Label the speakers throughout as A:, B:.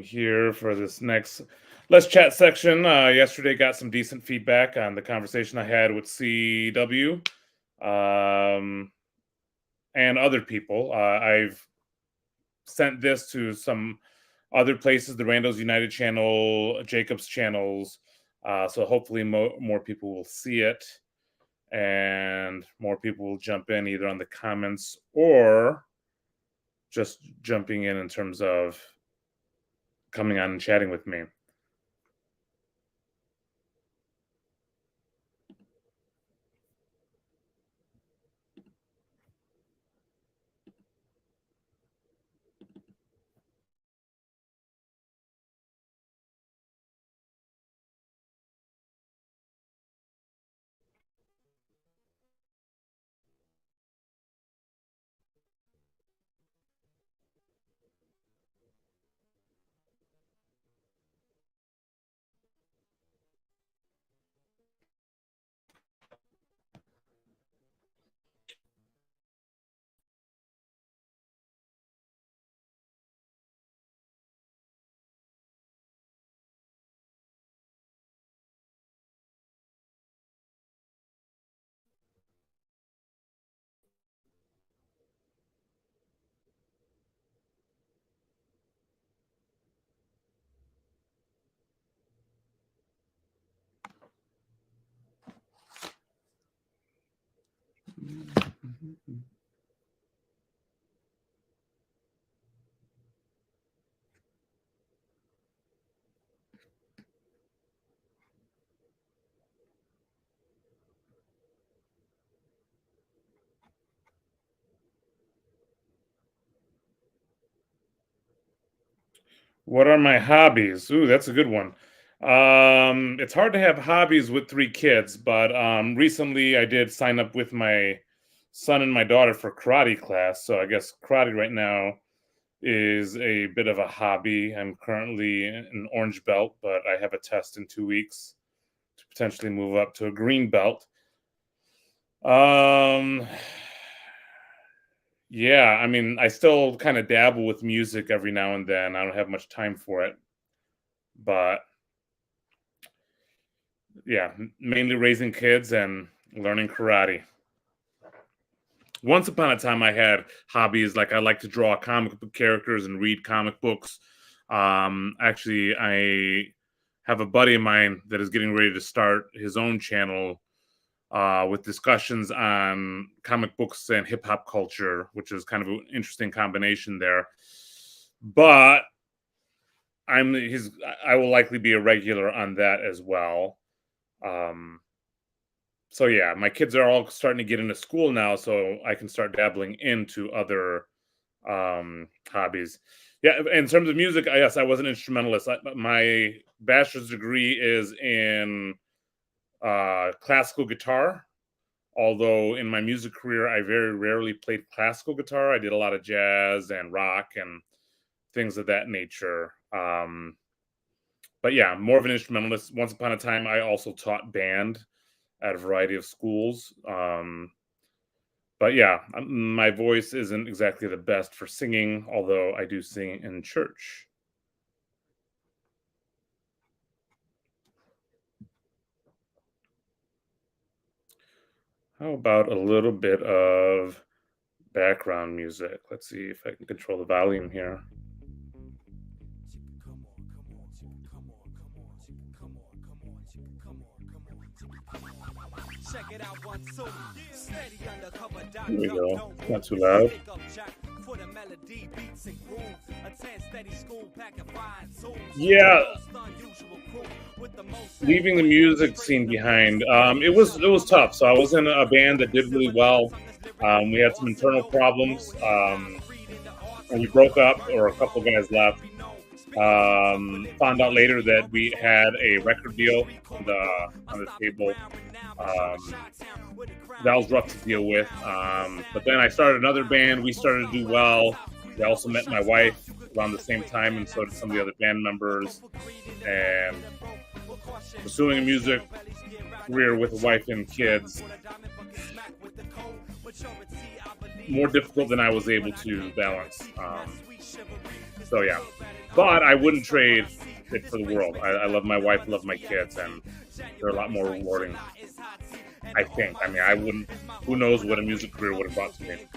A: here for this next Let's Chat section. Yesterday got some decent feedback on the conversation I had with CW um, and other people. I've sent this to some other places, the Randos United channel, Jacob's channels. So hopefully more people will see it and more people will jump in either on the comments or just jumping in terms of coming on and chatting with me. What are my hobbies? Ooh, that's a good one. It's hard to have hobbies with three kids, but recently I did sign up with my son and my daughter for karate class. So I guess karate right now is a bit of a hobby. I'm currently an orange belt, but I have a test in 2 weeks to potentially move up to a green belt. Um, yeah, I mean, I still kind of dabble with music every now and then. I don't have much time for it, but yeah, mainly raising kids and learning karate. Once upon a time, I had hobbies like I like to draw comic book characters and read comic books. Actually, I have a buddy of mine that is getting ready to start his own channel with discussions on comic books and hip hop culture, which is kind of an interesting combination there. But I will likely be a regular on that as well. Um, so yeah, my kids are all starting to get into school now, so I can start dabbling into other hobbies. Yeah, in terms of music, yes, I was an instrumentalist. My bachelor's degree is in classical guitar. Although in my music career, I very rarely played classical guitar. I did a lot of jazz and rock and things of that nature. But yeah, more of an instrumentalist. Once upon a time, I also taught band at a variety of schools. But yeah, my voice isn't exactly the best for singing, although I do sing in church. How about a little bit of background music? Let's see if I can control the volume here. Here we go. Not too loud. Yeah, leaving the music scene behind. It was tough. So I was in a band that did really well. We had some internal problems, and we broke up, or a couple guys left. Found out later that we had a record deal on the table. Um, that was rough to deal with. But then I started another band. We started to do well. I also met my wife around the same time, and so did some of the other band members. And pursuing a music career with a wife and kids, more difficult than I was able to balance. So yeah, but I wouldn't trade it for the world. I love my wife, love my kids, and they're a lot more rewarding. I think. I mean, I wouldn't. Who knows what a music career would have brought to me?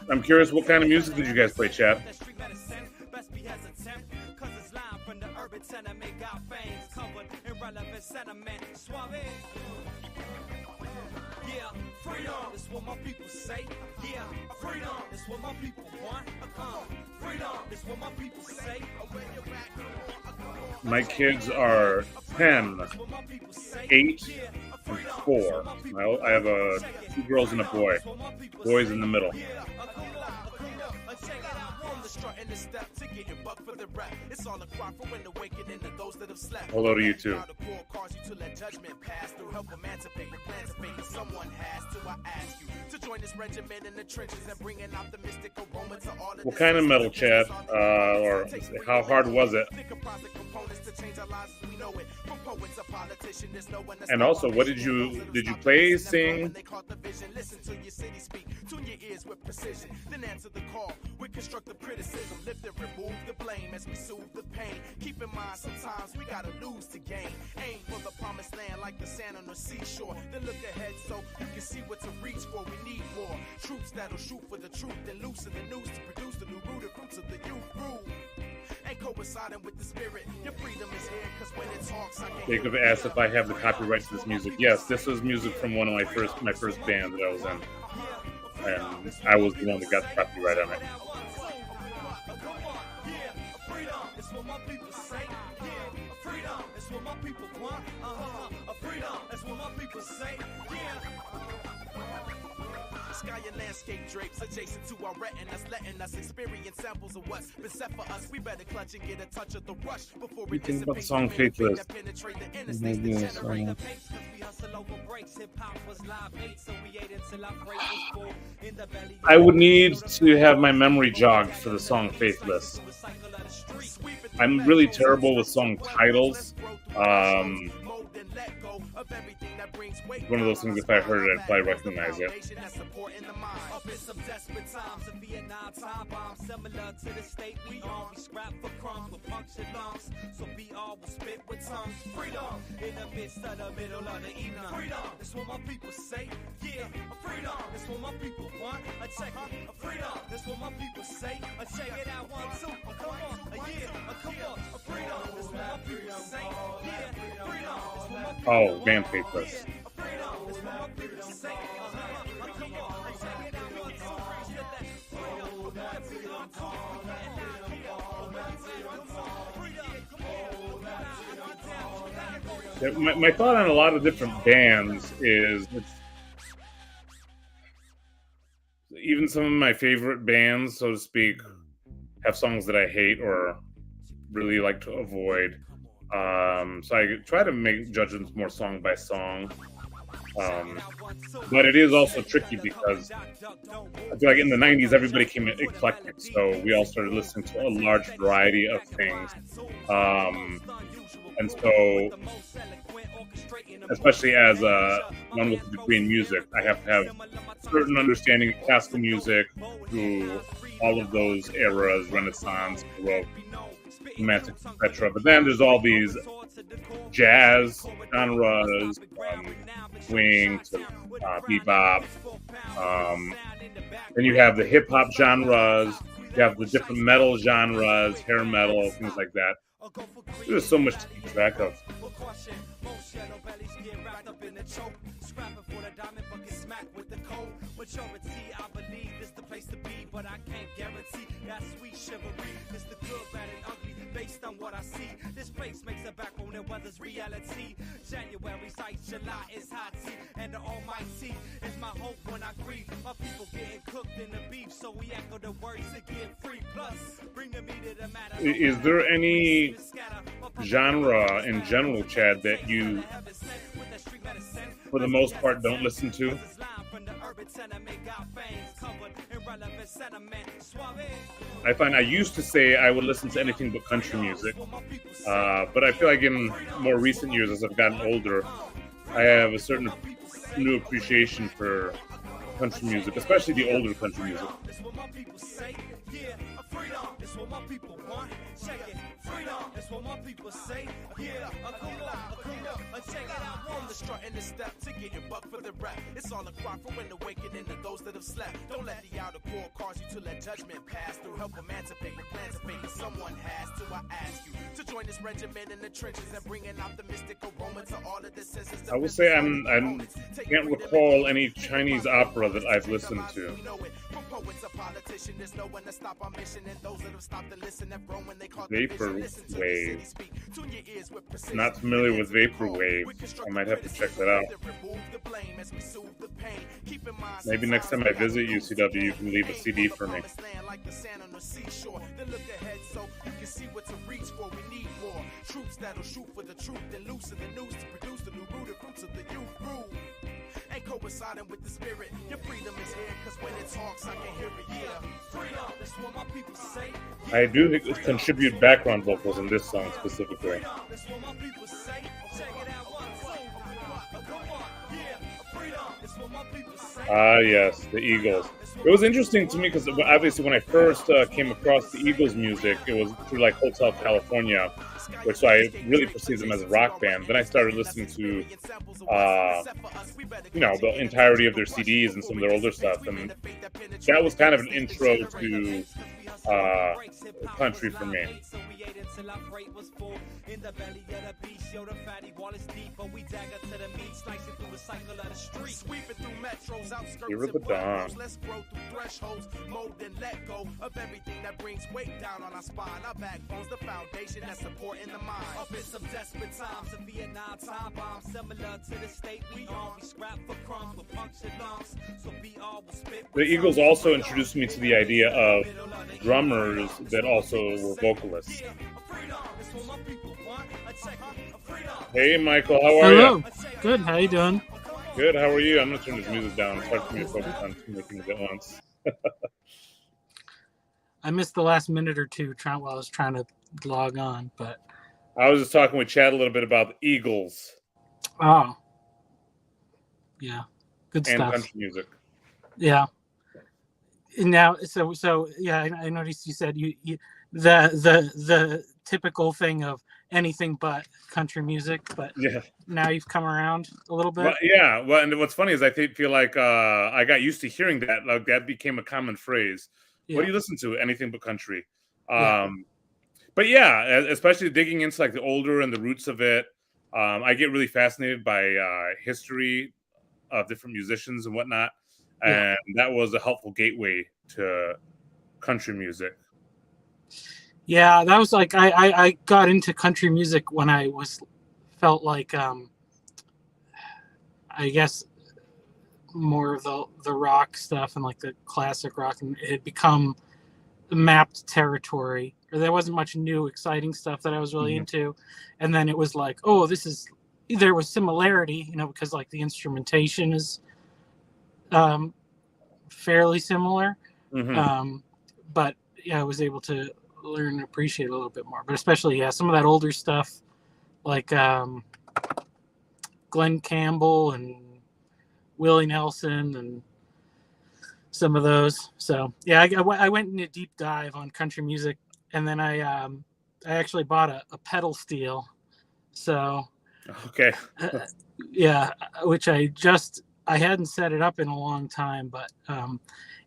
A: I'm curious, what kind of music did you guys play, Chad?
B: Yeah, freedom is what my people say. Yeah, freedom is what my people want. Freedom is what my people say.
A: My kids are 10, 8, and 4. I have 2 girls and a boy. Boys in the middle. Hello to you too. What kind of metal, Chad? Or how hard was it? And also, what did you play, sing?
B: Tune your ears with precision, then answer the call with constructive criticism. Lift and remove the blame as we soothe the pain. Keep in mind, sometimes we gotta lose to gain. Aim for the promised land like the sand on the seashore. Then look ahead so you can see what to reach for. We need more troops that'll shoot for the truth and loosen the news to produce the new rooted fruits of the youth groove. Ain't coinciding with the spirit. Your freedom is here, cause when it talks, I can.
A: Jacob asked if I have the copyright to this music. Yes, this was music from one of my first band that I was in. And I was the one that got the copyright on it.
B: Sky and landscape drapes adjacent to our retinas, letting us experience samples of what's been set for us. We better clutch and get a touch of the rush before we
A: think about the song Faithless. I would need to have my memory jogged for the song Faithless. I'm really terrible with song titles. One of those things, if I heard it, I'd probably recognize it. Oh, man, Faithless. My thought on a lot of different bands is even some of my favorite bands, so to speak, have songs that I hate or really like to avoid. So I try to make judgments more song by song. But it is also tricky because I feel like in the 90s, everybody came eclectic. So we all started listening to a large variety of things. And so, especially as one with a degree in music, I have to have certain understanding of classical music through all of those eras, Renaissance, Baroque, Romantic, etc. But then there's all these jazz genres, swing to bebop. Then you have the hip hop genres. You have the different metal genres, hair metal, things like that. There's so much to keep track of. I believe is the place to be, but I can't guarantee that sweet chivalry is the good, bad, and ugly based on what I see. This place makes a backbone and weather's reality. January sights, July is hot tea, and the Almighty is my hope when I grieve. My people getting cooked in the beef, so we echo the words to get free. Plus, bring the meat to the matter. Is there any genre in general, Chad, that you, for the most part, don't listen to? I find I used to say I would listen to anything but country music, but I feel like in more recent years, as I've gotten older, I have a certain new appreciation for country music, especially the older country music.
B: It's what my people say. Yeah, freedom. It's what my people want. Check it. Freedom. It's what my people say. Yeah, come on. Check it out. From the strut and the step to getting buck for the rap. It's all a cry for when awakening to those that have slept. Don't let the outer core cause you to let judgment pass through. Help emancipate and plan to fate. Someone has to. I ask you to join this regiment in the trenches and bringing out the mystic aroma to all of the senses.
A: I will say I can't recall any Chinese opera that I've listened to. Vaporwave. Not familiar with Vaporwave. I might have to check that out. Maybe next time I visit UCW, you can leave a CD for me. Troops that'll shoot for the truth and loosen the news to produce the new rooted fruits of the youth groove. Ain't coinciding with the spirit. Your freedom is here, cause when it talks, I can hear it. Yeah, freedom, that's what my people say. I do contribute background vocals in this song specifically. That's what my people say. Check it out, yes, the Eagles. It was interesting to me because obviously when I first came across the Eagles music, it was through like Hotel California, which I really perceived them as a rock band. Then I started listening to, the entirety of their CDs and some of their older stuff, and that was kind of an intro to country for me. Here are the Dawn. Let's grow through thresholds, mold and let go of everything that brings weight down on our spine. Our backbone's the foundation that's supporting the mind. Up in some desperate times, a Vietnam time bomb similar to the state we on. We scrap for crumbs with punctured lungs, so BR will spit. The Eagles also introduced me to the idea of drummers that also were vocalists. Hey, Michael, how are you?
C: Hello. Good. How you doing?
A: Good. How are you? I'm gonna turn this music down. It's hard for me to focus on too many things at once.
C: I missed the last minute or two while I was trying to log on, but
A: I was just talking with Chad a little bit about the Eagles.
C: Oh, yeah, good
A: and
C: stuff.
A: Country music.
C: Yeah. And now, so yeah, I noticed you said the typical thing of anything but country music, but
A: yeah,
C: now you've come around a little bit.
A: Well, yeah, well, and what's funny is I feel like I got used to hearing that. Like that became a common phrase. Yeah. What do you listen to? Anything but country. But yeah, especially digging into like the older and the roots of it. I get really fascinated by history of different musicians and whatnot, and that was a helpful gateway to country music.
C: Yeah, that was like I got into country music when I felt like I guess more of the rock stuff and like the classic rock, and it had become mapped territory, or there wasn't much new exciting stuff that I was really into. And then it was like, oh, there was similarity, because like the instrumentation is fairly similar. But yeah, I was able to learn and appreciate a little bit more, but especially some of that older stuff like Glenn Campbell and Willie Nelson and some of those. So yeah, I went in a deep dive on country music, and then I actually bought a pedal steel. So
A: okay.
C: Yeah, which I hadn't set it up in a long time, but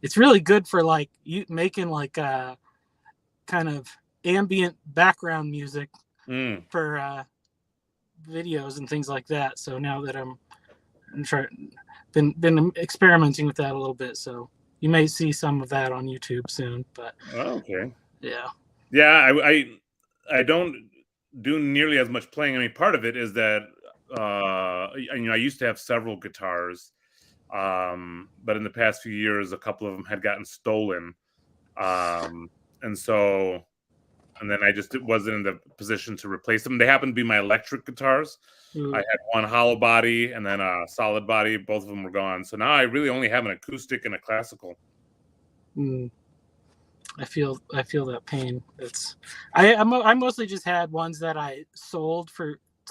C: it's really good for like you making like kind of ambient background music for videos and things like that. So now that I'm been experimenting with that a little bit, so you may see some of that on YouTube soon. But
A: okay,
C: yeah,
A: I don't do nearly as much playing. I mean, part of it is that I used to have several guitars, but in the past few years, a couple of them had gotten stolen. And then I just wasn't in the position to replace them. They happened to be my electric guitars. I had one hollow body and then a solid body. Both of them were gone. So now I really only have an acoustic and a classical.
C: I feel that pain. I mostly just had ones that I sold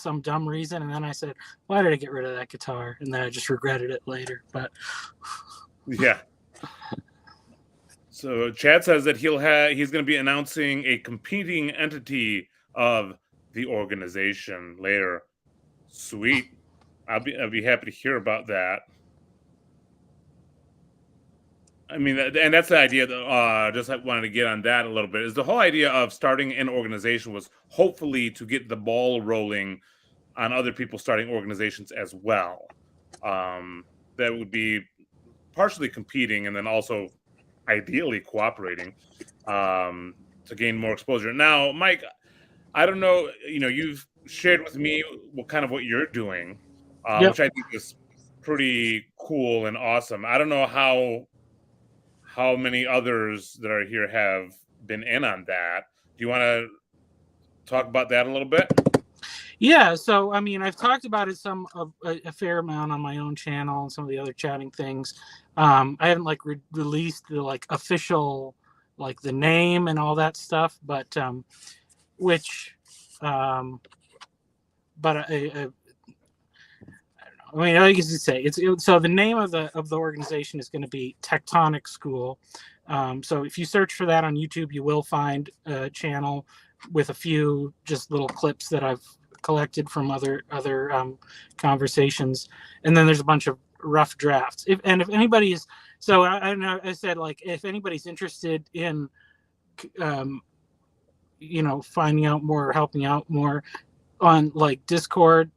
C: some dumb reason, and then I said, why did I get rid of that guitar? And then I just regretted it later. But
A: Yeah. So Chad says that he's going to be announcing a competing entity of the organization later. Sweet. I'll be happy to hear about that. I mean, and that's the idea that just I wanted to get on that a little bit, is the whole idea of starting an organization was hopefully to get the ball rolling on other people starting organizations as well. That would be partially competing and then also ideally cooperating to gain more exposure. Now, Mike, I don't know, you've shared with me what you're doing,
C: Yep.
A: which I think is pretty cool and awesome. I don't know how many others that are here have been in on that. Do you want to talk about that a little bit?
C: Yeah, so I mean, I've talked about it a fair amount on my own channel and some of the other chatting things. I haven't released the official the name and all that stuff, but I mean, I guess you say so. The name of the organization is going to be Tectonic School. So if you search for that on YouTube, you will find a channel with a few just little clips that I've collected from other conversations, and then there's a bunch of rough drafts. If anybody is, so I know I said if anybody's interested in, finding out more or helping out more on Discord.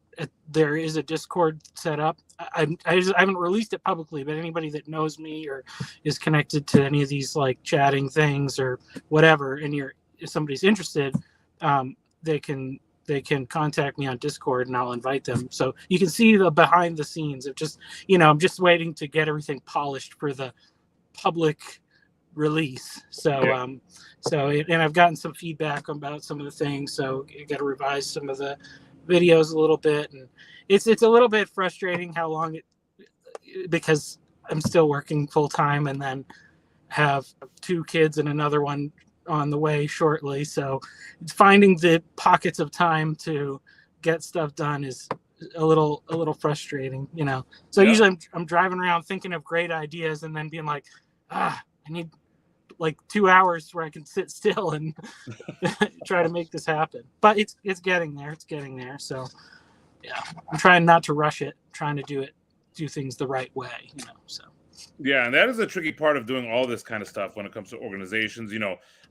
C: There is a Discord set up. I haven't released it publicly, but anybody that knows me or is connected to any of these chatting things or whatever, and if somebody's interested, they can contact me on Discord and I'll invite them. So you can see the behind the scenes of just, I'm just waiting to get everything polished for the public release. So, yeah. And I've gotten some feedback about some of the things. So you got to revise some of the videos a little bit, and it's a little bit frustrating how long because I'm still working full time and then have 2 kids and another one on the way shortly. So finding the pockets of time to get stuff done is a little frustrating, So yeah. Usually I'm driving around thinking of great ideas and then being like, I need 2 hours where I can sit still and try to make this happen. But it's getting there. It's getting there. So yeah, I'm trying not to rush it, trying to do things the right way, so.
A: Yeah, and that is a tricky part of doing all this kind of stuff when it comes to organizations.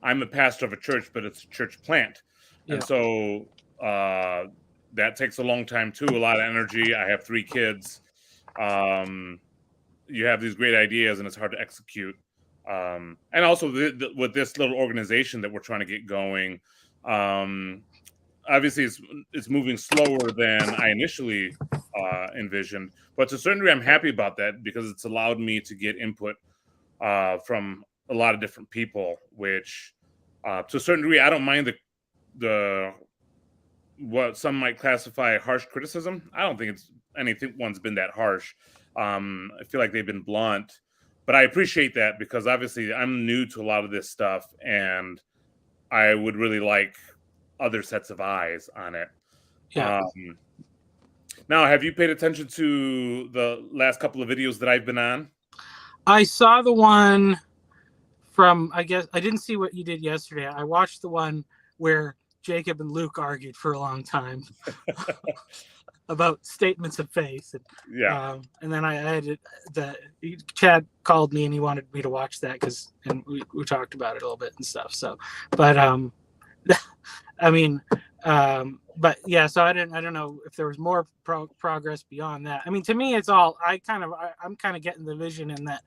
A: I'm a pastor of a church, but it's a church plant. Yeah. And so that takes a long time too, a lot of energy. I have 3 kids. You have these great ideas and it's hard to execute. And also with this little organization that we're trying to get going, obviously it's moving slower than I initially envisioned, but to a certain degree I'm happy about that because it's allowed me to get input from a lot of different people, which to a certain degree I don't mind the what some might classify harsh criticism. I don't think one's been that harsh. I feel like they've been blunt. But I appreciate that because obviously I'm new to a lot of this stuff and I would really like other sets of eyes on it.
C: Yeah.
A: Now, have you paid attention to the last couple of videos that I've been on?
C: I saw the one from, I guess, I didn't see what you did yesterday. I watched the one where Jacob and Luke argued for a long time about statements of faith. And then I had Chad called me and he wanted me to watch that and we talked about it a little bit and stuff. So, but I mean, but yeah, so I don't know if there was more progress beyond that. I mean, to me, it's all, I'm kind of getting the vision in that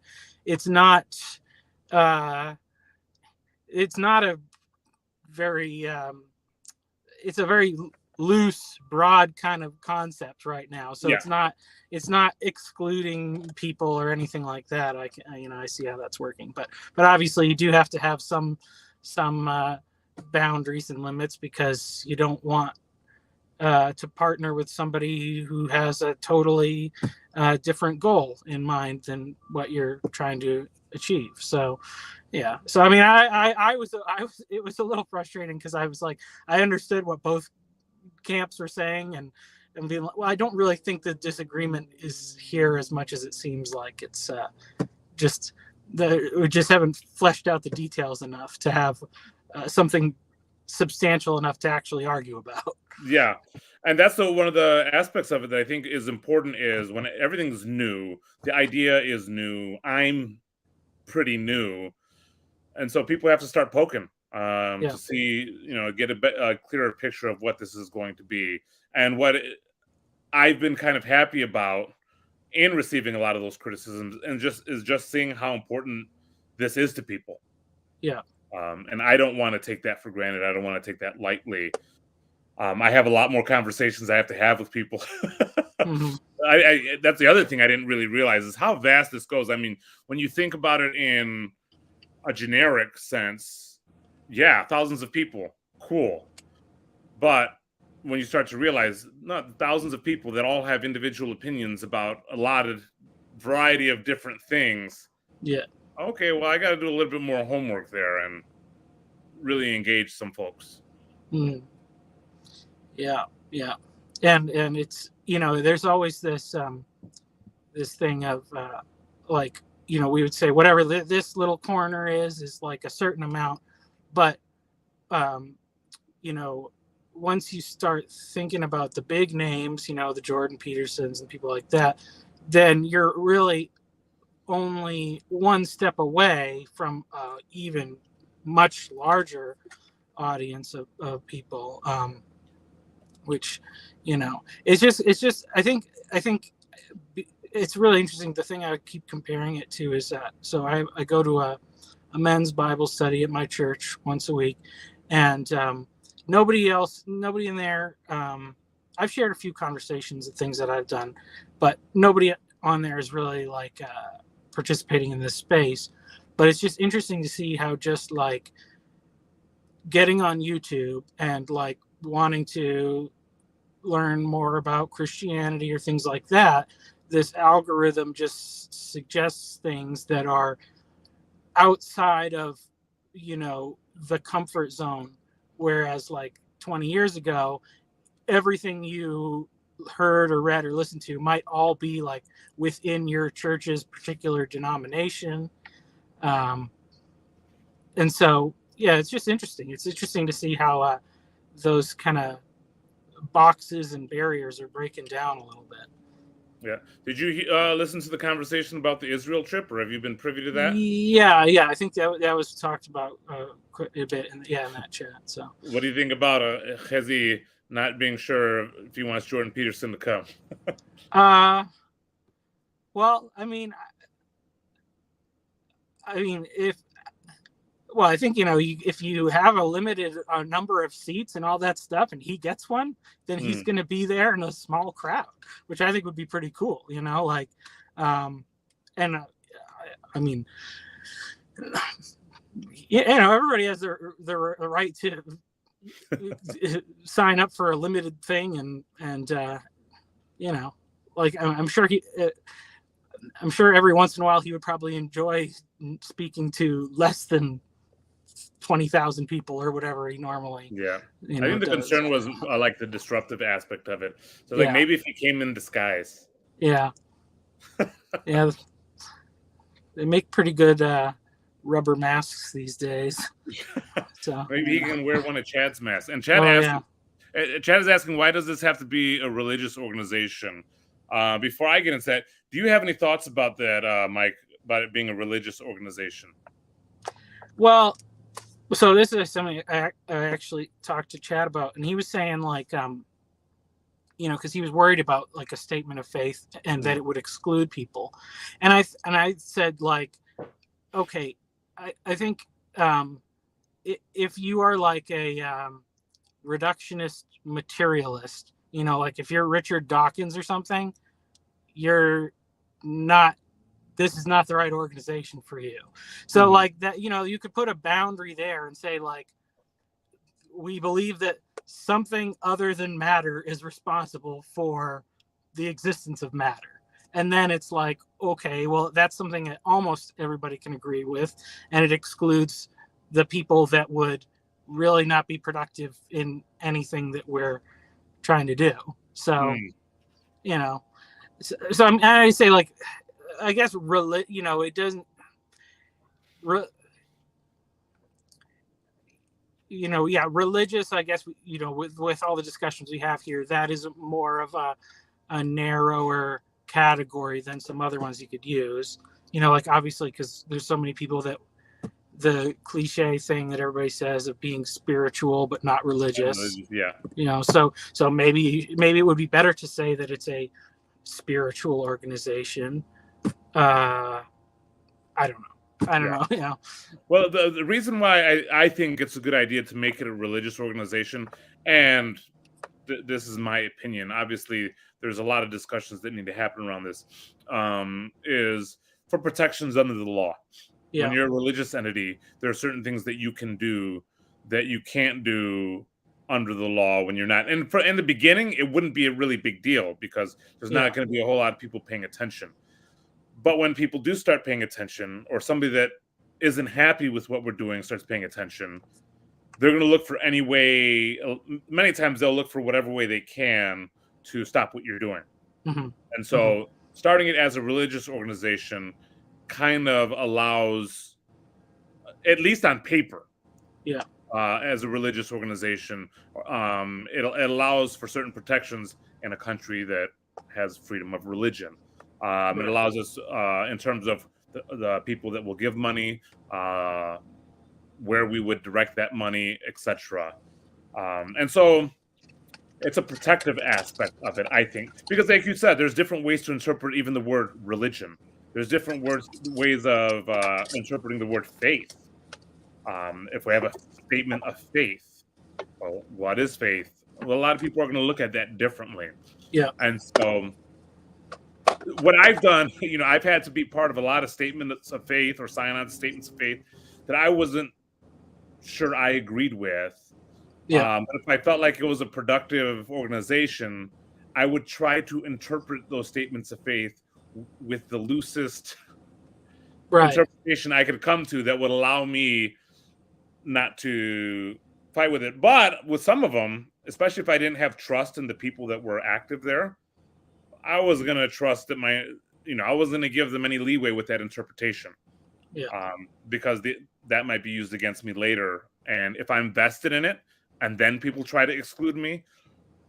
C: it's not a very, it's a very loose, broad kind of concept right now. So yeah. It's not excluding people or anything like that. I see how that's working, but obviously you do have to have some boundaries and limits because you don't want to partner with somebody who has a totally different goal in mind than what you're trying to achieve. So yeah, so I mean, it was a little frustrating because I was like, I understood what both camps were saying, and being like, well, I don't really think the disagreement is here as much as it seems like. It's just we just haven't fleshed out the details enough to have something substantial enough to actually argue about.
A: Yeah. And that's one of the aspects of it that I think is important is when everything's new, the idea is new. I'm pretty new. And so people have to start poking to see, get a clearer picture of what this is going to be. And what I've been kind of happy about in receiving a lot of those criticisms and just seeing how important this is to people.
C: Yeah.
A: And I don't want to take that for granted. I don't want to take that lightly. I have a lot more conversations I have to have with people. That's the other thing I didn't really realize is how vast this goes. I mean, when you think about it in a generic sense, yeah, thousands of people, cool. But when you start to realize not thousands of people that all have individual opinions about a lot of variety of different things.
C: Yeah.
A: Okay, well, I got to do a little bit more homework there and really engage some folks.
C: Yeah, and it's there's always this this thing of like we would say whatever this little corner is like a certain amount, but once you start thinking about the big names, the Jordan Petersons and people like that, then you're really only one step away from even much larger audience of people, which it's just I think it's really interesting. The thing I keep comparing it to is that I go to a men's Bible study at my church once a week, and nobody in there, I've shared a few conversations and things that I've done, but nobody on there is really like participating in this space. But it's just interesting to see how just like getting on YouTube and like wanting to learn more about Christianity or things like that, this algorithm just suggests things that are outside of the comfort zone, whereas like 20 years ago everything you heard or read or listened to might all be like within your church's particular denomination. And so, yeah, it's just interesting. It's interesting to see how those kind of boxes and barriers are breaking down a little bit.
A: Yeah. Did you listen to the conversation about the Israel trip, or have you been privy to that?
C: Yeah. I think that was talked about quite a bit in that chat. So,
A: what do you think about Hezi not being sure if he wants Jordan Peterson to come?
C: Well, I mean, I think if you have a limited number of seats and all that stuff, and he gets one, then he's going to be there in a small crowd, which I think would be pretty cool. I mean, everybody has the right to sign up for a limited thing, and I'm sure every once in a while he would probably enjoy speaking to less than 20,000 people or whatever he normally.
A: Yeah, I think the concern was like the disruptive aspect of it. So maybe if he came in disguise.
C: Yeah. Yeah, they make pretty good rubber masks these days. So
A: maybe he can wear one of Chad's masks. And Chad Chad is asking, why does this have to be a religious organization? Before I get into that, do you have any thoughts about that, Mike, about it being a religious organization?
C: Well, so this is something I actually talked to Chad about, and he was saying like, because he was worried about like a statement of faith and that it would exclude people, and I said like, okay, I think if you are like a reductionist materialist, like if you're Richard Dawkins or something, you're not. This is not the right organization for you. So like that, you could put a boundary there and say like, we believe that something other than matter is responsible for the existence of matter. And then it's like, okay, well, that's something that almost everybody can agree with. And it excludes the people that would really not be productive in anything that we're trying to do. So,
A: Mm.
C: you know, so I say, like, I guess, you know, it doesn't, you know, yeah, religious, I guess, you know, with all the discussions we have here, that is more of a narrower category than some other ones you could use. You know, like, obviously, because there's so many people that the cliche thing that everybody says of being spiritual but not religious.
A: Yeah.
C: You know, so maybe it would be better to say that it's a spiritual organization. I don't know. You know.
A: Well, the reason why I think it's a good idea to make it a religious organization, and this is my opinion, obviously there's a lot of discussions that need to happen around this, is for protections under the law.
C: Yeah.
A: When you're a religious entity, there are certain things that you can do that you can't do under the law when you're not. And in the beginning, it wouldn't be a really big deal because there's not going to be a whole lot of people paying attention. But when people do start paying attention, or somebody that isn't happy with what we're doing starts paying attention, they're going to look for any way. Many times they'll look for whatever way they can to stop what you're doing.
C: Mm-hmm.
A: And so starting it as a religious organization kind of allows, at least on paper, as a religious organization, it allows for certain protections in a country that has freedom of religion. It allows us, in terms of the people that will give money, where we would direct that money, etc. And so it's a protective aspect of it, I think, because, like you said, there's different ways to interpret even the word religion. There's different ways of interpreting the word faith. If we have a statement of faith, well, what is faith? Well, a lot of people are going to look at that differently.
C: Yeah.
A: And so what I've done, you know, I've had to be part of a lot of statements of faith or sign on statements of faith that I wasn't sure I agreed with.
C: Yeah.
A: But if I felt like it was a productive organization, I would try to interpret those statements of faith with the loosest interpretation I could come to that would allow me not to fight with it. But with some of them, especially if I didn't have trust in the people that were active there, I was going to trust that I wasn't going to give them any leeway with that interpretation.
C: Yeah.
A: Because that might be used against me later. And if I'm vested in it and then people try to exclude me,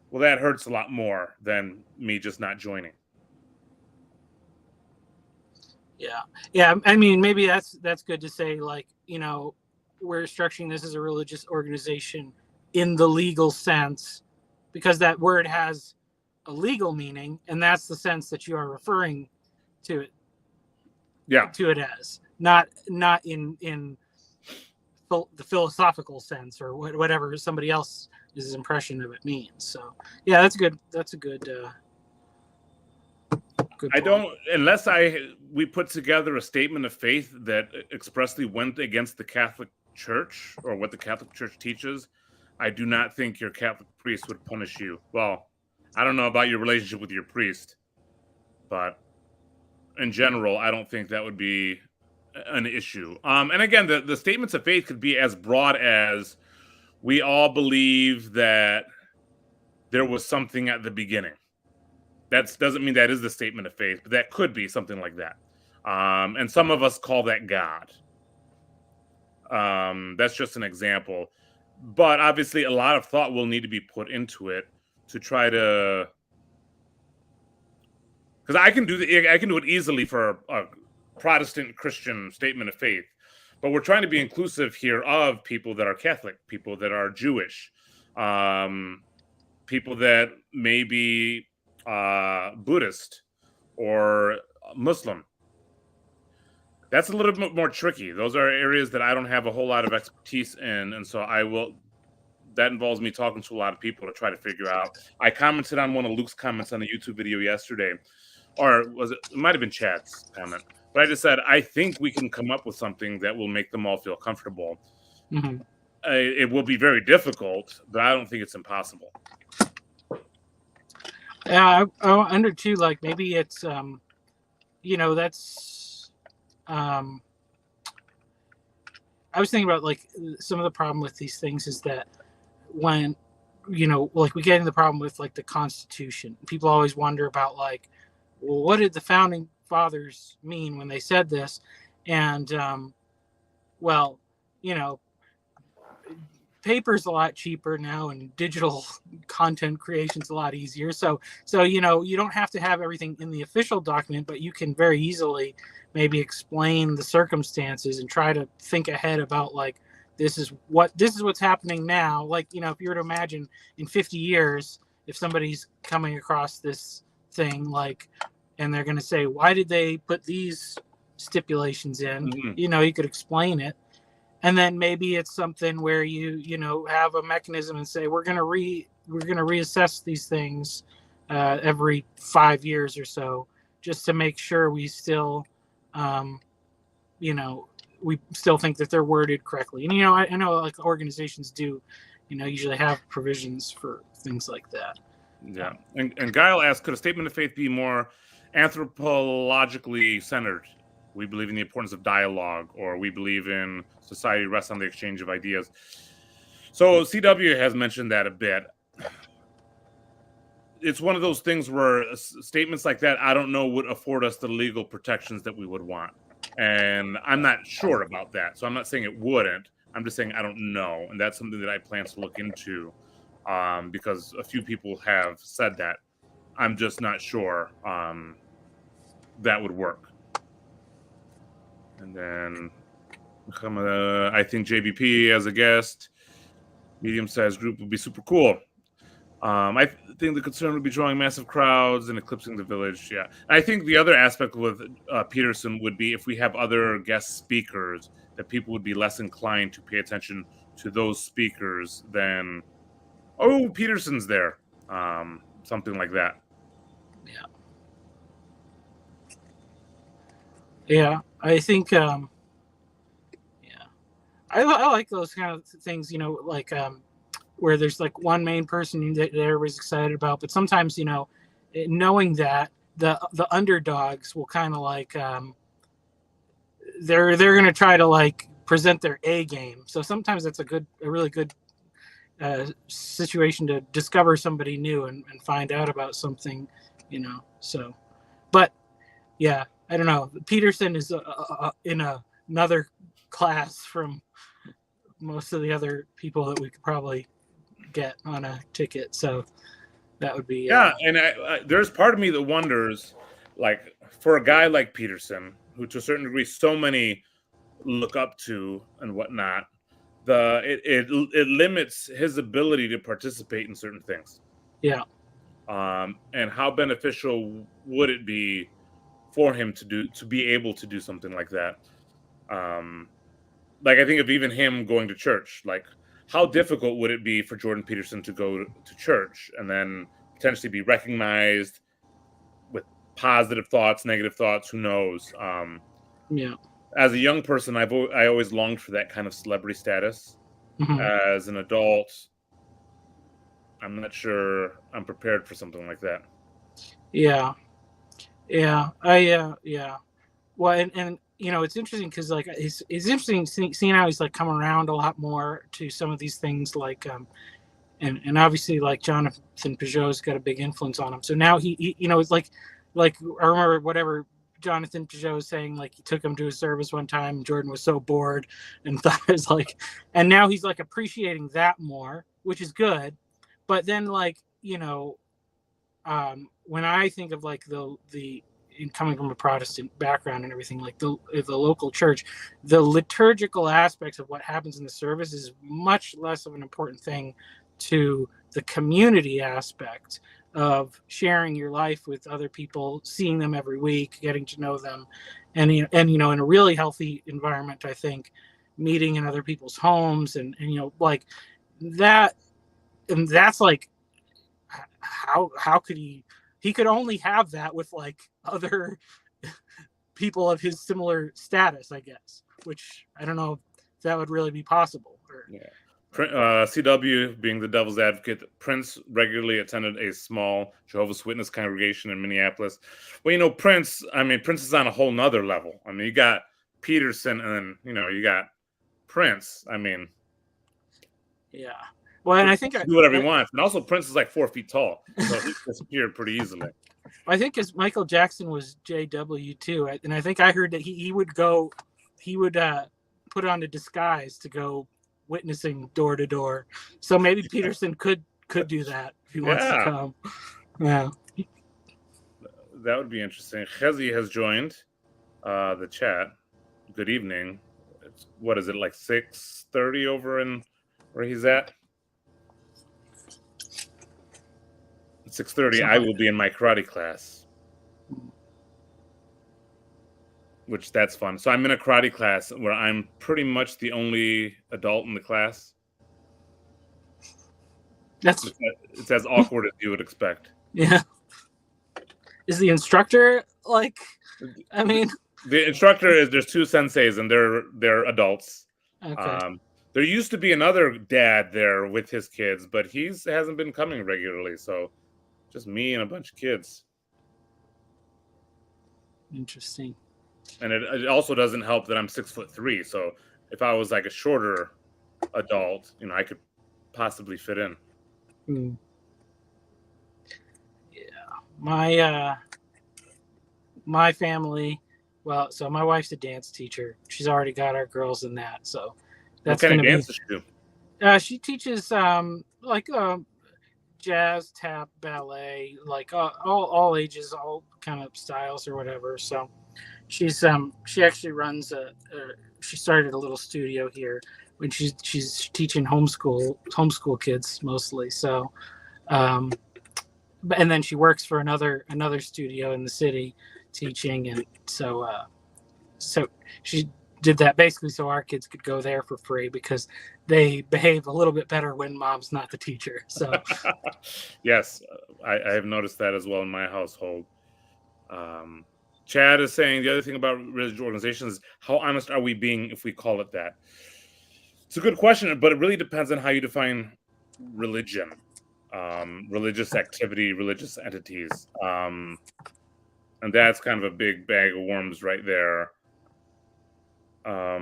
A: well, that hurts a lot more than me just not joining.
C: Yeah. Yeah. I mean, maybe that's good to say, like, you know, we're structuring this as a religious organization in the legal sense, because that word has a legal meaning, and that's the sense that you are referring to it.
A: Yeah.
C: To it as not in the philosophical sense or whatever somebody else's impression of it means. So yeah, that's good. That's a good. Good
A: I
C: point.
A: don't, unless we put together a statement of faith that expressly went against the Catholic Church or what the Catholic Church teaches, I do not think your Catholic priest would punish you. Well, I don't know about your relationship with your priest, but in general, I don't think that would be an issue. And again, the statements of faith could be as broad as we all believe that there was something at the beginning. That doesn't mean that is the statement of faith, but that could be something like that. And some of us call that God. That's just an example. But obviously, a lot of thought will need to be put into it to try to. Because I can do it easily for a Protestant Christian statement of faith, but we're trying to be inclusive here of people that are Catholic, people that are Jewish, people that may be Buddhist or Muslim. That's a little bit more tricky. Those are areas that I don't have a whole lot of expertise in, and so that involves me talking to a lot of people to try to figure out. I commented on one of Luke's comments on a YouTube video yesterday, or it might have been Chad's comment, but I just said, I think we can come up with something that will make them all feel comfortable.
C: Mm-hmm.
A: It will be very difficult, but I don't think it's impossible.
C: Yeah, I wonder too, like, maybe it's, that's, I was thinking about, like, some of the problem with these things is that when like we get into the problem with like the Constitution. People always wonder about like, well, what did the founding fathers mean when they said this? And well, you know, paper's a lot cheaper now, and digital content creation's a lot easier. So you don't have to have everything in the official document, but you can very easily maybe explain the circumstances and try to think ahead about like, this is what's happening now. Like, if you were to imagine in 50 years, if somebody's coming across this thing, like, and they're going to say, why did they put these stipulations in? You could explain it. And then maybe it's something where you have a mechanism and say, we're going to reassess these things every 5 years or so, just to make sure we still, we still think that they're worded correctly. And, I know like organizations do, usually have provisions for things like that.
A: Yeah. And Guile asked, could a statement of faith be more anthropologically centered? We believe in the importance of dialogue, or we believe in society rests on the exchange of ideas. So CW has mentioned that a bit. It's one of those things where statements like that, I don't know, would afford us the legal protections that we would want. And I'm not sure about that. So I'm not saying it wouldn't. I'm just saying I don't know. And that's something that I plan to look into because a few people have said that. I'm just not sure that would work. And then I think JBP as a guest, medium-sized group would be super cool. I think the concern would be drawing massive crowds and eclipsing the village. Yeah. I think the other aspect with Peterson would be if we have other guest speakers, that people would be less inclined to pay attention to those speakers than, oh, Peterson's there. Something like that.
C: Yeah. Yeah. I think, I like those kind of things, like where there's like one main person that everybody's excited about, but sometimes, knowing that the underdogs will kind of like, they're going to try to like present their A game. So sometimes that's a really good situation to discover somebody new and find out about something, so, but yeah, I don't know. Peterson is in another class from most of the other people that we could probably get on a ticket. So that would be
A: and there's part of me that wonders, like, for a guy like Peterson, who to a certain degree so many look up to and whatnot, it limits his ability to participate in certain things.
C: Yeah.
A: And how beneficial would it be for him to be able to do something like that? Like, I think of even him going to church, like, how difficult would it be for Jordan Peterson to go to church and then potentially be recognized with positive thoughts, negative thoughts, who knows?
C: Yeah.
A: As a young person, I always longed for that kind of celebrity status.
C: Mm-hmm.
A: As an adult, I'm not sure I'm prepared for something like that.
C: Yeah. Yeah. Well, and it's interesting because like it's interesting seeing how he's like come around a lot more to some of these things, like and obviously like Jonathan Peugeot's got a big influence on him. So now he it's like I remember whatever Jonathan Peugeot was saying, like he took him to a service one time, and Jordan was so bored and thought it was like, and now he's like appreciating that more, which is good. But then like when I think of like the in coming from a Protestant background and everything, like the local church, the liturgical aspects of what happens in the service is much less of an important thing to the community aspect of sharing your life with other people, seeing them every week, getting to know them, and in a really healthy environment, I think, meeting in other people's homes and like that, and that's like how could he could only have that with like other people of his similar status, I guess, which I don't know if that would really be possible.
A: Yeah. CW, being the devil's advocate, Prince regularly attended a small Jehovah's Witness congregation in Minneapolis. Well, Prince is on a whole nother level. I mean, you got Peterson and then, you got Prince. I mean.
C: Yeah. Well, and I think
A: do whatever he wants. And also, Prince is like 4 feet tall, so he disappeared pretty easily.
C: I think as Michael Jackson was JW too, and I think I heard that he would put on a disguise to go witnessing door to door. So maybe Peterson could do that if he wants to come. Yeah,
A: that would be interesting. Chezi has joined the chat. Good evening. What is it, like 6:30 over in where he's at? 6:30. I will be in my karate class, which that's fun. So I'm in a karate class where I'm pretty much the only adult in the class. It's as awkward as you would expect.
C: Yeah. Is the instructor like? I mean,
A: the instructor is there's 2 senseis and they're adults.
C: Okay.
A: There used to be another dad there with his kids, but he hasn't been coming regularly. So just me and a bunch of kids.
C: Interesting.
A: And it also doesn't help that I'm 6'3". So if I was like a shorter adult, I could possibly fit in.
C: Yeah, my family. Well, so my wife's a dance teacher. She's already got our girls in that. So
A: that's what kind of dance does she
C: do? She teaches like jazz, tap, ballet, like all ages, all kind of styles or whatever. So she's she actually runs she started a little studio here when she's teaching homeschool kids mostly. So and then she works for another studio in the city teaching, and so she did that basically so our kids could go there for free because they behave a little bit better when mom's not the teacher. So
A: yes, I have noticed that as well in my household. Chad is saying the other thing about religious organizations is how honest are we being if we call it that? It's a good question, but it really depends on how you define religion, religious activity, religious entities. And that's kind of a big bag of worms right there. Are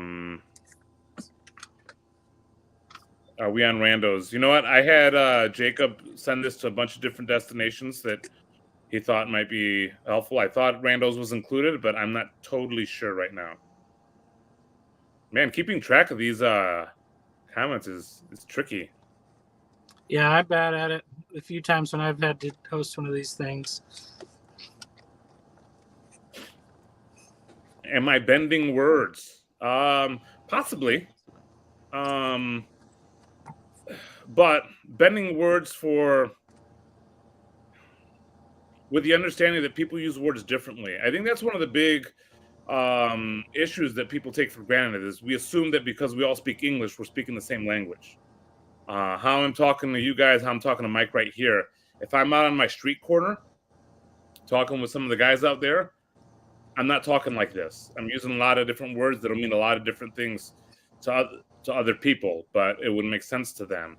A: we on randos? You know what? I had Jacob send this to a bunch of different destinations that he thought might be helpful. I thought randos was included, but I'm not totally sure right now. Man, keeping track of these comments is tricky.
C: Yeah, I'm bad at it. A few times when I've had to host one of these things.
A: Am I bending words? Possibly. But bending words with the understanding that people use words differently. I think that's one of the big issues that people take for granted is we assume that because we all speak English, we're speaking the same language. How I'm talking to you guys, how I'm talking to Mike right here. If I'm out on my street corner talking with some of the guys out there, I'm not talking like this. I'm using a lot of different words that'll mean a lot of different things to other people, but it would make sense to them.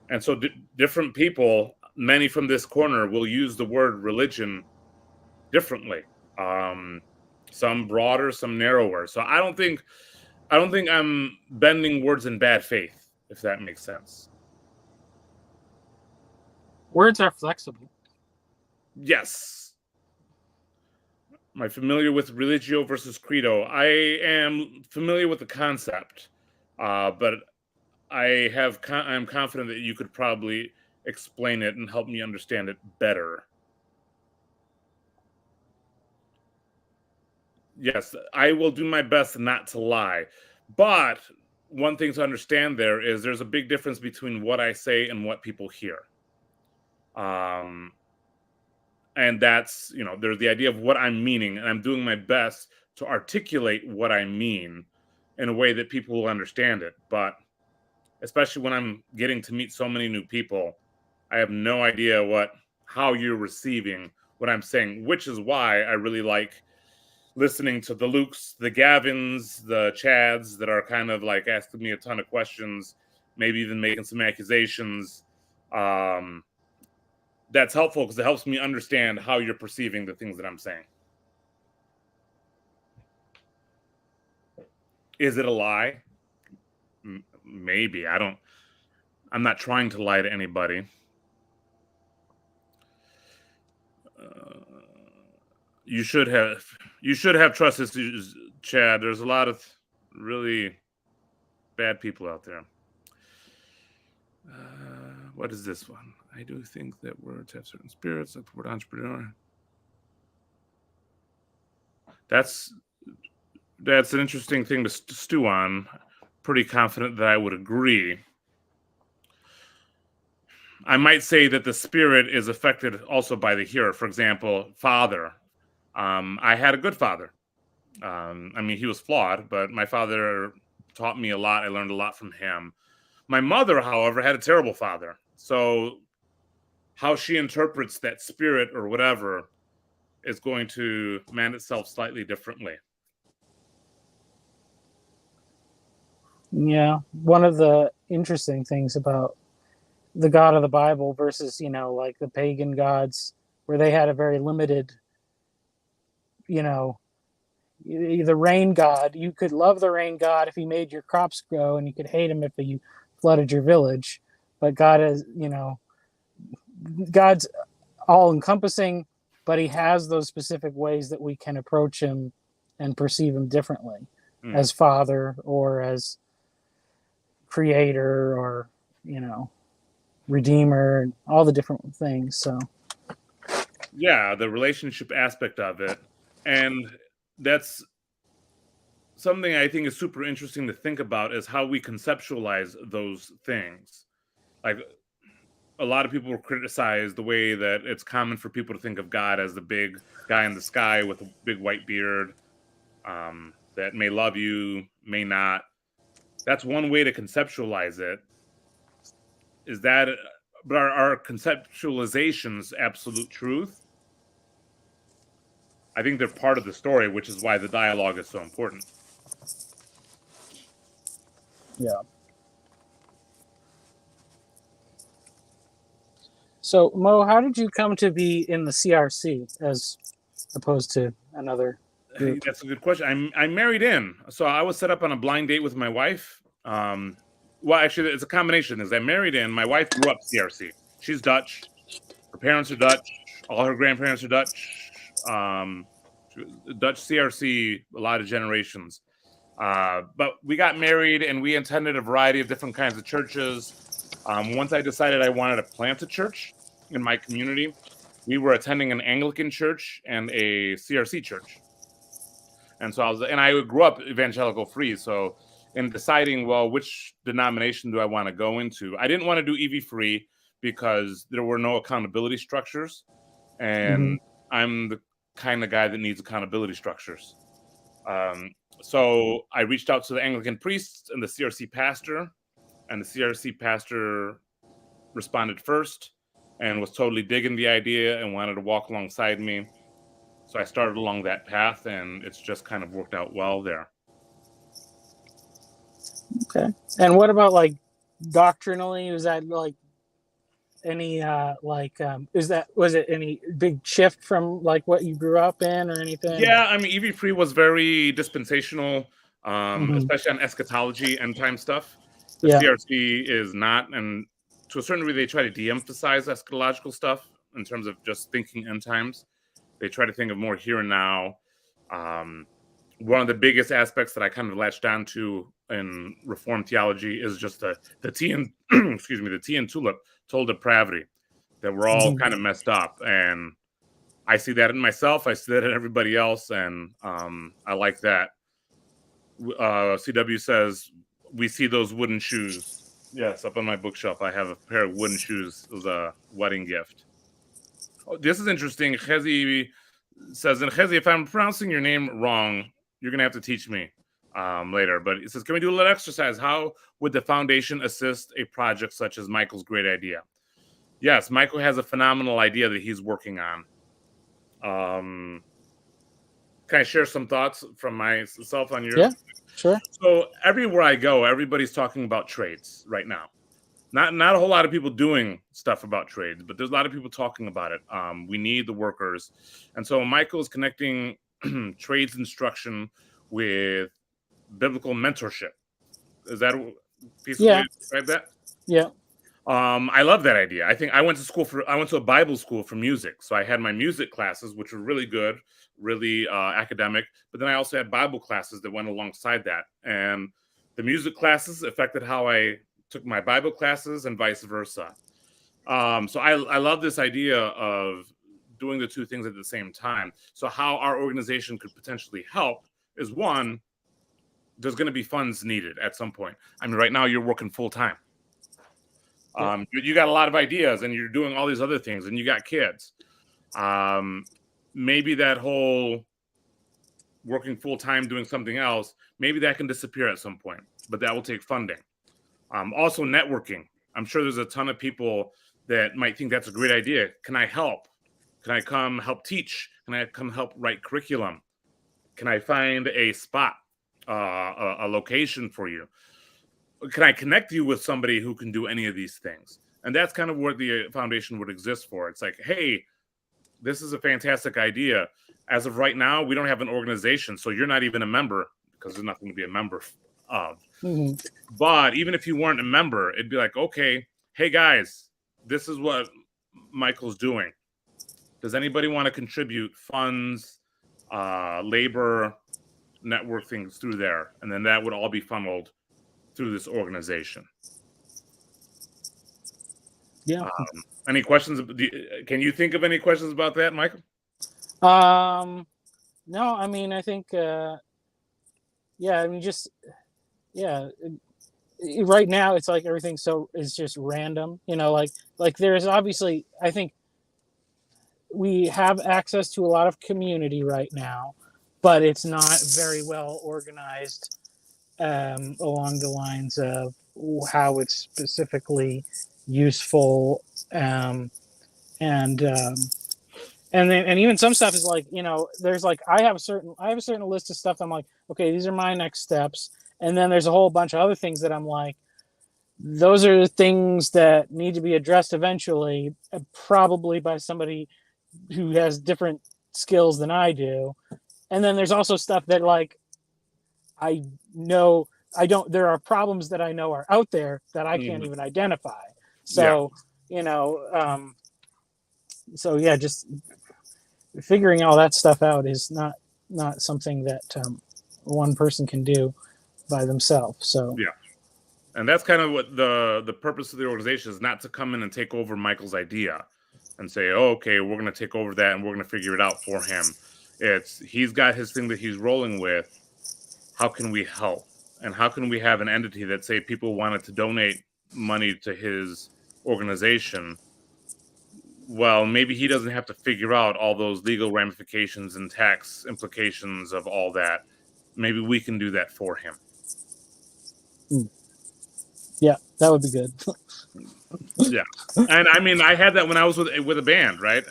A: And so different people, many from this corner, will use the word religion differently. Some broader, some narrower. So I don't think I'm bending words in bad faith, if that makes sense.
C: Words are flexible.
A: Yes. Am I familiar with religio versus credo? I am familiar with the concept, but I'm confident that you could probably explain it and help me understand it better. Yes, I will do my best not to lie. But one thing to understand there is there's a big difference between what I say and what people hear. And that's, there's the idea of what I'm meaning, and I'm doing my best to articulate what I mean in a way that people will understand it. But especially when I'm getting to meet so many new people, I have no idea how you're receiving what I'm saying, which is why I really like listening to the Lukes, the Gavins, the Chads that are kind of like asking me a ton of questions, maybe even making some accusations. That's helpful because it helps me understand how you're perceiving the things that I'm saying. Is it a lie? Maybe. I don't. I'm not trying to lie to anybody. You should have trust issues, Chad. There's a lot of really bad people out there. What is this one? I do think that words have certain spirits, like the word entrepreneur. That's an interesting thing to stew on. Pretty confident that I would agree. I might say that the spirit is affected also by the hearer. For example, father. I had a good father. I mean, he was flawed, but my father taught me a lot. I learned a lot from him. My mother, however, had a terrible father. So how she interprets that spirit or whatever is going to man itself slightly differently.
C: Yeah, one of the interesting things about the God of the Bible versus, like the pagan gods, where they had a very limited, the rain god. You could love the rain god if he made your crops grow, and you could hate him if he flooded your village. But God is, God's all encompassing, but he has those specific ways that we can approach him and perceive him differently as father or as creator or, redeemer and all the different things. So
A: yeah, the relationship aspect of it. And that's something I think is super interesting to think about, is how we conceptualize those things. Like, a lot of people will criticize the way that it's common for people to think of God as the big guy in the sky with a big white beard, that may love you, may not. That's one way to conceptualize it. Is that, but are conceptualizations absolute truth? I think they're part of the story, which is why the dialogue is so important.
C: Yeah. So, Mo, how did you come to be in the CRC as opposed to another group?
A: That's a good question. I'm married in, so I was set up on a blind date with my wife. Well, actually, it's a combination. Is I married in. My wife grew up CRC. She's Dutch. Her parents are Dutch. All her grandparents are Dutch. Dutch CRC, a lot of generations. But we got married, and we attended a variety of different kinds of churches. Once I decided I wanted to plant a church in my community, we were attending an Anglican church and a CRC church. And so I grew up evangelical free. So in deciding, well, which denomination do I want to go into, I didn't want to do EV free because there were no accountability structures. And I'm the kind of guy that needs accountability structures. So I reached out to the Anglican priests and the CRC pastor, and the CRC pastor responded first and was totally digging the idea and wanted to walk alongside me. So I started along that path, and it's just kind of worked out well there.
C: Okay. And what about like doctrinally? Was that like any was it any big shift from like what you grew up in or anything?
A: Yeah, I mean, EV Free was very dispensational, especially on eschatology, end time stuff. The CRC is not, and to a certain degree, they try to de-emphasize eschatological stuff in terms of just thinking end times. They try to think of more here and now. One of the biggest aspects that I kind of latched onto in Reformed theology is just the tea and excuse me, the tea and tulip total depravity, that we're all kind of messed up, and I see that in myself. I see that in everybody else, and I like that. CW says we see those wooden shoes. Yes, up on my bookshelf, I have a pair of wooden shoes. It was a wedding gift. Oh, this is interesting. Chezi says, and Chezi, if I'm pronouncing your name wrong, you're going to have to teach me later. But it says, can we do a little exercise? How would the foundation assist a project such as Michael's great idea? Yes, Michael has a phenomenal idea that he's working on. Can I share some thoughts from myself on your?
C: Yeah, sure.
A: So everywhere I go, everybody's talking about trades right now. Not a whole lot of people doing stuff about trades, but there's a lot of people talking about it. We need the workers. And so Michael's connecting trades instruction with biblical mentorship. Is that a piece of way to describe that?
C: Yeah.
A: I love that idea. I think I went to a Bible school for music. So I had my music classes, which were really good, really academic. But then I also had Bible classes that went alongside that. And the music classes affected how I took my Bible classes and vice versa. So I love this idea of doing the two things at the same time. So how our organization could potentially help is one, there's going to be funds needed at some point. I mean, right now you're working full time. You got a lot of ideas and you're doing all these other things and you got kids. Maybe that whole working full time doing something else, maybe that can disappear at some point, but that will take funding. Also networking. I'm sure there's a ton of people that might think that's a great idea. Can I help? Can I come help teach? Can I come help write curriculum? Can I find a spot, a location for you? Can I connect you with somebody who can do any of these things? And that's kind of what the foundation would exist for. It's like, hey, this is a fantastic idea. As of right now, we don't have an organization, so you're not even a member because there's nothing to be a member of. Mm-hmm. But even if you weren't a member, it'd be like, okay, hey guys, this is what Michael's doing. Does anybody want to contribute funds, labor, network things through there? And then that would all be funneled through this organization.
C: Yeah.
A: Any questions? Can you think of any questions about that, Michael?
C: No, I mean, I think, right now it's like everything is just random, like there's obviously, I think we have access to a lot of community right now, but it's not very well organized along the lines of how it's specifically useful, and even some stuff is like, there's like I have a certain list of stuff. I'm like, okay, these are my next steps, and then there's a whole bunch of other things that I'm like, those are the things that need to be addressed eventually, probably by somebody who has different skills than I do. And then there's also stuff that like there are problems that I know are out there that I can't even identify. So, just figuring all that stuff out is not something that one person can do by themselves. So,
A: yeah. And that's kind of what the purpose of the organization is, not to come in and take over Michael's idea and say, oh, okay, we're going to take over that and we're going to figure it out for him. He's got his thing that he's rolling with. How can we help? And how can we have an entity that, say, people wanted to donate money to his organization? Well, maybe he doesn't have to figure out all those legal ramifications and tax implications of all that. Maybe we can do that for him.
C: Yeah, that would be good.
A: Yeah. And I mean, I had that when I was with a band, right?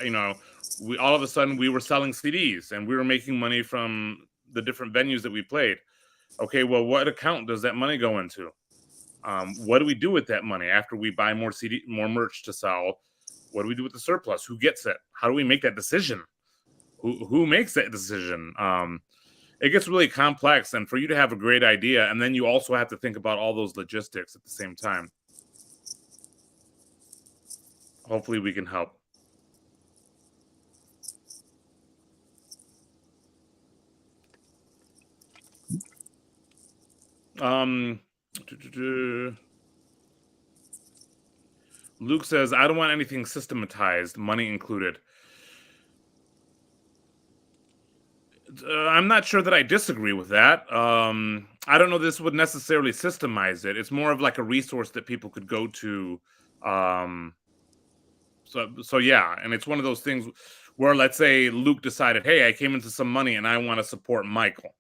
A: We all of a sudden we were selling CDs and we were making money from the different venues that we played. Okay, well, what account does that money go into? What do we do with that money after we buy more merch to sell? What do we do with the surplus? Who gets it? How do we make that decision? Who makes that decision? It gets really complex, and for you to have a great idea, and then you also have to think about all those logistics at the same time. Hopefully we can help. Luke says, I don't want anything systematized, money included. I'm not sure that I disagree with that. I don't know this would necessarily systemize it. It's more of like a resource that people could go to. So yeah, and it's one of those things where, let's say Luke decided, hey, I came into some money and I want to support Michael.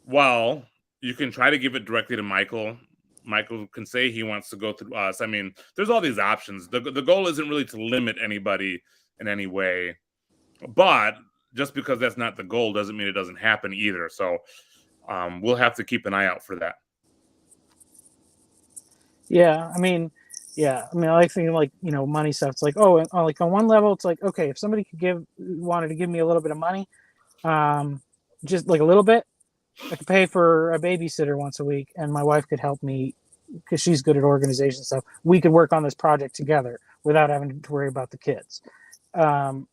A: Well, you can try to give it directly to Michael. Michael can say he wants to go through us. I mean, there's all these options. The goal isn't really to limit anybody in any way, but just because that's not the goal doesn't mean it doesn't happen either. So we'll have to keep an eye out for that.
C: Yeah, I mean, I like thinking like, money stuff. It's like, like on one level, it's like, okay, if somebody wanted to give me a little bit of money, just like a little bit, I could pay for a babysitter once a week, and my wife could help me because she's good at organization stuff, we could work on this project together without having to worry about the kids. And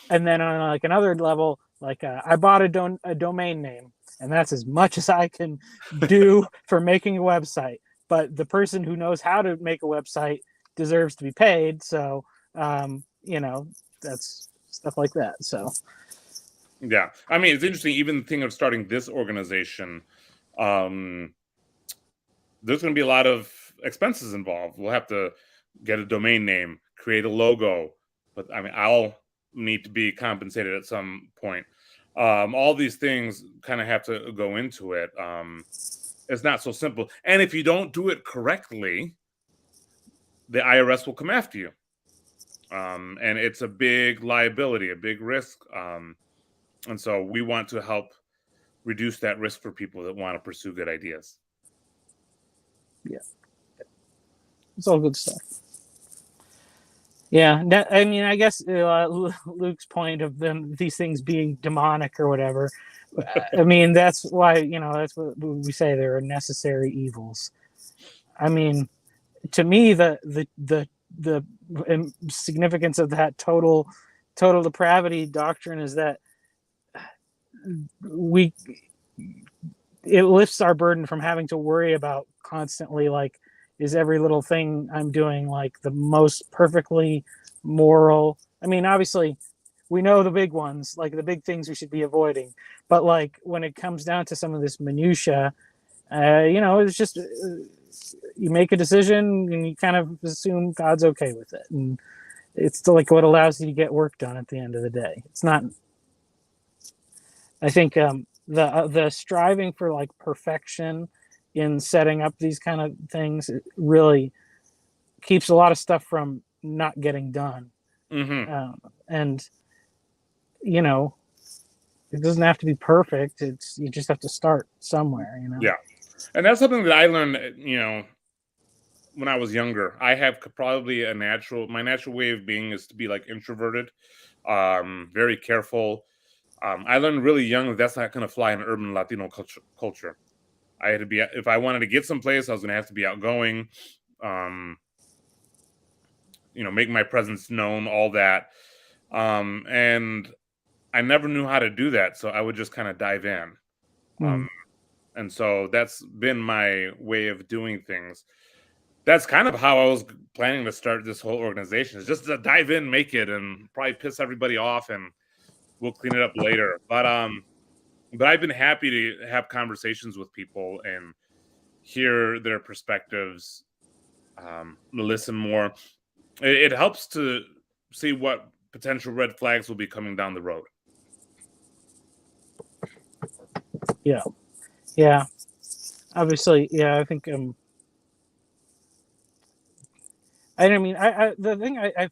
C: then on like another level, like I bought a domain name, and that's as much as I can do for making a website. But the person who knows how to make a website deserves to be paid. So, that's stuff like that. So,
A: yeah, I mean, it's interesting. Even the thing of starting this organization, there's going to be a lot of expenses involved. We'll have to get a domain name, create a logo, but I mean, I'll need to be compensated at some point. All these things kind of have to go into it. It's not so simple. And if you don't do it correctly, the IRS will come after you. And it's a big liability, a big risk. And so we want to help reduce that risk for people that want to pursue good ideas.
C: Yeah. It's all good stuff. Yeah, I mean, I guess Luke's point of these things being demonic or whatever. I mean, that's why that's what we say, they're necessary evils. I mean, to me, the significance of that total depravity doctrine is that it lifts our burden from having to worry about constantly, like, is every little thing I'm doing like the most perfectly moral? I mean, obviously we know the big ones, like the big things we should be avoiding, but like when it comes down to some of this minutia, it's just you make a decision and you kind of assume God's okay with it, and it's still like what allows you to get work done at the end of the day. It's not, I think the striving for like perfection in setting up these kind of things, it really keeps a lot of stuff from not getting done.
A: Mm-hmm.
C: And it doesn't have to be perfect. You just have to start somewhere,
A: Yeah. And that's something that I learned, when I was younger. I have probably my natural way of being is to be like introverted, very careful. I learned really young that's not going to fly in urban Latino culture. I had to be, if I wanted to get someplace, I was going to have to be outgoing, make my presence known, all that. And I never knew how to do that. So I would just kind of dive in. And so that's been my way of doing things. That's kind of how I was planning to start this whole organization, is just to dive in, make it, and probably piss everybody off, and we'll clean it up later. But I've been happy to have conversations with people and hear their perspectives, listen more. It helps to see what potential red flags will be coming down the road.
C: Yeah. Obviously, yeah, I think the thing I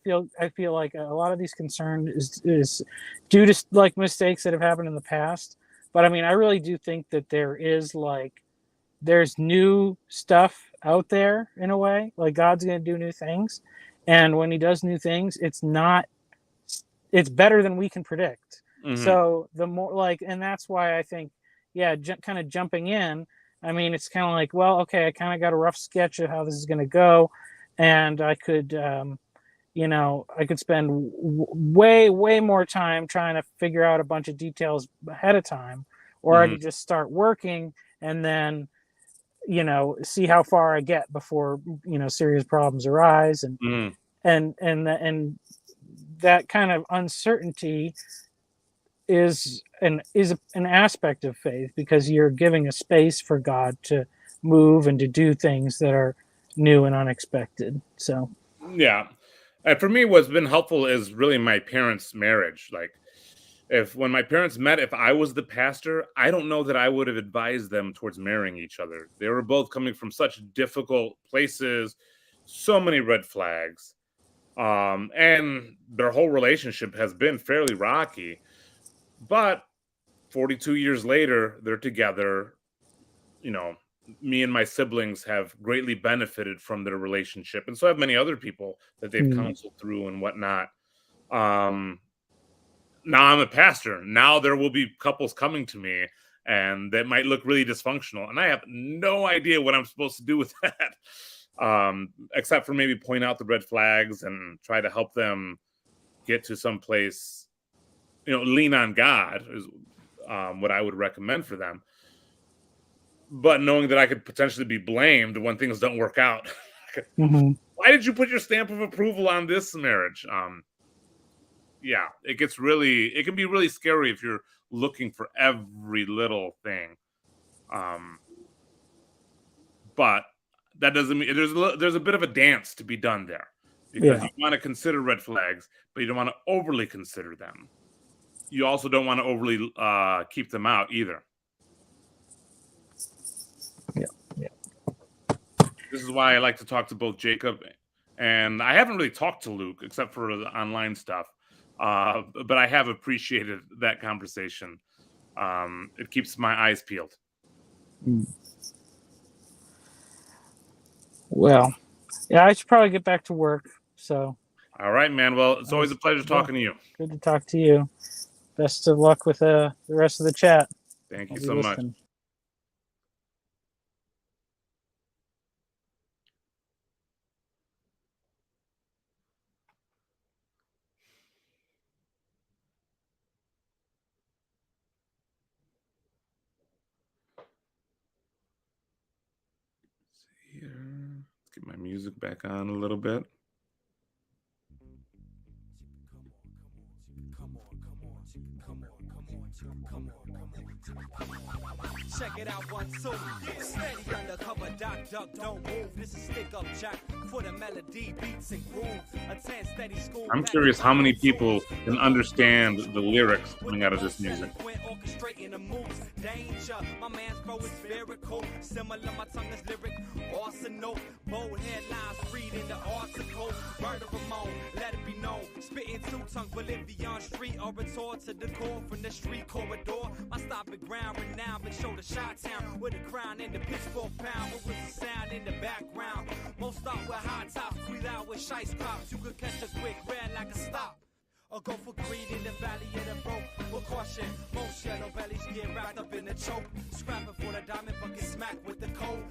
C: feel like a lot of these concerns is due to like mistakes that have happened in the past. But I mean, I really do think that there's new stuff out there in a way. Like God's going to do new things, and when He does new things, it's better than we can predict. Mm-hmm. So the more and that's why I think, kind of jumping in. I mean, it's kind of like, well, okay, I kind of got a rough sketch of how this is going to go, and I could, I could spend way more time trying to figure out a bunch of details ahead of time, or I could just start working and then, see how far I get before, serious problems arise, and that kind of uncertainty is an aspect of faith, because you're giving a space for God to move and to do things that are new and unexpected. So
A: yeah, and for me, what's been helpful is really my parents' marriage. Like, when my parents met, if I was the pastor, I don't know that I would have advised them towards marrying each other. They were both coming from such difficult places, so many red flags, and their whole relationship has been fairly rocky. But 42 years later, they're together. Me and my siblings have greatly benefited from their relationship, and so have many other people that they've counseled through and whatnot. Now I'm a pastor. Now there will be couples coming to me, and that might look really dysfunctional. And I have no idea what I'm supposed to do with that, except for maybe point out the red flags and try to help them get to some place, lean on God is what I would recommend for them. But knowing that I could potentially be blamed when things don't work out.
C: Mm-hmm.
A: Why did you put your stamp of approval on this marriage? Yeah, it can be really scary if you're looking for every little thing. But that doesn't mean there's a bit of a dance to be done there, because you want to consider red flags, but you don't want to overly consider them. You also don't want to overly keep them out either.
C: Yeah.
A: This is why I like to talk to both Jacob, and I haven't really talked to Luke except for the online stuff. But I have appreciated that conversation. It keeps my eyes peeled.
C: Well, yeah, I should probably get back to work. So.
A: All right, man. Well, it's always a pleasure talking to you.
C: Good to talk to you. Best of luck with the rest of the chat.
A: Thank you so much. Let's get my music back on a little bit.
B: Check it out, 1, 2. Steady undercover, duck, don't move. This is stick up jack for the melody, beats and groove. Attend steady school.
A: I'm curious how many people can understand the lyrics coming out of this music.
B: Orchestrating the moves, danger. My man's flow is spherical. Similar, my tongue is lyric. Arsenal, bold headlines, reading the article. Murder Ramon, let it be known. Spitting two-tongue Bolivian street orator to the core from the street corridor. My stopping ground renowned, but show the shot town with a crown and the pitchfork pound. What was the sound in the background? Most start with high tops, breathe out with shice cops. You could catch a quick red like a stop. Or go for greed in the valley of the rope. With caution, most yellow bellies get wrapped up in the choke. Scrapping for the diamond, but get smacked with the cold.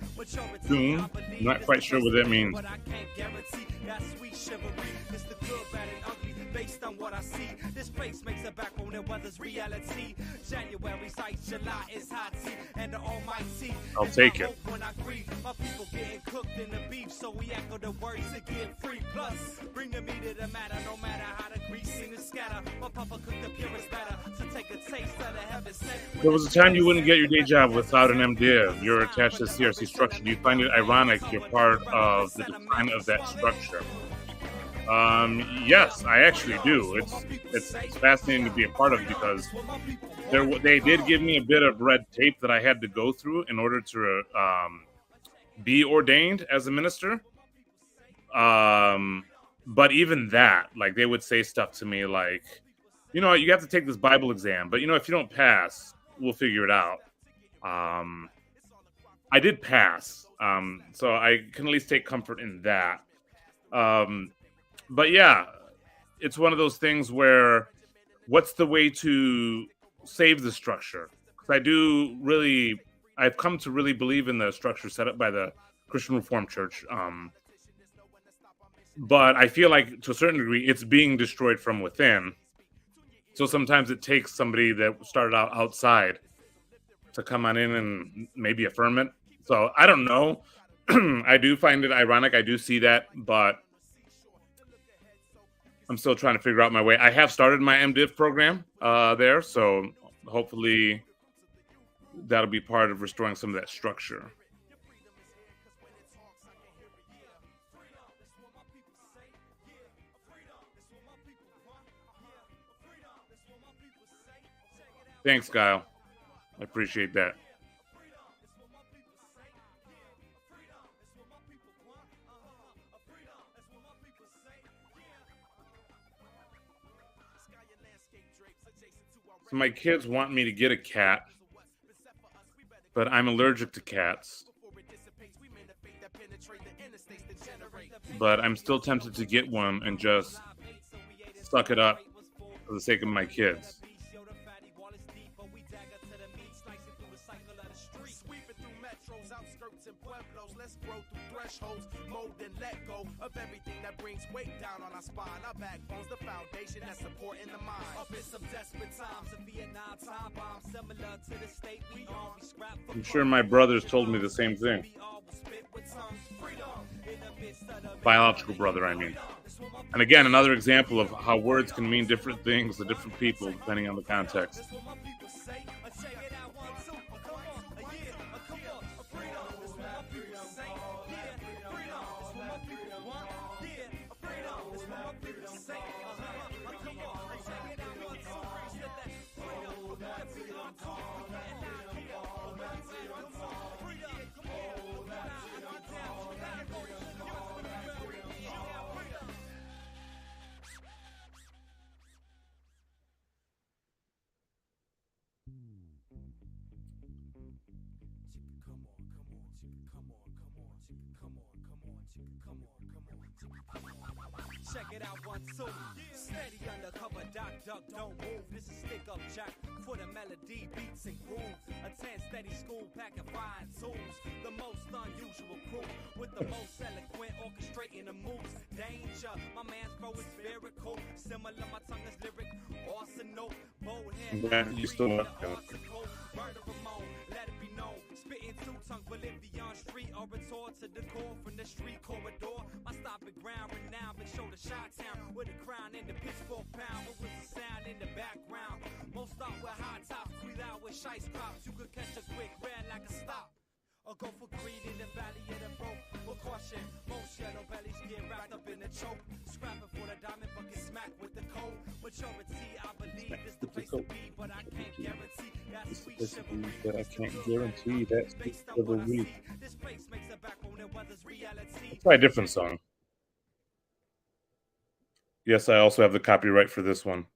A: Soon, I'm not quite sure what that means.
B: But I can't guarantee that sweet chivalry. It's the good, bad, and ugly based on what I see. This place makes a backbone that weather's reality. January sights, July is hot tea, and the almighty.
A: I'll take it.
B: When I grieve, my people getting cooked in the beef, so we echo the words to get free. Plus, bring the meat to the matter, no matter how the grease seems to scatter. My papa cooked the purest batter, so take a taste of the heaven sent.
A: There was a time you wouldn't get your day job without an MDiv. You're attached to the CRC structure. Do you find it ironic you're part of the decline of that structure? Yes, I actually do. It's fascinating to be a part of, because they did give me a bit of red tape that I had to go through in order to be ordained as a minister. But even that, like, they would say stuff to me like, you have to take this Bible exam, but if you don't pass, we'll figure it out. I did pass, so I can at least take comfort in that. But yeah, it's one of those things where, what's the way to save the structure? Because I've come to really believe in the structure set up by the Christian Reformed Church. But I feel like, to a certain degree, it's being destroyed from within. So sometimes it takes somebody that started out outside to come on in and maybe affirm it. So I don't know. I do find it ironic. I do see that, but I'm still trying to figure out my way. I have started my MDiv program there, so hopefully that'll be part of restoring some of that structure. Thanks, Kyle. I appreciate that. So my kids want me to get a cat, but I'm allergic to cats. But I'm still tempted to get one and just suck it up for the sake of my kids.
B: Pushing pueblos, let's grow through thresholds, mold and let go of everything that brings weight down on our spine. Our backbone's the foundation that's supporting the mind. Up in some desperate times, a Vietnam time bomb similar to the state we on. We scrap for
A: I'm sure my brothers told me the same thing. Biological brother, I mean. And again, another example of how words can mean different things to different people depending on the context.
B: Check it out, 1, 2. Steady undercover, duck, don't move. This is stick up jack for the melody, beats and groove. Attend steady school, packing fine tools. The most unusual crew with the most eloquent, orchestrating the moves. Danger, my man's flow is spherical. Similar, my tongue is lyric. Arsenal, bold head.
A: Yeah, you still want
B: Murder Ramon, let it be known. Spitting two-tongue Bolivian street orator to the core from the street corridor. My stopping ground renowned, been show the shot town with a crown and the pitchfork pound. What was the sound in the background? Most start with high tops, squeeze out with shice crops. You could catch a quick red like a stop. Or go for greed in the valley of the broke. With caution, most yellow bellies get wrapped up in the choke. Scrapping for the diamond, but get smacked with the cold. Majority, I believe, is the place to be, but I can't guarantee that sweet chivalry.
A: But I can't guarantee that sweet chivalry.
B: This place makes a backbone and weather's reality.
A: Let's try a different song. Yes, I also have the copyright for this one.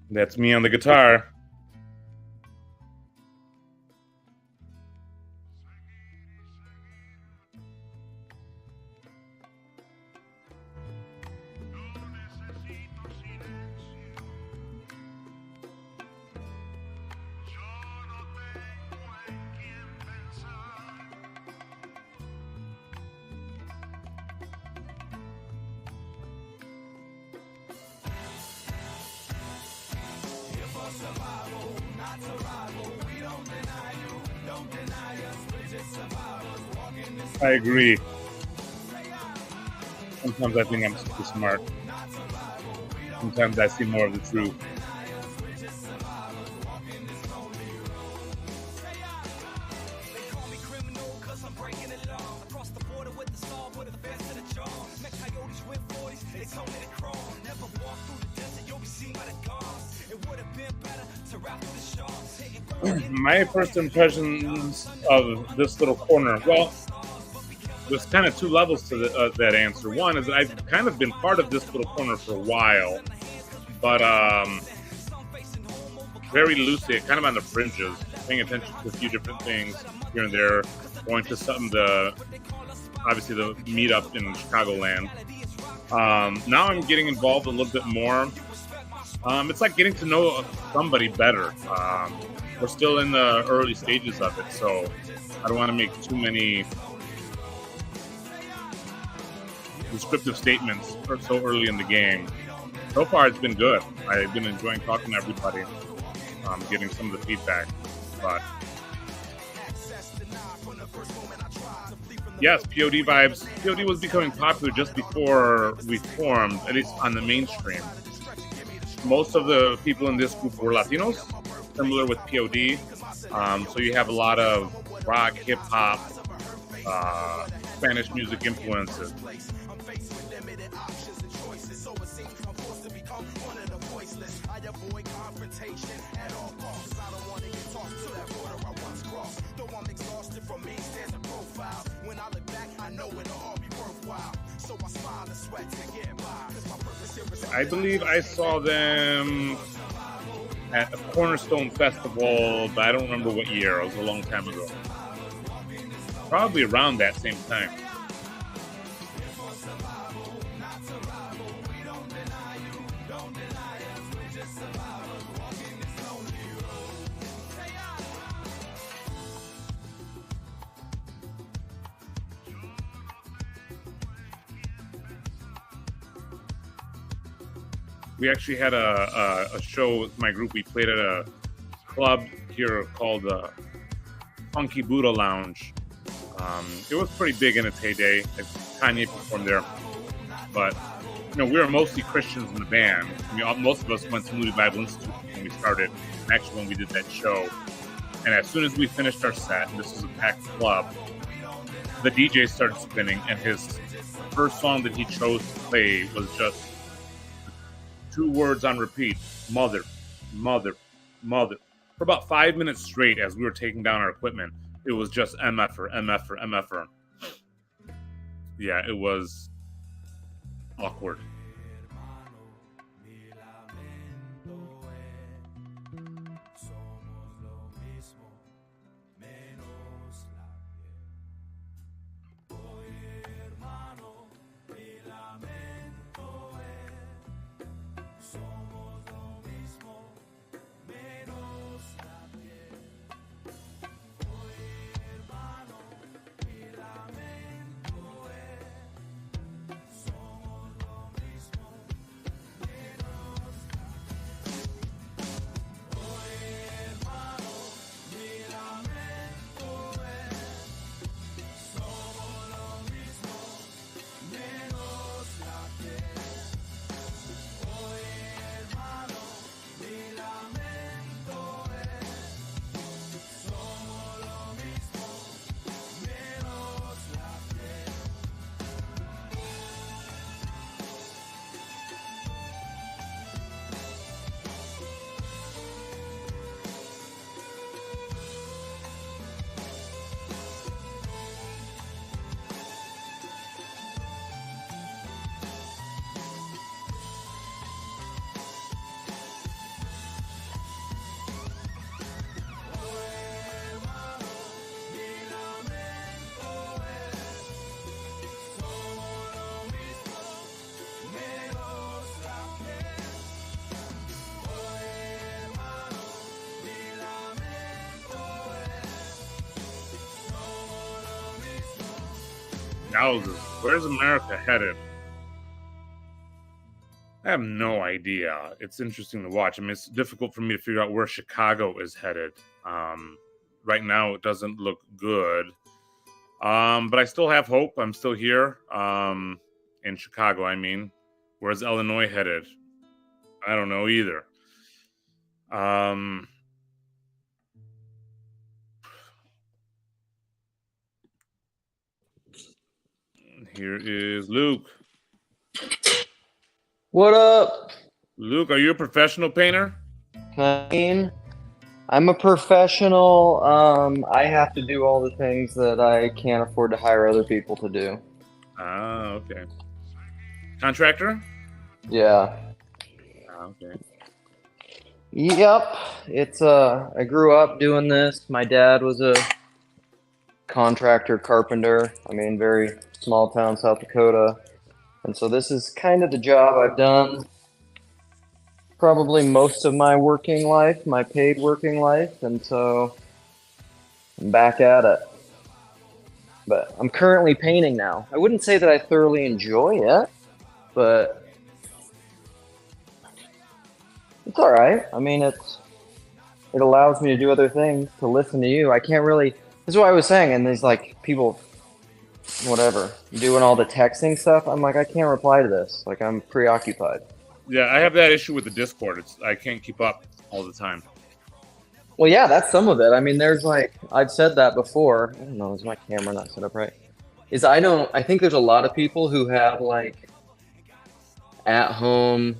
A: That's me on the guitar. I agree. Sometimes I think I'm super smart. Sometimes I see more of the truth. My first impressions of this little corner, well, there's kind of two levels to that answer. One is that I've kind of been part of this little corner for a while, but very loosely, kind of on the fringes, paying attention to a few different things here and there, going to some of the, obviously the meetup in Chicagoland. Now I'm getting involved a little bit more. It's like getting to know somebody better. We're still in the early stages of it, so I don't want to make too many descriptive statements so early in the game. So far, it's been good. I've been enjoying talking to everybody, getting some of the feedback. But yes, POD vibes. POD was becoming popular just before we formed, at least on the mainstream. Most of the people in this group were Latinos, similar with POD. So you have a lot of rock, hip hop, Spanish music influences. I believe I saw them at a Cornerstone Festival, but I don't remember what year. It was a long time ago. Probably around that same time. We actually had a show with my group. We played at a club here called Funky Buddha Lounge. It was pretty big in its heyday. Kanye performed there, but we were mostly Christians in the band. Most of us went to Moody Bible Institute when we started. Actually, when we did that show, and as soon as we finished our set, and this was a packed club, the DJ started spinning, and his first song that he chose to play was just 2 words on repeat: mother, mother, mother. For about 5 minutes straight, as we were taking down our equipment, it was just MFer, MFer, MFer. Yeah, it was awkward. Yowzers, where's America headed? I have no idea. It's interesting to watch. I mean, it's difficult for me to figure out where Chicago is headed. Right now, it doesn't look good. But I still have hope. I'm still here. In Chicago, I mean. Where's Illinois headed? I don't know either. Here is Luke.
D: What up?
A: Luke, are you a professional painter?
D: I mean, I'm a professional. I have to do all the things that I can't afford to hire other people to do.
A: Ah, okay. Contractor?
D: Yeah.
A: Ah, okay.
D: Yep. It's I grew up doing this. My dad was a contractor, carpenter. I mean, very small town, South Dakota. And so this is kind of the job I've done probably most of my working life, my paid working life. And so I'm back at it. But I'm currently painting now. I wouldn't say that I thoroughly enjoy it, but it's all right. I mean, it allows me to do other things, to listen to you. I can't really, this is what I was saying, and there's like people, whatever, doing all the texting stuff. I'm like, I can't reply to this. Like, I'm preoccupied.
A: Yeah, I have that issue with the Discord. I can't keep up all the time.
D: Well, yeah, that's some of it. I mean, there's like, I've said that before. I don't know, is my camera not set up right? I think there's a lot of people who have like at home,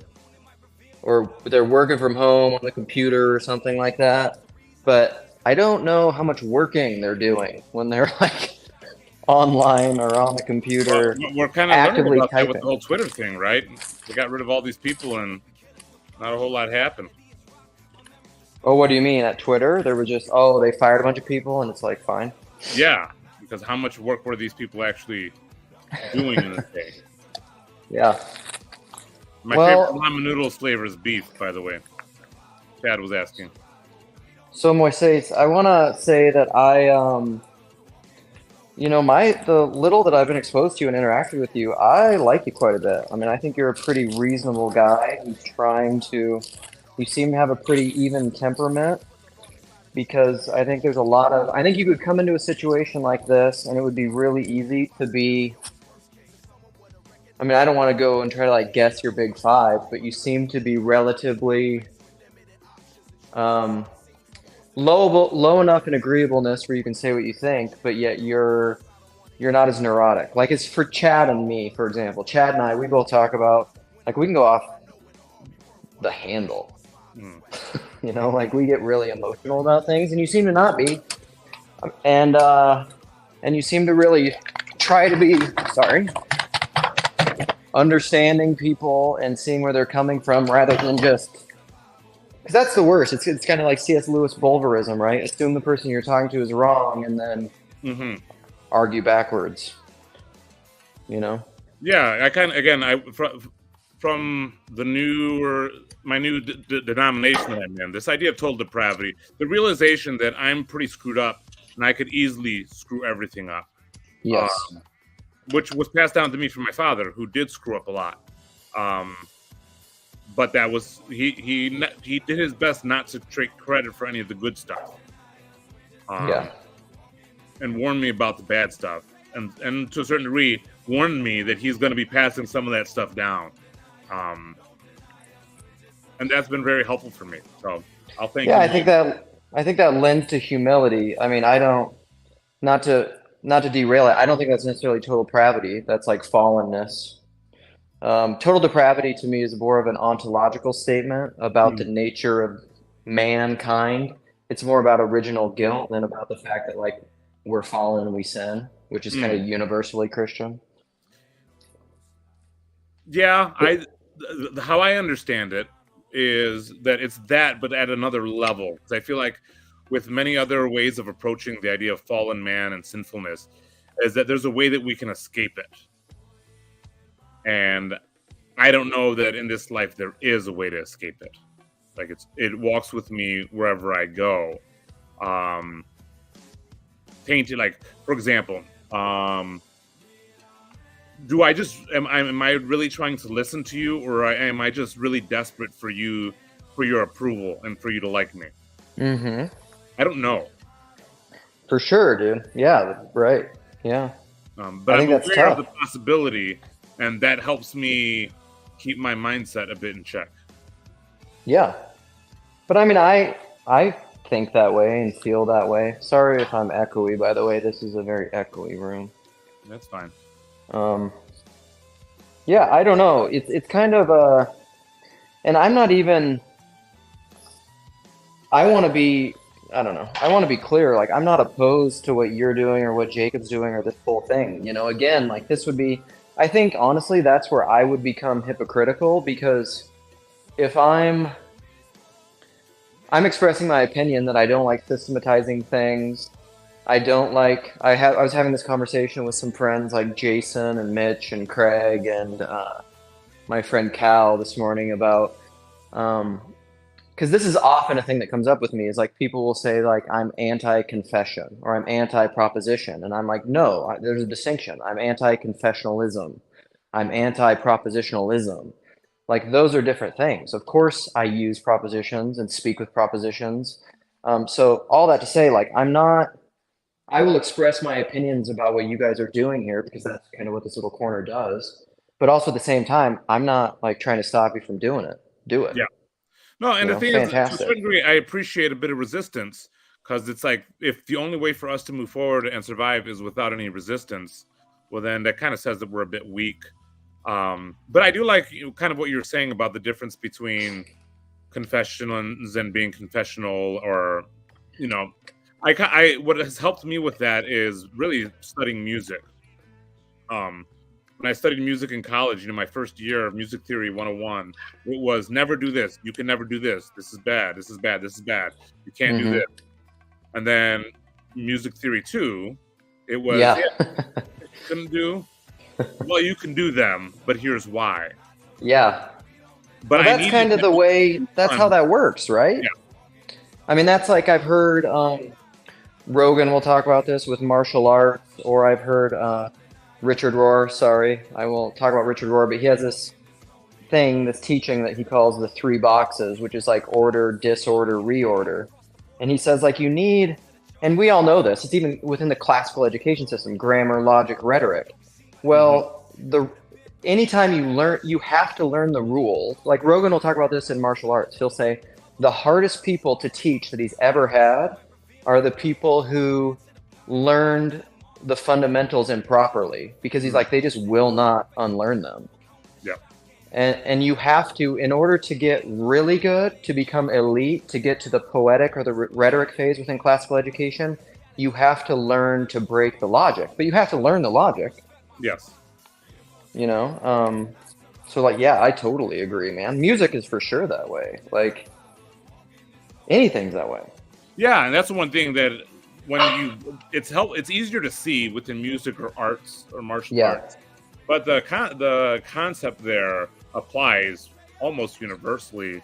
D: or they're working from home on the computer or something like that. But I don't know how much working they're doing when they're like online or on the computer.
A: Well, we're kind of learning
D: actively
A: about that with
D: typing.
A: the whole Twitter thing, right? They got rid of all these people and not a whole lot happened.
D: Oh, what do you mean? At Twitter, there were just, oh, they fired a bunch of people and it's like, fine.
A: Yeah, because how much work were these people actually doing in this day?
D: Yeah.
A: My
D: Well-
A: favorite ramen noodles flavor is beef, by the way. Chad was asking.
D: So Moises, I want to say that You know, the little that I've been exposed to and interacted with you, I like you quite a bit. I mean, I think you're a pretty reasonable guy who's trying to. You seem to have a pretty even temperament because I think there's a lot of. I think you could come into a situation like this and it would be really easy to be. I mean, I don't want to go and try to like guess your big five, but you seem to be relatively low enough in agreeableness where you can say what you think, but yet you're not as neurotic. Like it's for Chad and me, for example. Chad and I, we both talk about like we can go off the handle.
A: Mm.
D: You know, like we get really emotional about things, and you seem to not be. And you seem to really try to be understanding people and seeing where they're coming from rather than just. Because that's the worst. It's kind of like C.S. Lewis Bulverism, right? Assume the person you're talking to is wrong and then argue backwards. You know?
A: Yeah, I kind of again from the my new denomination that I'm in. This idea of total depravity, the realization that I'm pretty screwed up and I could easily screw everything up.
D: Yes.
A: Which was passed down to me from my father, who did screw up a lot. But that was he did his best not to take credit for any of the good stuff. And warned me about the bad stuff, and to a certain degree warned me that he's going to be passing some of that stuff down. And that's been very helpful for me. So I'll thank.
D: Yeah, I think that lends to humility. I mean, I don't not to derail it. I don't think that's necessarily total depravity. That's like fallenness. Total depravity to me is more of an ontological statement about the nature of mankind. It's more about original guilt than about the fact that like we're fallen and we sin, which is kind of universally Christian.
A: Yeah, how I understand it is that it's that, but at another level. Because I feel like with many other ways of approaching the idea of fallen man and sinfulness, is that there's a way that we can escape it. And I don't know that in this life there is a way to escape it. Like it walks with me wherever I go. Tainted, like for example, do I just am I really trying to listen to you, or am I just really desperate for your approval and for you to like me?
D: Mm-hmm.
A: I don't know.
D: For sure, dude. Yeah, right. Yeah.
A: But
D: I think
A: I'm
D: that's
A: aware of
D: tough.
A: the possibility, and that helps me keep my mindset a bit in check.
D: Yeah. But I mean, I think that way and feel that way. Sorry if I'm echoey, by the way. This is a very echoey room.
A: That's fine.
D: Yeah, I don't know. It's kind of and I'm not even. I want to be clear. Like, I'm not opposed to what you're doing or what Jacob's doing or this whole thing. You know, again, like this would be. I think honestly, that's where I would become hypocritical, because if I'm expressing my opinion that I don't like systematizing things. I don't like. I was having this conversation with some friends like Jason and Mitch and Craig and my friend Cal this morning about because this is often a thing that comes up with me is like people will say like I'm anti-confession or I'm anti-proposition, and I'm like, no, there's a distinction. I'm anti-confessionalism. I'm anti-propositionalism. Like those are different things. Of course, I use propositions and speak with propositions. So all that to say, like I'm not. I will express my opinions about what you guys are doing here because that's kind of what this little corner does. But also at the same time, I'm not like trying to stop you from doing it. Do it.
A: Yeah. No, and the thing is, to a
D: fantastic.
A: certain degree, I appreciate a bit of resistance, because it's like if the only way for us to move forward and survive is without any resistance, well, then that kind of says that we're a bit weak. But I do like kind of what you're saying about the difference between confessions and being confessional, or I what has helped me with that is really studying music. When I studied music in college, my first year of Music Theory 101, it was never do this. You can never do this. This is bad. This is bad. This is bad. You can't do this. And then Music Theory 2, it was you couldn't do. Well, you can do them, but here's why.
D: Yeah.
A: But
D: well, that's kind of the way. That's how that works, right?
A: Yeah.
D: I mean, that's like I've heard. Rogan will talk about this with martial arts, or I've heard Richard Rohr. Sorry, I will talk about Richard Rohr, but he has this teaching that he calls the 3 boxes, which is like order, disorder, reorder. And he says like you need, and we all know this, it's even within the classical education system, grammar, logic, rhetoric. Well, anytime you learn, you have to learn the rules. Like Rogan will talk about this in martial arts. He'll say the hardest people to teach that he's ever had are the people who learned the fundamentals improperly, because he's like, they just will not unlearn them.
A: Yeah.
D: And you have to, in order to get really good, to become elite, to get to the poetic or the rhetoric phase within classical education, you have to learn to break the logic. But you have to learn the logic.
A: Yes.
D: You know? So, like, yeah, I totally agree, man. Music is for sure that way. Like, anything's that way.
A: Yeah, and that's the one thing that it's easier to see within music or arts or martial arts. But the concept there applies almost universally.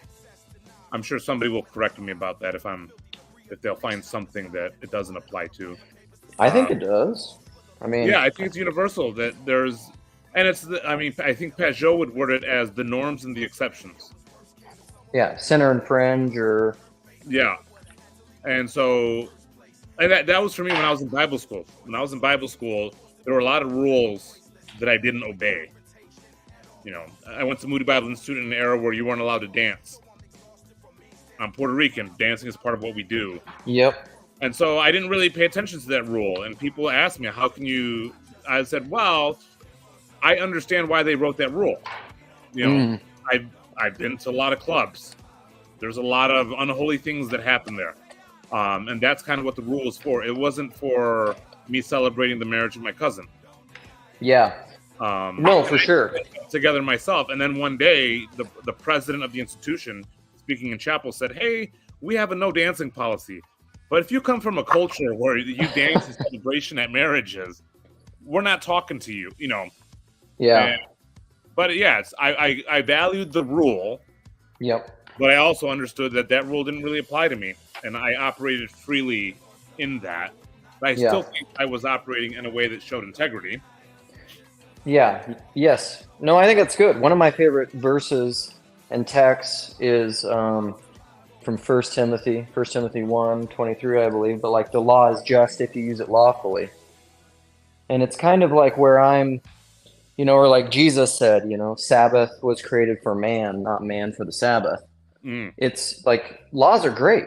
A: I'm sure somebody will correct me about that if they'll find something that it doesn't apply to.
D: I think it does. I mean,
A: yeah, I think it's universal that there's, and I think Pajot would word it as the norms and the exceptions.
D: Yeah, center and fringe, or
A: yeah, and so, and that was for me when I was in Bible school. When I was in Bible school, there were a lot of rules that I didn't obey. You know, I went to Moody Bible Institute in an era where you weren't allowed to dance. I'm Puerto Rican. Dancing is part of what we do.
D: Yep.
A: And so I didn't really pay attention to that rule. And people asked me, how can you? I said, well, I understand why they wrote that rule. You know, I've been to a lot of clubs. There's a lot of unholy things that happen there. And that's kind of what the rule was for. It wasn't for me celebrating the marriage of my cousin.
D: Yeah. No, for sure.
A: Together myself. And then one day, the president of the institution, speaking in chapel, said, hey, we have a no dancing policy. But if you come from a culture where you dance in celebration at marriages, we're not talking to you, you know.
D: Yeah.
A: But yes, I valued the rule.
D: Yep.
A: But I also understood that rule didn't really apply to me. And I operated freely in that. But I still think I was operating in a way that showed integrity.
D: Yeah. Yes. No, I think that's good. One of my favorite verses and texts is from 1 Timothy 1:23, I believe. But like, the law is just if you use it lawfully. And it's kind of like where I'm, you know, or like Jesus said, you know, Sabbath was created for man, not man for the Sabbath. It's like, laws are great.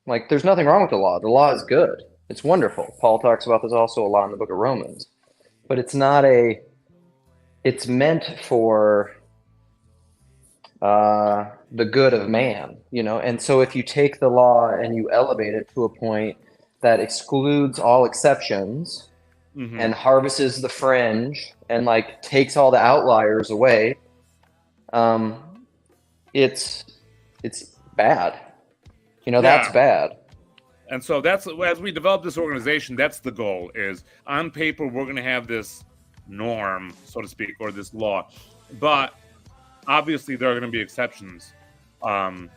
D: Like, there's nothing wrong with the law. The law is good. It's wonderful. Paul talks about this also a lot in the book of Romans. But it's not it's meant for the good of man, you know? And so if you take the law and you elevate it to a point that excludes all exceptions and harvests the fringe and like takes all the outliers away, it's bad. You know, that's bad.
A: And so that's, as we develop this organization, that's the goal, is on paper, we're going to have this norm, so to speak, or this law. But obviously there are going to be exceptions. And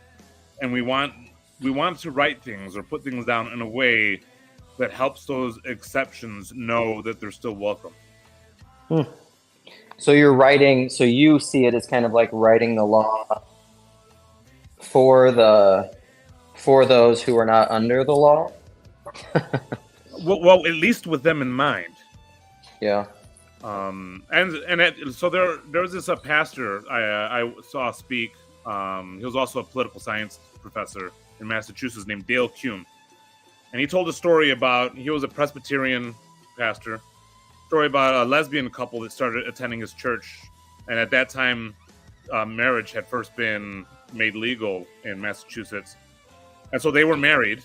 A: we want to write things or put things down in a way that helps those exceptions know that they're still welcome.
D: So you see it as kind of like writing the law for those who are not under the law?
A: well, at least with them in mind.
D: Yeah.
A: So there was this pastor I saw speak. He was also a political science professor in Massachusetts named Dale Kuhn. And he told a story about, he was a Presbyterian pastor, story about a lesbian couple that started attending his church. And at that time, marriage had first been made legal in Massachusetts. And so they were married,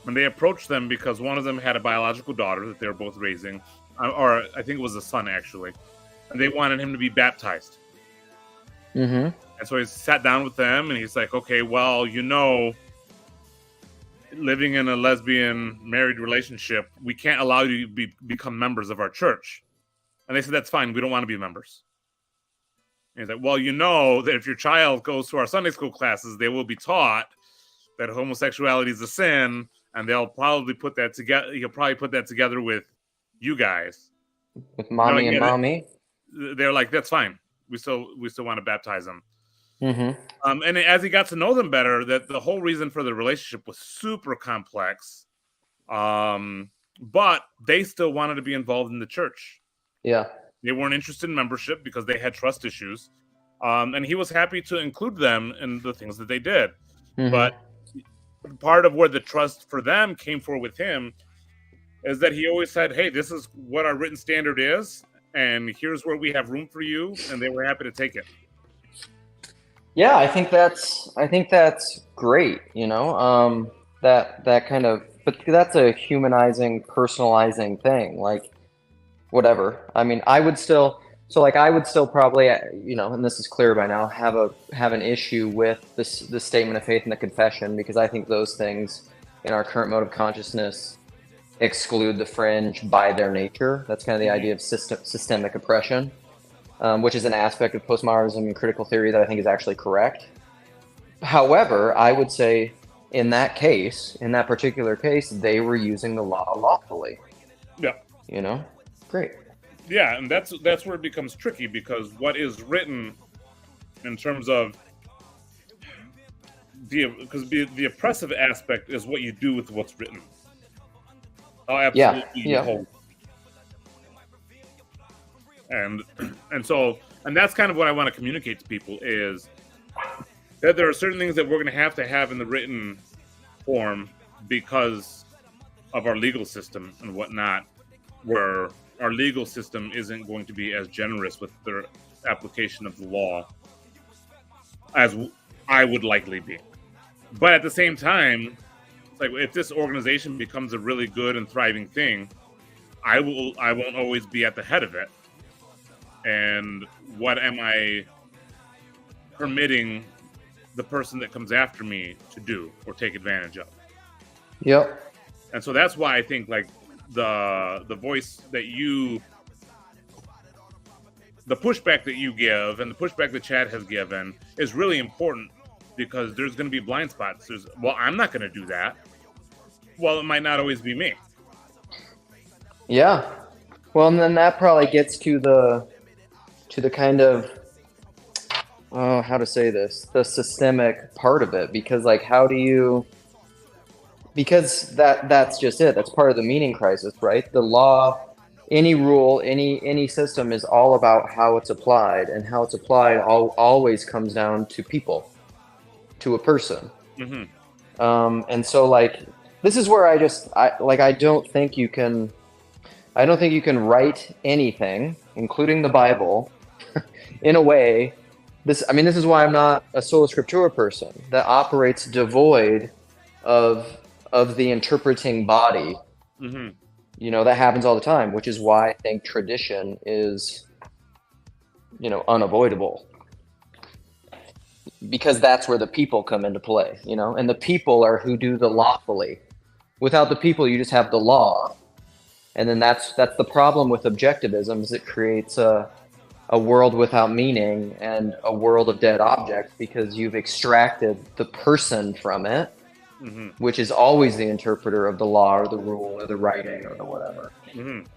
A: and they approached them because one of them had a biological daughter that they were both raising, or I think it was a son, actually. And they wanted him to be baptized. And so he sat down with them, and he's like, okay, well, you know, living in a lesbian married relationship, we can't allow you to become members of our church. And they said, that's fine. We don't want to be members. And he's like, well, you know that if your child goes to our Sunday school classes, they will be taught that homosexuality is a sin, and they'll probably put that together. He'll probably put that together with you guys.
D: With mommy and mommy.
A: They're like, that's fine. We still want to baptize them.
D: Mm-hmm.
A: And as he got to know them better, that the whole reason for the relationship was super complex. But they still wanted to be involved in the church.
D: Yeah.
A: They weren't interested in membership because they had trust issues. And he was happy to include them in the things that they did.
D: Mm-hmm.
A: But part of where the trust for them came for with him is that he always said, hey, this is what our written standard is, and here's where we have room for you, and they were happy to take it.
D: Yeah, I think that's great, you know. That kind of, but that's a humanizing, personalizing thing. Like, whatever. I mean, I would still probably, you know, and this is clear by now, have an issue with the statement of faith and the confession, because I think those things in our current mode of consciousness exclude the fringe by their nature. That's kind of the idea of systemic oppression, which is an aspect of postmodernism and critical theory that I think is actually correct. However, I would say in that particular case, they were using the law lawfully.
A: Yeah.
D: You know? Great.
A: Yeah, and that's where it becomes tricky, because what is written in terms of the oppressive aspect is what you do with what's written. Oh, absolutely.
D: Yeah.
A: And that's kind of what I want to communicate to people, is that there are certain things that we're going to have in the written form because of our legal system and whatnot, where our legal system isn't going to be as generous with their application of the law as I would likely be. But at the same time, like, if this organization becomes a really good and thriving thing, I won't always be at the head of it. And what am I permitting the person that comes after me to do or take advantage of?
D: Yep.
A: And so that's why I think, like, the voice that the pushback that you give and the pushback that Chad has given is really important, because there's going to be blind spots. Well, I'm not going to do that. Well, it might not always be me.
D: Yeah. Well, and then that probably gets to the kind of, how to say this, the systemic part of it, because, like, because that's just it. That's part of the meaning crisis, right? The law, any rule, any system is all about how it's applied, and how it's applied always comes down to people, to a person.
A: Mm-hmm.
D: And so, like, this is where I don't think you can write anything, including the Bible, in a way. This is why I'm not a sola scriptura person that operates devoid of the interpreting body.
A: Mm-hmm.
D: You know, that happens all the time, which is why I think tradition is, you know, unavoidable. Because that's where the people come into play, you know, and the people are who do the lawfully. Without the people, you just have the law. And then that's the problem with objectivism, is it creates a world without meaning and a world of dead objects, because you've extracted the person from it,
A: mm-hmm.
D: which is always the interpreter of the law or the rule or the writing or the whatever.
A: Mm-hmm.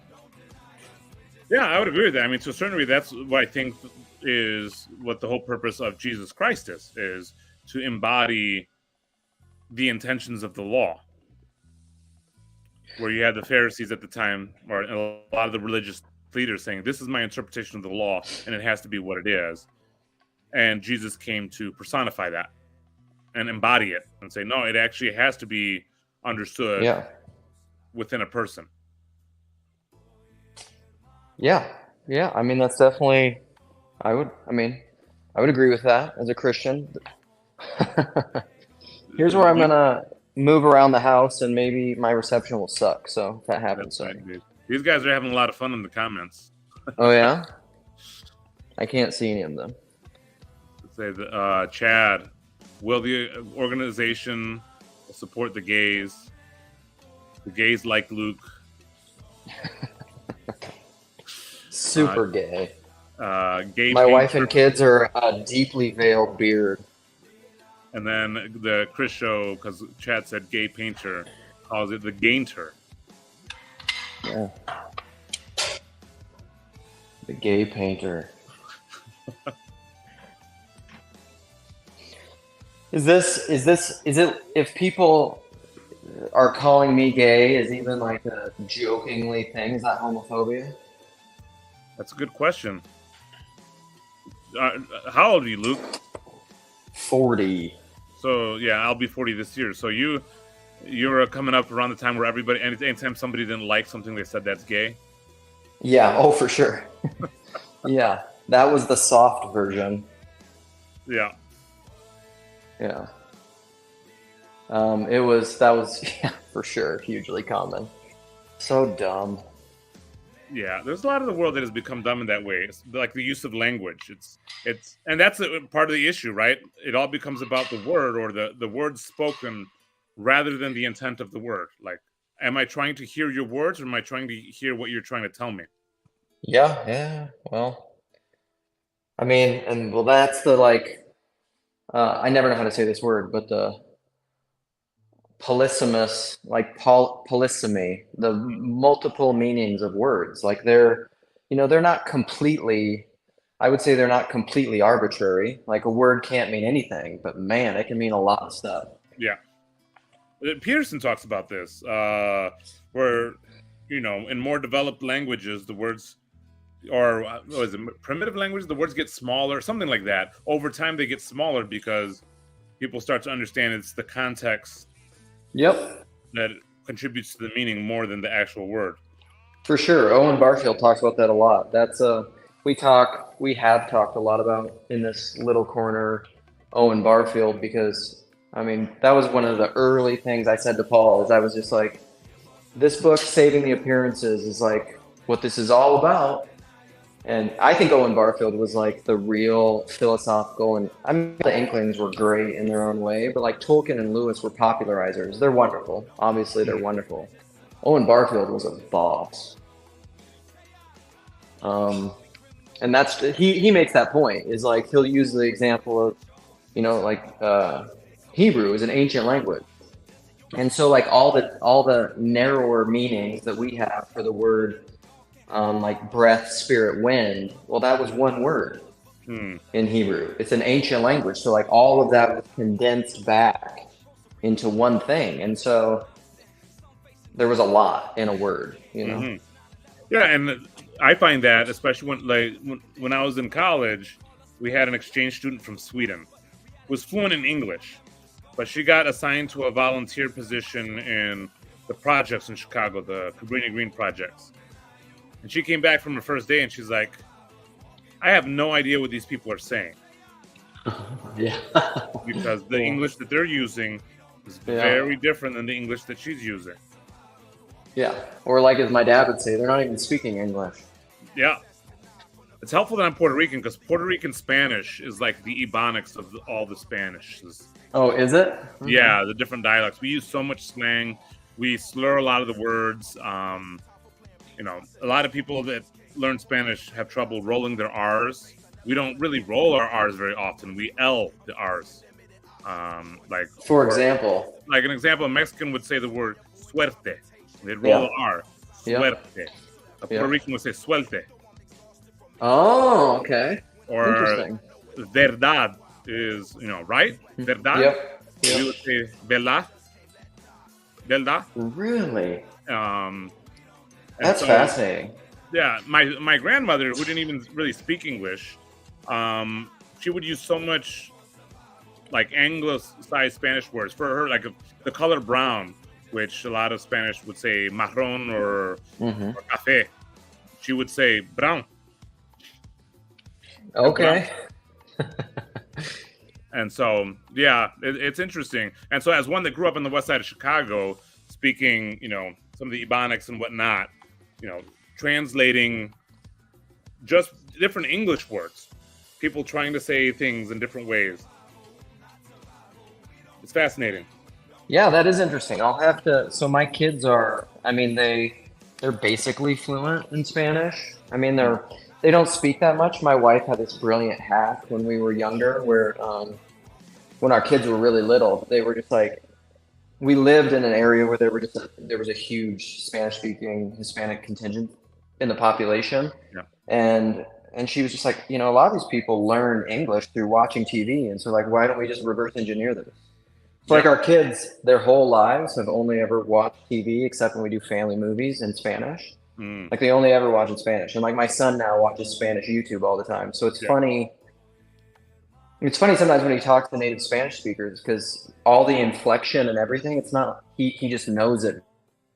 A: Yeah, I would agree with that. I mean, to a certain degree, that's what I think is what the whole purpose of Jesus Christ is to embody the intentions of the law. Where you had the Pharisees at the time, or a lot of the religious leaders saying, this is my interpretation of the law, and it has to be what it is. And Jesus came to personify that and embody it and say, no, it actually has to be understood within a person. Yeah.
D: I mean, that's definitely, I would agree with that as a Christian. Here's where I'm going to move around the house, and maybe my reception will suck. So if that happens.
A: Right, these guys are having a lot of fun in the comments.
D: Oh, yeah? I can't see any of them.
A: Say that, Chad, will the organization support the gays? The gays like Luke.
D: Super gay.
A: Gay.
D: My wife and kids are a deeply veiled beard.
A: And then the Chris show, because Chad said gay painter. calls it the gainter.
D: Yeah. The gay painter. Is it if people are calling me gay is even like a jokingly thing? Is that homophobia?
A: That's a good question. How old are you, Luke?
D: 40.
A: So yeah, I'll be 40 this year. So you're coming up around the time where everybody, anytime somebody didn't like something, they said that's gay.
D: Yeah, oh for sure. Yeah, that was the soft version.
A: Yeah.
D: Yeah. That was yeah, for sure, hugely common. So dumb.
A: Yeah, there's a lot of the world that has become dumb in that way. It's like the use of language. And that's part of the issue, right? It all becomes about the word or the words spoken rather than the intent of the word. Like, am I trying to hear your words or am I trying to hear what you're trying to tell me?
D: Yeah. Well, I mean, and well, that's the I never know how to say this word, but the polysemous, polysemy, the multiple meanings of words. Like they're not completely, I would say they're not completely arbitrary. Like a word can't mean anything, but man, it can mean a lot of stuff.
A: Yeah. Peterson talks about this, where, in more developed languages, the words, or what is it, primitive language, the words get smaller, something like that. Over time, they get smaller because people start to understand it's the context
D: Yep.
A: that contributes to the meaning more than the actual word.
D: For sure. Owen Barfield talks about that a lot. That's we have talked a lot about in this little corner Owen Barfield, because I mean, that was one of the early things I said to Paul, is I was just like, this book, Saving the Appearances, is like what this is all about. And I think Owen Barfield was like the real philosophical, and I mean, the Inklings were great in their own way, but like Tolkien and Lewis were popularizers. They're wonderful. Obviously, they're wonderful. Owen Barfield was a boss. And that's, he makes that point, is like, he'll use the example of, Hebrew is an ancient language. And so like all the narrower meanings that we have for the word, like breath, spirit, wind, well, that was one word in Hebrew. It's an ancient language. So like all of that was condensed back into one thing. And so there was a lot in a word,
A: Mm-hmm. Yeah, and I find that, especially when I was in college, we had an exchange student from Sweden who was fluent in English, but she got assigned to a volunteer position in the projects in Chicago, the Cabrini Green projects. And she came back from her first day and she's like, I have no idea what these people are saying.
D: Yeah.
A: Because the English that they're using is very different than the English that she's using.
D: Yeah. Or like as my dad would say, they're not even speaking English.
A: Yeah. It's helpful that I'm Puerto Rican, because Puerto Rican Spanish is like the Ebonics of all the Spanish.
D: Oh, is it? Okay.
A: Yeah, the different dialects. We use so much slang. We slur a lot of the words. A lot of people that learn Spanish have trouble rolling their R's. We don't really roll our R's very often. We L the R's. For example, an example, a Mexican would say the word suerte. They'd roll the R. Suerte. A Puerto Rican would say suelte.
D: Oh, okay.
A: Or
D: interesting.
A: Verdad is, right? Verdad.
D: Yep.
A: We would say verdad. Verdad.
D: Really?
A: That's
D: fascinating.
A: Yeah, my grandmother, who didn't even really speak English, she would use so much like anglicized Spanish words for her, like the color brown, which a lot of Spanish would say marron or café. She would say brown.
D: Okay.
A: And so, yeah, it's interesting. And so, as one that grew up on the west side of Chicago, speaking, some of the Ebonics and whatnot, translating just different English words, people trying to say things in different ways. It's fascinating.
D: Yeah, that is interesting. I'll have to. So my kids are, they're basically fluent in Spanish. I mean, they don't speak that much. My wife had this brilliant hack when we were younger, where when our kids were really little, they were just like, we lived in an area where there was a huge Spanish-speaking Hispanic contingent in the population,
A: Yeah.
D: and she was just like, a lot of these people learn English through watching TV, and so like, why don't we just reverse engineer this? So like our kids, their whole lives have only ever watched TV except when we do family movies in Spanish. Like they only ever watch in Spanish, and like my son now watches Spanish YouTube all the time. So it's funny. It's funny sometimes when he talks to native Spanish speakers because all the inflection and everything, it's not, he just knows it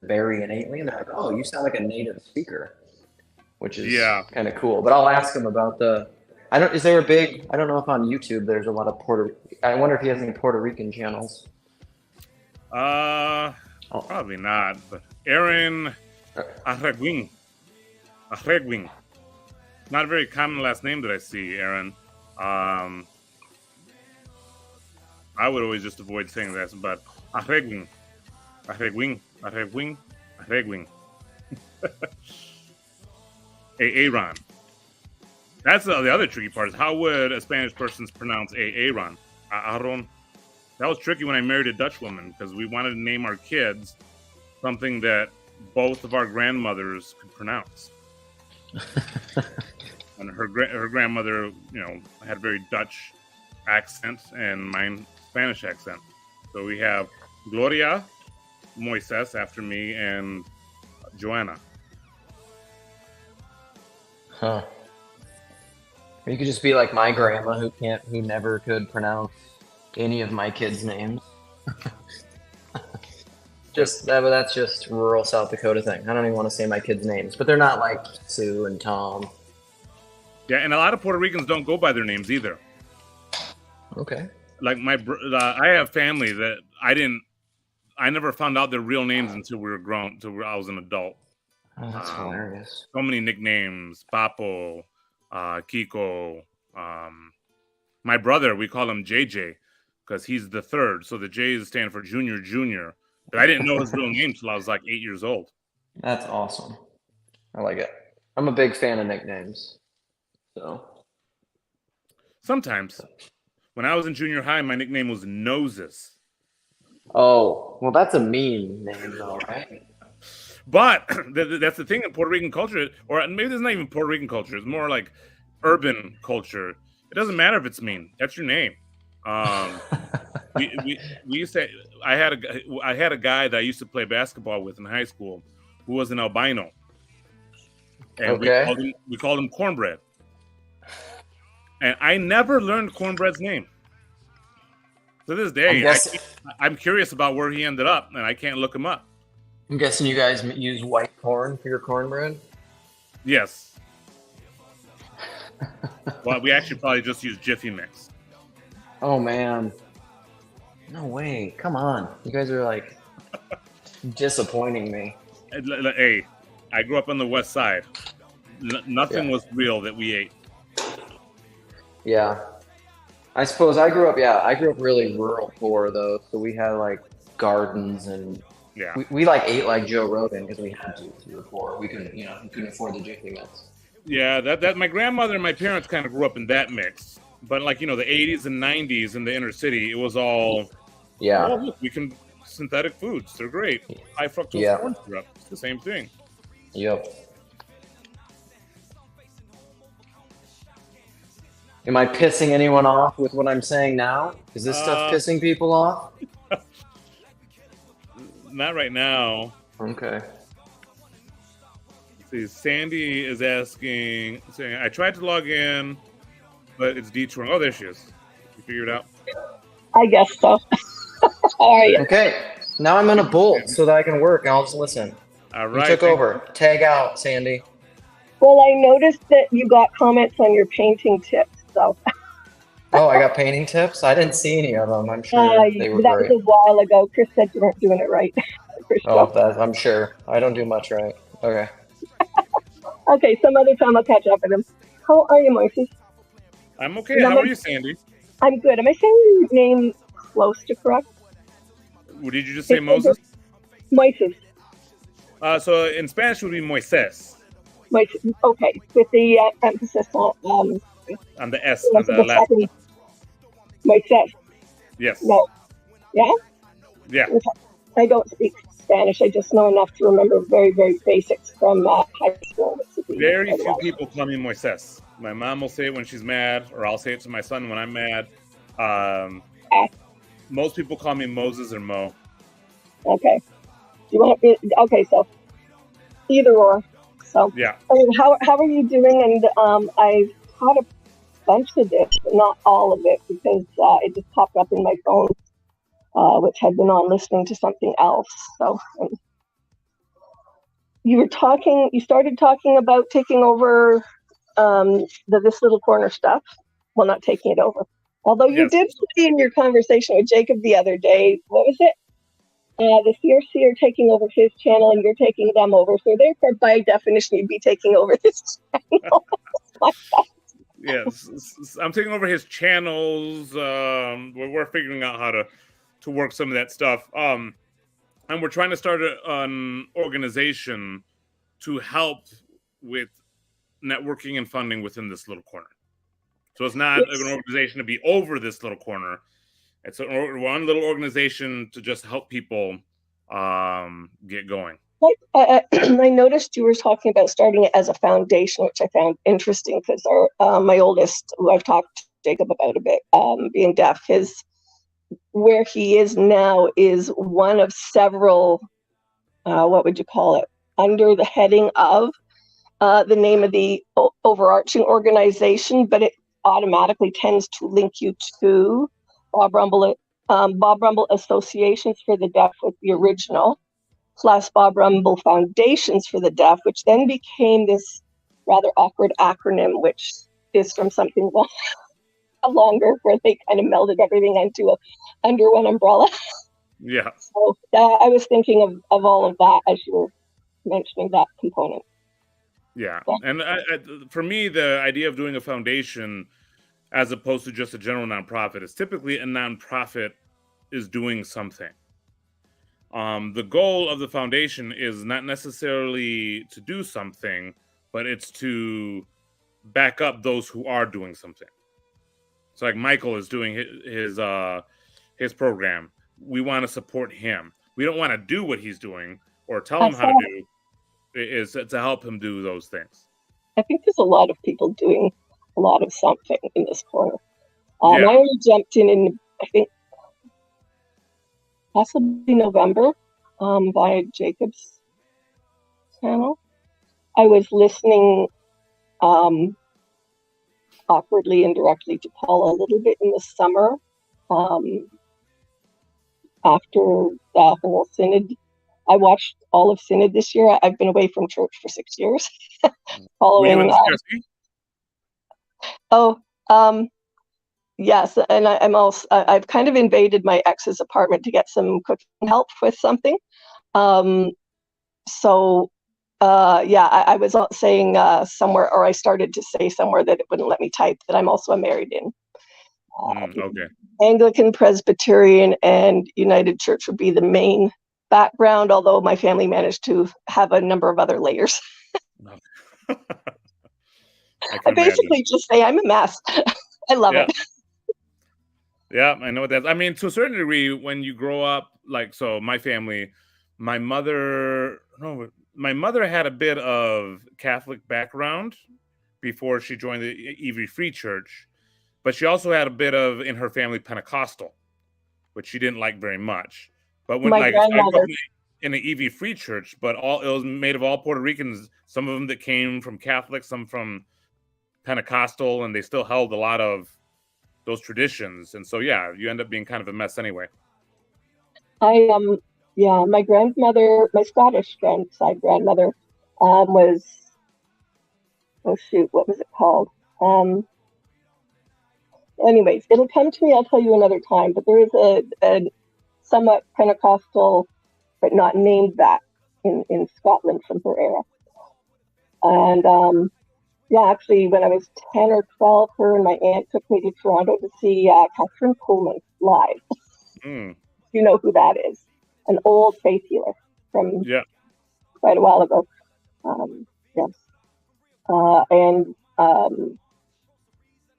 D: very innately. And they're like, oh, you sound like a native speaker, which is kind of cool. But I'll ask him about I don't know if on YouTube there's a lot of I wonder if he has any Puerto Rican channels.
A: Probably not. But Aaron Arreguin. Not a very common last name that I see, Aaron. I would always just avoid saying that, but Arreguin. Aaron. That's the other tricky part, is how would a Spanish person pronounce Aaron? Aaron. That was tricky when I married a Dutch woman, because we wanted to name our kids something that both of our grandmothers could pronounce. And her grandmother, had a very Dutch accent, and mine Spanish accent. So we have Gloria Moises after me, and Joanna.
D: Huh. Or you could just be like my grandma who never could pronounce any of my kids' names. That's just rural South Dakota thing. I don't even want to say my kids' names, but they're not like Sue and Tom.
A: Yeah, and a lot of Puerto Ricans don't go by their names either.
D: Okay.
A: Like I have family that I never found out their real names until we were grown, until I was an adult.
D: Oh, that's hilarious.
A: So many nicknames: Papo, Kiko. My brother, we call him JJ because he's the third. So the J's stand for Junior. But I didn't know his real name till I was like 8 years old.
D: That's awesome. I like it. I'm a big fan of nicknames. So
A: sometimes, when I was in junior high, my nickname was Noses.
D: Oh, well, that's a mean name, though, right?
A: But that's the thing in Puerto Rican culture, or maybe it's not even Puerto Rican culture. It's more like urban culture. It doesn't matter if it's mean. That's your name. We used to. I had a guy that I used to play basketball with in high school who was an albino, and we called him Cornbread. And I never learned Cornbread's name. To this day, I'm curious about where he ended up, and I can't look him up.
D: I'm guessing you guys use white corn for your cornbread?
A: Yes. Well, we actually probably just use Jiffy Mix.
D: Oh, man. No way. Come on. You guys are, like, disappointing me.
A: Hey, I grew up on the west side. Nothing was real that we ate.
D: Yeah. I suppose I grew up really rural poor, though. So we had, like, gardens and we like ate like Joe Rogan because we had to. We were poor. We couldn't afford the Jiffy Mix.
A: Yeah, that my grandmother and my parents kind of grew up in that mix. But like, the 80s and 90s in the inner city, it was all, oh, look, we can synthetic foods. They're great. High fructose corn syrup. It's the same thing.
D: Yep. Am I pissing anyone off with what I'm saying now? Is this stuff pissing people off?
A: Not right now.
D: Okay.
A: Let's see, Sandy is saying, I tried to log in, but it's detouring. Oh, there she is. You figured it out?
E: I guess so. How are you?
D: Okay. Now I'm in a bolt so that I can work. I'll just listen.
A: All right.
D: You took over. Tag out, Sandy.
E: Well, I noticed that you got comments on your painting tips. So.
D: Oh, I got painting tips? I didn't see any of them. I'm sure they were
E: that
D: great.
E: was a while ago. Chris said you weren't doing it right.
D: I'm sure. I don't do much right. Okay.
E: Okay, some other time I'll catch up with him. How are you, Moises?
A: I'm okay. How are you, Sandy?
E: I'm good. Am I saying your name close to correct?
A: What did you just say, Moses?
E: Moises.
A: So in Spanish it would be Moises.
E: Moises. Okay, with the emphasis on
A: the S, on the last.
E: Moises.
A: Yes.
E: No. Yeah?
A: Yeah.
E: Okay. I don't speak Spanish. I just know enough to remember very, very basics from high school. Which would be
A: Very
E: quite a
A: few
E: while.
A: people call me Moises. My mom will say it when she's mad, or I'll say it to my son when I'm mad. Um,
E: Okay.
A: most people call me Moses or Mo.
E: Okay. Do you want to? Okay, so either or. So,
A: Yeah.
E: I mean, how are you doing? And I've caught a bunch of this, but not all of it, because it just popped up in my phone, which had been on listening to something else. So you started talking about taking over the This Little Corner stuff. Well, not taking it over. Although you
A: Yes.
E: did say in your conversation with Jacob the other day, what was it? The CRC are taking over his channel and you're taking them over. So therefore, by definition, you'd be taking over this channel.
A: Yes. I'm taking over his channels. We're figuring out how to work some of that stuff. And we're trying to start an organization to help with networking and funding within This Little Corner. So it's not an organization to be over This Little Corner. It's one little organization to just help people get going.
E: I noticed you were talking about starting it as a foundation, which I found interesting because my oldest, who I've talked to Jacob about a bit, being deaf, where he is now is one of several, what would you call it, under the heading of the name of the overarching organization, but it automatically tends to link you to Bob Rumble Associations for the Deaf with the original, plus Bob Rumble Foundations for the Deaf, which then became this rather awkward acronym, which is from something longer, where they kind of melded everything under one umbrella.
A: Yeah.
E: So I was thinking of all of that as you were mentioning that component.
A: Yeah. And for me, the idea of doing a foundation as opposed to just a general nonprofit is typically a nonprofit is doing something. The goal of the foundation is not necessarily to do something, but it's to back up those who are doing something. So like Michael is doing his program. We want to support him. We don't want to do what he's doing or tell him how to do. Is to help him do those things.
E: I think there's a lot of people doing a lot of something in this corner.
A: Yeah.
E: I only jumped in I think possibly November via Jacob's channel. I was listening awkwardly and directly to Paula a little bit in the summer after the whole synod. I watched all of synod this year. I've been away from church for 6 years. Following. Yes, and I've kind of invaded my ex's apartment to get some cooking help with something. I was saying somewhere, or I started to say somewhere that it wouldn't let me type, that I'm also a married-in.
A: Okay.
E: Anglican, Presbyterian, and United Church would be the main background, although my family managed to have a number of other layers. I basically just say I'm a mess. I love it.
A: Yeah, I know what that. I mean, to a certain degree, when you grow up, like, so my family, my mother had a bit of Catholic background before she joined the EV Free Church, but she also had a bit of, in her family, Pentecostal, which she didn't like very much. But when I grew up in an EV Free Church, but it was made of all Puerto Ricans, some of them that came from Catholic, some from Pentecostal, and they still held a lot of those traditions. And so, yeah, you end up being kind of a mess anyway.
E: My grandmother, my Scottish side grandmother, was, what was it called? Anyways, it'll come to me. I'll tell you another time. But there is a somewhat Pentecostal, but not named that, in Scotland from her era. And actually, when I was 10 or 12, her and my aunt took me to Toronto to see Catherine Coleman live. You know who that is? An old faith healer from quite a while ago. Yes. And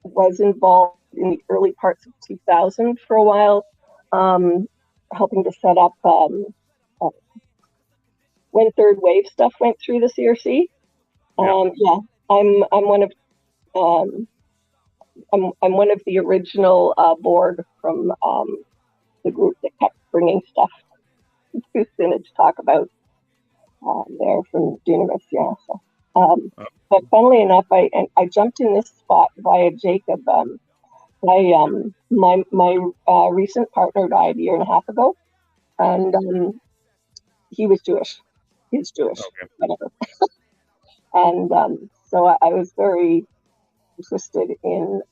E: was involved in the early parts of 2000 for a while, helping to set up when third wave stuff went through the CRC. Yeah, I'm one of I'm one of the original board from the group that kept bringing stuff to Synod to talk about there from Dunamis. Yeah. So, but funnily enough, I jumped in this spot via Jacob. My recent partner died a year and a half ago, and he was Jewish. He's Jewish,
A: Okay.
E: whatever. And so I was very interested in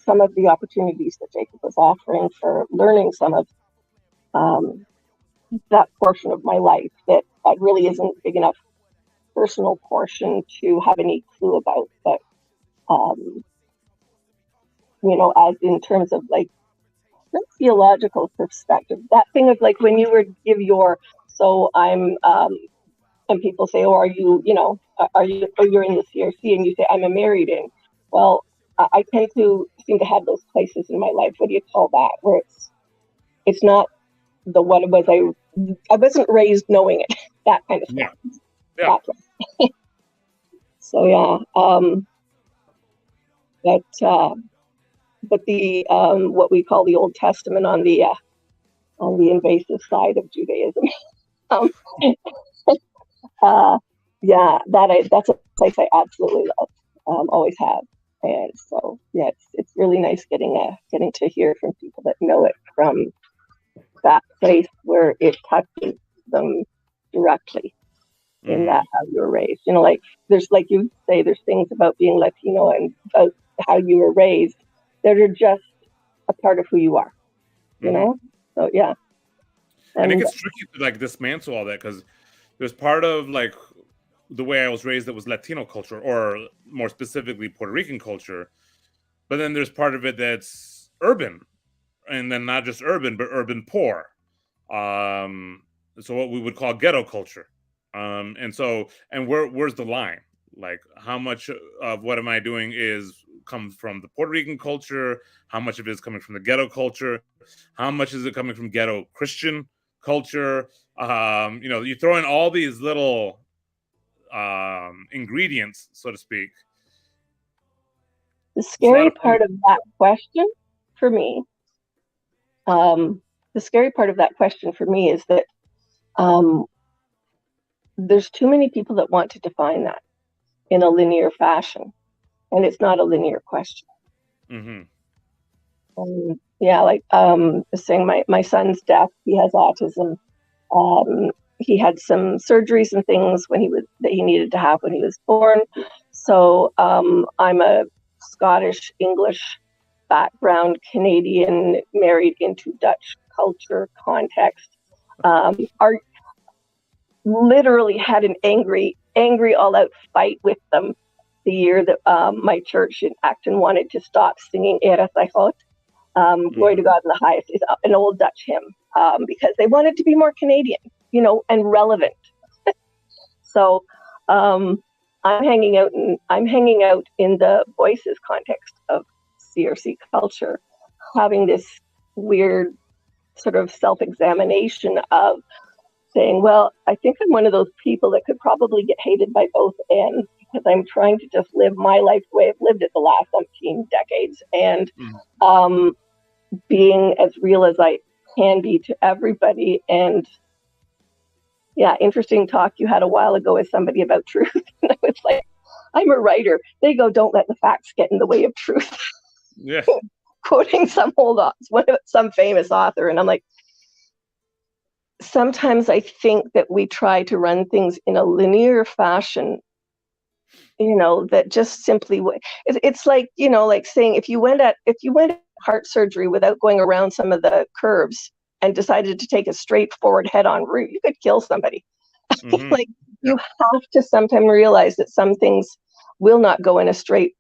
E: some of the opportunities that Jacob was offering for learning some of that portion of my life that really isn't big enough personal portion to have any clue about. But as in terms of like the theological perspective, that thing of like when you were give your, so I'm and people say, oh, are you you're in the CRC, and you say I'm a married in. Well, I tend to seem to have those places in my life. What do you call that? Where it's not the what was I wasn't raised knowing it, that kind of stuff.
A: Yeah.
E: So yeah, but the what we call the Old Testament on the invasive side of Judaism. That's a place I absolutely love. Always have. And so yeah, it's really nice getting to hear from people that know it from that place where it touches them directly in that how you were raised. Like there's, like you say, there's things about being Latino and about how you were raised that are just a part of who you are. You know? So yeah.
A: And it gets tricky to like dismantle all that, because there's part of like the way I was raised that was Latino culture, or more specifically Puerto Rican culture, but then there's part of it that's urban, and then not just urban but urban poor, so what we would call ghetto culture, and where's the line? Like, how much of what am I doing comes from the Puerto Rican culture? How much of it is coming from the ghetto culture? How much is it coming from ghetto Christian culture? You throw in all these little ingredients, so to speak.
E: The scary part of that question for me, is that there's too many people that want to define that in a linear fashion, and it's not a linear question. Like saying my son's deaf, he has autism. He had some surgeries and things that he needed to have when he was born. So I'm a Scottish English background Canadian married into Dutch culture context. Literally had an angry all out fight with them the year that my church in Acton wanted to stop singing Ere Thy God, Glory to God in the Highest, is an old Dutch hymn, because they wanted to be more Canadian, and relevant. So I'm hanging out in the Voices context of CRC culture, having this weird sort of self-examination of saying, well, I think I'm one of those people that could probably get hated by both ends, because I'm trying to just live my life the way I've lived it the last 17 decades, and being as real as I can be to everybody. And yeah, interesting talk you had a while ago with somebody about truth. And I was like, I'm a writer. They go, don't let the facts get in the way of truth.
A: Yeah.
E: Quoting some famous author. And I'm like, sometimes I think that we try to run things in a linear fashion, that just simply, it's like, like saying, if you went at heart surgery without going around some of the curves and decided to take a straightforward head-on route, you could kill somebody. Like, you have to sometimes realize that some things will not go in a straight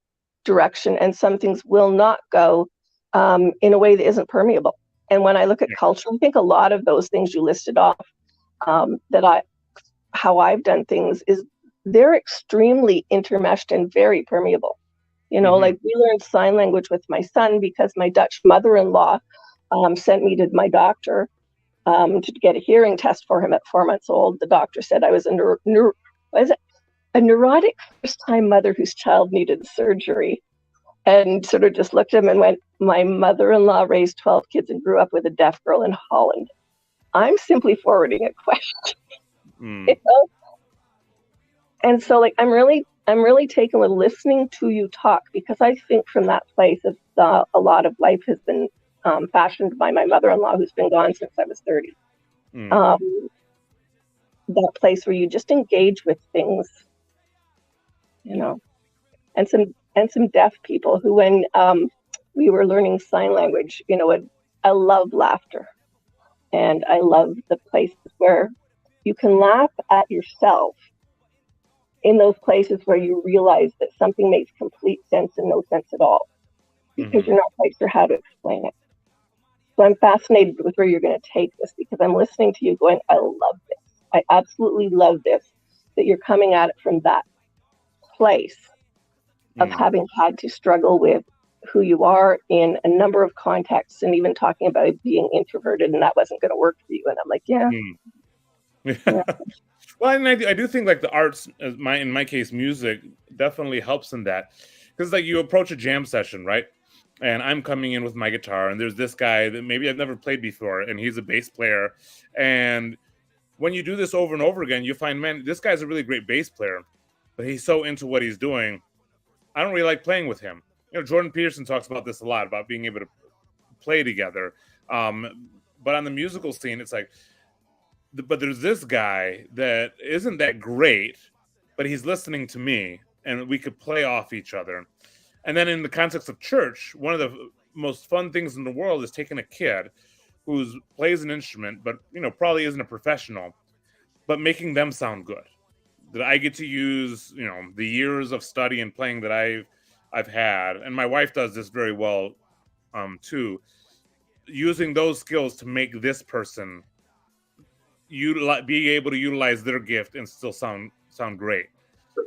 E: direction, and some things will not go in a way that isn't permeable. And when I look at culture, I think a lot of those things you listed off, how I've done things, is they're extremely intermeshed and very permeable. Like we learned sign language with my son because my Dutch mother-in-law sent me to my doctor to get a hearing test for him at 4 months old. The doctor said I was a neurotic first-time mother whose child needed surgery, and sort of just looked at him and went, my mother-in-law raised 12 kids and grew up with a deaf girl in Holland. I'm simply forwarding a question.
A: Mm.
E: You know? And so like I'm really taken with listening to you talk, because I think from that place of a lot of life has been fashioned by my mother-in-law, who's been gone since I was 30.
A: Mm.
E: That place where you just engage with things, you know, and some deaf people who, when we were learning sign language, you know, I love laughter, and I love the places where you can laugh at yourself, in those places where you realize that something makes complete sense and no sense at all, because
A: Mhm.
E: you're not quite sure how to explain it. So I'm fascinated with where you're going to take this, because I'm listening to you going, I love this. I absolutely love this, that you're coming at it from that place of
A: Mm.
E: having had to struggle with who you are in a number of contexts, and even talking about being introverted and that wasn't going to work for you. And I'm like, yeah, yeah.
A: Well, and I do think like the arts, in my case, music definitely helps in that, because like you approach a jam session, right? And I'm coming in with my guitar, and there's this guy that maybe I've never played before, and he's a bass player. And when you do this over and over again, you find, man, this guy's a really great bass player, but he's so into what he's doing. I don't really like playing with him. You know, Jordan Peterson talks about this a lot, about being able to play together. But on the musical scene, it's like, but there's this guy that isn't that great, but he's listening to me, and we could play off each other. And then in the context of church, one of the most fun things in the world is taking a kid who plays an instrument, but you know probably isn't a professional, but making them sound good. That I get to use, you know, the years of study and playing that I've had, and my wife does this very well, too. Using those skills to make this person be able to utilize their gift and still sound great.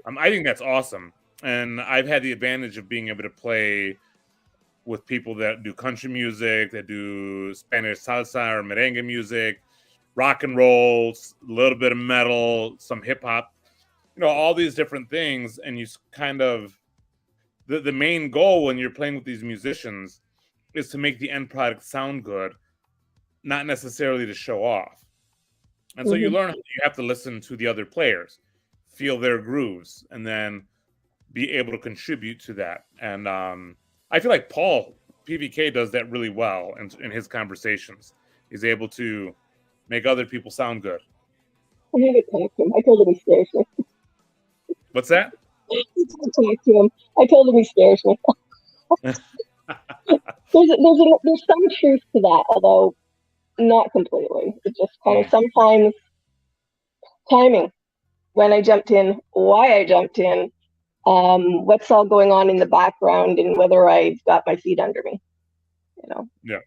A: I think that's awesome, and I've had the advantage of being able to play with people that do country music, that do Spanish salsa or merengue music, rock and roll, a little bit of metal, some hip hop, you know, all these different things. And you kind of, the main goal when you're playing with these musicians is to make the end product sound good, not necessarily to show off. And so you learn how you have to listen to the other players, feel their grooves, and then be able to contribute to that. And I feel like Paul PVK does that really well in his conversations. He's able to make other people sound good.
E: I need to talk to him. I told him he scares me.
A: What's that?
E: I talk to him. I told him he scares me. There's some truth to that, although not completely. It's just kind of sometimes timing, when I jumped in, why I jumped in, what's all going on in the background, and whether I've got my feet under me, you know.
A: Yeah.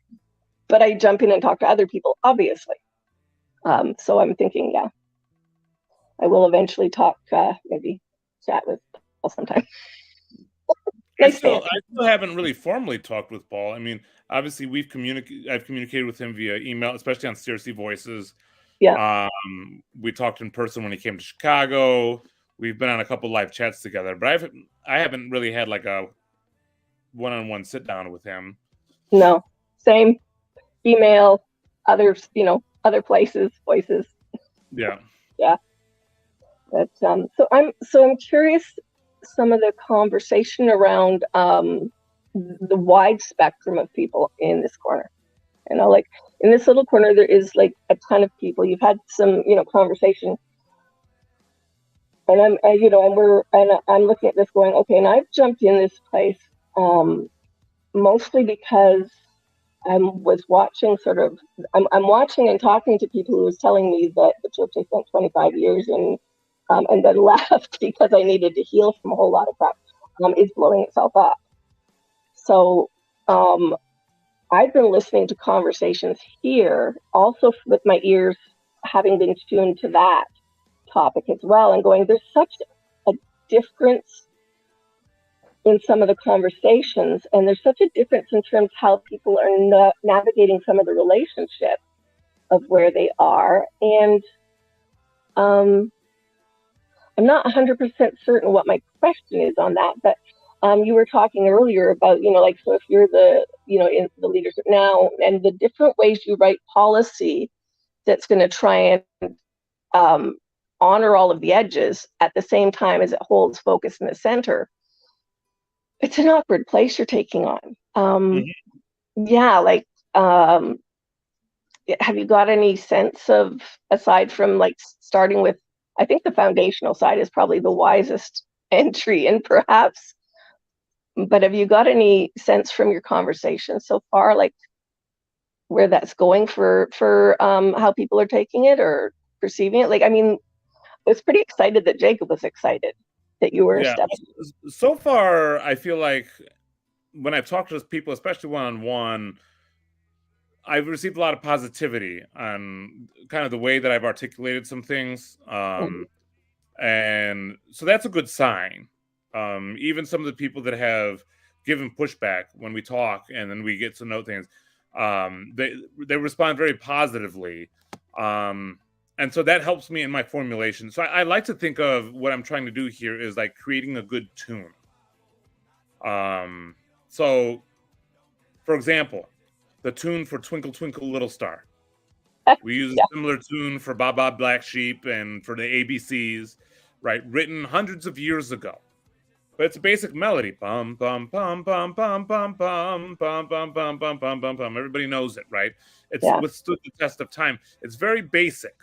E: But I jump in and talk to other people, obviously. So I'm thinking, yeah, I will eventually talk, maybe chat with Paul sometime.
A: I still haven't really formally talked with Paul. I mean, obviously I've communicated with him via email, especially on CRC Voices.
E: Yeah.
A: We talked in person when he came to Chicago. We've been on a couple live chats together, but I haven't really had like a one-on-one sit down with him.
E: No, same. Email, others, you know, other places, voices.
A: Yeah.
E: Yeah. But so I'm curious, some of the conversation around the wide spectrum of people in this corner. You know, like in this little corner, there is like a ton of people. You've had some, you know, conversation, and I'm looking at this going, okay, and I've jumped in this place mostly because I was watching I'm watching and talking to people who was telling me that the church I spent 25 years in, and then left because I needed to heal from a whole lot of crap, is blowing itself up. So I've been listening to conversations here, also with my ears having been tuned to that topic as well, and going, there's such a difference in some of the conversations, and there's such a difference in terms of how people are navigating some of the relationships of where they are. And I'm not 100% certain what my question is on that, but you were talking earlier about, like, so if you're the, in the leadership now, and the different ways you write policy that's going to try and honor all of the edges at the same time as it holds focus in the center, it's an awkward place you're taking on. Yeah, like, have you got any sense of, aside from like starting with, I think the foundational side is probably the wisest entry in perhaps, but have you got any sense from your conversation so far, like where that's going for how people are taking it or perceiving it? Like, I mean, I was pretty excited that Jacob was excited that you were stepping.
A: So far, I feel like when I've talked to people, especially one-on-one, I've received a lot of positivity on kind of the way that I've articulated some things. And so that's a good sign. Even some of the people that have given pushback when we talk and then we get to know things, they respond very positively. And so that helps me in my formulation. So I like to think of what I'm trying to do here is like creating a good tune. So, for example, the tune for Twinkle Twinkle Little Star. We use a similar tune for Baa Baa Black Sheep and for the ABCs, right? Written hundreds of years ago. But it's a basic melody. Bum, bum, bum, bum, bum, bum, bum, bum, bum, bum, bum, bum, bum, bum. Everybody knows it, right? It's withstood the test of time. It's very basic.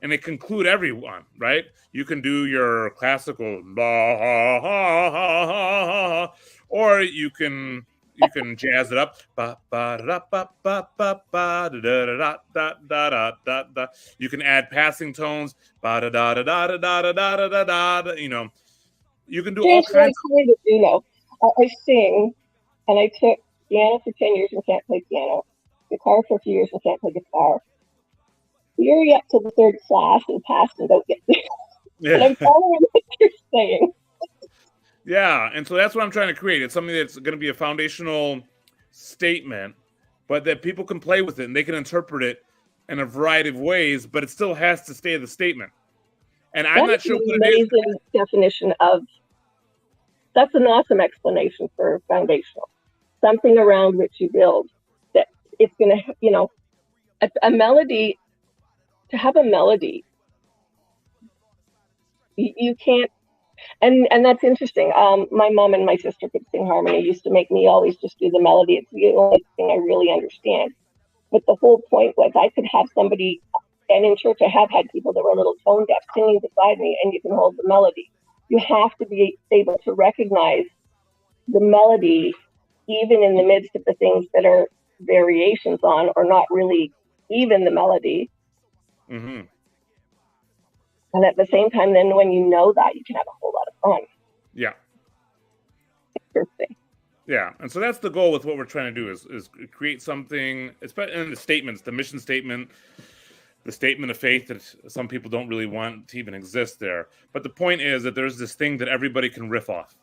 A: And it can include everyone, right? You can do your classical or you can jazz it up. You can add passing tones. You can do all kinds
E: of I sing, and I took piano for 10 years and can't play piano. Guitar for a few years and can't play guitar. You're up to the third class and passed and don't get there. But I'm following what you're saying.
A: Yeah, and so that's what I'm trying to create. It's something that's going to be a foundational statement, but that people can play with it and they can interpret it in a variety of ways, but it still has to stay the statement. And I'm not sure what it is.
E: Amazing definition of, that's an awesome explanation for foundational. Something around which you build, that it's going to, a melody, to have a melody, you can't. And that's interesting. My mom and my sister could sing harmony. Used to make me always just do the melody. It's the only thing I really understand. But the whole point was I could have somebody, and in church I have had people that were a little tone deaf singing beside me, and you can hold the melody. You have to be able to recognize the melody, even in the midst of the things that are variations on, or not really even the melody.
A: Mm-hmm.
E: And at the same time, then when you know that, you can have a whole lot of fun.
A: Yeah.
E: Interesting.
A: Yeah, and so that's the goal with what we're trying to do is create something, especially in the statements, the mission statement, the statement of faith that some people don't really want to even exist there. But the point is that there's this thing that everybody can riff off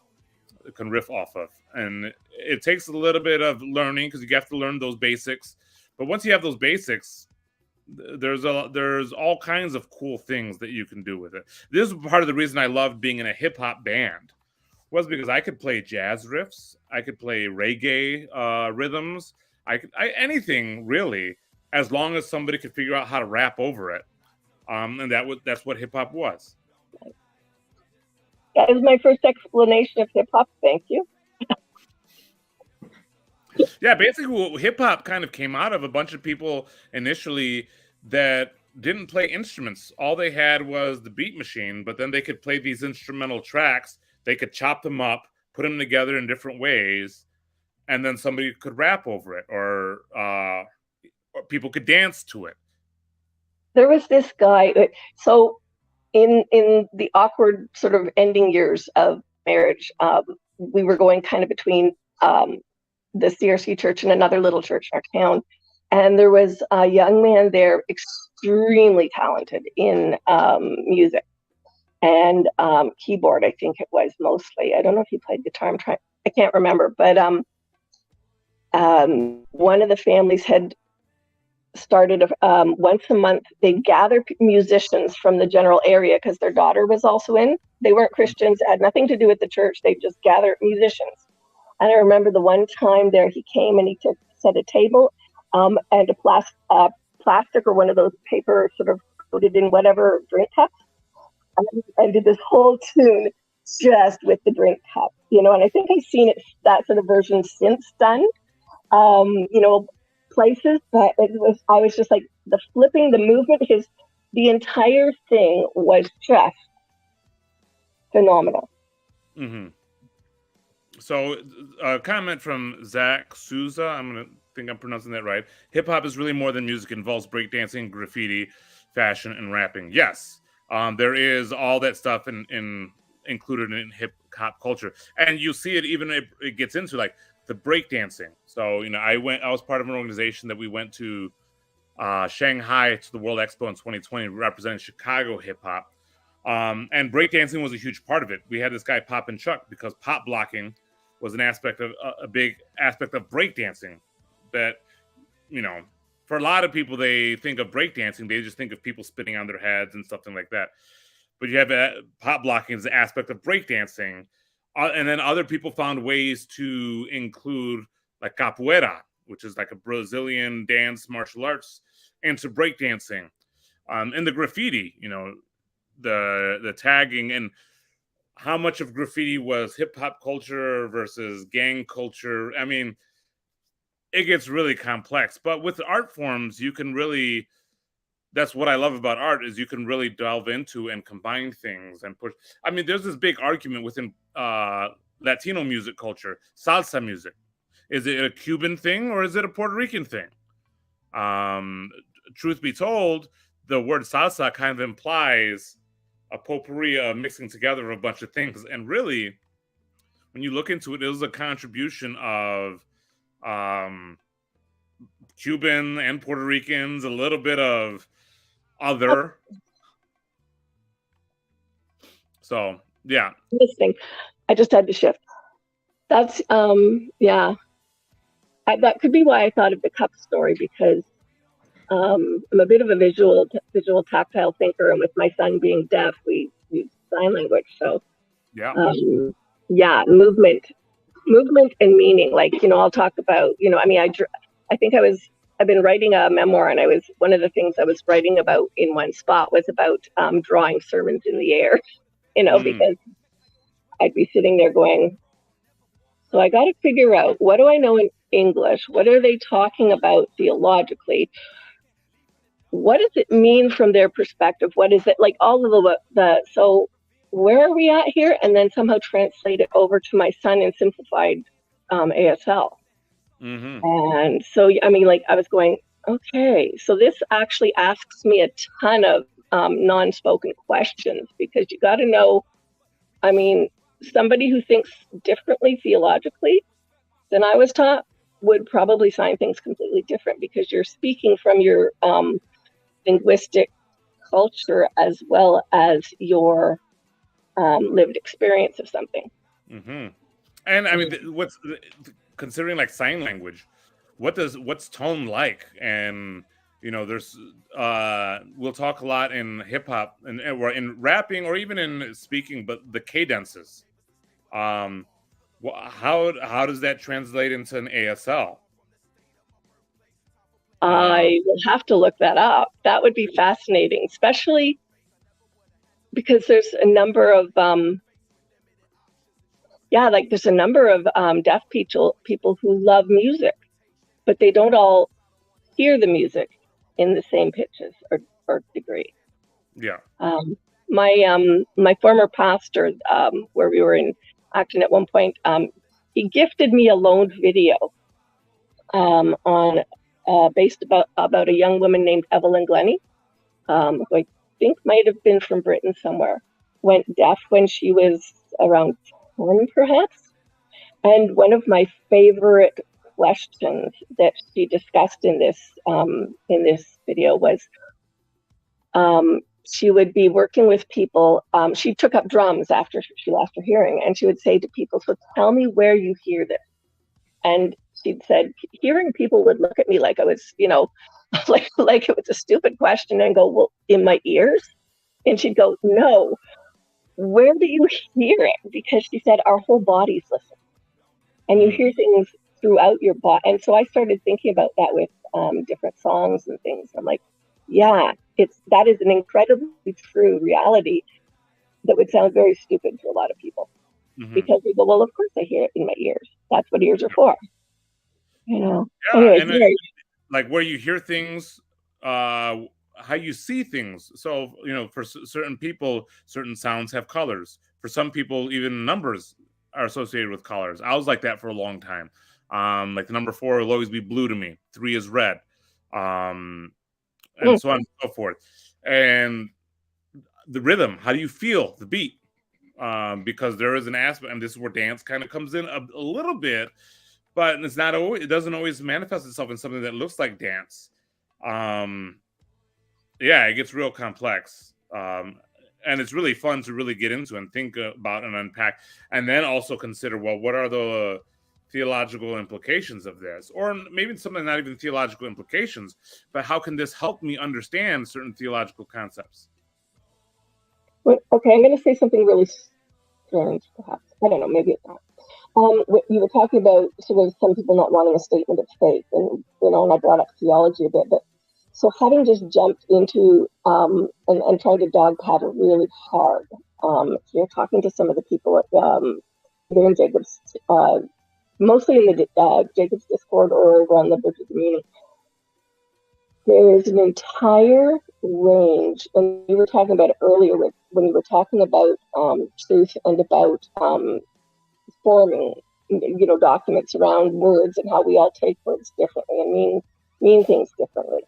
A: of. And it takes a little bit of learning because you have to learn those basics. But once you have those basics, there's all kinds of cool things that you can do with it. This is part of the reason I loved being in a hip hop band, was because I could play jazz riffs, I could play reggae rhythms, anything really, as long as somebody could figure out how to rap over it. And that's what hip hop was.
E: That is my first explanation of hip hop. Thank you.
A: Yeah, basically hip hop kind of came out of a bunch of people initially that didn't play instruments. All they had was the beat machine, but then they could play these instrumental tracks. They could chop them up, put them together in different ways, and then somebody could rap over it, or people could dance to it.
E: There was this guy. So in the awkward sort of ending years of marriage, we were going kind of between the CRC church and another little church in our town. And there was a young man there, extremely talented in music and keyboard, I think it was mostly. I don't know if he played guitar. I can't remember. But one of the families had started once a month. They'd gather musicians from the general area because their daughter was also in. They weren't Christians, it had nothing to do with the church. They just gathered musicians. And I remember the one time there, he came and he set a table and a plastic or one of those paper sort of coated in whatever drink cups, and did this whole tune just with the drink cup, you know. And I think I've seen that sort of version since done, you know, places. But I was just like the flipping, the movement, the entire thing was just phenomenal.
A: Mm-hmm. So a comment from Zach Souza, I'm pronouncing that right. Hip hop is really more than music. It involves breakdancing, graffiti, fashion, and rapping. Yes, there is all that stuff included in hip hop culture, and you see it even it gets into like the breakdancing. So you know, I was part of an organization that we went to Shanghai to the World Expo in 2020, representing Chicago hip hop, and breakdancing was a huge part of it. We had this guy Poppin' Chuck because pop blocking was an aspect of a big aspect of breakdancing. That, you know, for a lot of people, they think of breakdancing, they just think of people spitting on their heads and something like that. But you have pop blocking as the aspect of breakdancing. And then other people found ways to include like capoeira, which is like a Brazilian dance martial arts, into breakdancing. And the graffiti, you know, the tagging, and how much of graffiti was hip hop culture versus gang culture. I mean, it gets really complex, but with art forms, you can really, that's what I love about art, is you can really delve into and combine things and push. I mean, there's this big argument within Latino music culture, salsa music. Is it a Cuban thing or is it a Puerto Rican thing? Truth be told, the word salsa kind of implies a potpourri, a mixing together of a bunch of things. And really, when you look into it, it was a contribution of Cuban and Puerto Ricans, a little bit of other. So yeah.
E: Listening, I just had to shift. That's yeah. That could be why I thought of the cup story, because I'm a bit of a visual tactile thinker, and with my son being deaf, we use sign language. So
A: yeah,
E: movement and meaning. Like, you know, I'll talk about, you know, I mean, I think I've been writing a memoir, and one of the things I was writing about in one spot was about drawing sermons in the air, you know, because I'd be sitting there going, so I got to figure out, what do I know in English? What are they talking about theologically? What does it mean from their perspective? What is it like, all of so where are we at here? And then somehow translate it over to my son in simplified ASL. And so, I mean, like, I was going, okay, so this actually asks me a ton of non-spoken questions, because you got to know, I mean, somebody who thinks differently theologically than I was taught would probably sign things completely different, because you're speaking from your linguistic culture as well as your lived experience of something.
A: And I mean, considering like sign language, what's tone like? And you know, there's we'll talk a lot in hip hop and or in rapping or even in speaking, but the cadences. How does that translate into an ASL?
E: I will have to look that up. That would be fascinating, especially because there's a number of there's a number of deaf people who love music, but they don't all hear the music in the same pitches or degree.
A: Yeah.
E: My former pastor, where we were in Acton at one point, he gifted me a loaned video on based about a young woman named Evelyn Glennie, who I think might have been from Britain somewhere, went deaf when she was around 10, perhaps. And one of my favorite questions that she discussed in this video was, she would be working with people. She took up drums after she lost her hearing, and she would say to people, so tell me where you hear this. And she'd said, hearing people would look at me like I was, you know, like it was a stupid question, and go, well, in my ears? And she'd go, no, where do you hear it? Because she said our whole bodies listen, and you hear things throughout your body. And so I started thinking about that with different songs and things. I'm like, yeah, that is an incredibly true reality that would sound very stupid to a lot of people. Because they go, well, of course I hear it in my ears. That's what ears are for. You know.
A: Yeah,
E: Anyway,
A: like where you hear things, how you see things. So, you know, for certain people, certain sounds have colors. For some people, even numbers are associated with colors. I was like that for a long time. Like the number 4 will always be blue to me. 3 is red. And so on and so forth. And the rhythm, how do you feel the beat? Because there is an aspect, and this is where dance kind of comes in a little bit, but it's not always, it doesn't always manifest itself in something that looks like dance. Yeah, it gets real complex. And it's really fun to really get into and think about and unpack, and then also consider, well, what are the theological implications of this? Or maybe something not even theological implications, but how can this help me understand certain theological concepts?
E: Okay, I'm going to say something really strange, perhaps. I don't know, maybe it's not. You were talking about sort of some people not wanting a statement of faith, and and I brought up theology a bit, but so having just jumped into and tried to dog paddle really hard, talking to some of the people at there in Jacob's, mostly in the Jacob's Discord or over on the Bridges Meeting. There is an entire range, and you were talking about it earlier when you were talking about truth and about forming, documents around words and how we all take words differently and mean things differently.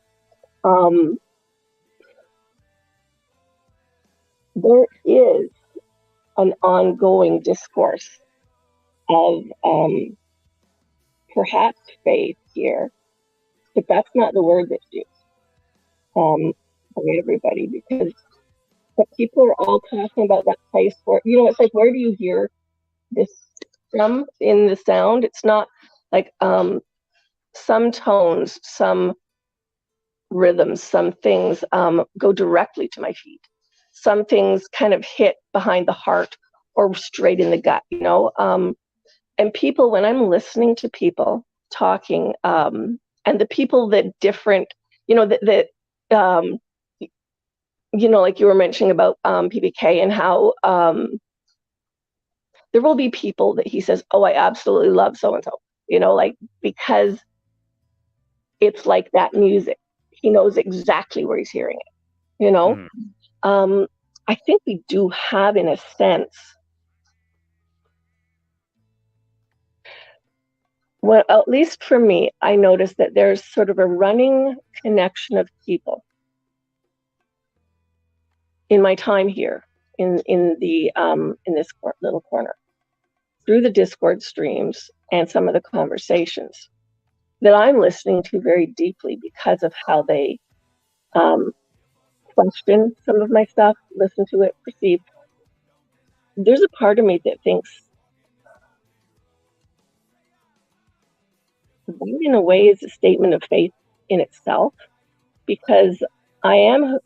E: There is an ongoing discourse of perhaps faith here, but that's not the word that's used by everybody, because but people are all talking about that place where, it's like, where do you hear this from in the sound? It's not like some tones, some rhythms, some things go directly to my feet. Some things kind of hit behind the heart or straight in the gut, and people, when I'm listening to people talking, and the people that different, like you were mentioning about PBK and how there will be people that he says, oh, I absolutely love so-and-so, because it's like that music. He knows exactly where he's hearing it, I think we do have, in a sense, well, at least for me, I noticed that there's sort of a running connection of people in my time here in this little corner, through the Discord streams and some of the conversations that I'm listening to very deeply because of how they question some of my stuff, listen to it, perceive. There's a part of me that thinks that in a way is a statement of faith in itself, because I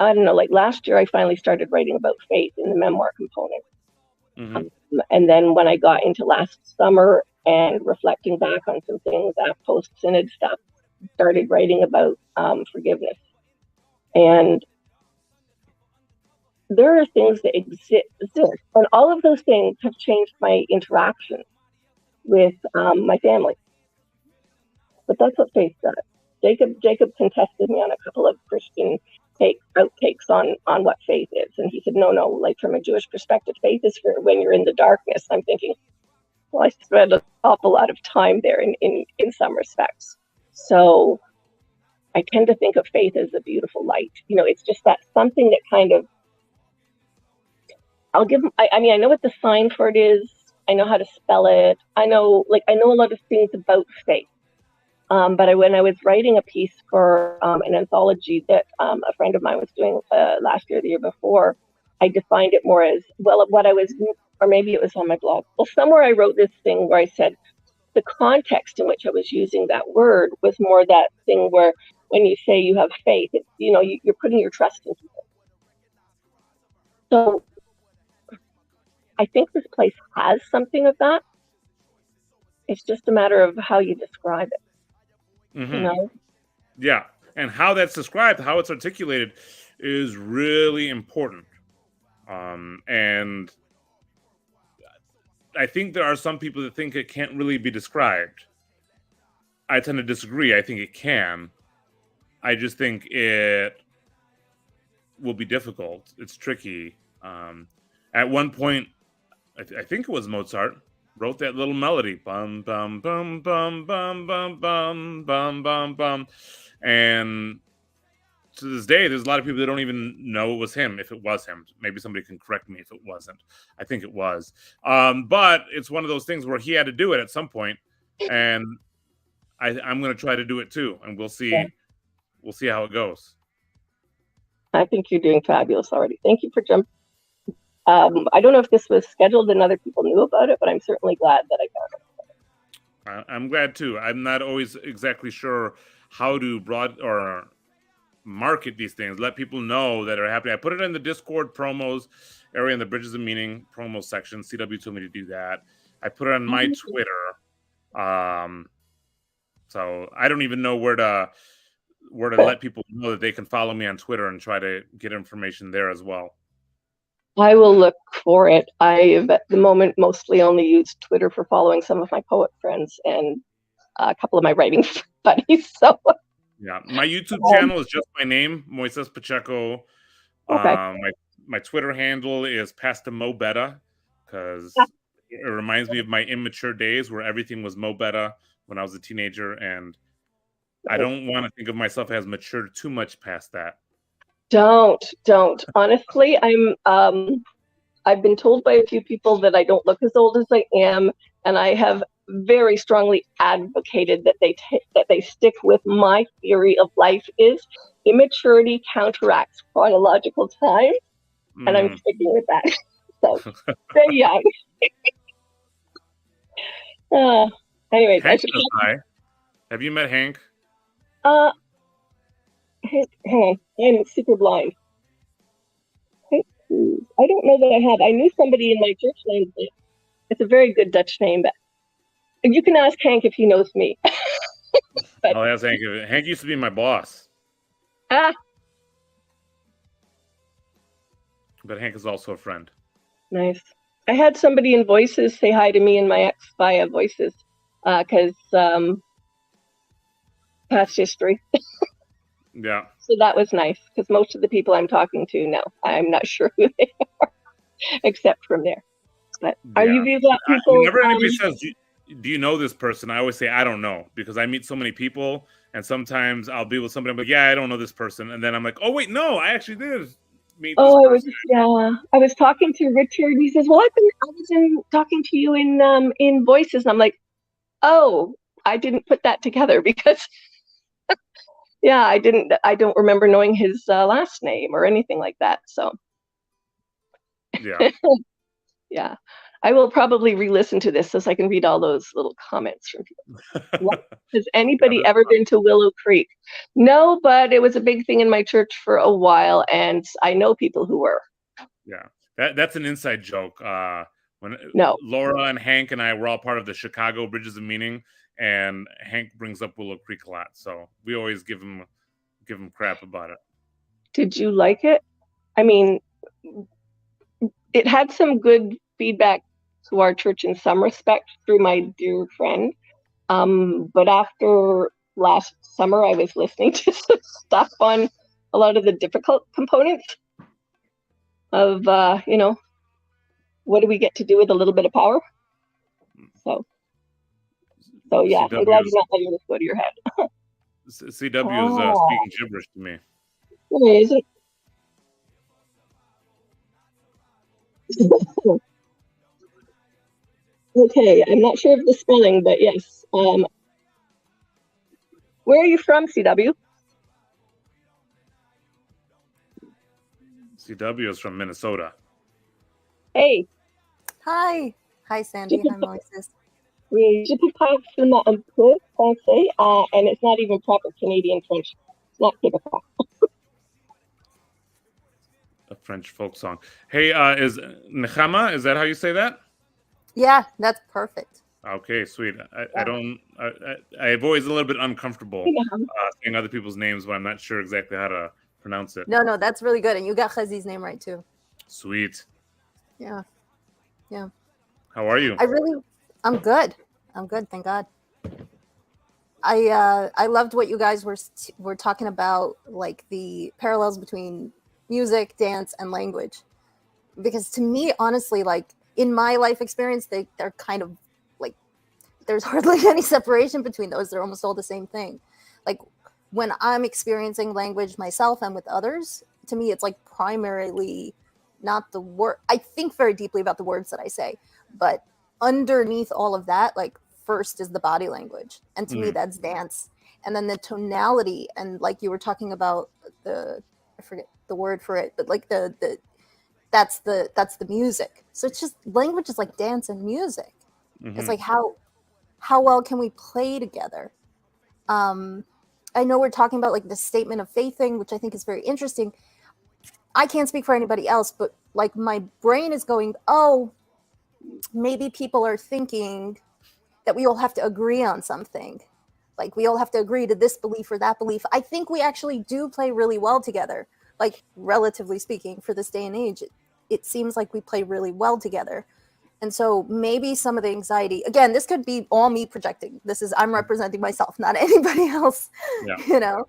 E: don't know, like last year I finally started writing about faith in the memoir component. And then when I got into last summer and reflecting back on some things, that post-synod stuff, started writing about forgiveness. And there are things that exist, and all of those things have changed my interaction with my family. But that's what faith does. Jacob contested me on a couple of Christian outtakes on what faith is, and he said, no, like from a Jewish perspective, faith is for when you're in the darkness. I'm thinking, well, I spent an awful lot of time there in some respects. So I tend to think of faith as a beautiful light. It's just that something that kind of, I know what the sign for it is. I know how to spell it. I know a lot of things about faith. But when I was writing a piece for an anthology that a friend of mine was doing last year, the year before, I defined it more as, well, what I was, or maybe it was on my blog. Well, somewhere I wrote this thing where I said, the context in which I was using that word was more that thing where when you say you have faith, it's, you're putting your trust into it. So I think this place has something of that. It's just a matter of how you describe it.
A: Mm-hmm. Yeah, and how that's described, how it's articulated, is really important. And I think there are some people that think it can't really be described. I tend to disagree. I think it can. I just think it will be difficult. It's tricky. At one point, I think it was Mozart wrote that little melody, bum bum bum bum bum bum bum bum bum bum, and to this day, there's a lot of people that don't even know it was him. If it was him, maybe somebody can correct me if it wasn't. I think it was, but it's one of those things where he had to do it at some point, and I'm going to try to do it too, and we'll see. Yeah. We'll see how it goes.
E: I think you're doing fabulous already. Thank you for jumping. I don't know if this was scheduled and other people knew about it, but I'm certainly glad that I got it.
A: I'm glad too. I'm not always exactly sure how to market these things. Let people know that are happening. I put it in the Discord promos area in the Bridges of Meaning promo section. CW told me to do that. I put it on my Twitter. So I don't even know where to let people know that they can follow me on Twitter and try to get information there as well.
E: I will look for it. I've at the moment mostly only used Twitter for following some of my poet friends and a couple of my writing buddies. So
A: yeah, my YouTube channel is just my name, Moises Pacheco. Okay. My Twitter handle is Pasta Mo Betta, because it reminds me of my immature days where everything was Mo Betta when I was a teenager, and I don't want to think of myself as matured too much past that.
E: Don't. Honestly, I've been told by a few people that I don't look as old as I am, and I have very strongly advocated that they stick with my theory of life is immaturity counteracts chronological time, and I'm sticking with that. So very young. Anyways,
A: Hank have you met Hank?
E: Hang on, I'm super blind. I don't know that I have. I knew somebody in my church named it. It's a very good Dutch name, but you can ask Hank if he knows me.
A: I'll ask Hank. Hank used to be my boss. But Hank is also a friend.
E: Nice. I had somebody in Voices say hi to me and my ex via Voices, because past history.
A: Yeah.
E: So that was nice, because most of the people I'm talking to now, I'm not sure who they are, except from there. But are you these people?
A: Whenever anybody says, do you know this person? I always say, I don't know, because I meet so many people, and sometimes I'll be with somebody, I'm like, yeah, I don't know this person. And then I'm like, oh, wait, no, I actually did meet this person.
E: I was talking to Richard. He says, well, I was talking to you in Voices. And I'm like, oh, I didn't put that together because... Yeah, I don't remember knowing his last name or anything like that. So
A: yeah.
E: Yeah. I will probably re-listen to this so I can read all those little comments from people. Has anybody ever been to Willow Creek? No, but it was a big thing in my church for a while, and I know people who were.
A: Yeah, that's an inside joke. When Laura and Hank and I were all part of the Chicago Bridges of Meaning, and Hank brings up Willow Creek a lot, so we always give him crap about it.
E: Did you like it? I mean, it had some good feedback to our church in some respect through my dear friend. But after last summer, I was listening to some stuff on a lot of the difficult components of, what do we get to do with a little bit of power? So yeah, I'm glad you're not letting this go to your head.
A: CW is speaking gibberish to me.
E: Is it? Okay, I'm not sure of the spelling, but yes. Where are you from, CW?
A: CW is from Minnesota.
E: Hey.
F: Hi, Sandy. Hi, Moises.
E: Oui, je peux parler seulement un peu français, and it's not even proper Canadian French. It's not Québécois.
A: A French folk song. Hey, is Nechama? Is that how you say that?
F: Yeah, that's perfect.
A: Okay, sweet. I
F: Yeah.
A: don't. I'm always a little bit uncomfortable
E: Yeah.
A: saying other people's names when I'm not sure exactly how to pronounce it.
F: No, that's really good. And you got Chazi's name right too.
A: Sweet.
F: Yeah. Yeah.
A: How are you?
F: I'm good. I'm good, thank God. I loved what you guys were talking about, like the parallels between music, dance, and language. Because to me, honestly, like in my life experience, they're kind of like there's hardly any separation between those. They're almost all the same thing. Like when I'm experiencing language myself and with others, to me, it's like primarily not the word. I think very deeply about the words that I say, but underneath all of that, like first is the body language, and to me, that's dance, and then the tonality, and like you were talking about I forget the word for it, but like that's the music. So it's just language is like dance and music. It's like how well can we play together? I know we're talking about like the statement of faith thing, which I think is very interesting. I can't speak for anybody else, but like my brain is going, oh, maybe people are thinking that we all have to agree on something. Like we all have to agree to this belief or that belief. I think we actually do play really well together. Like relatively speaking, for this day and age, it seems like we play really well together. And so maybe some of the anxiety, again, this could be all me projecting. I'm representing myself, not anybody else, you know?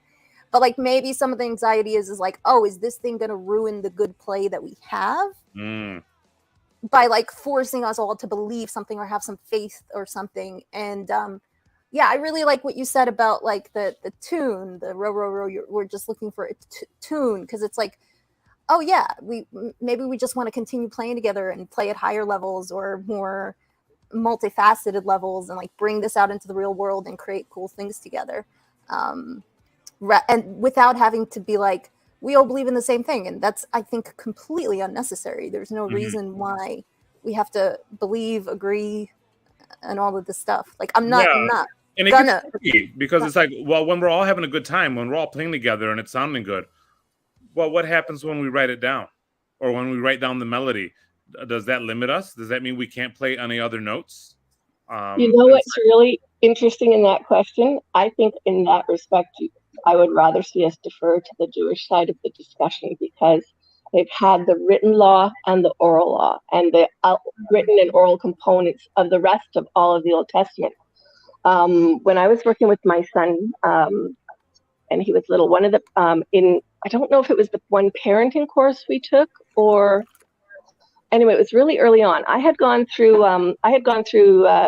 F: But like maybe some of the anxiety is like, oh, is this thing going to ruin the good play that we have? By like forcing us all to believe something or have some faith or something. And yeah, I really like what you said about like the tune, the row, row, row. We're just looking for a tune, because it's like, oh yeah, maybe we just want to continue playing together and play at higher levels or more multifaceted levels, and like bring this out into the real world and create cool things together, and without having to be like, we all believe in the same thing. And that's, I think, completely unnecessary. There's no reason why we have to believe, agree, and all of this stuff. Like I'm not
A: and it gets tricky, because it's like, well, when we're all having a good time, when we're all playing together and it's sounding good, well, what happens when we write it down, or when we write down the melody? Does that limit us? Does that mean we can't play any other notes?
E: You know what's really interesting in that question? I think in that respect, I would rather see us defer to the Jewish side of the discussion, because they've had the written law and the oral law, and the written and oral components of the rest of all of the Old Testament. When I was working with my son, and he was little, one of the I don't know if it was the one parenting course we took, or anyway, it was really early on. I had gone through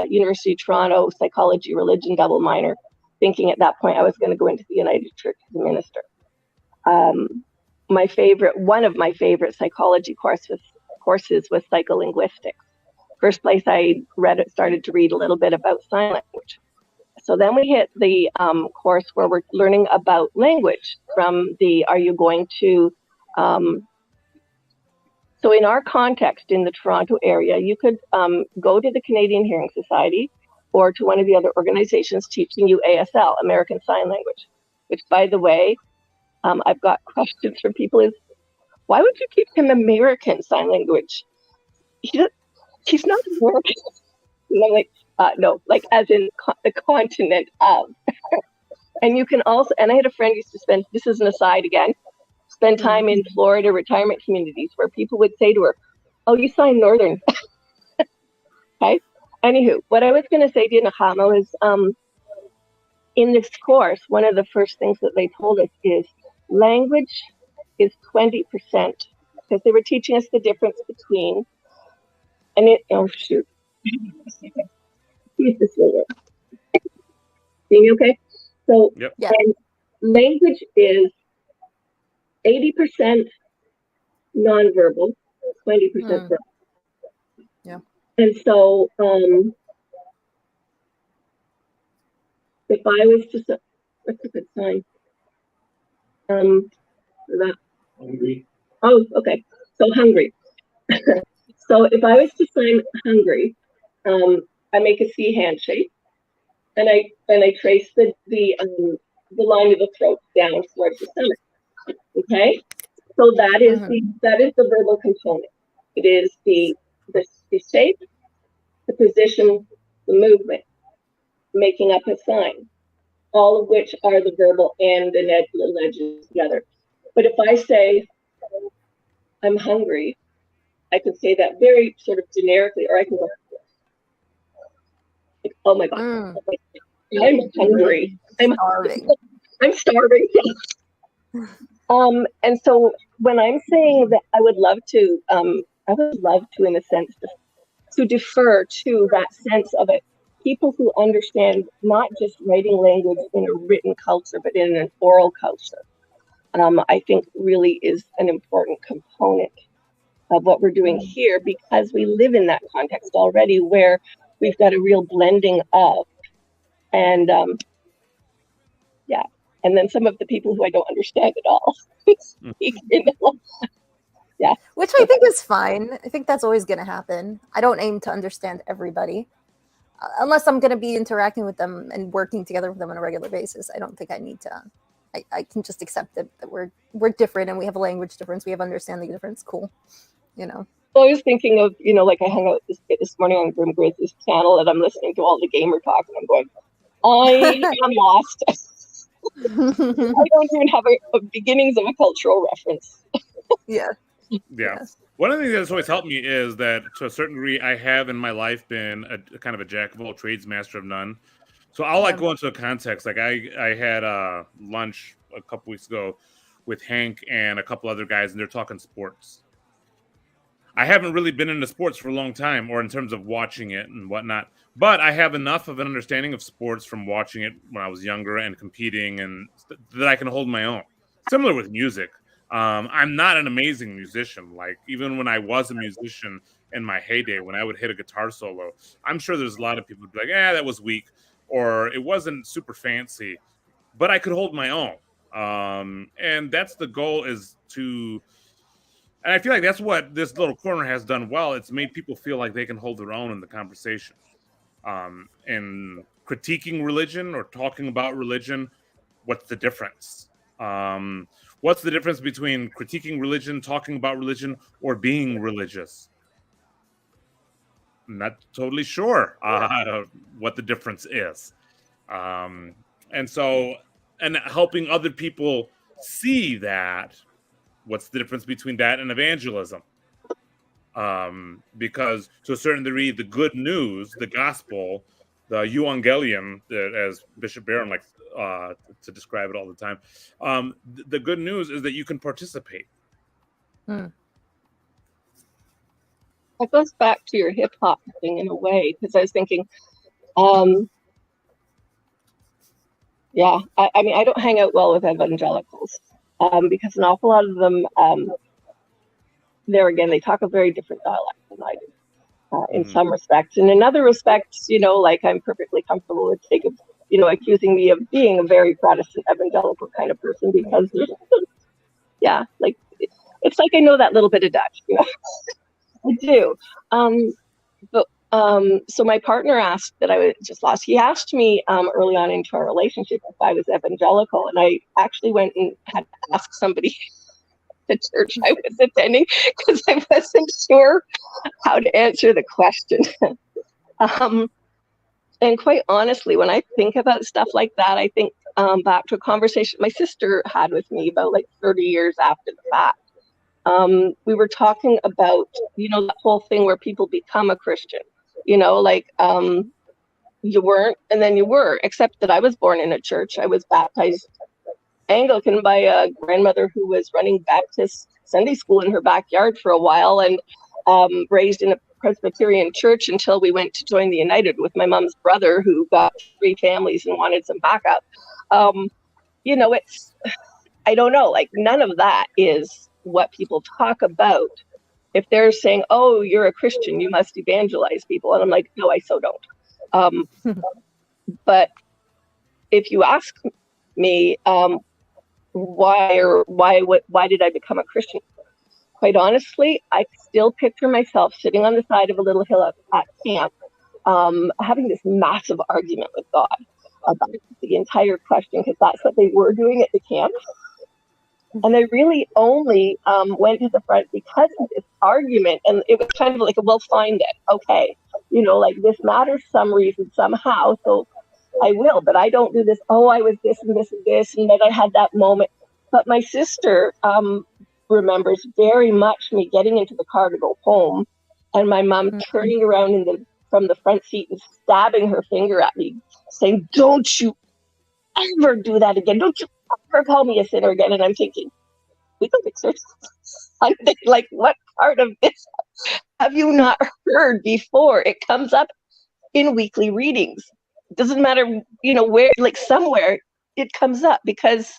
E: University of Toronto psychology, religion, double minor, thinking at that point I was going to go into the United Church as a minister. One of my favorite psychology courses was psycholinguistics. First place I started to read a little bit about sign language. So then we hit the course where we're learning about language from are you going to, so in our context in the Toronto area, you could go to the Canadian Hearing Society or to one of the other organizations teaching you ASL, American Sign Language, which, by the way, I've got questions from people is, why would you teach him American Sign Language? He's not American. And I'm like, no, like as in the continent of. And you can also, and I had a friend used to spend, this is an aside again, spend time in Florida retirement communities where people would say to her, oh, you sign Northern. Okay. Anywho, what I was going to say to Nechama is, in this course, one of the first things that they told us is language is 20%, because they were teaching us the difference between, oh shoot. Use this later. See me okay? So language is 80% nonverbal, 20% verbal.
F: Yeah.
E: And so if I was to, what's a good sign? For that. Hungry. Oh, okay. So hungry. So if I was to sign hungry, I make a C handshake, and I trace the line of the throat down towards the stomach. Okay, so that is the verbal component. It is the shape, the position, the movement, making up a sign, all of which are the verbal and the legend together. But if I say I'm hungry, I could say that very sort of generically, or I can go, like, oh my God, I'm hungry. I'm starving. I'm starving. And so when I'm saying that I would love to, in a sense, to defer to that sense of it, people who understand not just writing language in a written culture, but in an oral culture, I think really is an important component of what we're doing here, because we live in that context already where we've got a real blending of, and yeah, and then some of the people who I don't understand at all speak in yeah,
F: which I think is fine. I think that's always going to happen. I don't aim to understand everybody unless I'm going to be interacting with them and working together with them on a regular basis. I don't think I need to. I can just accept that we're different and we have a language difference. We have understanding difference. Cool, you know.
E: So I was thinking of, you know, like I hung out with this kid this morning on Grim Grizzly's channel, and I'm listening to all the gamer talk, and I'm going, I am lost. I don't even have a beginnings of a cultural reference.
F: Yeah.
A: One of the things that's always helped me is that, to a certain degree, I have in my life been a kind of a jack of all trades, master of none. So I'll like go into a context. Like I had lunch a couple weeks ago with Hank and a couple other guys, and they're talking sports. I haven't really been into sports for a long time, or in terms of watching it and whatnot. But I have enough of an understanding of sports from watching it when I was younger and competing, and that I can hold my own. Similar with music. I'm not an amazing musician. Like, even when I was a musician in my heyday, when I would hit a guitar solo, I'm sure there's a lot of people who'd be like, that was weak, or it wasn't super fancy, but I could hold my own. And that's the goal, is to, and I feel like that's what this little corner has done well. It's made people feel like they can hold their own in the conversation. And critiquing religion or talking about religion, what's the difference? What's the difference between critiquing religion, talking about religion, or being religious? I'm not totally sure what the difference is. And helping other people see that, what's the difference between that and evangelism? Because to a certain degree, the good news, the gospel, the euangelion, as Bishop Barron likes to describe it all the time, the good news is that you can participate.
E: That goes back to your hip hop thing in a way, because I was thinking, I mean, I don't hang out well with evangelicals because an awful lot of them, there again, they talk a very different dialect than I do. In some respects, and in other respects, you know, like I'm perfectly comfortable with Jacob, you know, accusing me of being a very Protestant evangelical kind of person, because like it's like I know that little bit of Dutch, you know. I do. So my partner asked that I was just lost. He asked me early on into our relationship if I was evangelical, and I actually went and had to ask somebody the church I was attending, because I wasn't sure how to answer the question. And quite honestly, when I think about stuff like that, I think back to a conversation my sister had with me about like 30 years after the fact. We were talking about, you know, that whole thing where people become a Christian, you know, like you weren't and then you were, except that I was born in a church. I was baptized Anglican by a grandmother who was running Baptist Sunday school in her backyard for a while, and raised in a Presbyterian church until we went to join the United with my mom's brother, who got 3 families and wanted some backup. You know, I don't know, like none of that is what people talk about. If they're saying, oh, you're a Christian, you must evangelize people. And I'm like, no, I so don't. But if you ask me, why did I become a Christian? Quite honestly, I still picture myself sitting on the side of a little hill at camp, having this massive argument with God about the entire question, because that's what they were doing at the camp. And I really only went to the front because of this argument. And it was kind of like, we'll find it. Okay. Like this matters some reason, somehow. So I will, but I don't do this. Oh, I was this and this and this. And then I had that moment. But my sister remembers very much me getting into the car to go home and my mom turning around from the front seat and stabbing her finger at me, saying, "Don't you ever do that again. Don't you ever call me a sinner again." And I'm thinking, we don't exercise. I'm thinking, like, what part of this have you not heard before? It comes up in weekly readings. It doesn't matter, where, like somewhere it comes up, because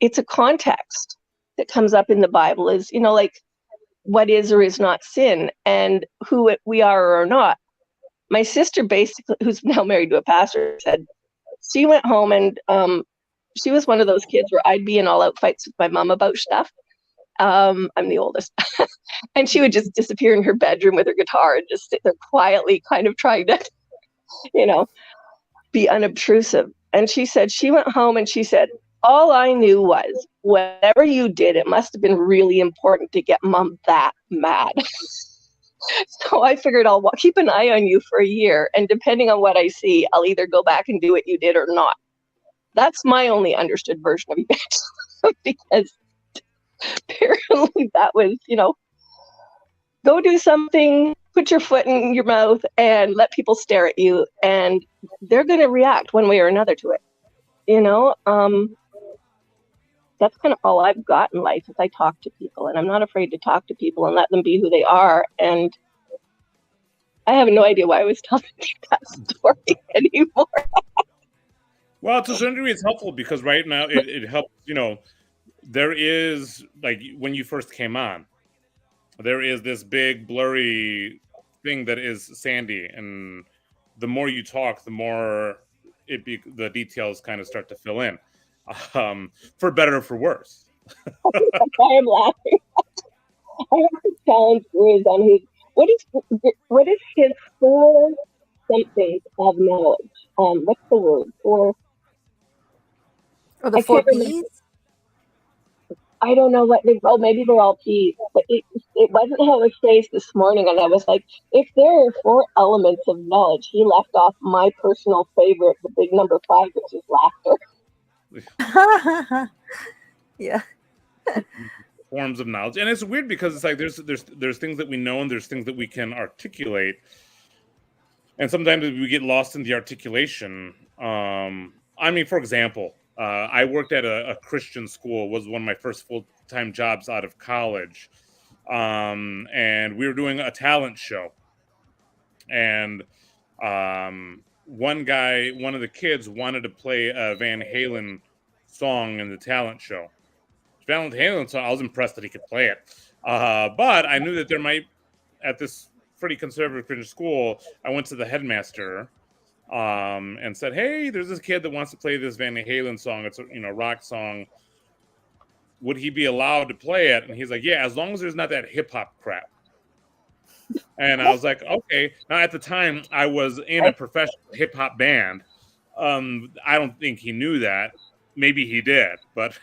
E: it's a context that comes up in the Bible is, like what is or is not sin and who we are or are not. My sister, basically, who's now married to a pastor, said she went home and she was one of those kids where I'd be in all out fights with my mom about stuff. I'm the oldest. And she would just disappear in her bedroom with her guitar and just sit there quietly, kind of trying to, be unobtrusive. And she said she went home and she said, all I knew was whatever you did, it must have been really important to get Mom that mad. So I figured I'll keep an eye on you for a year. And depending on what I see, I'll either go back and do what you did or not. That's my only understood version of evangelism, because apparently that was, go do something, put your foot in your mouth and let people stare at you, and they're going to react one way or another to it. That's kind of all I've got in life is I talk to people, and I'm not afraid to talk to people and let them be who they are. And I have no idea why I was telling you that story anymore.
A: Well, to a certain degree, it's helpful because right now it helps, there is, like, when you first came on, there is this big blurry thing that is Sandy, and the more you talk, the more the details kind of start to fill in, for better or for worse.
E: I am laughing. I have to challenge Bruce on what is his 4 something of knowledge? What's the word for?
F: Or the 4 P's?
E: I don't know what maybe they're all P's, but it wasn't how it was phrased this morning. And I was like, if there are 4 elements of knowledge, he left off my personal favorite, the big number 5, which is laughter.
F: Yeah.
A: Forms of knowledge. And it's weird because it's like there's things that we know and there's things that we can articulate. And sometimes we get lost in the articulation. For example, I worked at a Christian school, was one of my first full-time jobs out of college. And we were doing a talent show. And one of the kids wanted to play a Van Halen song in the talent show. Van Halen song, I was impressed that he could play it. But I knew that there might, at this pretty conservative Christian school, I went to the headmaster and said, "Hey, there's this kid that wants to play this Van Halen song. It's a rock song. Would he be allowed to play it?" And he's like, "Yeah, as long as there's not that hip hop crap." And I was like, "Okay." Now at the time, I was in a professional hip hop band. I don't think he knew that. Maybe he did, but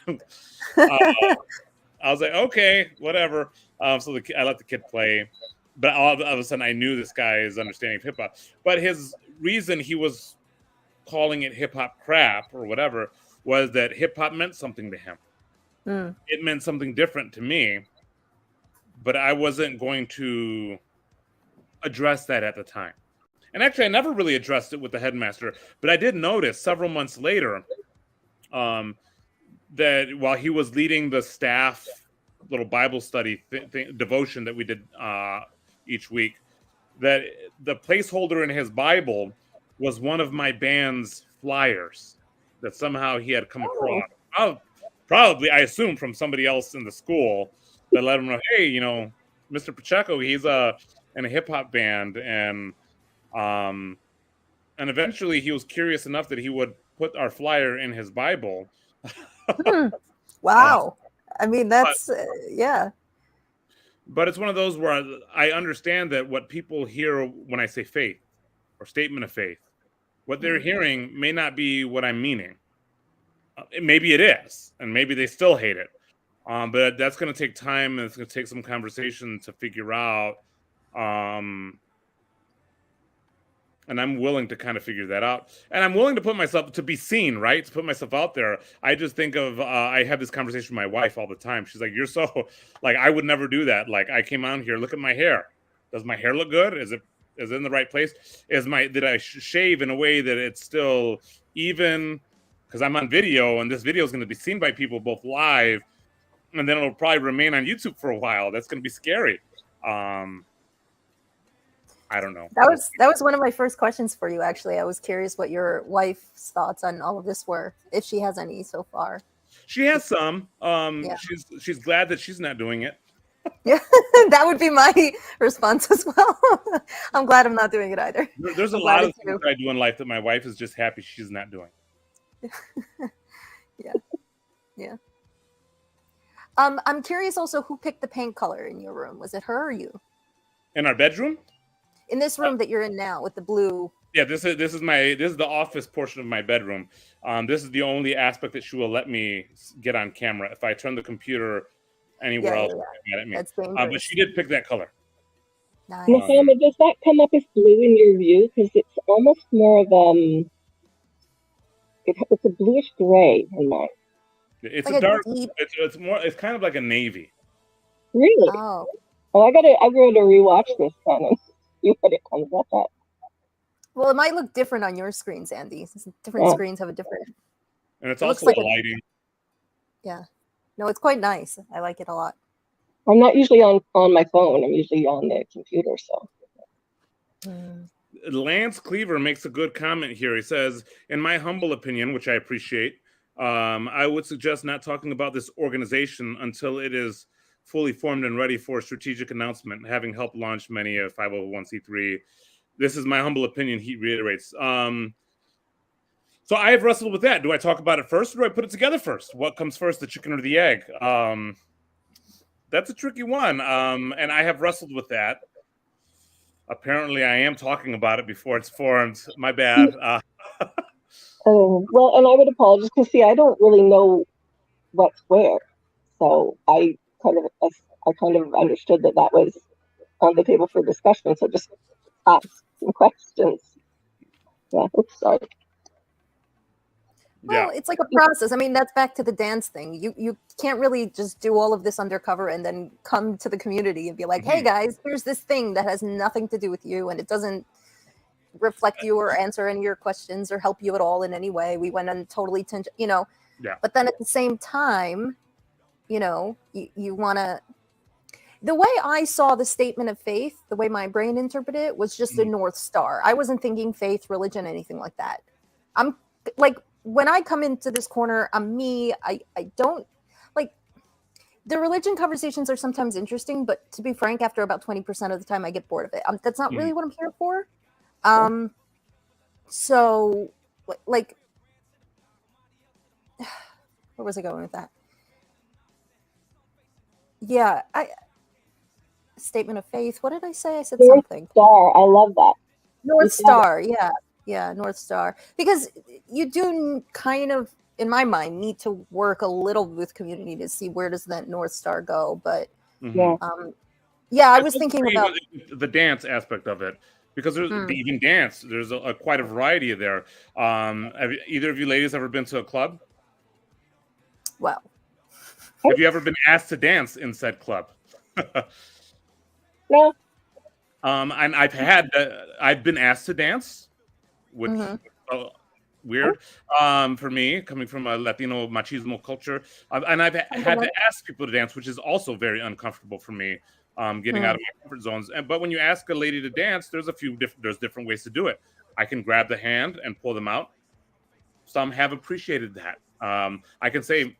A: I was like, "Okay, whatever." So I let the kid play. But all of a sudden, I knew this guy's understanding of hip hop. But his reason he was calling it hip hop crap or whatever was that hip hop meant something to him. It meant something different to me, but I wasn't going to address that at the time. And actually, I never really addressed it with the headmaster. But I did notice several months later that while he was leading the staff little Bible study devotion that we did each week, that the placeholder in his Bible was one of my band's flyers that somehow he had come across. Probably, I assume, from somebody else in the school that let him know, "Hey, Mr. Pacheco, he's in a hip hop band," and eventually he was curious enough that he would put our flyer in his Bible.
F: Wow. That's yeah.
A: But it's one of those where I understand that what people hear when I say faith, or statement of faith, what they're hearing may not be what I'm meaning. Maybe it is, and maybe they still hate it. But that's going to take time, and it's going to take some conversation to figure out. And I'm willing to kind of figure that out. And I'm willing to put myself, to be seen, right? To put myself out there. I just think of, I have this conversation with my wife all the time. She's like, you're so, like, I would never do that. Like, I came out here, look at my hair. Does my hair look good? Is it in the right place? Did I shave in a way that it's still even? Because I'm on video, and this video is going to be seen by people both live, and then it'll probably remain on YouTube for a while. That's going to be scary. I don't know.
F: That was one of my first questions for you, actually. I was curious what your wife's thoughts on all of this were, if she has any so far.
A: She has some.
F: Yeah.
A: She's glad that she's not doing it.
F: Yeah, that would be my response as well. I'm glad I'm not doing it either.
A: There's a lot of things I do in life that my wife is just happy she's not doing.
F: Yeah. I'm curious also, who picked the paint color in your room? Was it her or you?
A: In our bedroom?
F: In this room that you're in now with the blue.
A: Yeah, this is the office portion of my bedroom. This is the only aspect that she will let me get on camera. If I turn the computer anywhere else, she's mad at me.
F: That's dangerous.
A: But she did pick that color.
F: Nice.
E: Muhammad, does that come up as blue in your view? Because it's almost more of it's a bluish gray in mine.
A: It's
F: like
A: a dark.
F: Deep...
A: It's kind of like a navy.
E: Really?
F: Oh.
E: I gotta rewatch this kind of see what it comes up at.
F: Well, it might look different on your screens, Andy. Different screens have a different.
A: And it's
F: it
A: also
F: like
A: lighting.
F: Yeah. No, it's quite nice. I like it a lot.
E: I'm not usually on my phone. I'm usually on the computer. So.
A: Lance Cleaver makes a good comment here. He says, in my humble opinion, which I appreciate, I would suggest not talking about this organization until it is fully formed and ready for a strategic announcement, having helped launch many a 501c3. This is my humble opinion, he reiterates. So I have wrestled with that. Do I talk about it first, or do I put it together first? What comes first, the chicken or the egg? That's a tricky one, and I have wrestled with that. Apparently, I am talking about it before it's formed. My bad.
E: Well, and I would apologize because I don't really know what's where. So I kind of understood that was on the table for discussion. So just ask some questions. Yeah. Oops, sorry.
F: Well, it's like a process. I mean, that's back to the dance thing. You can't really just do all of this undercover and then come to the community and be like, hey guys, here's this thing that has nothing to do with you, and it doesn't reflect you or answer any of your questions or help you at all in any way. We went on totally tangent,
A: Yeah.
F: But then at the same time, you want to. The way I saw the statement of faith, the way my brain interpreted it, was just a North Star. I wasn't thinking faith, religion, anything like that. I'm like, when I come into this corner, I'm me. I don't like the religion conversations are sometimes interesting, but to be frank, after about 20% of the time, I get bored of it. That's not really what I'm here for. So like, where was I going with that? Yeah, statement of faith. What did I say? I said
E: North
F: something.
E: Star. I love that.
F: North Star. Yeah, North Star. Because you do kind of, in my mind, need to work a little with community to see where does that North Star go. But I was thinking about
A: the dance aspect of it, because there's even dance. There's quite a variety there. Have either of you ladies ever been to a club?
F: Well,
A: have you ever been asked to dance in said club?
E: No.
A: And I've been asked to dance, which is weird for me, coming from a Latino machismo culture. And I've had to ask people to dance, which is also very uncomfortable for me, getting out of my comfort zones. But when you ask a lady to dance, there's different ways to do it. I can grab the hand and pull them out. Some have appreciated that. I can say,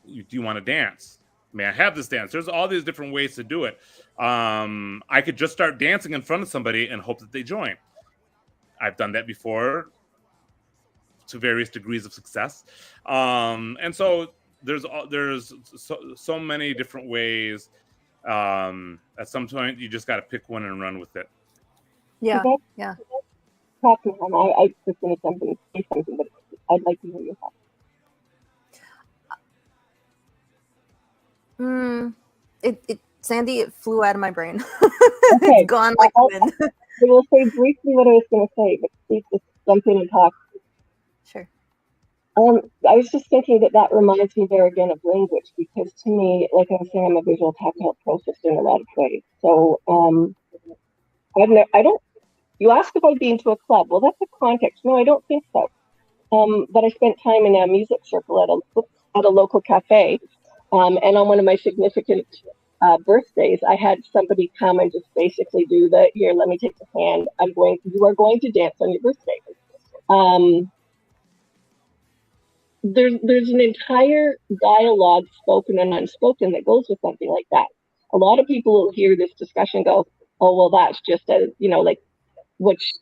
A: do you want to dance? May I have this dance? There's all these different ways to do it. I could just start dancing in front of somebody and hope that they join. I've done that before to various degrees of success. And so there's so many different ways. At some point, you just got to pick one and run with it.
F: Yeah.
E: talk to him. I was going to say something, but I'd like to hear your thoughts.
F: Sandy, it flew out of my brain.
E: Okay.
F: It's gone like the wind.
E: I will say briefly what I was going to say, but please just jump in and talk.
F: Sure.
E: I was just thinking that reminds me there again of language, because to me, like I was saying, I'm a visual tactile processor in a lot of ways. So I don't. You asked if I'd been to a club. Well, that's a context. No, I don't think so. But I spent time in a music circle at a local cafe, and on one of my significant birthdays, I had somebody come and just basically do the, here, let me take the hand. You are going to dance on your birthday. There's an entire dialogue, spoken and unspoken, that goes with something like that. A lot of people will hear this discussion and go, oh, well, that's just like, which.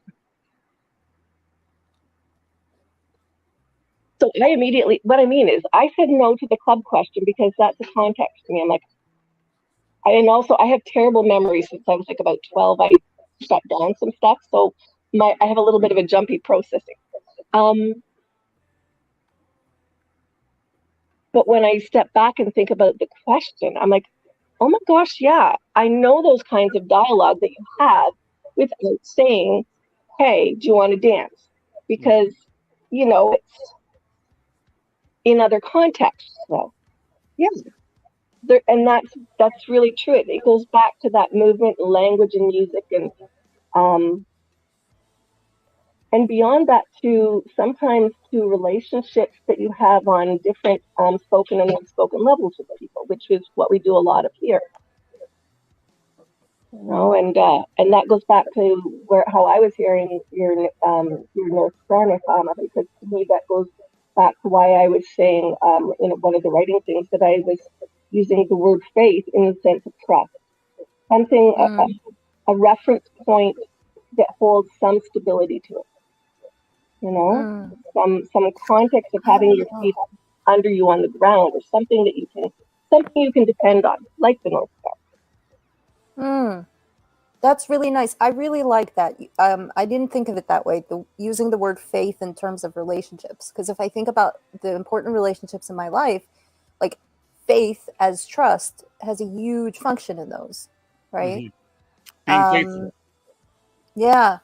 E: So I immediately, what I mean is, I said no to the club question because that's a context to me. I'm like, and also I have terrible memories since I was like about 12. I shut down some stuff, so I have a little bit of a jumpy processing. But when I step back and think about the question, I'm like, oh my gosh, yeah, I know those kinds of dialogue that you have without saying, hey, do you want to dance? Because, it's in other contexts. So, yeah. And that's really true. It goes back to that movement, language, and music, and beyond that, sometimes to relationships that you have on different spoken and unspoken levels with people, which is what we do a lot of here. And that goes back to how I was hearing your North Star, because to me that goes back to why I was saying in one of the writing things that I was using the word faith in the sense of trust, something a reference point that holds some stability to it. Some context of having your feet under you on the ground, or something you can depend on, like the North Star.
F: That's really nice. I really like that. I didn't think of it that way, using the word faith in terms of relationships. Because if I think about the important relationships in my life, like faith as trust has a huge function in those, right?
A: Being faithful.
F: Yeah.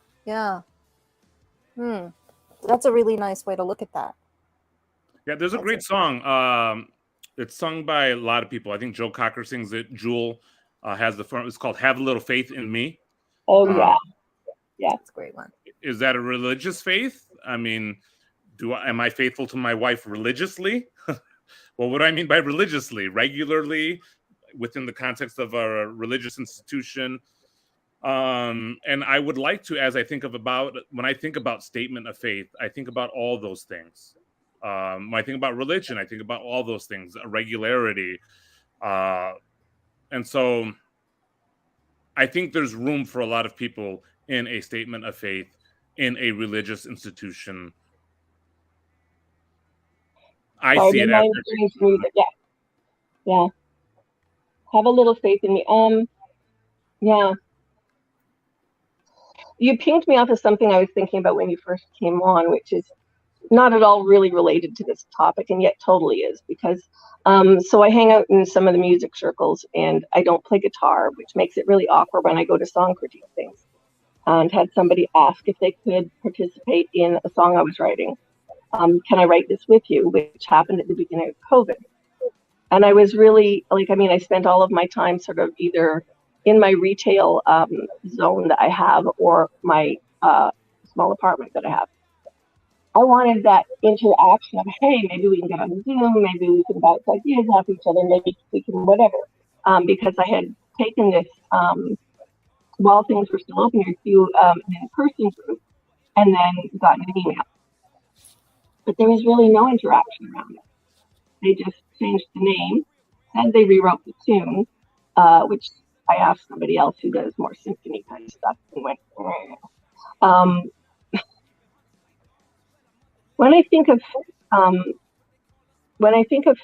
F: That's a really nice way to look at that.
A: Yeah, there's a great song. It's sung by a lot of people. I think Joe Cocker sings it. Jewel has the front. It's called "Have a Little Faith in Me."
E: Oh yeah,
F: that's a great one.
A: Is that a religious faith? I mean, am I faithful to my wife religiously? Well, what do I mean by religiously? Regularly, within the context of a religious institution. And I would like to, as I think when I think about statement of faith, I think about all those things. When I think about religion, I think about all those things, regularity. And so I think there's room for a lot of people in a statement of faith in a religious institution. I see it as
E: yeah. Have a little faith in me. Yeah. You pinged me off of something I was thinking about when you first came on, which is not at all really related to this topic, and yet totally is, because so I hang out in some of the music circles, and I don't play guitar, which makes it really awkward when I go to song critique things. And had somebody ask if they could participate in a song I was writing. Can I write this with you? Which happened at the beginning of COVID. And I was really, I spent all of my time sort of either in my retail zone that I have, or my small apartment that I have. I wanted that interaction of, hey, maybe we can get on Zoom, maybe we can bounce ideas off each other, maybe we can whatever. Because I had taken this, while things were still open, a few in-person group, and then gotten an email. But there was really no interaction around it. They just changed the name, and they rewrote the tune, which I asked somebody else who does more symphony kind of stuff, and went, when I think of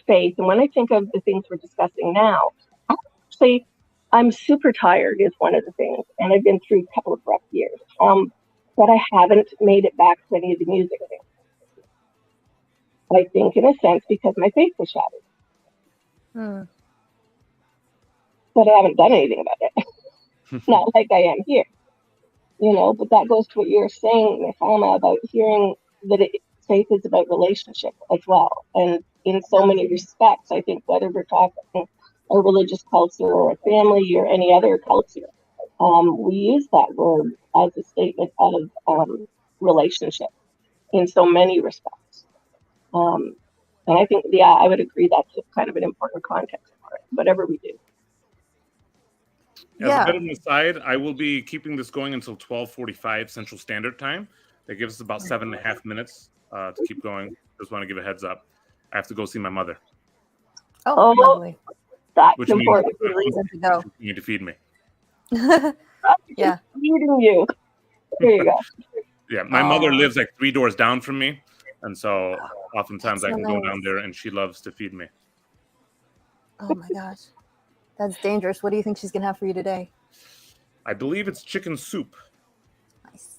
E: faith, and when I think of the things we're discussing now, actually, I'm super tired is one of the things, and I've been through a couple of rough years. but I haven't made it back to any of the music things. I think, in a sense, because my faith was shattered.
F: Hmm.
E: But I haven't done anything about it. Not like I am here, but that goes to what you were saying, Nefama, about hearing that faith is about relationship as well. And in so many respects, I think whether we're talking a religious culture or a family or any other culture, we use that word as a statement of relationship in so many respects. And I think, I would agree that's kind of an important context for it, whatever we do.
A: As a bit of an aside, I will be keeping this going until 12:45 Central Standard Time. That gives us about 7.5 minutes to keep going. Just want to give a heads up. I have to go see my mother.
F: Oh, lovely.
E: That's
A: which
E: important.
F: Good reason to go.
A: You need to feed me.
F: Yeah.
E: Feeding you. There you go.
A: Yeah, my mother lives like 3 doors down from me, and so oftentimes I can go down there, and she loves to feed me.
F: Oh my gosh, that's dangerous. What do you think she's gonna have for you today?
A: I believe it's chicken soup.
F: Nice.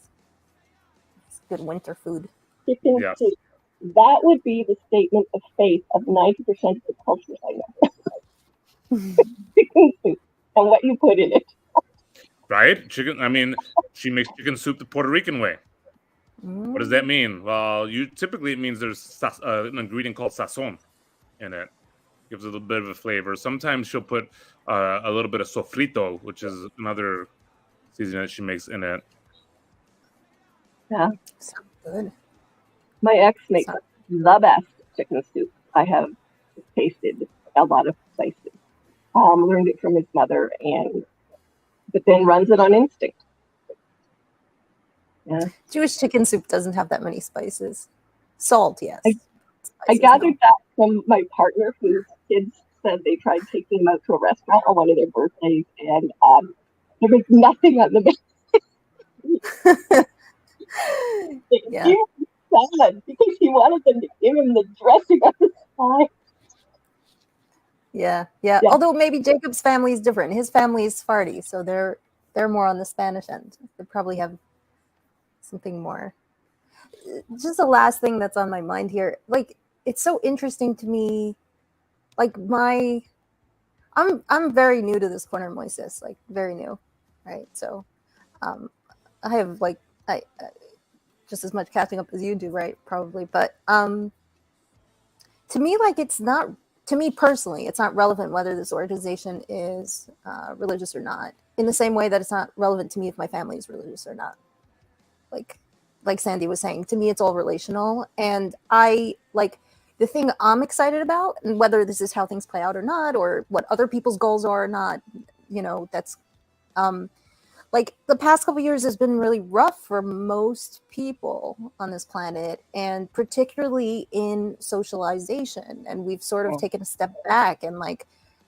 F: It's good winter food.
E: Chicken soup. That would be the statement of faith of 90% of the cultures I know. Chicken soup and what you put in it.
A: Right? Chicken. I mean, she makes chicken soup the Puerto Rican way. What does that mean? Well, typically it means there's an ingredient called sazon in it. Gives it a little bit of a flavor. Sometimes she'll put a little bit of sofrito, which is another seasoning that she makes in it.
E: Yeah.
F: Sounds good.
E: My ex makes the best chicken soup I have tasted a lot of places. Learned it from his mother, but then runs it on instinct. Yeah.
F: Jewish chicken soup doesn't have that many spices. Salt, yes.
E: I gathered that from my partner, whose kids said they tried taking him out to a restaurant on one of their birthdays, and there was nothing on the menu.
F: Yeah.
E: He was sad because he wanted them to give him the dressing on the side.
F: Yeah. Although maybe Jacob's family is different. His family is Sephardi, so they're more on the Spanish end. They probably have something more. Just the last thing that's on my mind here, like, it's so interesting to me. Like, I'm very new to this corner, Moises, like very new, right? So, I have like I just as much catching up as you do, right? Probably, but to me, like, it's not. To me personally, it's not relevant whether this organization is religious or not. In the same way that it's not relevant to me if my family is religious or not. Like Sandy was saying, to me, it's all relational. And I like the thing I'm excited about, and whether this is how things play out or not, or what other people's goals are or not, that's like the past couple of years has been really rough for most people on this planet, and particularly in socialization. And we've sort of taken a step back and like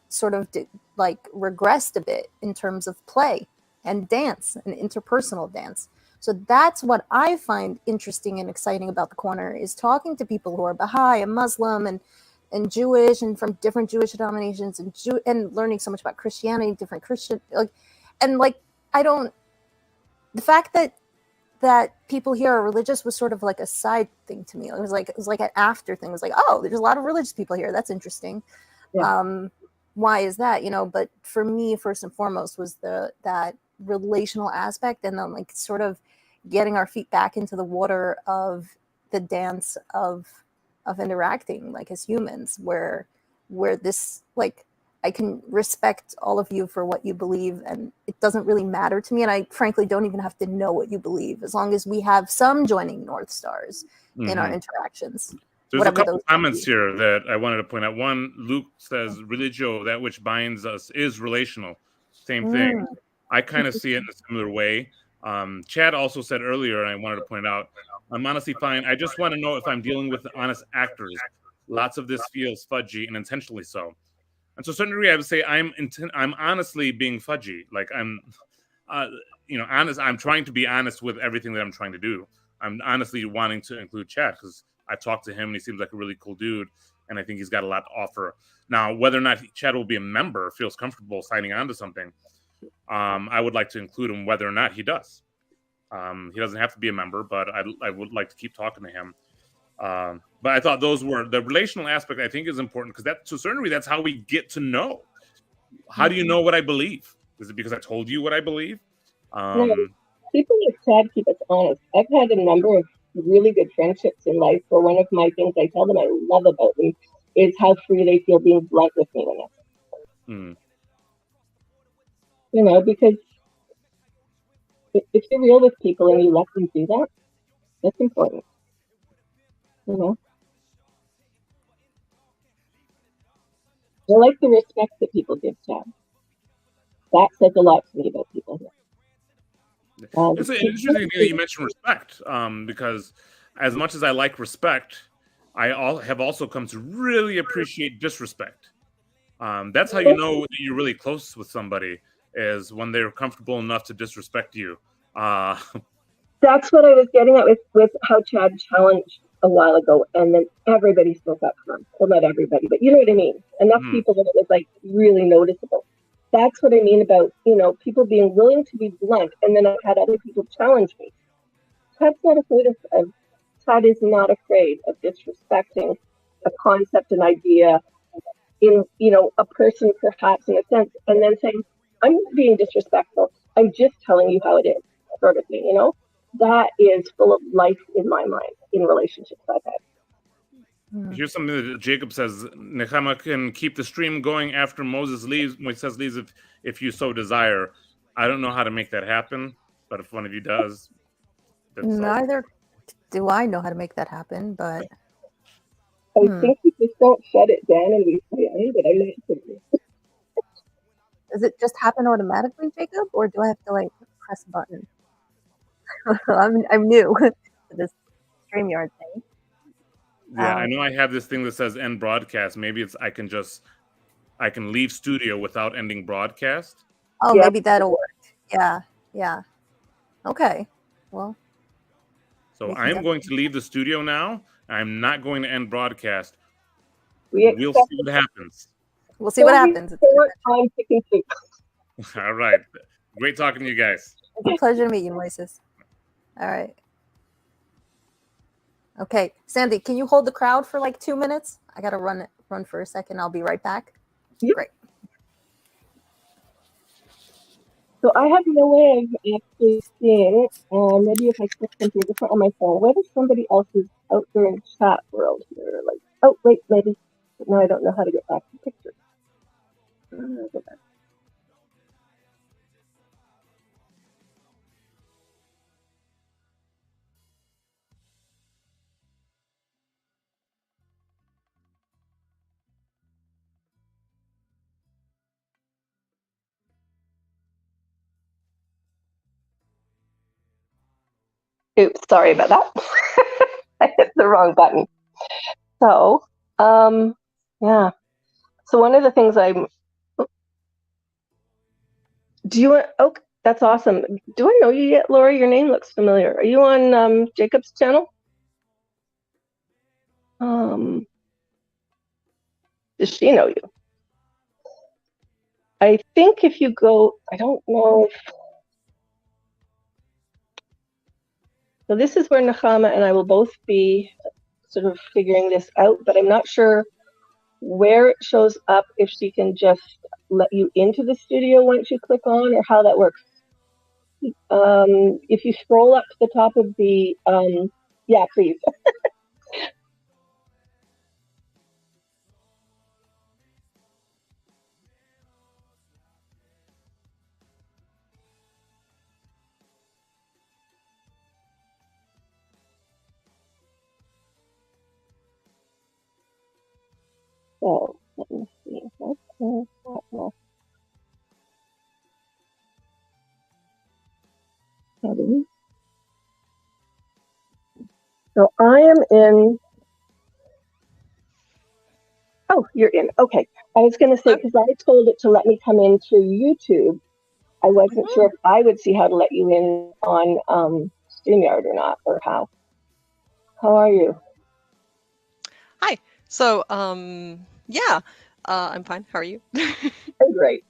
F: sort of regressed a bit in terms of play and dance and interpersonal dance. So that's what I find interesting and exciting about the corner, is talking to people who are Baha'i and Muslim and Jewish and from different Jewish denominations and learning so much about Christianity, different Christian, the fact that people here are religious was sort of like a side thing to me. It was like an after thing. It was like, oh, there's a lot of religious people here. That's interesting. Yeah. Why is that? But for me, first and foremost was that relational aspect, and then like sort of getting our feet back into the water of the dance of interacting like as humans, where this, like, I can respect all of you for what you believe, and it doesn't really matter to me. And I frankly don't even have to know what you believe, as long as we have some joining North Stars in our interactions.
A: There's a couple comments here that I wanted to point out. One, Luke says, religio, that which binds us, is relational. Same thing. I kind of see it in a similar way. Chad also said earlier, and I wanted to point out, I'm honestly fine. I just want to know if I'm dealing with honest actors. Lots of this feels fudgy, and intentionally so. And to a certain degree, I would say I'm honestly being fudgy. Like, I'm, honest. I'm trying to be honest with everything that I'm trying to do. I'm honestly wanting to include Chad, because I talked to him and he seems like a really cool dude, and I think he's got a lot to offer. Now, whether or not Chad will be a member, feels comfortable signing on to something, I would like to include him whether or not he does. He doesn't have to be a member, but I would like to keep talking to him. But I thought those were the relational aspect. I think is important because that, to a certain degree, that's how we get to know. How do you know what I believe? Is it because I told you what I believe?
E: No, people like Chad keep us honest. I've had a number of really good friendships in life where one of my things I tell them I love about them is how free they feel being blunt with me when
A: Mm.
E: you know, because if you're real with people and you let them do that, that's important. You know, I like the respect that people give Chad. That says a lot to me about people here.
A: It's an interesting thing that you mentioned respect, because as much as I like respect, I have also come to really appreciate disrespect. That's how you know that you're really close with somebody, is when they're comfortable enough to disrespect you.
E: That's what I was getting at with how Chad challenged a while ago, and then everybody spoke up for him. Well, not everybody, but you know what I mean. Enough people that it was like really noticeable. That's what I mean about, you know, people being willing to be blunt, and then I've had other people challenge me. Chad's not afraid of Chad is not afraid of disrespecting a concept, an idea, in, you know, a person perhaps in a sense, and then saying, I'm not being disrespectful. I'm just telling you how it is, sort of thing, you know? That is full of life in my mind in relationships I've had.
A: Here's something that Jacob says: Nechama can keep the stream going after Moises leaves if you so desire. I don't know how to make that happen, but if one of you does,
F: neither do I know how to make that happen. But
E: I think we just don't shut it down and we say, hey, but I'm not doing it.
F: Does it just happen automatically, Jacob, or do I have to like press a button? I'm new to this StreamYard thing.
A: Yeah, I know I have this thing that says end broadcast. Maybe it's I can leave studio without ending broadcast.
F: Oh, maybe that'll work. Yeah. Okay. Well.
A: So I am going to leave the studio now. I'm not going to end broadcast.
E: We'll
A: see what happens.
F: We'll see what happens.
A: All right. Great talking to you guys.
F: It's a pleasure to meet you, Moises. All right. Okay, Sandy, can you hold the crowd for like 2 minutes? I gotta run for a second. I'll be right back.
E: Yep.
F: Great.
E: So I have no way of actually seeing, maybe if I click something different on my phone, whether somebody else is out there in chat world here, like, oh, wait, maybe. But now I don't know how to get back to pictures. Go back. Oops, sorry about that. I hit the wrong button. So, yeah. So one of the things do you want, oh, that's awesome. Do I know you yet, Laura? Your name looks familiar. Are you on Jacob's channel? Does she know you? I think if you go, I don't know if, so this is where Nechama and I will both be sort of figuring this out, but I'm not sure where it shows up, if she can just let you into the studio once you click on, or how that works. If you scroll up to the top of the, yeah, please. So let me see. So I am in. Oh, you're in. Okay. I was going to say, because I told it to let me come into YouTube, I wasn't sure if I would see how to let you in on StreamYard or not, or how. How are you?
G: Hi. So, yeah, I'm fine. How are you?
E: I'm great.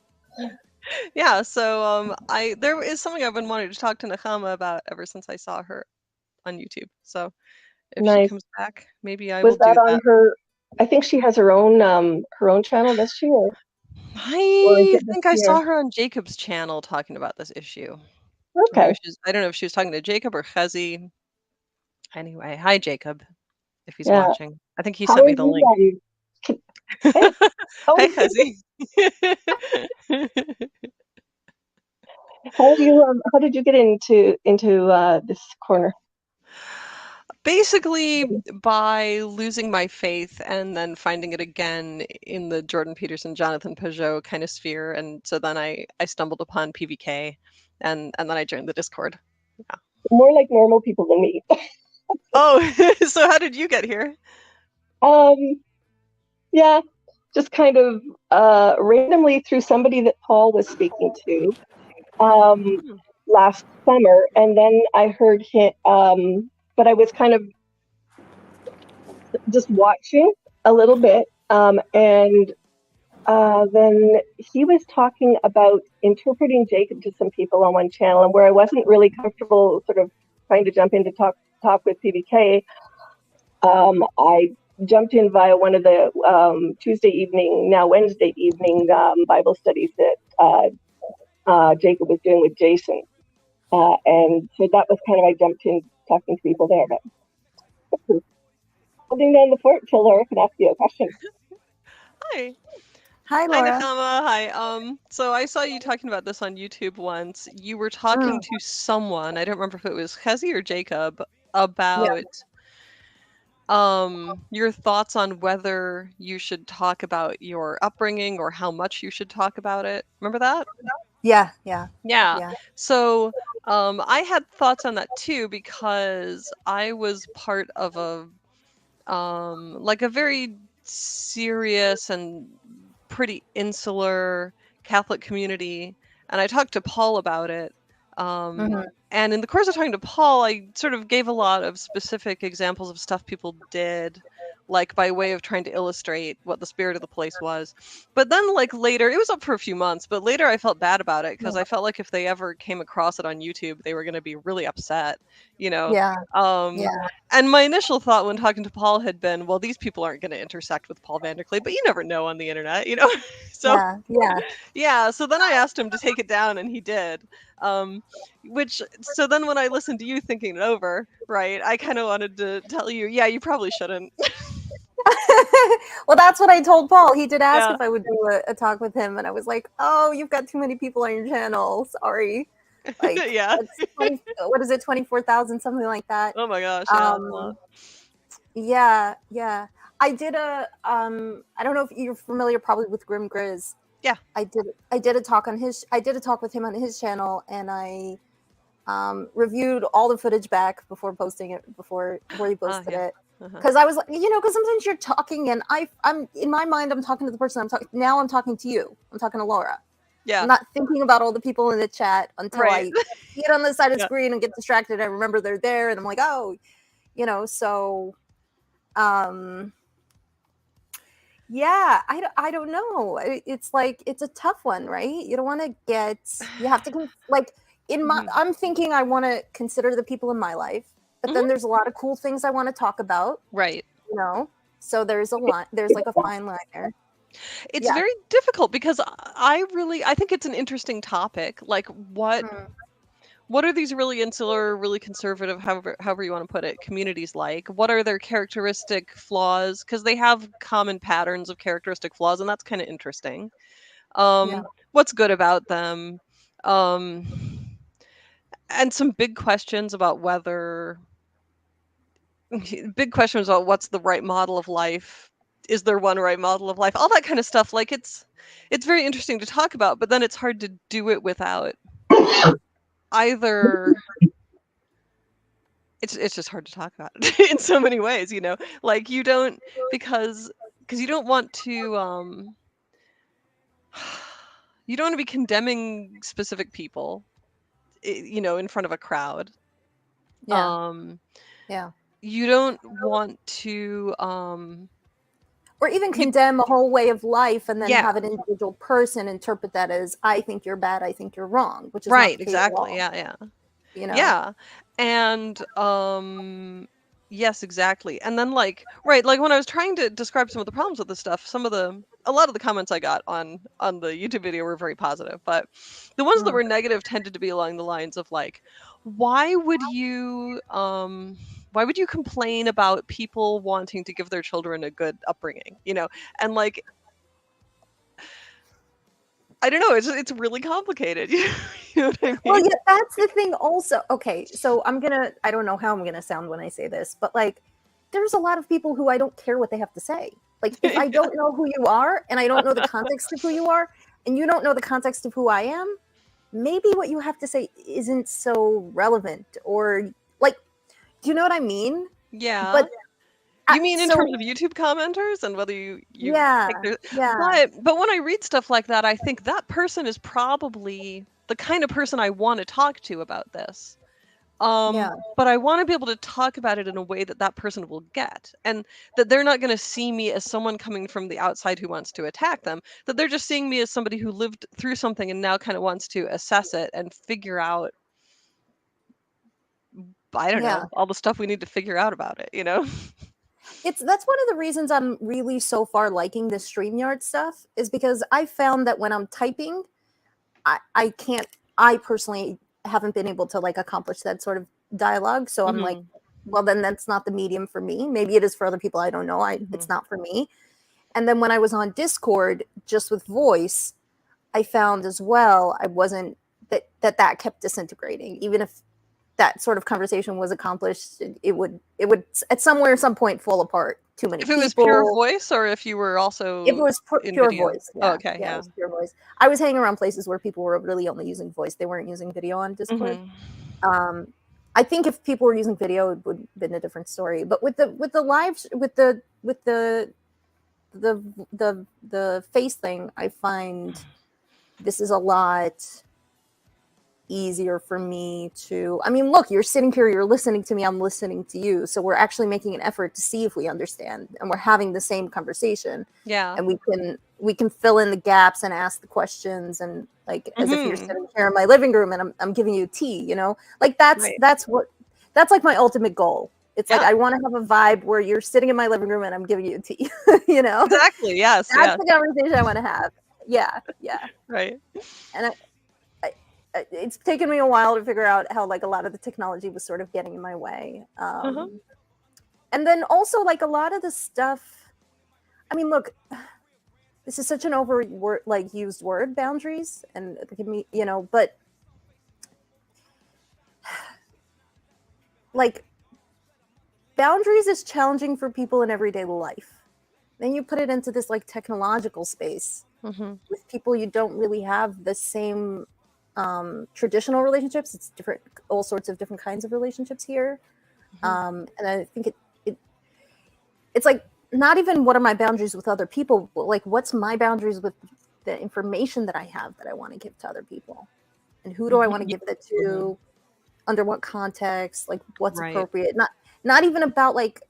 G: Yeah, so I there is something I've been wanting to talk to Nakama about ever since I saw her on YouTube. So if she
E: Nice.
G: comes back, maybe I
E: Was
G: will do
E: that on
G: that.
E: her? I think she has her own channel, does she? Or is
G: I
E: it just
G: think I
E: here?
G: saw her on Jacob's channel talking about this issue. Or
E: Okay.
G: maybe I don't know if she was talking to Jacob or Chezi. Anyway, hi Jacob, if he's
E: Yeah.
G: watching. I think he
E: How
G: sent
E: are
G: me the
E: you
G: link.
E: guys? Hey.
G: Hi
E: Oh,
G: Chezi.
E: how did you get into this corner?
G: Basically, by losing my faith and then finding it again in the Jordan Peterson, Jonathan Peugeot kind of sphere, and so then I stumbled upon PVK, and then I joined the Discord. Yeah.
E: More like normal people than me.
G: Oh, so how did you get here?
E: Yeah, just kind of randomly through somebody that Paul was speaking to last summer, and then I heard him. But I was kind of just watching a little bit, and then he was talking about interpreting Jacob to some people on one channel, and where I wasn't really comfortable, sort of trying to jump in to talk with PBK. I jumped in via one of the Tuesday evening, now Wednesday evening Bible studies that Jacob was doing with Jason. And so that was kind of, I jumped in talking to people there. But holding down the fort till Laura can ask you a question.
G: Hi.
F: Hi,
G: Hi,
F: Laura.
G: Nakama. Hi. So I saw you talking about this on YouTube once. You were talking to someone, I don't remember if it was Chezi or Jacob, about your thoughts on whether you should talk about your upbringing or how much you should talk about it. Remember that?
F: Yeah.
G: Yeah. So I had thoughts on that too, because I was part of a like a very serious and pretty insular Catholic community, and I talked to Paul about it. And in the course of talking to Paul, I sort of gave a lot of specific examples of stuff people did, like by way of trying to illustrate what the spirit of the place was. But then, like later, it was up for a few months, but later I felt bad about it because I felt like if they ever came across it on YouTube, they were going to be really upset, you know?
F: Yeah.
G: And my initial thought when talking to Paul had been, well, these people aren't going to intersect with Paul Vanderklay, but you never know on the internet, you know? So yeah, so then I asked him to take it down, and he did. So then when I listened to you thinking it over, right, I kind of wanted to tell you, yeah, you probably shouldn't.
F: Well, that's what I told Paul. He did ask
G: Yeah.
F: if I would do a talk with him, and I was like, "Oh, you've got too many people on your channel. Sorry." Like,
G: Yeah.
F: what is it, 24,000, something like that.
G: Oh my gosh, yeah, that's a lot.
F: Yeah. I did I don't know if you're familiar probably with Grim Grizz.
G: Yeah.
F: I did a talk with him on his channel, and I reviewed all the footage back before posting it, before he posted it. Because I was like, because sometimes you're talking and I'm in my mind, I'm talking to the person I'm talking to you. I'm talking to Laura.
G: Yeah.
F: I'm not thinking about all the people in the chat until
G: Right.
F: I get on the side of the screen and get distracted. I remember they're there and I'm like, oh, so yeah, I don't know. It's like, it's a tough one, right? You don't want to you have to, like, I'm thinking I want to consider the people in my life, but then there's a lot of cool things I want to talk about.
G: Right.
F: So there's like a fine line there.
G: It's very difficult because I think it's an interesting topic. Like, what are these really insular, really conservative, however you want to put it, communities like? What are their characteristic flaws? Because they have common patterns of characteristic flaws, and that's kind of interesting. What's good about them? And some big questions about what's the right model of life. Is there one right model of life? All that kind of stuff. Like, it's very interesting to talk about, but then it's hard to do it without either. It's just hard to talk about it in so many ways, like you don't, because you don't want to you don't want to be condemning specific people, in front of a crowd.
F: Yeah.
G: You don't want to
F: or even condemn a whole way of life and then
G: Yeah.
F: have an individual person interpret that as, I think you're bad, I think you're wrong, which is not
G: Right,
F: the case at
G: exactly.
F: all,
G: Yeah.
F: you know?
G: Yeah. And yes, exactly. And then like like when I was trying to describe some of the problems with this stuff, a lot of the comments I got on the YouTube video were very positive, but the ones that
F: Mm.
G: were negative tended to be along the lines of like, why would you complain about people wanting to give their children a good upbringing, you know? And like, I don't know, it's really complicated. You know what I mean?
F: Well, yeah, that's the thing also. Okay, so I don't know how I'm gonna sound when I say this, but like, there's a lot of people who I don't care what they have to say. Like, if I don't know who you are and I don't know the context of who you are, and you don't know the context of who I am, maybe what you have to say isn't so relevant, or like, do you know what I mean?
G: Yeah.
F: But
G: you mean in
F: so-
G: terms of YouTube commenters and whether you
F: Yeah,
G: think there's-
F: yeah.
G: But when I read stuff like that, I think that person is probably the kind of person I want to talk to about this.
F: Yeah.
G: But I want to be able to talk about it in a way that that person will get, and that they're not going to see me as someone coming from the outside who wants to attack them, that they're just seeing me as somebody who lived through something and now kind of wants to assess it and figure out, I don't
F: Yeah.
G: know, all the stuff we need to figure out about it, you know?
F: That's one of the reasons I'm really so far liking the StreamYard stuff, is because I found that when I'm typing, I personally haven't been able to like accomplish that sort of dialogue. So I'm like, well, then that's not the medium for me. Maybe it is for other people. I don't know. It's not for me. And then when I was on Discord, just with voice, I found as well, I wasn't that kept disintegrating. Even if that sort of conversation was accomplished, it would at some point fall apart. Too many
G: If
F: people.
G: it was pure voice, or if you were also
F: If it was
G: in
F: pure
G: video?
F: voice.
G: Oh, okay,
F: It was pure voice. I was hanging around places where people were really only using voice. They weren't using video on Discord. I think if people were using video, it would have been a different story. But with the live with the face thing, I find this is a lot easier for me to, I mean, look, you're sitting here, you're listening to me, I'm listening to you, so we're actually making an effort to see if we understand, and we're having the same conversation.
G: Yeah.
F: And we can fill in the gaps and ask the questions, and like as if you're sitting here in my living room and I'm giving you tea, you know, like that's like my ultimate goal. It's like, I want to have a vibe where you're sitting in my living room and I'm giving you tea. You know,
G: exactly. Yes,
F: that's the conversation I want to have. Yeah.
G: Right.
F: And it's taken me a while to figure out how like a lot of the technology was sort of getting in my way. And then also like a lot of the stuff, I mean, look, this is such an used word, boundaries, and it can be, you know, but like boundaries is challenging for people in everyday life. Then you put it into this like technological space with people you don't really have the same traditional relationships. It's different, all sorts of different kinds of relationships here. And I think it's like not even what are my boundaries with other people, but like what's my boundaries with the information that I have that I want to give to other people, and who do I want to give that to, under what context, like what's appropriate. Not even about like,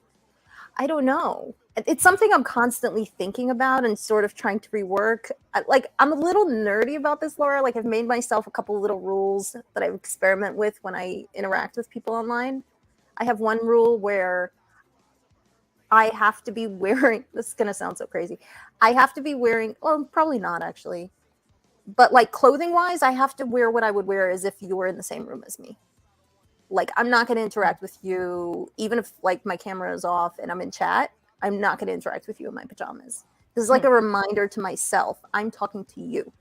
F: I don't know. It's something I'm constantly thinking about and sort of trying to rework. I'm a little nerdy about this, Laura. Like I've made myself a couple little rules that I experiment with when I interact with people online. I have one rule where I have to be wearing, this is going to sound so crazy. I have to be wearing, well, probably not actually, but like clothing wise, I have to wear what I would wear as if you were in the same room as me. Like I'm not going to interact with you, even if like my camera is off and I'm in chat. I'm not going to interact with you in my pajamas. This is like a reminder to myself. I'm talking to you.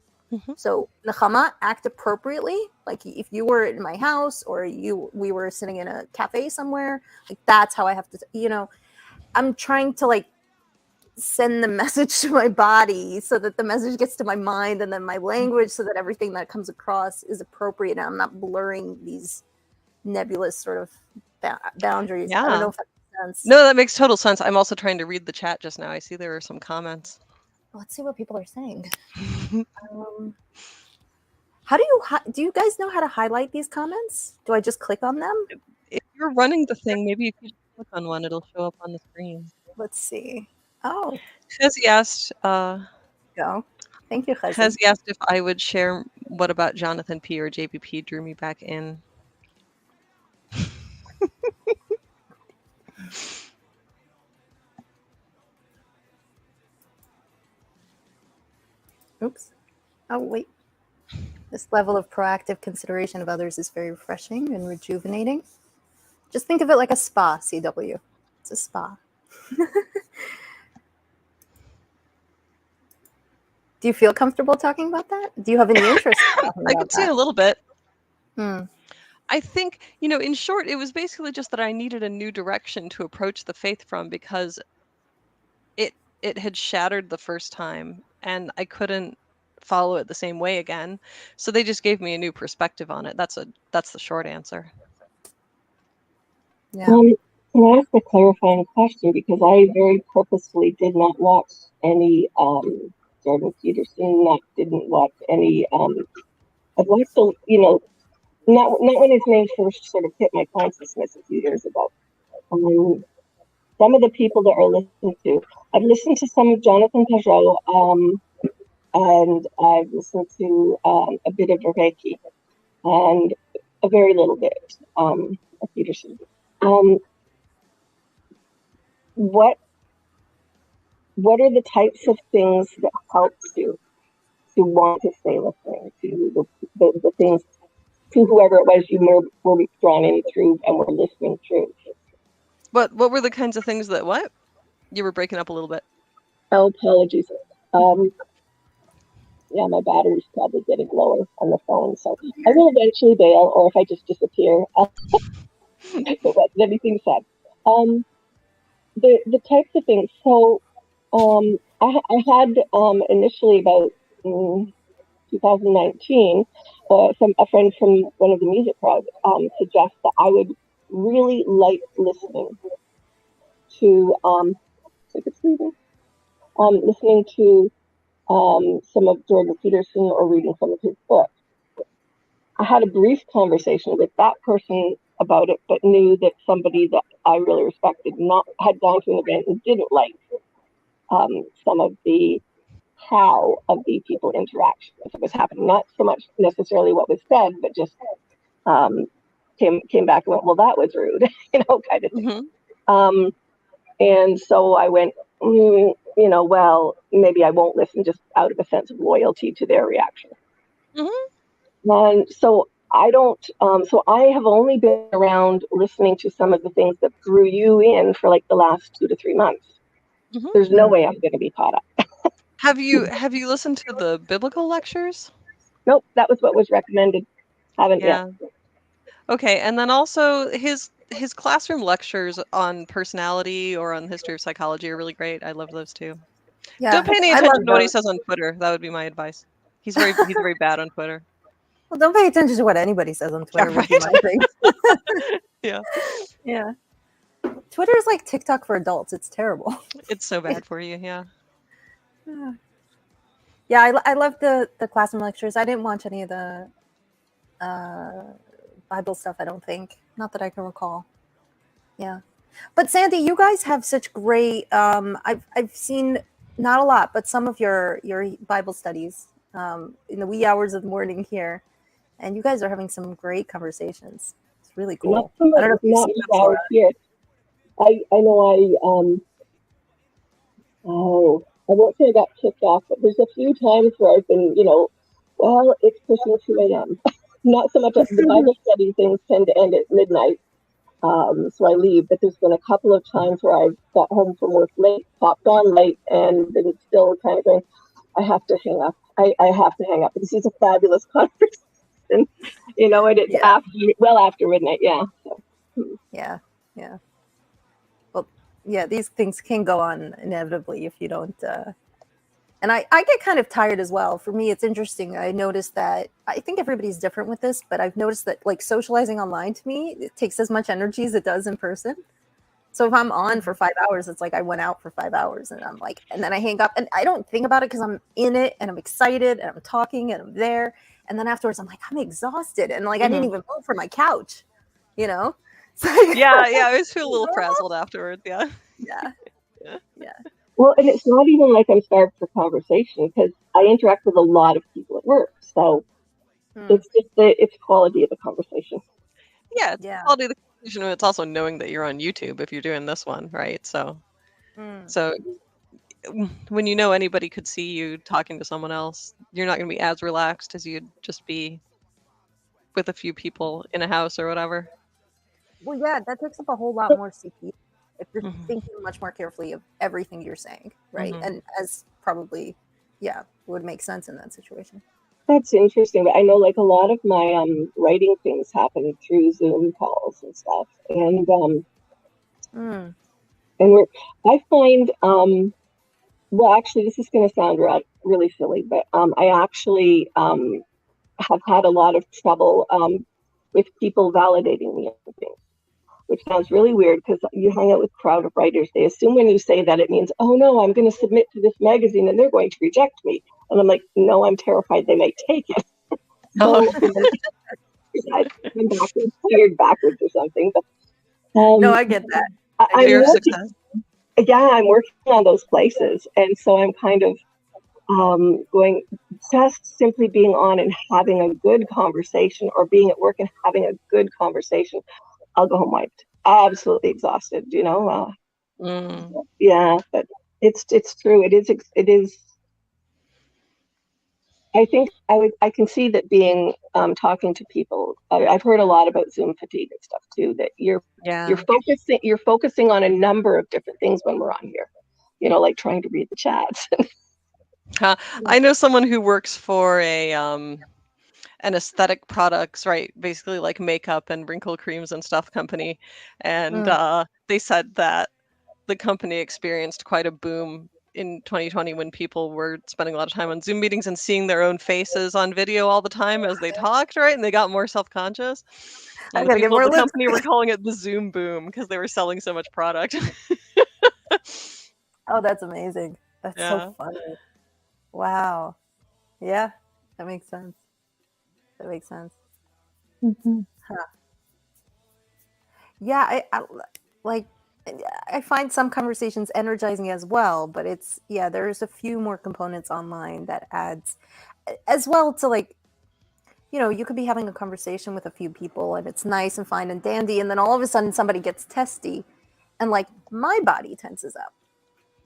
F: So Nechama, act appropriately. Like if you were in my house or we were sitting in a cafe somewhere, like that's how I have to, you know, I'm trying to like send the message to my body so that the message gets to my mind, and then my language so that everything that comes across is appropriate. And I'm not blurring these nebulous sort of boundaries. I don't know if that makes sense.
G: No, that makes total sense. I'm also trying to read the chat just now. I see there are some comments.
F: Let's see what people are saying. How do you guys know how to highlight these comments? Do I just click on them?
G: If you're running the thing, maybe you could click on one. It'll show up on the screen.
F: Let's see. Oh,
G: Chezzy asked,
F: go. Thank you, Chezzy.
G: Chezzy asked if I would share what about Jonathan P. or JPP drew me back in.
F: Oops. Oh, wait. This level of proactive consideration of others is very refreshing and rejuvenating. Just think of it like a spa, CW. It's a spa. Do you feel comfortable talking about that? Do you have any interest in talking
G: I
F: about
G: could say a
F: that?
G: little bit.
F: Hmm.
G: I think, in short, it was basically just that I needed a new direction to approach the faith from, because it had shattered the first time and I couldn't follow it the same way again. So they just gave me a new perspective on it. That's the short answer.
F: Yeah.
E: Can I ask a clarifying question? Because I very purposefully did not watch any Jordan Peterson. Didn't watch any. I've watched, not when his name first sort of hit my consciousness a few years ago. Some of the people that are listened to, I've listened to some of Jonathan Pajot, and I've listened to a bit of Reiki, and a very little bit of Peterson. What are the types of things that helps you to want to stay listening to the things, to whoever it was you were drawn in through and were listening through?
G: What were the kinds of things that what? You were breaking up a little bit.
E: Oh, apologies. Yeah, my battery's probably getting lower on the phone, so I will eventually bail, or if I just disappear, it wasn't anything said. The types of things. So, I had initially about 2019, a friend from one of the music crowd suggest that I would really like listening to listening to some of Jordan Peterson or reading some of his books. I had a brief conversation with that person about it, but knew that somebody that I really respected had gone to an event and didn't like some of the how of the people interaction that was happening. Not so much necessarily what was said, but just came back and went, well, that was rude, kind of thing. Mm-hmm. And so I went, well, maybe I won't listen just out of a sense of loyalty to their reaction. Mm-hmm. And so I don't, so I have only been around listening to some of the things that drew you in for like the last 2 to 3 months. Mm-hmm. There's no way I'm going to be caught up.
G: Have you listened to the biblical lectures?
E: Nope, that was what was recommended. Haven't yet.
G: Okay, and then also his classroom lectures on personality or on the history of psychology are really great. I love those too. Yeah, don't pay any attention to what he says on Twitter. That would be my advice. He's very bad on Twitter.
F: Well, don't pay attention to what anybody says on Twitter. Would be my thing. Yeah. Twitter is like TikTok for adults. It's terrible.
G: It's so bad for you. Yeah.
F: Yeah, I love the classroom lectures. I didn't watch any of the Bible stuff, I don't think. Not that I can recall. Yeah. But Sandy, you guys have such great I've seen not a lot, but some of your Bible studies in the wee hours of the morning here. And you guys are having some great conversations. It's really cool. I don't know if you've seen them before.
E: Here. I know I won't say I got kicked off, but there's a few times where I've been, well, it's pushing 2 a.m. Not so much the Bible study things tend to end at midnight, so I leave. But there's been a couple of times where I've got home from work late, popped on late, and been still kind of going, I have to hang up. I have to hang up because it's a fabulous conversation, and it's after midnight. Yeah. So.
F: Yeah. Well, yeah, these things can go on inevitably if you don't. And I get kind of tired as well. For me, it's interesting. I noticed that I think everybody's different with this, but I've noticed that like socializing online to me, it takes as much energy as it does in person. So if I'm on for 5 hours, it's like I went out for 5 hours and I'm like, and then I hang up and I don't think about it because I'm in it and I'm excited and I'm talking and I'm there. And then afterwards, I'm like, I'm exhausted. And like, I didn't even move from my couch,
G: So, yeah. I always feel a little frazzled afterwards. Yeah.
F: Yeah.
E: Well, and it's not even like I'm starved for conversation because I interact with a lot of people at work. So it's just it's quality of the conversation.
G: Yeah, it's
F: Yeah.
G: quality of the conversation, and it's also knowing that you're on YouTube if you're doing this one, right? So when you know anybody could see you talking to someone else, you're not going to be as relaxed as you'd just be with a few people in a house or whatever.
F: Well, yeah, that takes up a whole lot more CPU if you're
G: Mhm.
F: thinking much more carefully of everything you're saying, right?
G: Mhm.
F: And as probably, yeah, would make sense in that situation.
E: That's interesting. I know like a lot of my writing things happen through Zoom calls and stuff. And I find well, actually, this is going to sound really silly, but I actually have had a lot of trouble with people validating me on things, which sounds really weird because you hang out with a crowd of writers. They assume when you say that it means, oh no, I'm going to submit to this magazine and they're going to reject me. And I'm like, no, I'm terrified they may take it. So I'm backwards or something. But
F: no, I get that.
E: I'm working on those places, and so I'm kind of going just simply being on and having a good conversation, or being at work and having a good conversation. I'll go home wiped, absolutely exhausted. Yeah, but it's true. It is. I think I can see that being talking to people. I've heard a lot about Zoom fatigue and stuff too. That you're focusing on a number of different things when we're on here. Like trying to read the chats.
G: I know someone who works for an aesthetic products, right? Basically like makeup and wrinkle creams and stuff company, and they said that the company experienced quite a boom in 2020 when people were spending a lot of time on Zoom meetings and seeing their own faces on video all the time as they talked, right? And they got more self-conscious. And the people at the company were calling it the Zoom boom because they were selling so much product.
F: Oh, that's amazing. That's so funny. Wow. Yeah, that makes sense. That makes sense. Huh. Yeah, I find some conversations energizing as well, but there's a few more components online that adds as well to like, you could be having a conversation with a few people and it's nice and fine and dandy, and then all of a sudden somebody gets testy and like my body tenses up,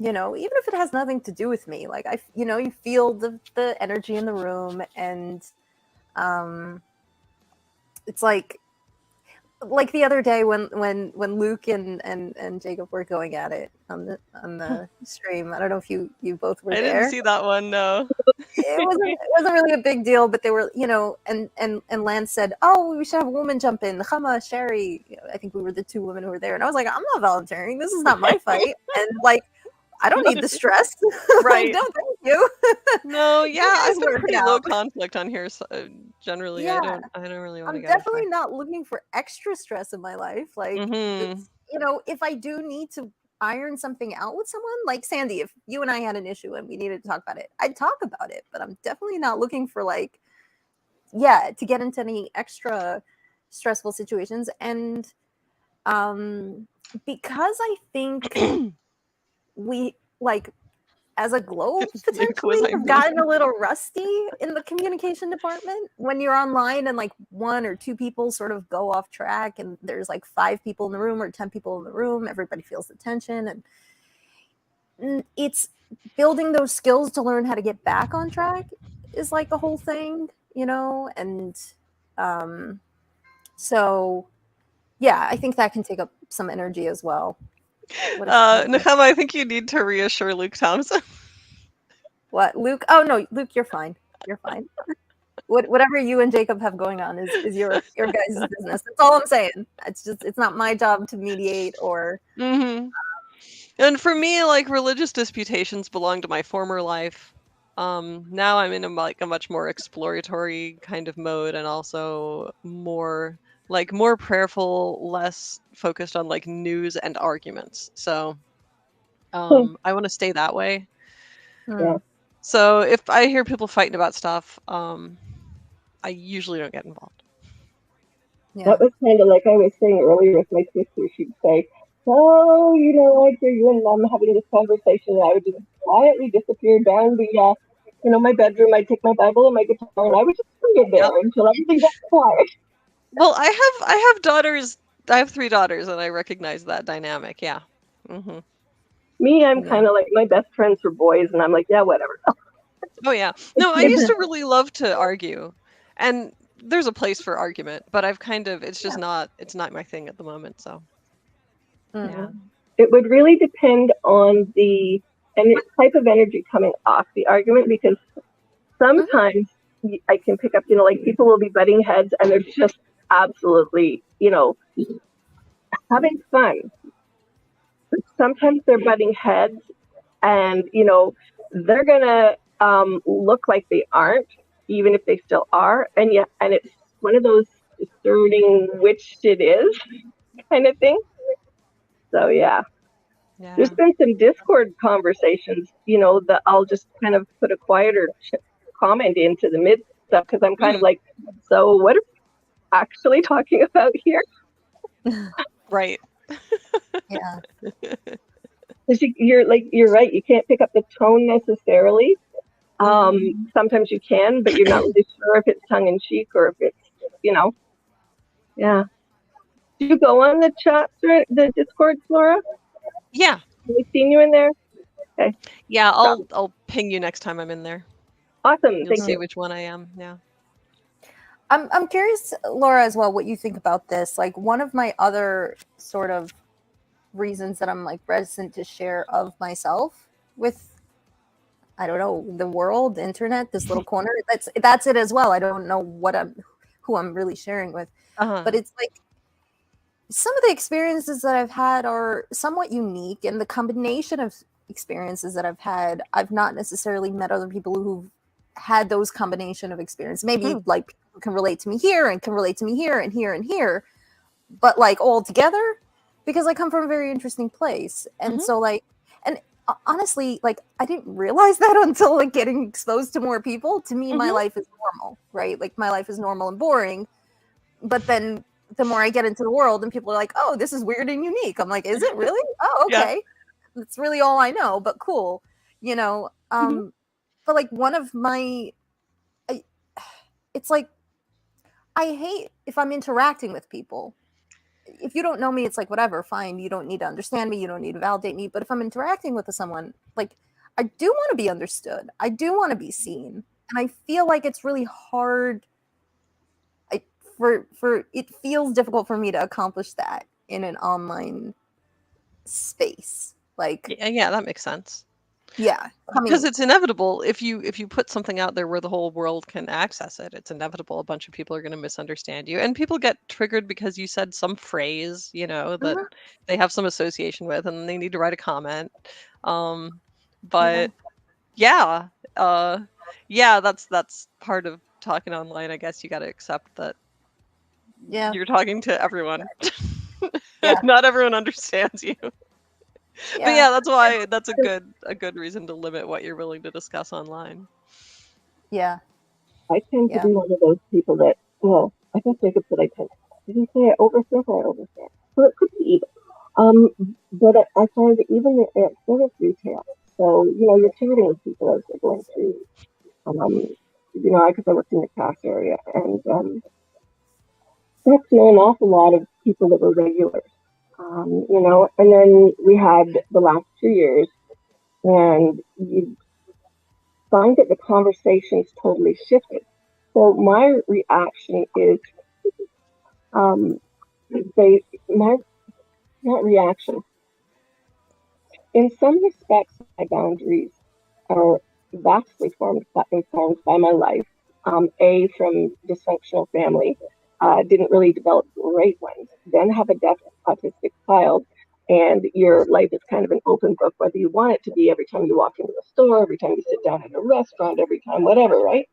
F: even if it has nothing to do with me. Like you feel the energy in the room, and it's like the other day when Luke and Jacob were going at it on the stream. I don't know if you both were there.
G: I didn't see that one. No,
F: it wasn't really a big deal, but they were, and Lance said, "Oh, we should have a woman jump in." Chama, Sherry, I think we were the two women who were there, and I was like, "I'm not volunteering. This is not my fight." And like, I don't need the stress.
G: Right?
F: No, thank you.
G: No, yeah, I've been pretty low conflict on here. So generally, yeah. I don't really want to get.
F: I'm definitely not looking for extra stress in my life. Like, if I do need to iron something out with someone, like Sandy, if you and I had an issue and we needed to talk about it, I'd talk about it. But I'm definitely not looking for to get into any extra stressful situations. And because I think we as a globe potentially have gotten a little rusty in the communication department when you're online and like one or two people sort of go off track and there's like 5 people in the room or 10 people in the room, everybody feels the tension, and it's building those skills to learn how to get back on track is like the whole thing, and so yeah, I think that can take up some energy as well.
G: Nechama, I think you need to reassure Luke Thompson.
F: What, Luke? Oh no, Luke, you're fine. You're fine. Whatever you and Jacob have going on is your guys' business. That's all I'm saying. It's not my job to mediate or.
G: Mm-hmm. And for me, like, religious disputations belong to my former life. Now I'm in a much more exploratory kind of mode, and also more prayerful, less focused on like news and arguments. So I want to stay that way.
E: Yeah.
G: So if I hear people fighting about stuff, I usually don't get involved.
E: Yeah. That was kind of like I was saying earlier with my sister. She'd say, so, I'd hear you and Mom having this conversation, and I would just quietly disappear down my bedroom. I'd take my Bible and my guitar, and I would just sit
G: Yep.
E: there until everything got quiet.
G: Well, I have daughters. I have 3 daughters, and I recognize that dynamic. Yeah. Hmm.
E: Me, I'm
G: Yeah.
E: kind of like, my best friends were boys, and I'm like, yeah, whatever.
G: Oh yeah. No, I used to really love to argue, and there's a place for argument, but it's just not my thing at the moment. So yeah.
E: It would really depend on the type of energy coming off the argument, because sometimes I can pick up, like people will be butting heads and they're just absolutely, having fun. But sometimes they're butting heads and, they're going to look like they aren't, even if they still are. And it's one of those discerning which it is kind of thing. So, yeah. There's been some Discord conversations, that I'll just kind of put a quieter comment into the mid stuff, because I'm kind of like, so what are we actually talking about here?
G: Right.
F: Yeah.
E: You're right. You can't pick up the tone necessarily. Sometimes you can, but you're not really sure if it's tongue in cheek or if it's, yeah. Do you go on the chat, the Discord, Flora?
G: Yeah.
E: Have we seen you in there? Okay.
G: Yeah, I'll ping you next time I'm in there.
E: Awesome.
G: You'll
E: Thank
G: see
E: you.
G: which one I am. Yeah.
F: I'm curious, Laura, as well, what you think about this. Like, one of my other sort of reasons that I'm like reticent to share of myself with, I don't know, the world, the internet, this little corner. That's it as well. I don't know who I'm really sharing with, but it's like some of the experiences that I've had are somewhat unique, and the combination of experiences that I've had, I've not necessarily met other people who've had those combination of experience. Maybe like people can relate to me here and can relate to me here and here and here, but like all together, because I come from a very interesting place. And so like, and honestly, like I didn't realize that until like getting exposed to more people. To me, my life is normal, right? Like my life is normal and boring. But then the more I get into the world and people are like, oh, this is weird and unique. I'm like, is it really? Oh, okay. Yeah. That's really all I know, but cool. But like one of my, it's like, I hate if I'm interacting with people. If you don't know me, it's like, whatever, fine. You don't need to understand me. You don't need to validate me. But if I'm interacting with someone, like, I do want to be understood. I do want to be seen. And I feel like it's really hard. It feels difficult for me to accomplish that in an online space. Like,
G: yeah, that makes sense.
F: Yeah,
G: because it's inevitable if you put something out there where the whole world can access it. It's inevitable a bunch of people are going to misunderstand you, and people get triggered because you said some phrase, that they have some association with, and they need to write a comment. But yeah, that's part of talking online. I guess you got to accept that.
F: Yeah,
G: you're talking to everyone. Not everyone understands you. But yeah, that's why that's a good reason to limit what you're willing to discuss online.
F: Yeah.
E: I tend to be one of those people that, I guess Jacob said I tend to. Did he say I overthink or I overthink? So it could be either. But I find that even at service retail, so, you're chatting with people as they're going through, because I worked in the cash area, and got to know an awful lot of people that were regulars. And then we had the last 2 years, and you find that the conversation's totally shifted. So my reaction is, not reaction. In some respects, my boundaries are vastly informed by my life. From dysfunctional family. Didn't really develop great ones. Then have a deaf autistic child, and your life is kind of an open book, whether you want it to be every time you walk into a store, every time you sit down at a restaurant, every time, whatever, right?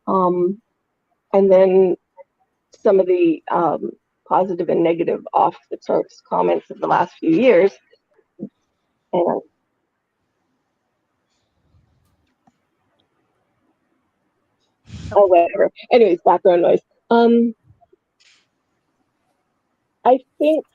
E: And then some of the positive and negative off the charts comments of the last few years. And whatever. Anyways, background noise. I think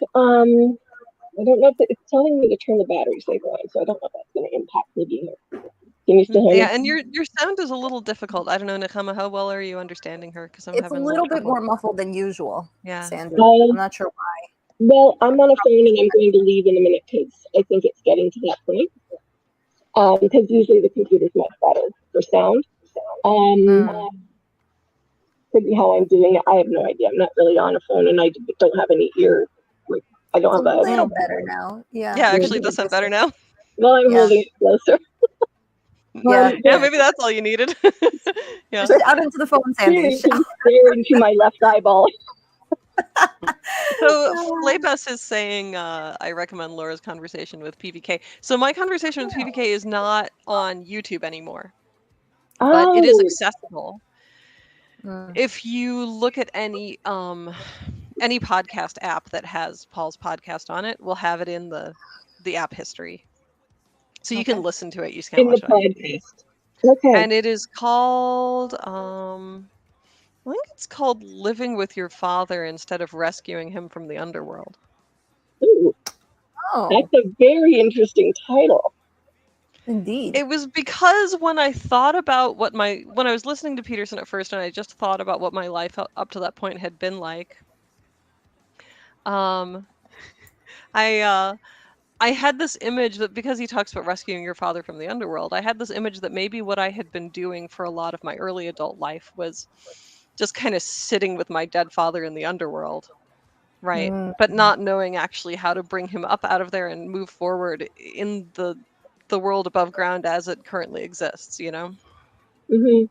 E: I don't know if it's telling me to turn the battery saver on, so I don't know if that's going to impact me being here. Can you still hear
G: Yeah,
E: me?
G: and your sound is a little difficult. I don't know, Nakama, how well are you understanding her? Because I'm
F: It's a
G: having a
F: little bit
G: trouble.
F: more muffled than usual,
G: Yeah.
F: Sandra. I'm not sure why.
E: Well, I'm on a phone and I'm going to leave in a minute because I think it's getting to that point. Because usually the computer's much better for sound. Could be how I'm doing it. I have no idea. I'm not really on a phone and I don't have any ear. Like, I don't
F: It's a
E: have a.
F: little better now. Yeah.
G: Yeah,
F: could
G: actually,
F: be
G: it does
F: the
G: sound better
F: distance.
G: now.
E: Well, I'm
F: Yeah.
E: holding it closer.
F: Yeah.
G: Yeah, maybe that's all you needed. Yeah.
F: Shout into the phone, Sandy.
E: You can stare into my left eyeball.
G: So Flaybus is saying, I recommend Laura's conversation with PVK. So my conversation with PVK is not on YouTube anymore, but it is
E: Oh,
G: accessible.
F: Mm.
G: If you look at any podcast app that has Paul's podcast on it, we'll have it in the app history, so you can
F: Okay.
G: listen to it. You just can't
E: in the
G: watch it on YouTube.
E: podcast. Okay.
G: And it is called, I think it's called Living with Your Father instead of Rescuing Him from the Underworld.
E: Ooh,
F: Oh,
E: that's a very interesting title.
F: indeed.
G: It was because when I thought about when I was listening to Peterson at first, and I just thought about what my life up to that point had been like. I had this image that because he talks about rescuing your father from the underworld, I had this image that maybe what I had been doing for a lot of my early adult life was just kind of sitting with my dead father in the underworld, right?
F: Mm.
G: But not knowing actually how to bring him up out of there and move forward in the world above ground as it currently exists, you know?
E: Mm-hmm.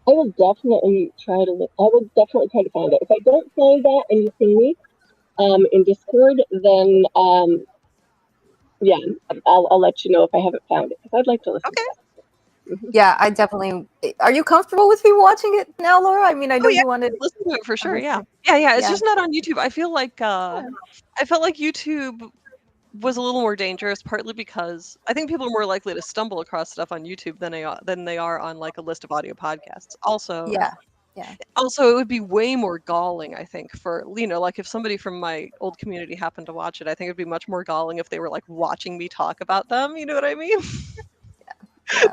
E: I will definitely try to. I will definitely try to find it. If I don't find that and you ping me, in Discord, then yeah, I'll let you know if I haven't found it because I'd like to listen.
G: Okay.
E: To that.
F: Yeah, I definitely. Are you comfortable with me watching it now, Laura? I mean, I know you wanted.
G: Listen to it for sure. Yeah.
F: Listen.
G: Yeah. It's
F: Yeah.
G: just not on YouTube. I feel like I felt like YouTube was a little more dangerous, partly because I think people are more likely to stumble across stuff on YouTube than they are on like a list of audio podcasts. Also,
F: Yeah.
G: Also, it would be way more galling, I think, for, you know, like if somebody from my old community happened to watch it, I think it'd be much more galling if they were like watching me talk about them. You know what I mean?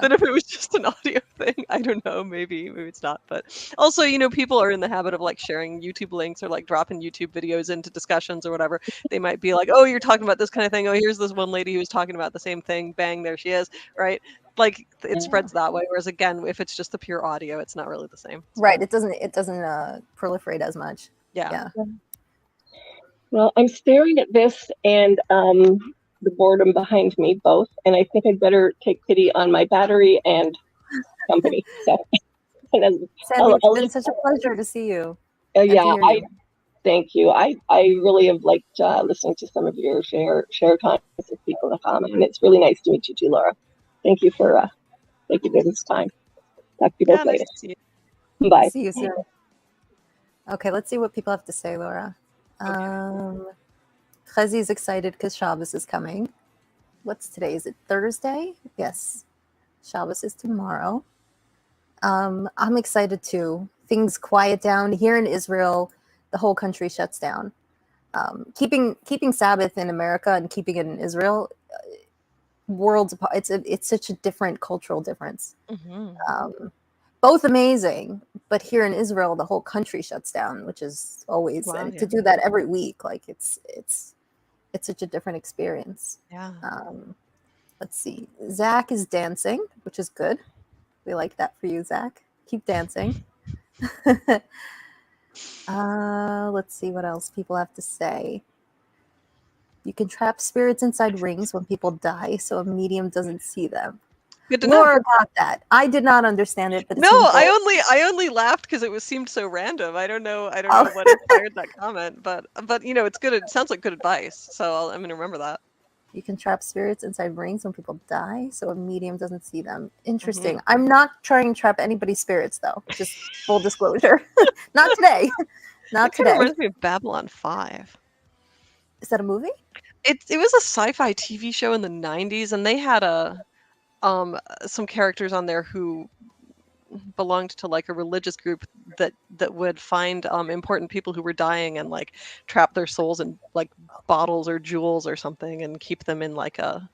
G: Than if it was just an audio thing. I don't know. Maybe it's not. But also, you know, people are in the habit of like sharing YouTube links or like dropping YouTube videos into discussions or whatever. They might be like, oh, you're talking about this kind of thing. Oh, here's this one lady who was talking about the same thing. Bang, there she is. Right? Like it spreads that way. Whereas again, if it's just the pure audio, it's not really the same.
F: Right. It doesn't proliferate as much.
G: Yeah.
E: Well, I'm staring at this and the boredom behind me both, and I think I'd better take pity on my battery and company. So,
F: Sandy, it's been such a pleasure to see you.
E: Yeah, thank you. I really have liked listening to some of your share times with people in the comment, and it's really nice to meet you too, Laura. Thank you for this time. Talk to you both later.
G: Nice to see you.
E: Bye.
F: See you soon. Okay, let's see what people have to say, Laura. Chazi's excited because Shabbos is coming. What's today? Is it Thursday? Yes. Shabbos is tomorrow. I'm excited too. Things quiet down. Here in Israel, the whole country shuts down. Keeping Sabbath in America and keeping it in Israel, worlds apart. It's such a different cultural difference.
G: Mm-hmm.
F: Both amazing, but here in Israel, the whole country shuts down, which is always to do that every week. Like it's such a different experience.
G: Yeah.
F: Let's see. Zach is dancing, which is good. We like that for you, Zach. Keep dancing. Let's see what else people have to say. You can trap spirits inside rings when people die, so a medium doesn't see them.
G: Good to
F: Laura
G: know.
F: got that. I did not understand it, but
G: no, I only laughed because it seemed so random. I don't know what inspired that comment, but you know, it's good. It sounds like good advice, so I'm gonna remember that.
F: You can trap spirits inside rings when people die, so a medium doesn't see them. Interesting. Mm-hmm. I'm not trying to trap anybody's spirits, though. Just full disclosure. Not today. Not today.
G: It reminds me of Babylon 5.
F: Is that a movie?
G: It was a sci-fi TV show in the 90s, and they had some characters on there who belonged to like a religious group that would find important people who were dying and like trap their souls in like bottles or jewels or something and keep them in like a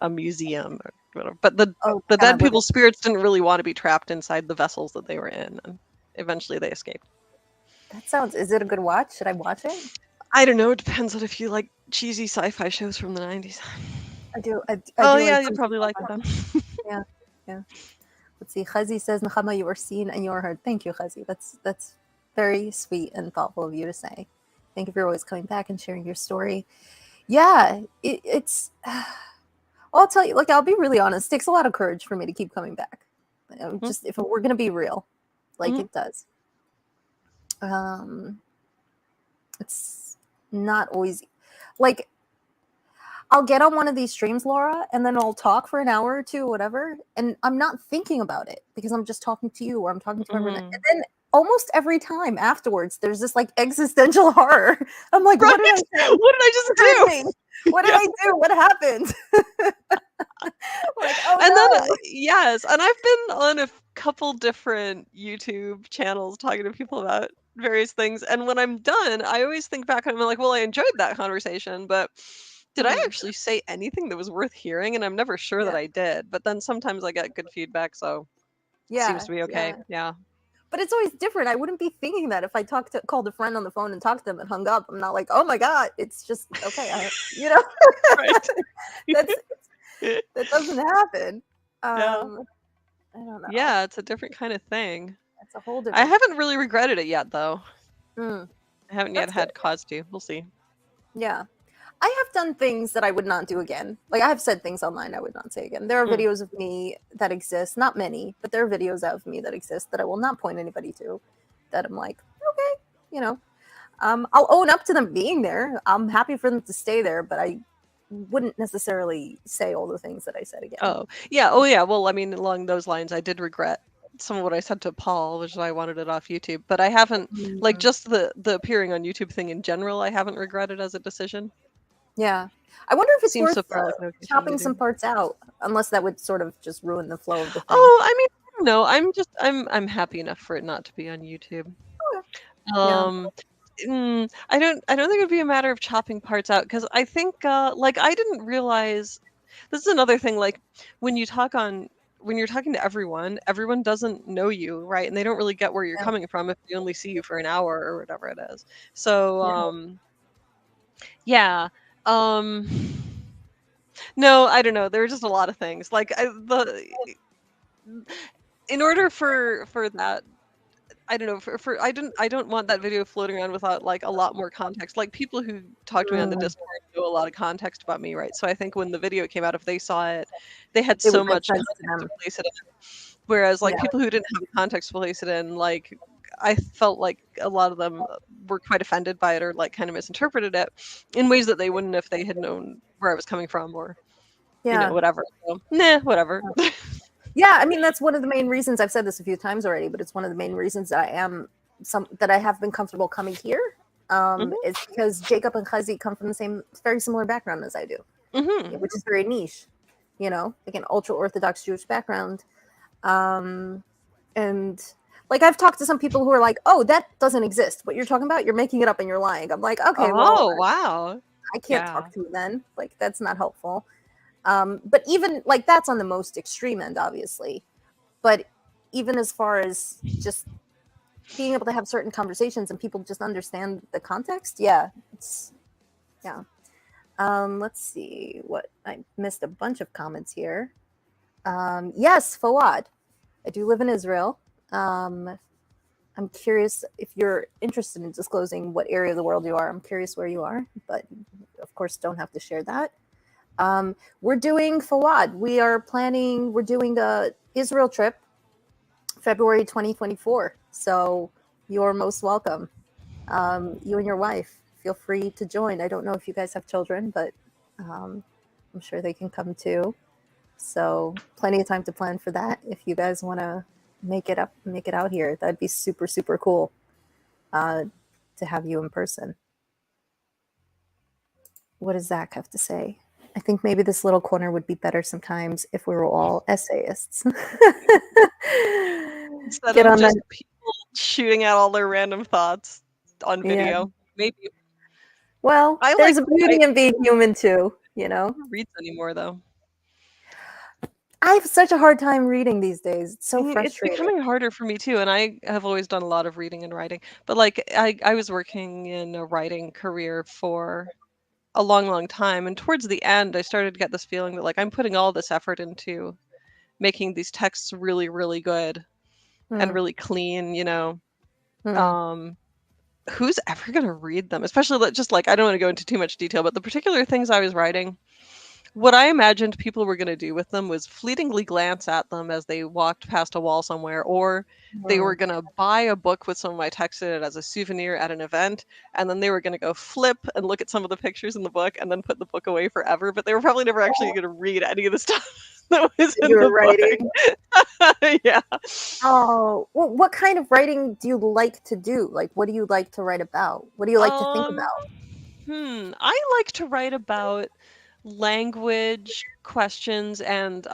G: museum or whatever. But the dead people's spirits didn't really want to be trapped inside the vessels that they were in, and eventually they escaped.
F: That sounds. Is it a good watch? Should I watch it?
G: I don't know. It depends on if you like cheesy sci-fi shows from the 90s.
F: I do. I
G: Oh
F: do
G: yeah,
F: like
G: you probably like them.
F: Yeah. Let's see. Khazi says, Nahama, you are seen and you are heard. Thank you, Khazi. That's very sweet and thoughtful of you to say. Thank you for always coming back and sharing your story. Yeah, it's. I'll tell you. Look, I'll be really honest. It takes a lot of courage for me to keep coming back. Just if we're gonna be real, like it does. It's not always like. I'll get on one of these streams, Laura, and then I'll talk for an hour or two, whatever, and I'm not thinking about it because I'm just talking to you or I'm talking to everyone. And then almost every time afterwards, there's this like existential horror. I'm like, what did I say?
G: What did I just do?
F: What did I do? What happened? Like, oh,
G: and
F: no.
G: then yes, and I've been on a couple different YouTube channels talking to people about various things, and when I'm done, I always think back and I'm like, well, I enjoyed that conversation, but did I actually say anything that was worth hearing? And I'm never sure that I did. But then sometimes I get good feedback, so it seems to be okay. Yeah.
F: But it's always different. I wouldn't be thinking that if I called a friend on the phone and talked to them and hung up. I'm not like, oh my God. It's just okay. That doesn't happen. I don't know.
G: Yeah, it's a different kind of thing.
F: It's a whole different.
G: I haven't really regretted it yet, though.
F: I
G: haven't yet had cause to. We'll see.
F: Yeah. I have done things that I would not do again. Like I have said things online I would not say again. There are videos of me that exist, not many, but there are videos of me that exist that I will not point anybody to. That I'm like, okay, I'll own up to them being there. I'm happy for them to stay there, but I wouldn't necessarily say all the things that I said again.
G: Oh yeah. Well, I mean, along those lines, I did regret some of what I said to Paul, which is why I wanted it off YouTube. But I haven't, like, just the appearing on YouTube thing in general, I haven't regretted as a decision.
F: Yeah. I wonder if it's
G: Seems
F: worth
G: so far like an okay thing
F: chopping
G: to
F: some
G: do.
F: parts out, unless that would sort of just ruin the flow of the thing.
G: Oh, I mean, I don't know. I'm happy enough for it not to be on YouTube. I don't think it would be a matter of chopping parts out, because I think like I didn't realize this is another thing, like when you're talking to everyone doesn't know you, right? And they don't really get where you're coming from if they only see you for an hour or whatever it is. So no, I don't know. There are just a lot of things. Like in order for that, I don't know. I don't want that video floating around without like a lot more context. Like people who talk to me on the Discord know a lot of context about me, right? So I think when the video came out, if they saw it, they had so much context to place it in. Whereas like people who didn't have context to place it in, like I felt like a lot of them were quite offended by it or like kind of misinterpreted it in ways that they wouldn't if they had known where I was coming from or whatever. So, whatever.
F: Yeah, I mean that's one of the main reasons. I've said this a few times already, but it's one of the main reasons that I have been comfortable coming here. Is because Jacob and Khazi come from the same, very similar background as I do, which is very niche. Like an ultra Orthodox Jewish background, and like I've talked to some people who are like, "Oh, that doesn't exist. What you're talking about, you're making it up and you're lying." I'm like, "Okay, well,
G: wow,
F: I can't talk to you then. Like that's not helpful." But even like that's on the most extreme end, obviously. But even as far as just being able to have certain conversations and people just understand the context, let's see what I missed a bunch of comments here. Yes, Fawad, I do live in Israel. I'm curious if you're interested in disclosing what area of the world you are. I'm curious where you are, but of course don't have to share that. We're doing Fawad. We're doing a Israel trip, February 2024. So you're most welcome. You and your wife, feel free to join. I don't know if you guys have children, but I'm sure they can come too. So plenty of time to plan for that. If you guys want to make it out here, that'd be super, super cool to have you in person. What does Zach have to say? I think maybe this little corner would be better sometimes if we were all essayists.
G: Instead
F: Get
G: of
F: on
G: just
F: that.
G: people shooting out all their random thoughts on
F: Yeah.
G: video. Maybe
F: Well,
G: I
F: there's
G: like
F: a beauty in being human too,
G: I don't read anymore though.
F: I have such a hard time reading these days. It's so
G: It's
F: frustrating.
G: becoming harder for me too, and I have always done a lot of reading and writing. But like I was working in a writing career for a long, long time, and towards the end, I started to get this feeling that like I'm putting all this effort into making these texts really, really good and
F: Hmm.
G: really clean.
F: Hmm.
G: Um, who's ever gonna read them? Especially just like I don't want to go into too much detail, but the particular things I was writing. What I imagined people were going to do with them was fleetingly glance at them as they walked past a wall somewhere, or they were going to buy a book with some of my text in it as a souvenir at an event, and then they were going to go flip and look at some of the pictures in the book and then put the book away forever. But they were probably never actually going to read any of the stuff that was in
F: You were
G: the
F: writing.
G: book. Yeah.
F: Oh, well, what kind of writing do you like to do? Like, what do you like to write about? What do you like to think
G: Um,
F: about?
G: I like to write about language questions and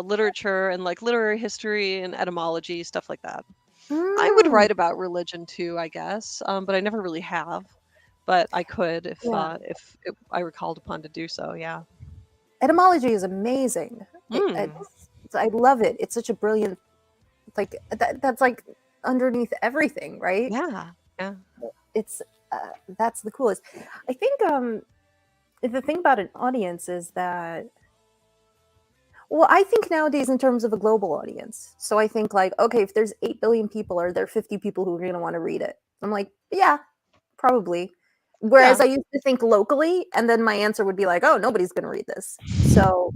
G: literature and like literary history and etymology, stuff like that. I would
F: Mm,
G: write about religion too, I guess, but I never really have. But I could
F: yeah.
G: if I were called upon to do so. Yeah.
F: Etymology is amazing.
G: Mm.
F: I love it. It's such a brilliant, like, that's like underneath everything, right?
G: Yeah. Yeah.
F: It's, that's the coolest. I think, the thing about an audience is that, well, I think nowadays in terms of a global audience. So I think like, okay, if there's 8 billion people, are there 50 people who are going to want to read it? I'm like, yeah, probably. Whereas
G: Yeah.
F: I used to think locally, and then my answer would be like, oh, nobody's going to read this. So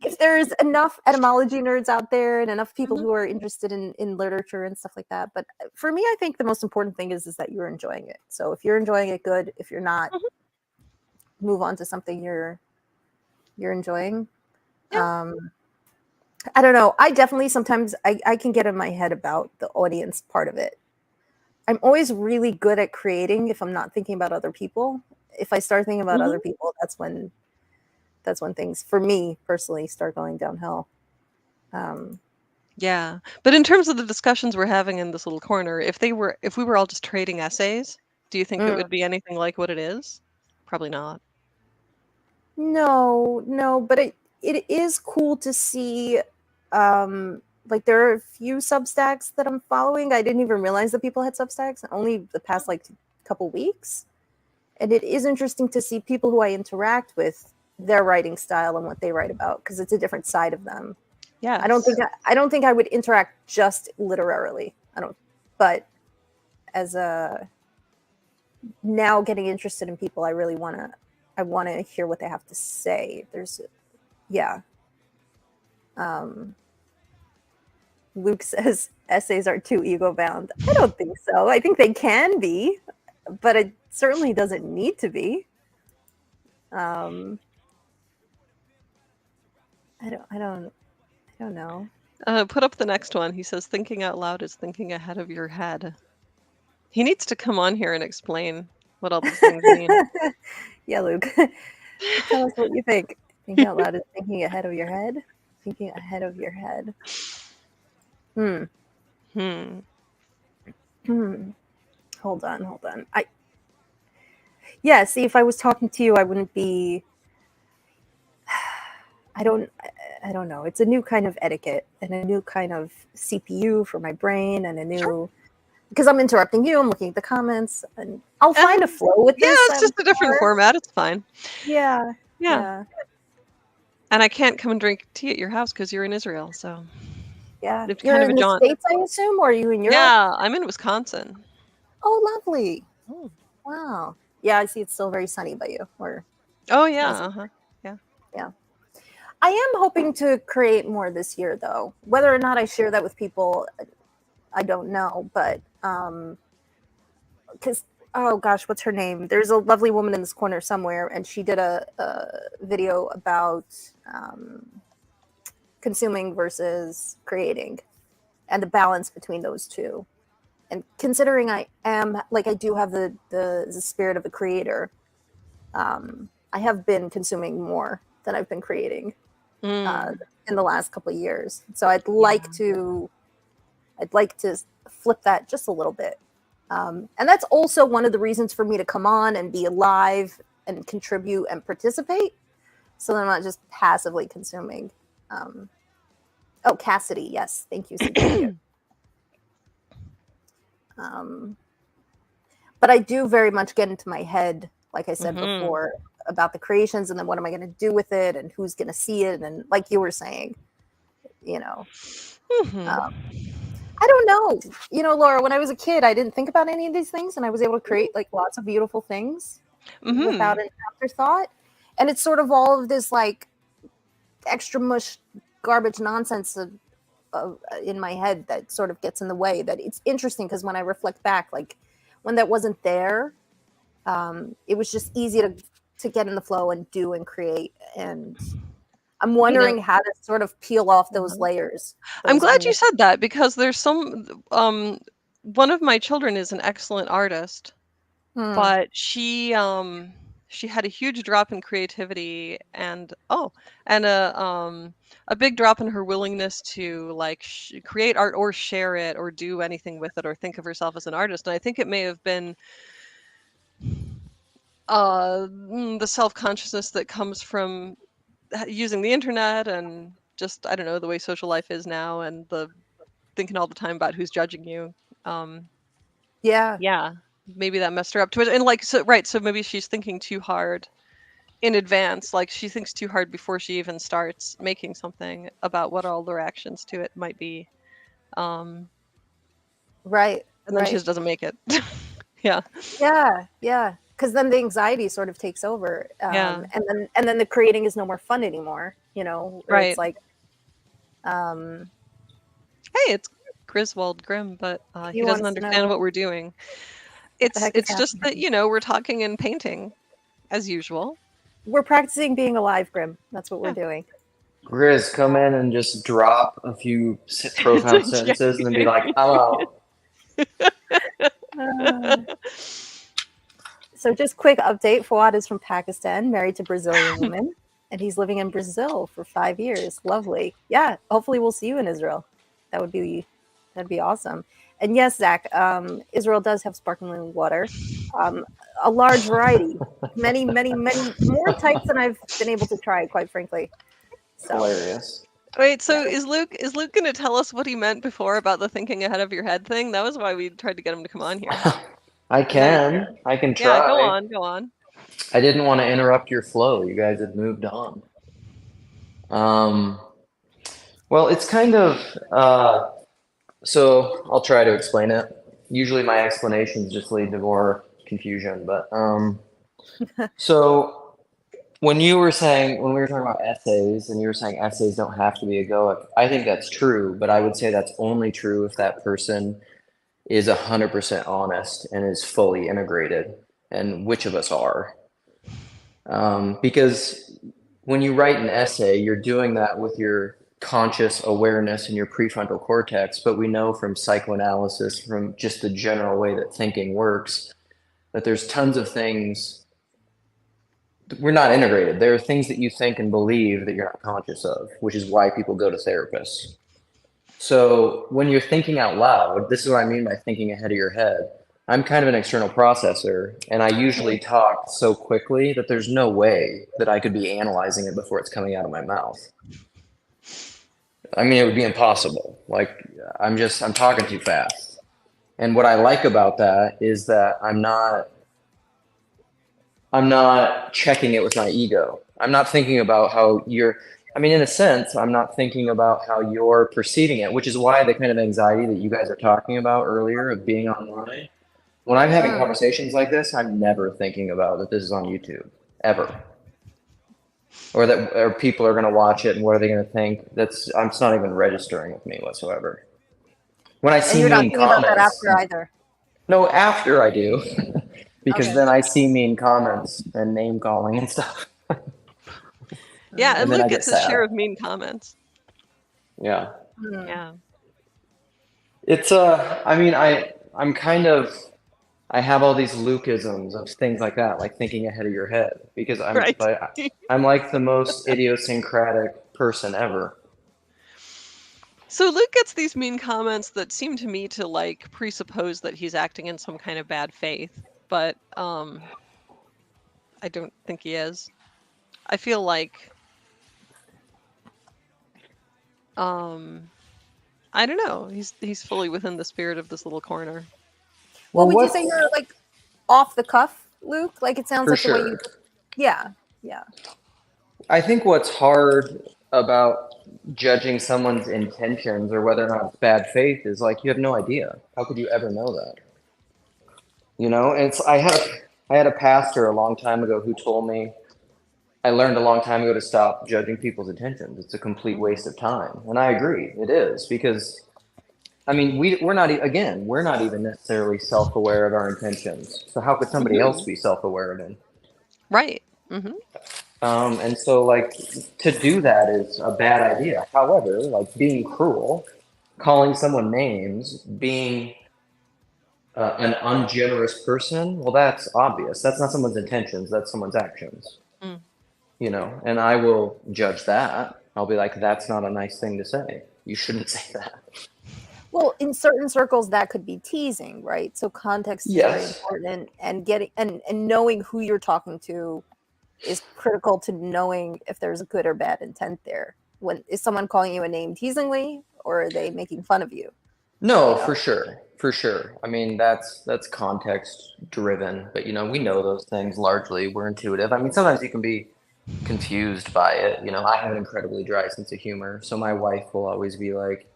F: if there's enough etymology nerds out there and enough people
G: Mhm.
F: who are interested in literature and stuff like that. But for me, I think the most important thing is that you're enjoying it. So if you're enjoying it, good. If you're not,
G: Mhm.
F: move on to something you're enjoying.
G: Yeah.
F: I don't know. I definitely sometimes I can get in my head about the audience part of it. I'm always really good at creating if I'm not thinking about other people. If I start thinking about other
G: Mhm.
F: people, that's when things for me personally start going downhill.
G: Yeah. But in terms of the discussions we're having in this little corner, if we were all just trading essays, do you think it
F: Mm.
G: would be anything like what it is? Probably not.
F: No, but it is cool to see. Like there are a few Substacks that I'm following. I didn't even realize that people had Substacks only the past like couple weeks, and it is interesting to see people who I interact with, their writing style and what they write about, because it's a different side of them.
G: Yes.
F: I don't think I would interact just literarily. But as a now getting interested in people, I really want to hear what they have to say. Yeah. Luke says essays are too ego bound. I don't think so. I think they can be, but it certainly doesn't need to be. I don't know.
G: Put up the next one. He says, thinking out loud is thinking ahead of your head. He needs to come on here and explain what all these things mean.
F: Yeah, Luke. Tell us what you think. Thinking out loud is thinking ahead of your head. Thinking ahead of your head. Hmm. Hold on. See, if I was talking to you, I wouldn't be. I don't know. It's a new kind of etiquette and a new kind of CPU for my brain and a new, because I'm interrupting you. I'm looking at the comments and I'll find a flow with this.
G: Yeah, it's just a different format. It's fine.
F: Yeah.
G: And I can't come and drink tea at your house because you're in Israel. So
F: yeah,
G: it's
F: you're
G: kind of
F: in
G: a
F: the
G: jaunt.
F: States, I assume, or are you in Europe?
G: Yeah, I'm in Wisconsin.
F: Oh, lovely.
G: Oh.
F: Wow. Yeah, I see. It's still very sunny by you.
G: Oh yeah.
F: Yeah. I am hoping to create more this year, though. Whether or not I share that with people, I don't know. But because oh gosh, what's her name? There's a lovely woman in this corner somewhere, and she did a video about consuming versus creating, and the balance between those two. And considering I do have the spirit of a creator, I have been consuming more than I've been creating in the last couple of years. So I'd like to I'd like to flip that just a little bit. And that's also one of the reasons for me to come on and be alive and contribute and participate, so that I'm not just passively consuming. Oh, Cassidy, yes, thank you, CW. But I do very much get into my head, like I said before, about the creations, and then what am I going to do with it, and who's going to see it, and like you were saying, you know. I don't know. You know, Laura, when I was a kid, I didn't think about any of these things, and I was able to create like lots of beautiful things without an afterthought. And it's sort of all of this like extra mush garbage nonsense in my head that sort of gets in the way. That it's interesting because when I reflect back, like when that wasn't there, it was just easy to get in the flow and do and create. And I'm wondering how to sort of peel off those layers.
G: I'm glad you said that, because there's some one of my children is an excellent artist, but she had a huge drop in creativity and a big drop in her willingness to like create art or share it or do anything with it or think of herself as an artist. And I think it may have been the self-consciousness that comes from using the internet and just, I don't know, the way social life is now, and the thinking all the time about who's judging you. Yeah, maybe that messed her up to it. And like, so maybe she's thinking too hard in advance. Like she thinks too hard before she even starts making something about what all the reactions to it might be.
F: Right.
G: And then she just doesn't make it. Yeah.
F: Because then the anxiety sort of takes over, and then the creating is no more fun anymore. You know,
G: right?
F: It's like,
G: hey, it's Griswold Grimm, but he doesn't understand what we're doing. It's just that, you know, we're talking and painting as usual.
F: We're practicing being alive, Grimm. That's what we're doing.
D: Grizz, come in and just drop a few profound sentences and then be like, I'm out.
F: So just quick update, Fouad is from Pakistan, married to a Brazilian woman, and he's living in Brazil for 5 years. Lovely. Yeah, hopefully we'll see you in Israel. That'd be awesome. And yes, Zach, Israel does have sparkling water, a large variety, many more types than I've been able to try, quite frankly. So.
D: Hilarious.
G: Wait, so is Luke going to tell us what he meant before about the thinking ahead of your head thing? That was why we tried to get him to come on here.
D: I can try.
G: Yeah, go on.
D: I didn't want to interrupt your flow. You guys had moved on. Well, it's kind of, so I'll try to explain it. Usually my explanations just lead to more confusion, but, so when we were talking about essays and you were saying essays don't have to be egoic, I think that's true, but I would say that's only true if that person is 100% honest and is fully integrated, and which of us are. Because when you write an essay, you're doing that with your conscious awareness in your prefrontal cortex, but we know from psychoanalysis, from just the general way that thinking works, that there's tons of things we're not integrated. There are things that you think and believe that you're not conscious of, which is why people go to therapists. So when you're thinking out loud, this is what I mean by thinking ahead of your head. I'm kind of an external processor, and I usually talk so quickly that there's no way that I could be analyzing it before it's coming out of my mouth. I mean, it would be impossible. Like, I'm talking too fast. And what I like about that is that I'm not checking it with my ego. I'm not thinking about how in a sense, I'm not thinking about how you're perceiving it, which is why the kind of anxiety that you guys are talking about earlier of being online. When I'm having conversations like this, I'm never thinking about that this is on YouTube, ever. Or people are going to watch it and what are they going to think? It's not even registering with me whatsoever. When I see mean comments. You're not thinking about that after either. No, after I do. Because then I see mean comments and name calling and stuff.
G: Yeah, and Luke gets his share of mean comments.
D: Yeah.
G: Yeah.
D: It's I have all these Lukeisms of things like that, like thinking ahead of your head, because I'm like the most idiosyncratic person ever.
G: So Luke gets these mean comments that seem to me to like presuppose that he's acting in some kind of bad faith, but I don't think he is. I feel like I don't know. He's fully within the spirit of this little corner.
F: Well, would you
D: what's-
F: say you're like off the cuff, Luke? Like it sounds
D: For
F: like the way
D: sure.
F: you. Yeah, yeah.
D: I think what's hard about judging someone's intentions or whether or not it's bad faith is like you have no idea. How could you ever know that? You know, and it's I had a pastor a long time ago who told me I learned a long time ago to stop judging people's intentions. It's a complete waste of time, and I agree, it is because I mean we're not even necessarily self-aware of our intentions. So how could somebody else be self-aware of it?
G: Right. Mm-hmm.
D: And so, like, to do that is a bad idea. However, like being cruel, calling someone names, being an ungenerous person, well, that's obvious. That's not someone's intentions, that's someone's actions.
G: Mm.
D: You know, and I will judge that. I'll be like, that's not a nice thing to say. You shouldn't say that.
F: Well, in certain circles, that could be teasing, right? So context is very
D: Yes.
F: important, and getting and knowing who you're talking to is critical to knowing if there's a good or bad intent there. When is someone calling you a name teasingly, or are they making fun of you?
D: No,
F: You know?
D: for sure. I mean, that's context driven, but you know, we know those things largely. We're intuitive. I mean, sometimes you can be confused by it. You know, I have an incredibly dry sense of humor, so my wife will always be like,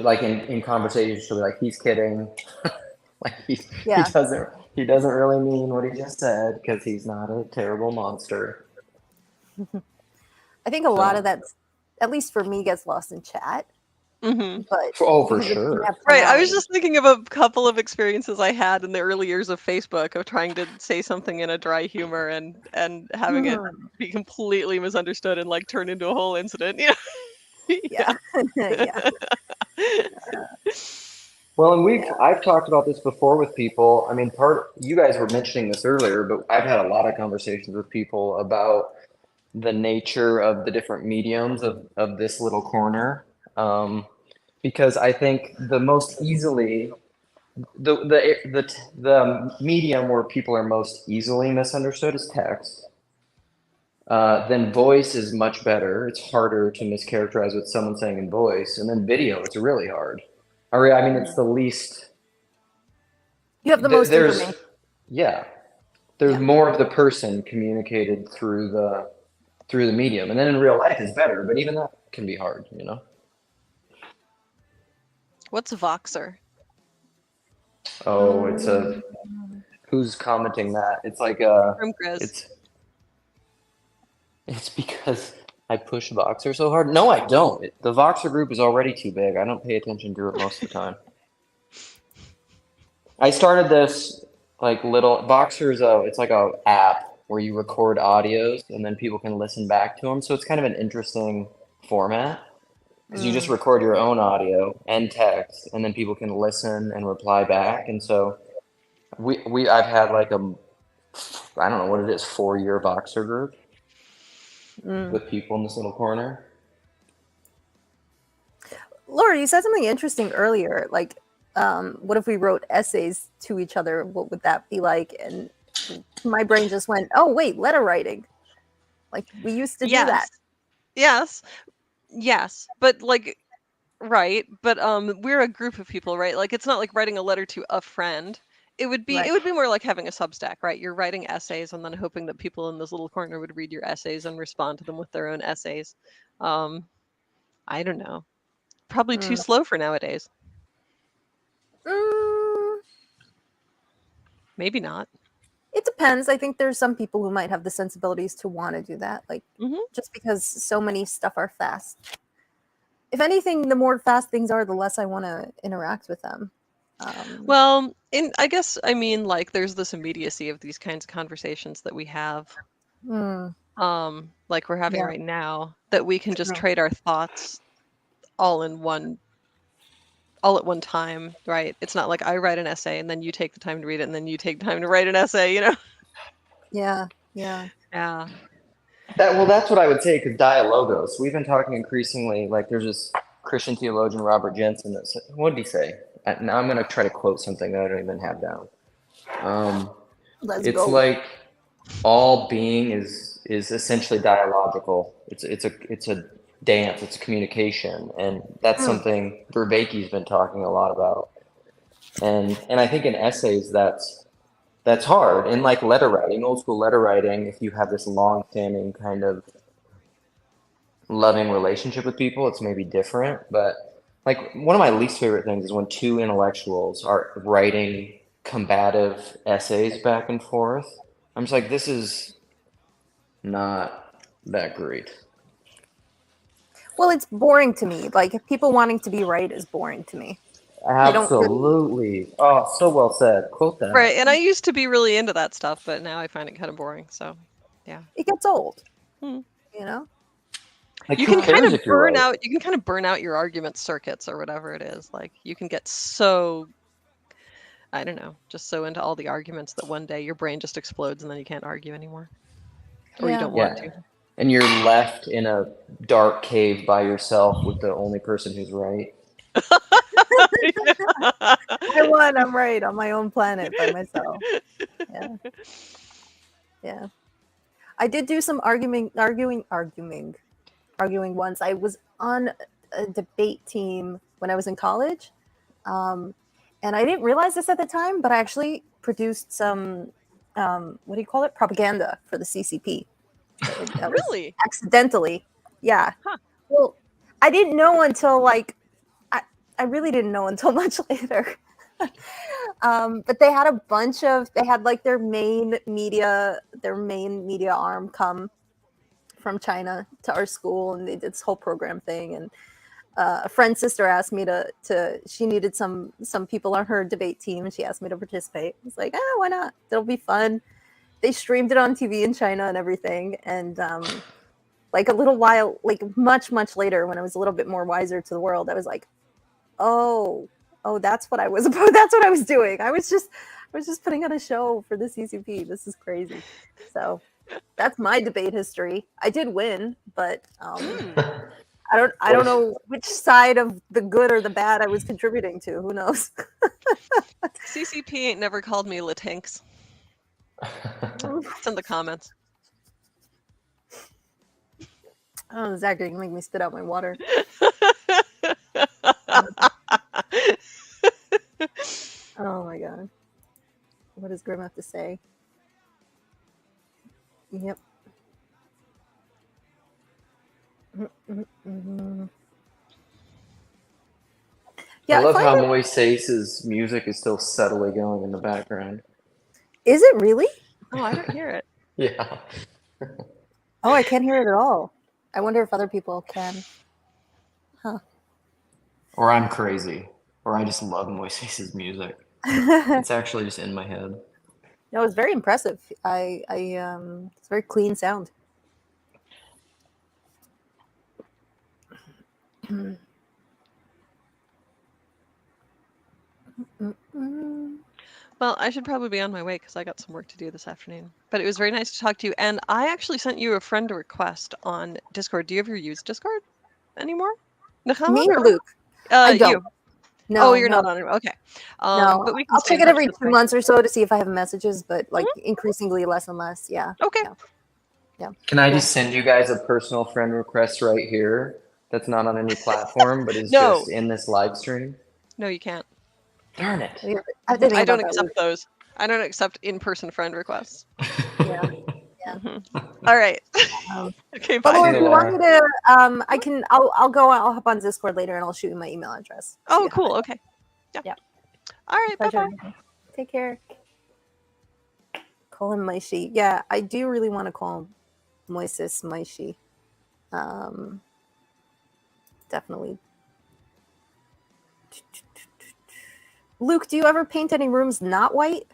D: like in conversations, she'll be like, "He's kidding," like
F: Yeah.
D: he doesn't really mean what he just said because he's not a terrible monster.
F: I think a lot
D: So-
F: of that, at least for me, gets lost in chat.
G: Mm-hmm.
F: But
D: Oh, for
F: because it doesn't
D: sure.
F: have
G: Right. I was
F: tonality.
G: just thinking of a couple of experiences I had in the early years of Facebook of trying to say something in a dry humor and having it be completely misunderstood and like turn into a whole incident. You know?
F: Yeah. Yeah.
D: Well, and I've talked about this before with people. I mean, you guys were mentioning this earlier, but I've had a lot of conversations with people about the nature of the different mediums of this little corner. Because I think the most easily the medium where people are most easily misunderstood is text. Then voice is much better. It's harder to mischaracterize what someone's saying in voice, and then video, it's really hard. I mean, it's the least.
F: You have the most
D: There's
F: information.
D: yeah, there's
F: Yeah.
D: more of the person communicated through the medium, and then in real life is better, but even that can be hard, you know.
G: What's Voxer?
D: Oh, who's commenting that? It's like
G: From Grizz.
D: it's because I push Voxer so hard. No, I don't. The Voxer group is already too big. I don't pay attention to it most of the time. I started this like little Voxer's it's like a app where you record audios and then people can listen back to them. So it's kind of an interesting format because you just record your own audio and text, and then people can listen and reply back. And so I've had like I don't know what it is, 4-year Voxer group with people in this little corner.
F: Laura, you said something interesting earlier. Like, what if we wrote essays to each other? What would that be like? And my brain just went, "Oh, wait, letter writing." Like we used to do that.
G: Yes, but like, right, but we're a group of people, right? Like, it's not like writing a letter to a friend. It would be more like having a Substack, right? You're writing essays and then hoping that people in this little corner would read your essays and respond to them with their own essays. I don't know. Probably too slow for nowadays. Maybe not.
F: It depends. I think there's some people who might have the sensibilities to want to do that. Like, just because so many stuff are fast. If anything, the more fast things are, the less I want to interact with them.
G: Well, I guess, I mean, like, there's this immediacy of these kinds of conversations that we have, like we're having right now, that we can just trade our thoughts all at one time, right? It's not like I write an essay and then you take the time to read it and then you take time to write an essay, you know?
F: Yeah.
D: That's what I would say, because dialogos. We've been talking increasingly, like there's this Christian theologian Robert Jensen. That said, what did he say? Now I'm going to try to quote something that I don't even have down.
F: Let's
D: It's
F: go.
D: like all being is essentially dialogical. It's a dance. It's a communication, and that's something Vervaeke's been talking a lot about. And I think in essays that's hard. In like letter writing, old school letter writing, if you have this long-standing kind of loving relationship with people, it's maybe different. But like one of my least favorite things is when two intellectuals are writing combative essays back and forth. I'm just like, this is not that great.
F: Well, it's boring to me. Like people wanting to be right is boring to me.
D: Absolutely. Oh, so well said. Quote that.
G: Right, and I used to be really into that stuff, but now I find it kind of boring. So, yeah,
F: It gets old.
G: Hmm.
F: You know?
D: Like,
G: you
D: who
G: can kind
D: cares
G: of
D: if you're
G: burn
D: right?
G: out. You can kind of burn out your argument circuits or whatever it is. Like you can get so, I don't know, just so into all the arguments that one day your brain just explodes and then you can't argue anymore, or you
F: Yeah.
G: don't want
D: Yeah. And you're left in a dark cave by yourself with the only person who's right.
G: to.
F: I won. I'm right on my own planet by myself. Yeah. Yeah. I did do some arguing once. I was on a debate team when I was in college. And I didn't realize this at the time, but I actually produced some, what do you call it? Propaganda for the CCP. That was
G: Really?
F: accidentally. Yeah.
G: Huh.
F: Well, I didn't know until like, I really didn't know until much later. But they had they had like their main media arm come from China to our school, and they did this whole program thing. And a friend's sister asked me she needed some people on her debate team, and she asked me to participate. I was like, why not? It'll be fun. They streamed it on TV in China and everything. And like a little while, like much later, when I was a little bit more wiser to the world, I was like, oh, that's what I was about. That's what I was doing. I was just putting on a show for the CCP. This is crazy. So that's my debate history. I did win, but I don't know which side of the good or the bad I was contributing to. Who knows?
G: CCP ain't never called me Latinx. It's in the comments.
F: Oh, Zach, you're gonna make me spit out my water. Oh my god. What does Grim have to say? Yep. Mm-hmm. Yeah,
D: I love how Moises' music is still subtly going in the background.
F: Is it really?
G: Oh, I don't hear it.
D: Yeah.
F: Oh, I can't hear it at all. I wonder if other people can. Huh.
D: Or I'm crazy. Or I just love Moises' music. It's actually just in my head.
F: No, it's very impressive. It's very clean sound.
G: Well, I should probably be on my way because I got some work to do this afternoon. But it was very nice to talk to you. And I actually sent you a friend request on Discord. Do you ever use Discord anymore? Nahama?
F: Me or Luke? I don't.
G: You.
F: No,
G: Oh, you're
F: no.
G: not on it. Okay.
F: No,
G: but we can
F: I'll
G: stay in
F: check it
G: touch
F: every
G: this
F: 2
G: way.
F: months or so to see if I have messages, but like increasingly less and less. Yeah.
G: Okay.
F: Yeah.
D: Can I just send you guys a personal friend request right here that's not on any platform, but is
G: No.
D: just in this live stream?
G: No, you can't.
D: Darn it.
F: I have to think
G: I don't
F: about that
G: accept those. I don't accept in-person friend requests.
F: Yeah.
G: All right. Okay, bye.
F: But if you want me to, I'll hop on Discord later and I'll shoot you my email address.
G: Oh, cool. Okay. Yeah. All right.
F: Pleasure.
G: Bye-bye.
F: Take care. Call him Maishi. Yeah, I do really want to call him Moises Maishi. Definitely. Luke, do you ever paint any rooms not white?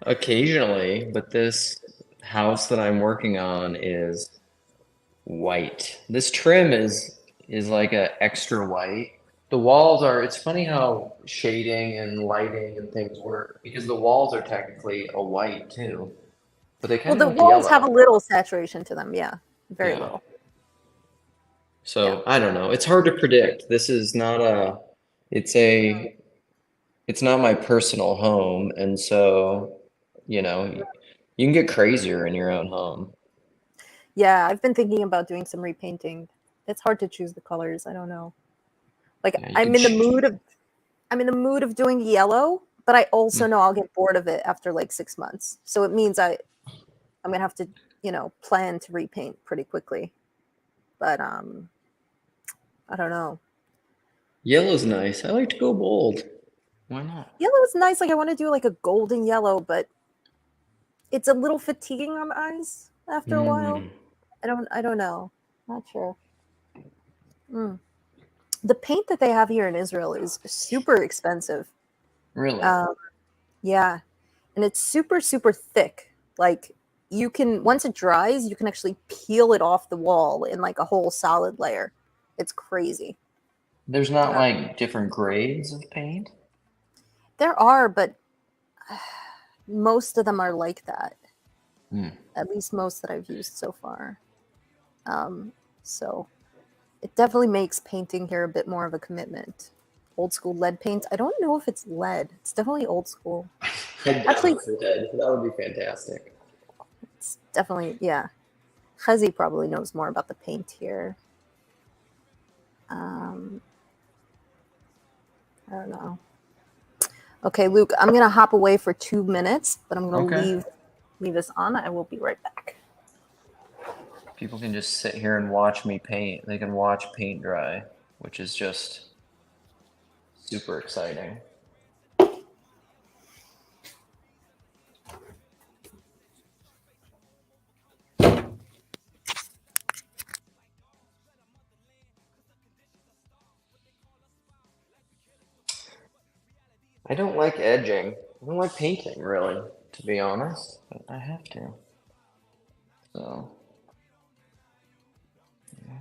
D: Occasionally, but this house that I'm working on is white. This trim is like a extra white. The walls are, it's funny how shading and lighting and things work, because the walls are technically a white too. But they kind
F: Well,
D: of
F: the walls have a little saturation to them, yeah. Very
D: Yeah.
F: little.
D: So I don't know. It's hard to predict. This is not a, it's a, it's not my personal home. And so, you know, you can get crazier in your own home.
F: Yeah, I've been thinking about doing some repainting. It's hard to choose the colors. I don't know. Like
D: Yeah, you
F: I'm
D: could
F: in the mood of doing yellow, but I also know I'll get bored of it after like 6 months. So it means I'm gonna have to, plan to repaint pretty quickly. But I don't know.
D: Yellow's nice. I like to go bold. Why not?
F: Yellow is nice. Like I want to do like a golden yellow, but it's a little fatiguing on my eyes after a while. I don't know. Not sure. The paint that they have here in Israel is super expensive.
D: Really?
F: Yeah. And it's super, super thick. Like you can, once it dries, you can actually peel it off the wall in like a whole solid layer. It's crazy.
D: There's not like different grades of paint?
F: There are, but most of them are like that. At least most that I've used so far. So it definitely makes painting here a bit more of a commitment. Old school lead paint. I don't know if it's lead. It's definitely old school. Actually,
D: that would be fantastic.
F: it's definitely, yeah. Chazi probably knows more about the paint here. I don't know. Okay, Luke, I'm going to hop away for 2 minutes, but I'm going to leave this on. I will be right back.
D: People can just sit here and watch me paint. They can watch paint dry, which is just super exciting. I don't like edging. I don't like painting, really, to be honest, but I have to. So, yeah.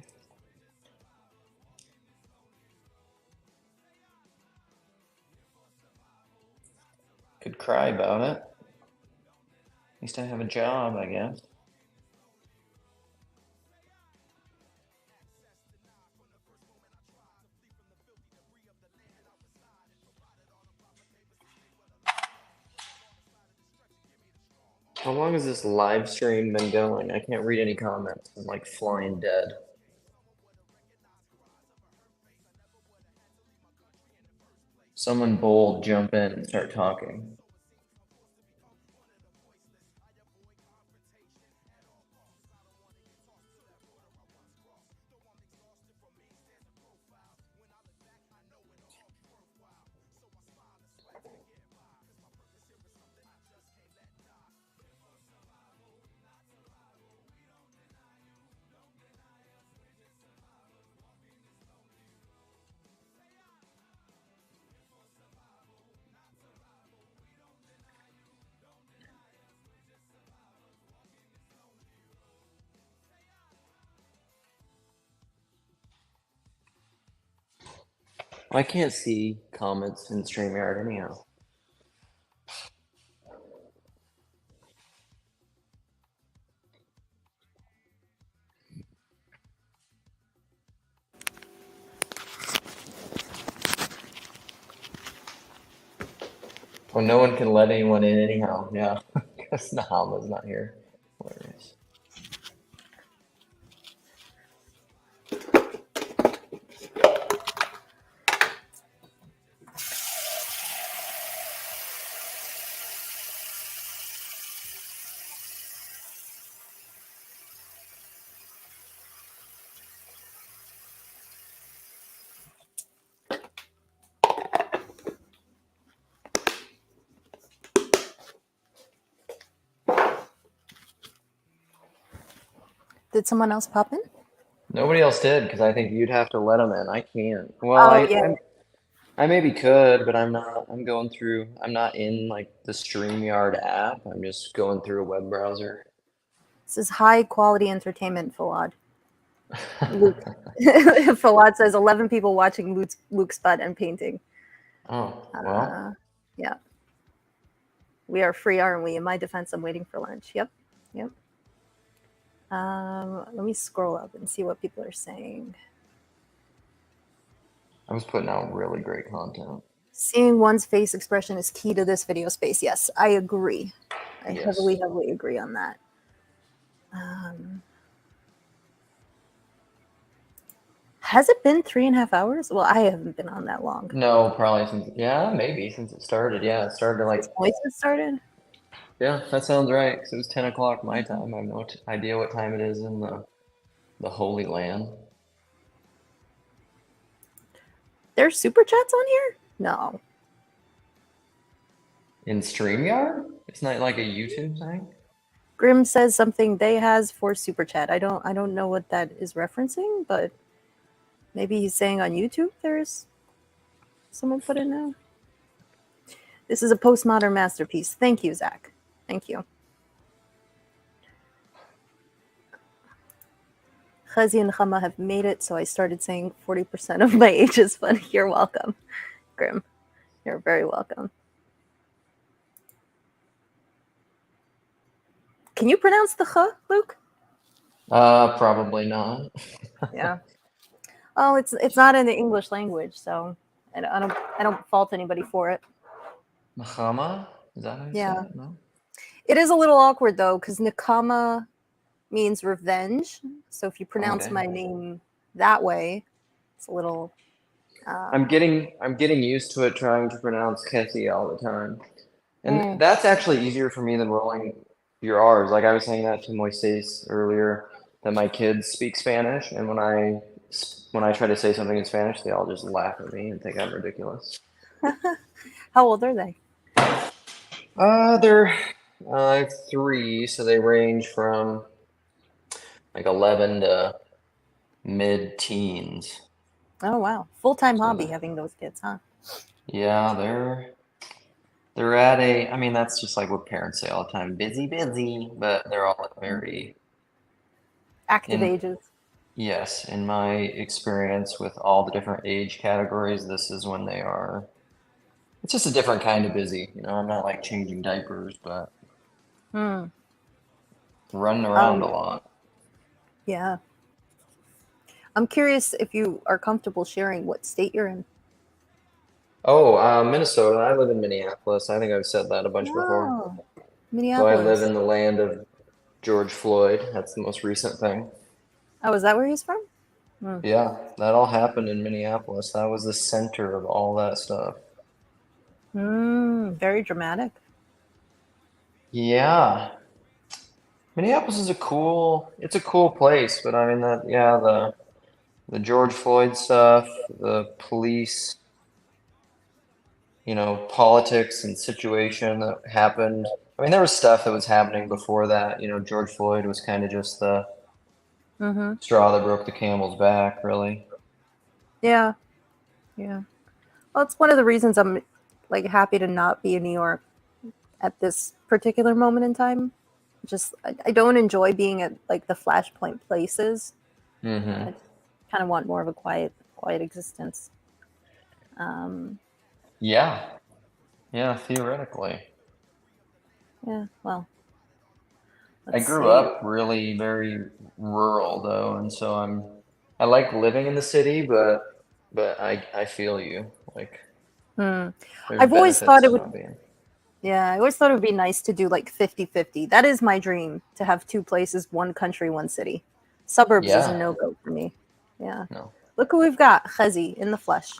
D: Could cry about it. At least I have a job, I guess. How long has this live stream been going? I can't read any comments. I'm like flying dead. Someone bold jump in and start talking. I can't see comments in StreamYard anyhow. Well, no one can let anyone in anyhow. Yeah, because Nahama's not here. Hilarious.
F: Did someone else pop in?
D: Nobody else did because I think you'd have to let them in. I can't. Well, I maybe could, but I'm not. I'm going through. I'm not in like the StreamYard app. I'm just going through a web browser.
F: This is high quality entertainment, Fawad. Luke. Fawad says 11 people watching Luke's butt and painting.
D: Oh, well.
F: Yeah. We are free, aren't we? In my defense, I'm waiting for lunch. Yep. Let me scroll up and see what people are saying.
D: I was putting out really great content.
F: Seeing one's face expression is key to this video space. Yes, I agree. I
D: Yes.
F: heavily agree on that. Has it been 3.5 hours? Well, I haven't been on that long.
D: No, probably since it started. Yeah, it started like
F: Voices started?
D: yeah, that sounds right. 'Cause it was 10 o'clock my time. I have no idea what time it is in the Holy Land.
F: There's super chats on here? No.
D: In StreamYard? It's not like a YouTube thing?
F: Grim says something they has for super chat. I don't know what that is referencing, but maybe he's saying on YouTube there's someone put it now. This is a postmodern masterpiece. Thank you, Zach. Thank you. Khazi and Khama have made it, so I started saying 40% of my age is funny. You're welcome, Grim. You're very welcome. Can you pronounce the kh, Luke?
D: Probably not.
F: Yeah. Oh, it's not in the English language, so I don't fault anybody for it.
D: Mahama? Is that how you
F: Yeah.
D: say it? No?
F: It is a little awkward though, because Nakama means revenge. So if you pronounce
D: Okay.
F: my name that way, it's a little.
D: I'm getting used to it trying to pronounce Kessie all the time. And
F: Mm.
D: that's actually easier for me than rolling your R's. Like I was saying that to Moises earlier, that my kids speak Spanish, and when I try to say something in Spanish, they all just laugh at me and think I'm ridiculous.
F: How old are they?
D: They're 3, so they range from like 11 to mid-teens.
F: Oh wow, full-time
D: So
F: hobby
D: they're-
F: having those kids, huh?
D: Yeah, they're at a, I mean, that's just like what parents say all the time, busy, but they're all at very,
F: Active
D: in,
F: ages.
D: yes, in my experience with all the different age categories, this is when they are, it's just a different kind of busy. You know, I'm not like changing diapers, but
F: Hmm.
D: running around a lot.
F: Yeah. I'm curious if you are comfortable sharing what state you're in.
D: Oh, Minnesota. I live in Minneapolis. I think I've said that a bunch before.
F: Oh,
D: So I
F: Minneapolis.
D: live in the land of George Floyd. That's the most recent thing.
F: Oh, is that where he's from? Hmm.
D: Yeah, that all happened in Minneapolis. That was the center of all that stuff.
F: Very dramatic.
D: Yeah. Minneapolis is it's a cool place, but I mean the George Floyd stuff, the police, politics and situation that happened. I mean, there was stuff that was happening before that. George Floyd was kind of just the
F: Mm-hmm.
D: straw that broke the camel's back, really.
F: Yeah. Yeah. Well, it's one of the reasons I'm like happy to not be in New York at this particular moment in time. Just I don't enjoy being at like the flashpoint places.
D: Mm-hmm.
F: I kind of want more of a quiet existence.
D: Yeah, theoretically.
F: Yeah, well.
D: I grew up really very rural though, and so I like living in the city, but I feel you. Like there's
F: I've always
D: benefits
F: thought
D: to
F: it would.
D: not being.
F: Yeah, I always thought it would be nice to do like 50-50. That is my dream, to have 2 places, 1 country, 1 city. Suburbs is a
D: Yeah.
F: no-go for me. Yeah.
D: No.
F: Look who we've got, Khazi, in the flesh.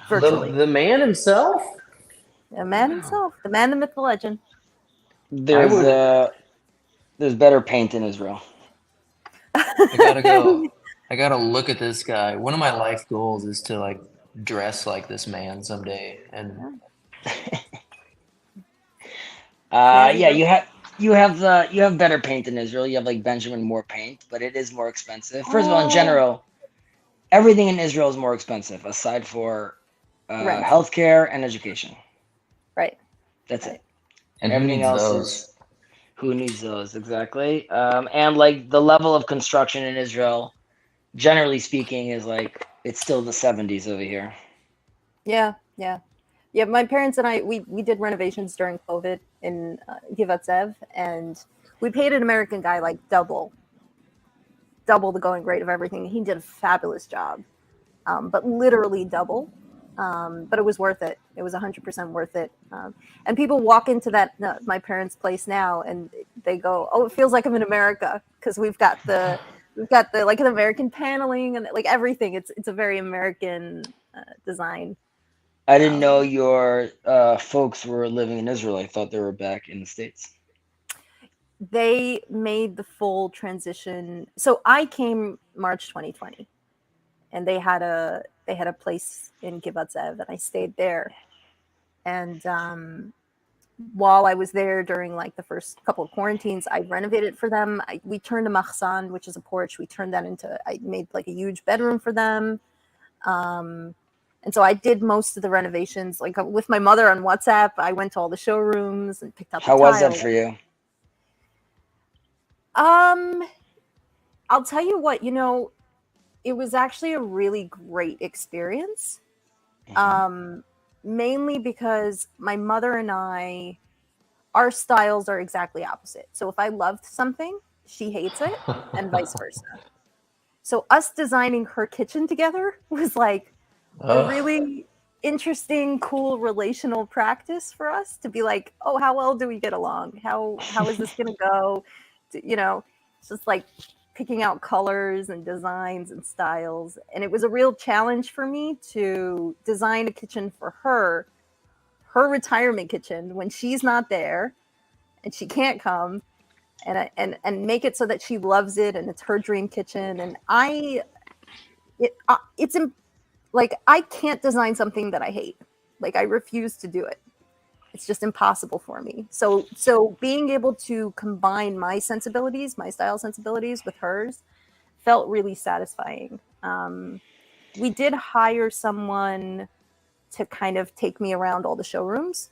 F: Virtually.
D: The man himself?
F: The man himself. The man, the myth, the legend.
H: There's better paint in Israel.
D: I gotta go. I gotta look at this guy. One of my life goals is to like dress like this man someday. And
H: you have better paint in Israel. You have like Benjamin Moore paint, but it is more expensive. First of all, in general, everything in Israel is more expensive, aside for
F: Rent.
H: healthcare and education.
F: Right.
H: That's it.
D: and
H: Everything
D: who needs
H: else
D: those?
H: is who needs those exactly. And like the level of construction in Israel, generally speaking, is like it's still the 70s over here.
F: Yeah. My parents and I, we did renovations during COVID in Givat Zev, and we paid an American guy like double the going rate of everything. He did a fabulous job. but literally double. But it was worth it. It was 100% worth it. And people walk into my parents' place now, and they go, "Oh, it feels like I'm in America," because we've got the like an American paneling and like everything. It's a very American design.
H: I didn't know your folks were living in Israel. I thought they were back in the States.
F: They made the full transition. So I came March 2020, and they had a place in Givat Zev, and I stayed there. And while I was there during like the first couple of quarantines, I renovated for them. We turned a machzan, which is a porch. We turned that into. I made like a huge bedroom for them. And so I did most of the renovations, like with my mother on WhatsApp. I went to all the showrooms and picked out the
H: How was that
F: tile.
H: for you?
F: I'll tell you what, it was actually a really great experience. Mainly because my mother and I, our styles are exactly opposite. So if I loved something, she hates it, and vice versa. So us designing her kitchen together was like a really interesting, cool relational practice for us to be like, oh, how well do we get along? How is this going to go? It's just like picking out colors and designs and styles. And it was a real challenge for me to design a kitchen for her retirement kitchen when she's not there and she can't come, and make it so that she loves it and it's her dream kitchen. And I can't design something that I hate. Like, I refuse to do it. It's just impossible for me. So being able to combine my sensibilities, my style sensibilities with hers felt really satisfying. We did hire someone to kind of take me around all the showrooms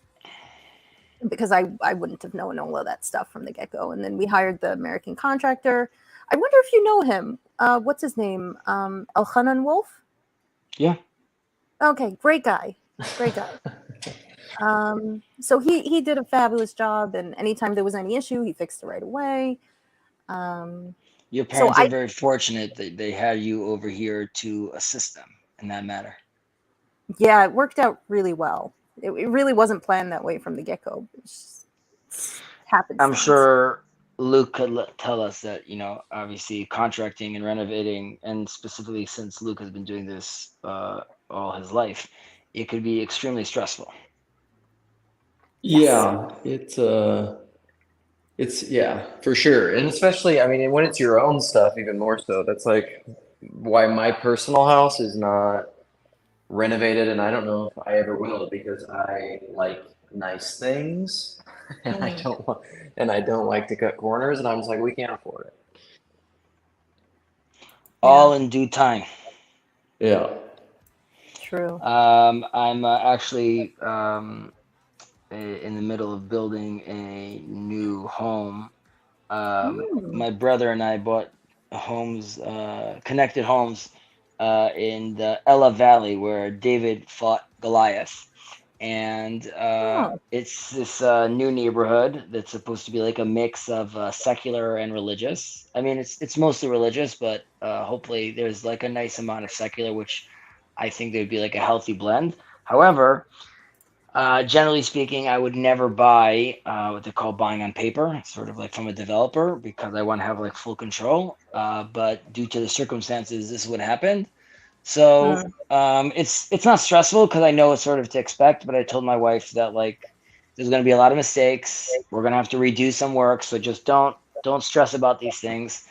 F: because I wouldn't have known all of that stuff from the get-go. And then we hired the American contractor. I wonder if you know him. What's his name? Elchanan Wolf?
H: Yeah.
F: Okay, great guy. So he did a fabulous job, and anytime there was any issue, he fixed it right away.
H: Your parents are very fortunate that they had you over here to assist them in that matter.
F: Yeah, it worked out really well. It really wasn't planned that way from the get-go. It just happened.
H: I'm sure Luke could tell us that, obviously contracting and renovating, and specifically since Luke has been doing this all his life, it could be extremely stressful.
D: Yeah, it's yeah, for sure. And especially, I mean, when it's your own stuff, even more so. That's like why my personal house is not renovated, and I don't know if I ever will, because I like nice things and I don't like to cut corners, and I'm just like, we can't afford it.
H: All in due time.
D: Yeah.
F: True.
H: I'm actually in the middle of building a new home. My brother and I bought homes, connected homes, in the Ella Valley where David fought Goliath. And it's this new neighborhood that's supposed to be like a mix of secular and religious. I mean, it's mostly religious, but hopefully there's like a nice amount of secular, which I think there'd be like a healthy blend. However, generally speaking, I would never buy what they call buying on paper, sort of like from a developer, because I want to have like full control. But due to the circumstances, this is what happened. So it's not stressful because I know what sort of to expect. But I told my wife that like there's going to be a lot of mistakes. We're going to have to redo some work, so just don't stress about these things.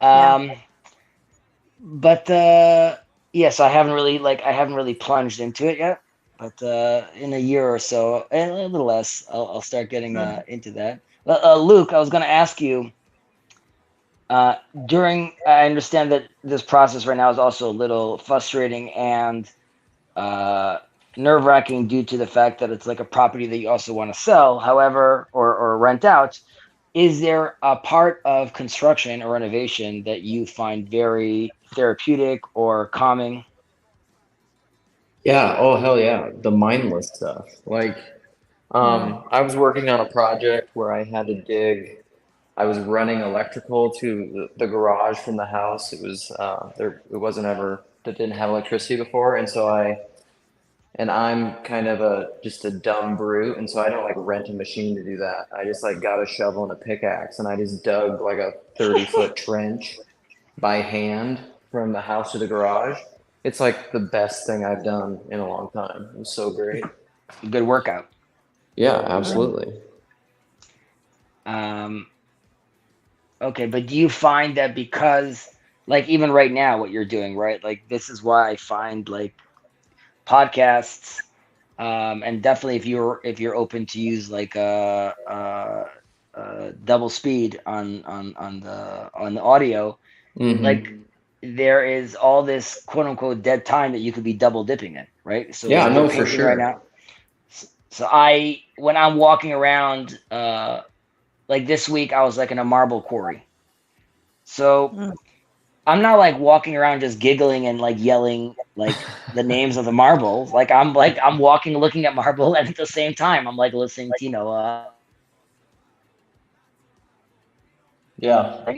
H: But yes, I haven't really plunged into it yet. But in a year or so, and a little less, I'll start getting into that. Luke, I was going to ask you, I understand that this process right now is also a little frustrating and nerve-wracking due to the fact that it's like a property that you also want to sell, however, or rent out. Is there a part of construction or renovation that you find very therapeutic or calming?
D: Yeah. Oh, hell yeah. The mindless stuff. Like, I was working on a project where I had to dig. I was running electrical to the garage from the house. It was it wasn't ever that didn't have electricity before, and so I'm kind of just a dumb brute, and so I don't like rent a machine to do that. I just like got a shovel and a pickaxe, and I just dug like a 30-foot trench by hand from the house to the garage. It's like the best thing I've done in a long time. It was so great.
H: Good workout.
D: Yeah, absolutely.
H: Okay, but do you find that because, like, even right now, what you're doing, right? Like, this is why I find like podcasts, and definitely if you're open to use like double speed on the audio, like there is all this quote unquote dead time that you could be double dipping in, right? So
D: Yeah,
H: like,
D: no,
H: you're
D: for
H: painting
D: sure.
H: right now. So when I'm walking around, like this week, I was like in a marble quarry. So I'm not like walking around just giggling and like yelling like the names of the marbles. Like I'm walking, looking at marble, and at the same time, I'm like listening to,
D: Yeah.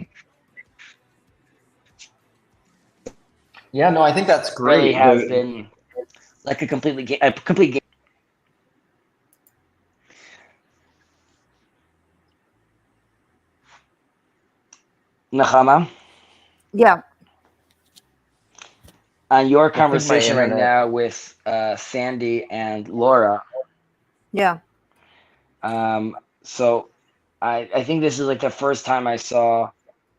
D: Yeah, no, I think that's
H: really
D: great.
H: has been like a complete game. Nahama,
F: Yeah.
H: on your
D: I think my
H: conversation right
D: internet.
H: now with Sandy and Laura.
F: Yeah.
H: So I think this is like the first time I saw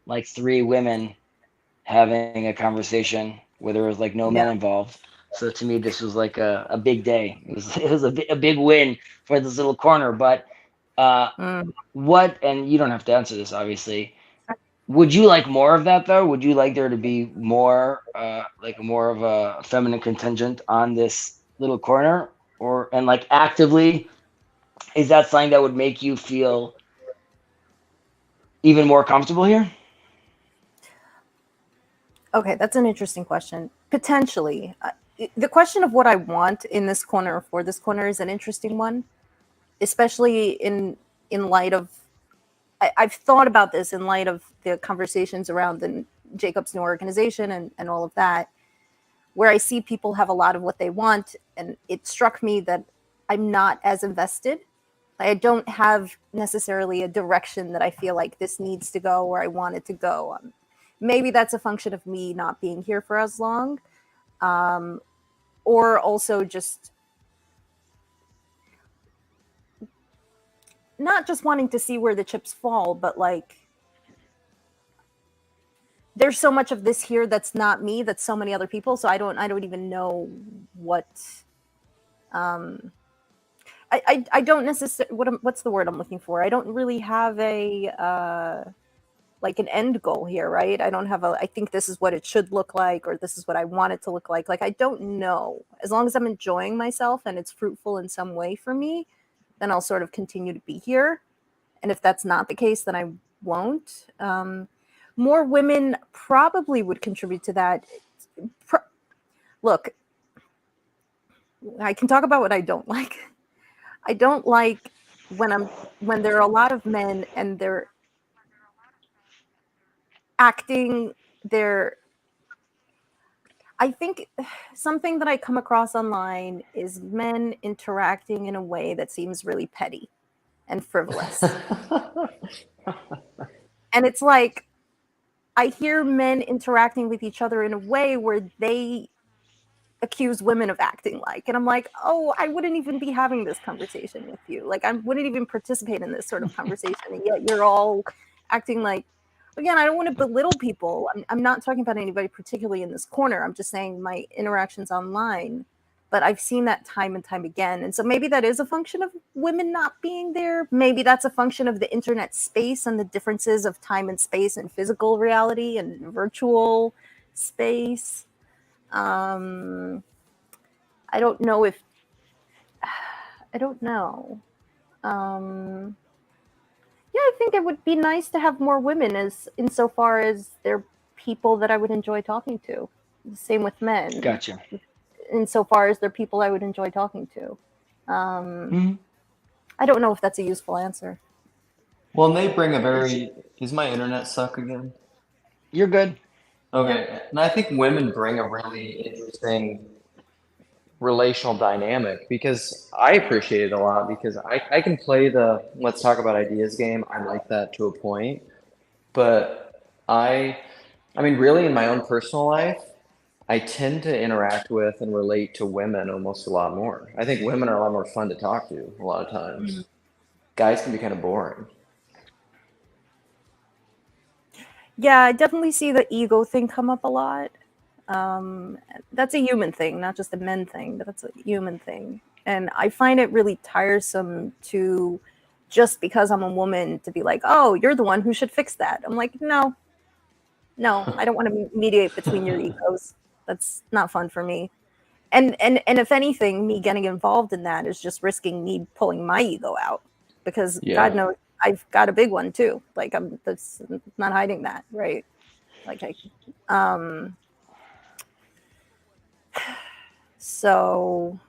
H: like three women having a conversation where there was like no men involved. So to me, this was like a big day. It was a big win for this little corner. But what? And you don't have to answer this, obviously. Would you like more of that though? Would you like there to be more, like more of a feminine contingent on this little corner, and like actively? Is that something that would make you feel even more comfortable here?
F: Okay, that's an interesting question. Potentially. The question of what I want in this corner, for this corner, is an interesting one, especially in light of, I've thought about this in light of the conversations around Jacob's new organization and all of that, where I see people have a lot of what they want, and it struck me that I'm not as invested. I don't have necessarily a direction that I feel like this needs to go or I want it to go. Maybe that's a function of me not being here for as long, or also just not just wanting to see where the chips fall, but like there's so much of this here that's not me, that's so many other people. So I don't even know what. I don't necessarily, what's the word I'm looking for? I don't really have a like an end goal here, right? I don't have I think this is what it should look like, or this is what I want it to look like. Like, I don't know. As long as I'm enjoying myself and it's fruitful in some way for me, then I'll sort of continue to be here. And if that's not the case, then I won't. More women probably would contribute to that. Look, I can talk about what I don't like. I don't like when there are a lot of men and they're acting I think something that I come across online is men interacting in a way that seems really petty and frivolous. And it's like, I hear men interacting with each other in a way where they accuse women of acting like, and I'm like, oh, I wouldn't even be having this conversation with you. Like, I wouldn't even participate in this sort of conversation, and yet you're all acting like, again, I don't want to belittle people. I'm not talking about anybody particularly in this corner. I'm just saying my interactions online, but I've seen that time and time again. And so maybe that is a function of women not being there. Maybe that's a function of the internet space and the differences of time and space and physical reality and virtual space. I don't know if I don't know. Yeah, I think it would be nice to have more women, as insofar as they're people that I would enjoy talking to. Same with men.
H: Gotcha.
F: Insofar as they're people I would enjoy talking to. I don't know if that's a useful answer.
D: Well, and they bring a very. Does my internet suck again?
H: You're good.
D: Okay, and I think women bring a really interesting relational dynamic because I appreciate it a lot because I can play the let's talk about ideas game. I like that to a point, but I mean, really in my own personal life, I tend to interact with and relate to women almost a lot more. I think women are a lot more fun to talk to a lot of times. Guys can be kind of boring.
F: Yeah, I definitely see the ego thing come up a lot. That's a human thing, not just a men thing, but that's a human thing. And I find it really tiresome to just because I'm a woman to be like, oh, you're the one who should fix that. I'm like, no, I don't want to mediate between your egos. That's not fun for me. And if anything, me getting involved in that is just risking me pulling my ego out because God
D: Yeah.
F: knows I've got a big one too. Like I'm that's not hiding that, right? Like so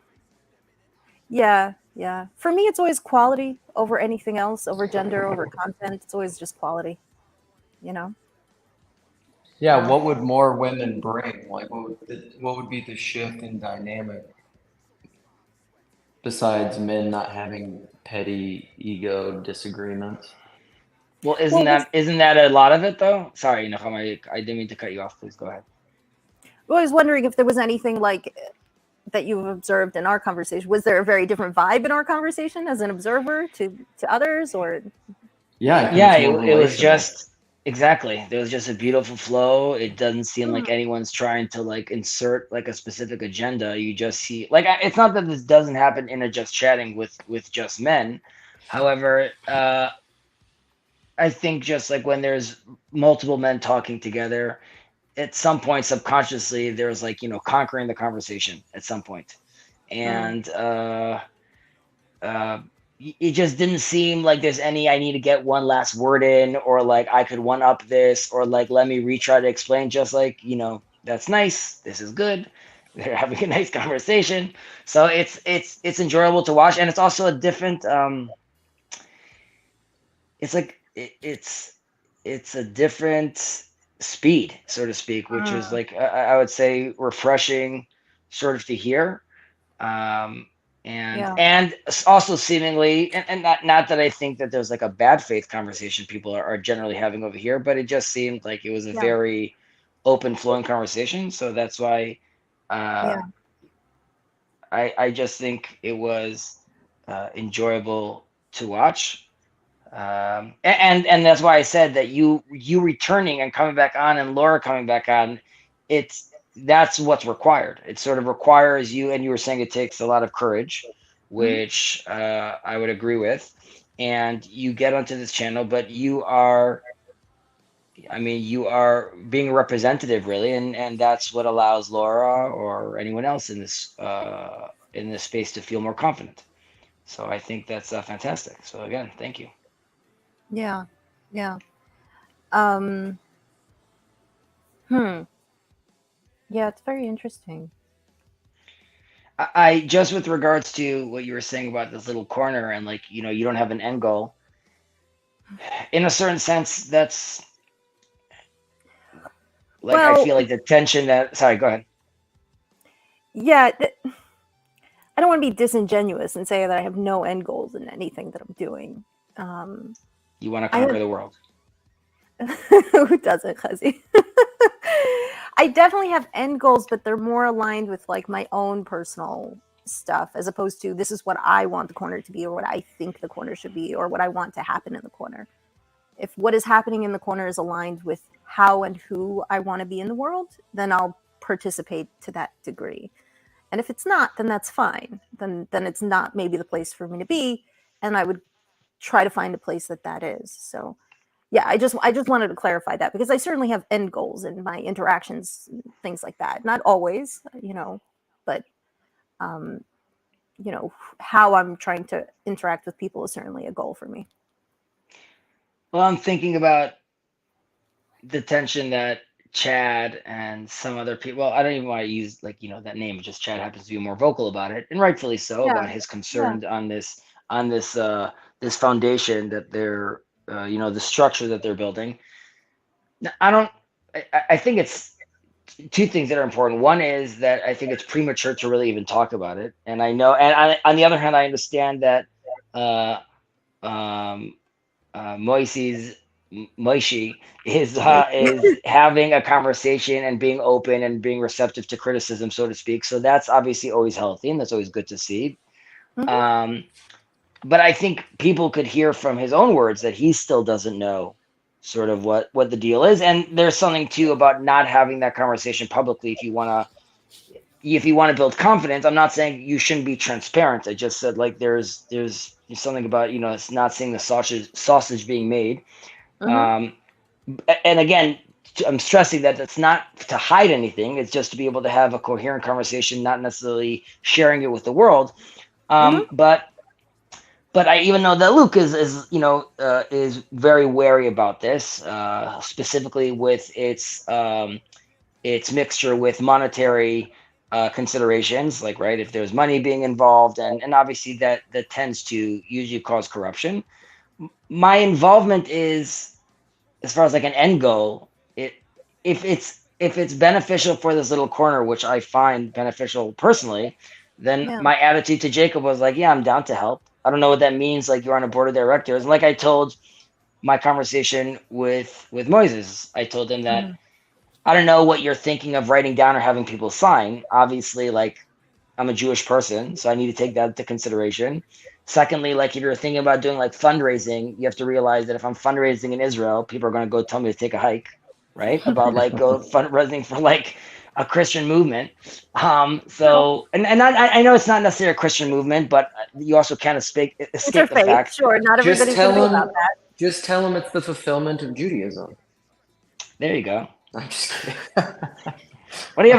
F: yeah. For me it's always quality over anything else, over gender, over content. It's always just quality, you know?
D: Yeah, what would more women bring? Like, what would be the shift in dynamic besides men not having petty ego disagreements?
H: Well,
F: Well,
H: isn't that a lot of it though? Sorry, Nechama, I didn't mean to cut you off. Please go ahead.
F: I was wondering if there was anything like that you've observed in our conversation. Was there a very different vibe in our conversation as an observer to others, or?
D: Yeah, I think
H: Yeah,
D: it's more
H: it was
D: relational.
H: just exactly. There was just a beautiful flow. It doesn't seem like anyone's trying to like insert like a specific agenda. You just see like it's not that this doesn't happen in a just chatting with just men. However, I think just like when there's multiple men talking together, at some point subconsciously there's like conquering the conversation at some point, and it just didn't seem like there's any I need to get one last word in or like I could one up this or like let me retry to explain, just like that's nice, this is good, they're having a nice conversation. So it's enjoyable to watch, and it's also a different it's like it's a different speed, so to speak, which is like I would say refreshing sort of to hear. And also seemingly, and not that I think that there's like a bad faith conversation people are generally having over here, but it just seemed like it was a very open flowing conversation. So that's why I just think it was enjoyable to watch. And that's why I said that you returning and coming back on and Laura coming back on, that's what's required. It sort of requires you, and you were saying it takes a lot of courage, which I would agree with. And you get onto this channel, but you are being representative really, and that's what allows Laura or anyone else in this space to feel more confident. So I think that's fantastic. So again, thank you.
F: Yeah. Yeah, it's very interesting.
H: I just with regards to what you were saying about this little corner and like you don't have an end goal. In a certain sense, that's like I feel like the tension that. Sorry, go ahead.
F: Yeah, I don't want to be disingenuous and say that I have no end goals in anything that I'm doing.
H: You want to conquer the world.
F: Who doesn't, Chazi? I definitely have end goals, but they're more aligned with like my own personal stuff as opposed to this is what I want the corner to be or what I think the corner should be or what I want to happen in the corner. If what is happening in the corner is aligned with how and who I want to be in the world, then I'll participate to that degree. And if it's not, then that's fine. Then it's not maybe the place for me to be, and I would try to find a place that is. So yeah, I just wanted to clarify that because I certainly have end goals in my interactions, things like that. Not always, but how I'm trying to interact with people is certainly a goal for me.
H: Well, I'm thinking about the tension that Chad and some other people, well, I don't even want to use like that name, just Chad happens to be more vocal about it, and rightfully so, about his concerns on this foundation that they're the structure that they're building. Now, I think it's two things that are important. One is that I think it's premature to really even talk about it, and I know, on the other hand, I understand that uh, um, Moishi is having a conversation and being open and being receptive to criticism, so to speak. So that's obviously always healthy, and that's always good to see.
F: Mhm.
H: But I think people could hear from his own words that he still doesn't know sort of what the deal is, and there's something too about not having that conversation publicly if you want to build confidence. I'm not saying you shouldn't be transparent. I just said like there's something about it's not seeing the sausage being made.
F: Mhm.
H: And again, I'm stressing that that's not to hide anything. It's just to be able to have a coherent conversation, not necessarily sharing it with the world. But I even know that Luke is very wary about this, specifically with its mixture with monetary considerations, like right if there's money being involved, and obviously that tends to usually cause corruption. My involvement is, as far as like an end goal, if it's beneficial for this little corner, which I find beneficial personally, then
F: Yeah.
H: my attitude to Jacob was like, yeah, I'm down to help. I don't know what that means. Like you're on a board of directors. And like I told my conversation with Moises, I told him that I don't know what you're thinking of writing down or having people sign. Obviously, like I'm a Jewish person, so I need to take that into consideration. Secondly, like if you're thinking about doing like fundraising, you have to realize that if I'm fundraising in Israel, people are going to go tell me to take a hike, right? About like go fundraising for like a Christian movement. So and I know it's not necessarily a Christian movement, but you also can't escape the
F: Interfaith,
H: fact.
F: sure. Not
D: Just
F: everybody's going to be
D: tell
F: about
D: him.
F: that.
D: Just tell him it's the fulfillment of Judaism.
H: There you go.
D: I'm just kidding.
H: Why do you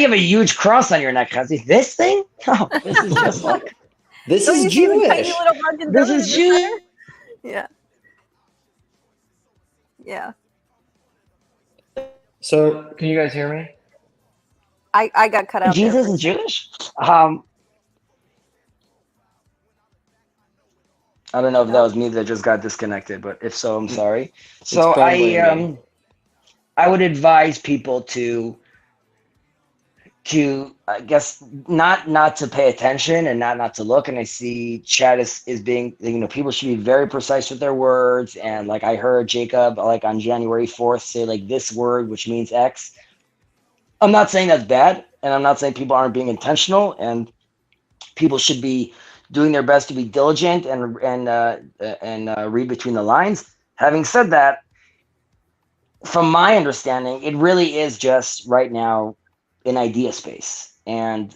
H: have a huge cross on your neck, Chazi? This thing? No, this is just like
D: This
F: Don't
D: is
F: you see the tiny
D: Jewish.
F: little Dunkin'
H: this
F: Donuts
H: is
F: in the
H: Jewish.
F: center? Yeah. Yeah.
D: So, can you guys hear me?
F: I got cut out.
H: Jesus
F: there.
H: is Jewish. I don't know if that was me that just got disconnected, but if so, I'm sorry. So
D: probably me.
H: I would advise people to I guess not to pay attention and not to look. And I see Chad is being, people should be very precise with their words. And like I heard Jacob like on January 4th say like this word which means X. I'm not saying that's bad, and I'm not saying people aren't being intentional, and people should be doing their best to be diligent and read between the lines. Having said that, from my understanding, it really is just right now an idea space. And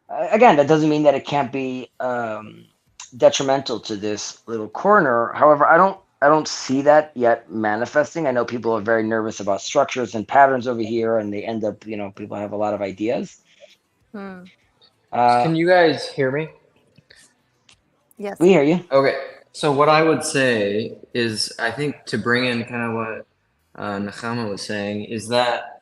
H: again, that doesn't mean that it can't be detrimental to this little corner. However, I don't see that yet manifesting. I know people are very nervous about structures and patterns over here, and they end up, people have a lot of ideas.
D: Can you guys hear me?
F: Yes.
H: We hear you.
D: Okay. So what I would say is, I think to bring in kind of what Nechama was saying is that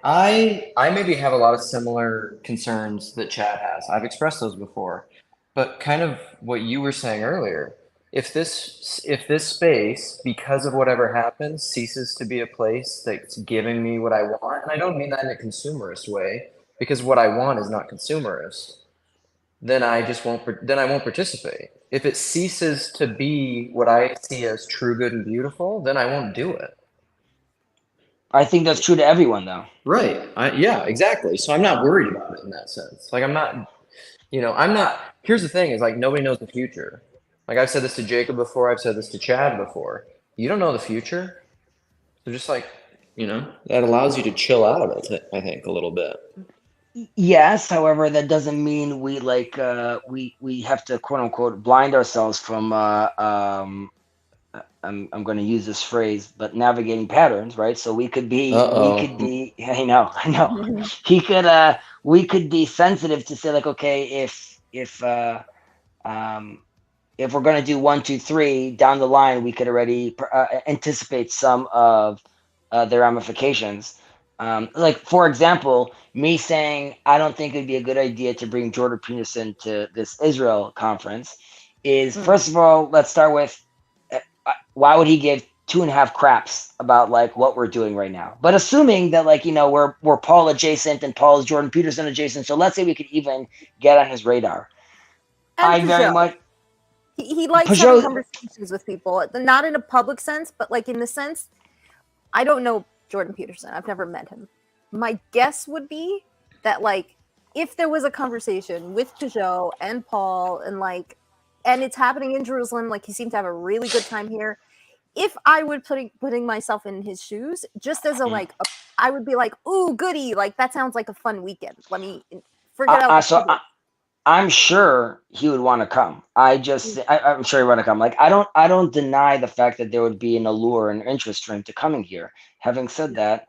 D: I maybe have a lot of similar concerns that Chad has. I've expressed those before, but kind of what you were saying earlier, if this space, because of whatever happens, ceases to be a place that's giving me what I want, and I don't mean that in a consumerist way, because what I want is not consumerist, then I won't participate. If it ceases to be what I see as true, good, and beautiful, then I won't do it.
H: I think that's true to everyone, though.
D: Right. Yeah, exactly. So I'm not worried about it in that sense. Like I'm not. Here's the thing: is like nobody knows the future. Like I've said this to Jacob before. I've said this to Chad before. You don't know the future. So just like that allows you to chill out of it. I think a little bit.
H: Yes, however, that doesn't mean we we have to quote unquote blind ourselves from I'm going to use this phrase, but navigating patterns, right? So we could be I know we could be sensitive to say like, okay, if we're going to do 1, 2, 3 down the line, we could already anticipate some of the ramifications. Like for example, me saying I don't think it'd be a good idea to bring Jordan Peterson to this Israel conference is first of all, let's start with why would he give two and a half craps about like what we're doing right now. But assuming that like, you know, we're Paul adjacent and Paul is Jordan Peterson adjacent. So let's say we could even get on his radar.
F: And
H: I very
F: Peugeot.
H: much
F: He likes having
H: Peugeot.
F: conversations with people, not in a public sense, but like in the sense, I don't know Jordan Peterson. I've never met him. My guess would be that like if there was a conversation with Peugeot and Paul and like, and it's happening in Jerusalem, like he seemed to have a really good time here. If I would putting myself in his shoes, just as a like, I would be like, ooh, goody, like that sounds like a fun weekend. Let me forget out.
H: I'm sure he would want to come. I'm sure he would want to come. Like I don't deny the fact that there would be an allure and interest for him to coming here. Having said that,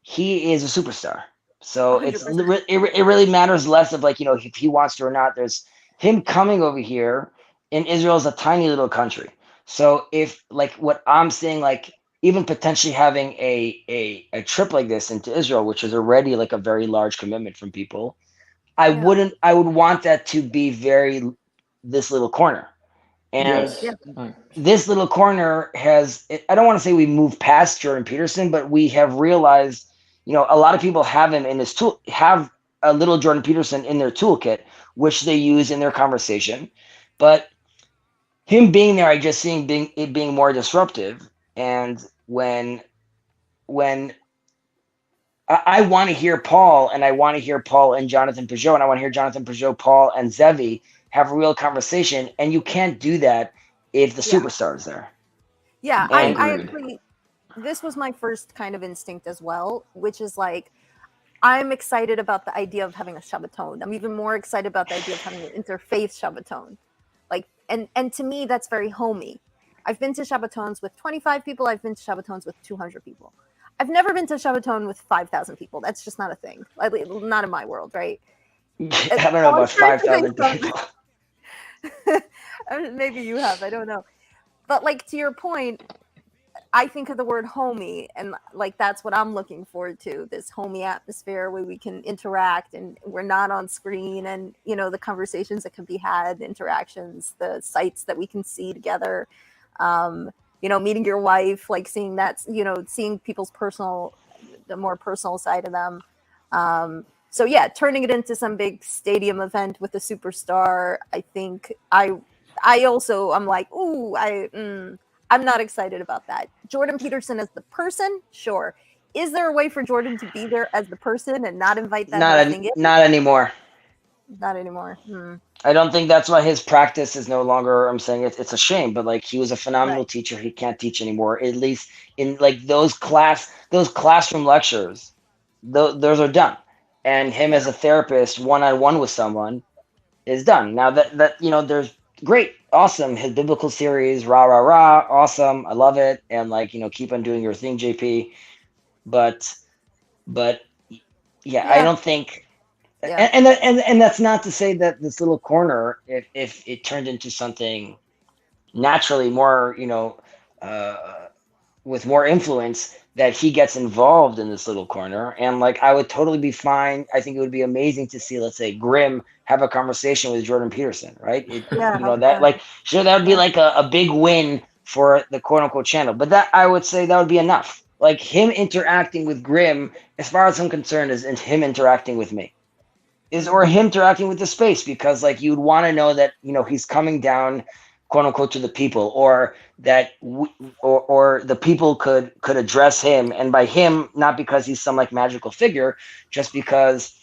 H: he is a superstar. So
F: 100%.
H: it really matters less of like, you know, if he wants to or not. There's him coming over here, and Israel is a tiny little country. So if like what I'm saying, like even potentially having a trip like this into Israel, which is already like a very large commitment from people, I would want that to be this little corner. And
D: Yes.
H: this little corner I don't want to say we moved past Jordan Peterson, but we have realized, you know, a lot of people have him in have a little Jordan Peterson in their toolkit, which they use in their conversation. But him being there, I just seeing it being more disruptive. And when I want to hear Paul, and I want to hear Paul and Jonathan Peugeot, and I want to hear Jonathan Peugeot, Paul, and Zevi have a real conversation, and you can't do that if the superstar is there.
F: Yeah, I agree. This was my first kind of instinct as well, which is like, I'm excited about the idea of having a Shabbaton. I'm even more excited about the idea of having an interfaith Shabbaton. Like, and to me, that's very homey. I've been to Shabbatons with 25 people. I've been to Shabbatons with 200 people. I've never been to Shabbaton with 5,000 people. That's just not a thing. Not in my world, right?
H: I don't know about 5,000 people.
F: Maybe you have. I don't know. But like to your point, I think of the word homey, and like that's what I'm looking forward to, this homey atmosphere where we can interact and we're not on screen, and you know, the conversations that can be had, interactions, the sights that we can see together, you know, meeting your wife, like seeing that, you know, seeing people's the more personal side of them. So yeah, turning it into some big stadium event with a superstar, I think I'm like, ooh, I'm not excited about that. Jordan Peterson as the person, sure. Is there a way for Jordan to be there as the person and not invite that whole thing in?
H: Not anymore.
F: Not anymore.
H: I don't think that's why his practice is no longer. I'm saying it's a shame, but like he was a phenomenal teacher. He can't teach anymore. At least in like those classroom lectures, those are done. And him as a therapist, one-on-one with someone, is done. Now that you know, there's great, awesome. His biblical series, rah, rah, rah, awesome. I love it. And like, you know, keep on doing your thing, JP. But yeah, I don't think, and that's not to say that this little corner, if it turned into something naturally more, you know, with more influence, that he gets involved in this little corner. And like, I would totally be fine. I think it would be amazing to see, let's say, Grimm have a conversation with Jordan Peterson, right? You know, that like, sure, that would be like a big win for the quote unquote channel. But that, I would say that would be enough. Like him interacting with Grimm, as far as I'm concerned, is him interacting with me. Or him interacting with the space, because like you'd want to know that, you know, he's coming down, quote unquote, to the people, or that or the people could address him, and by him, not because he's some like magical figure, just because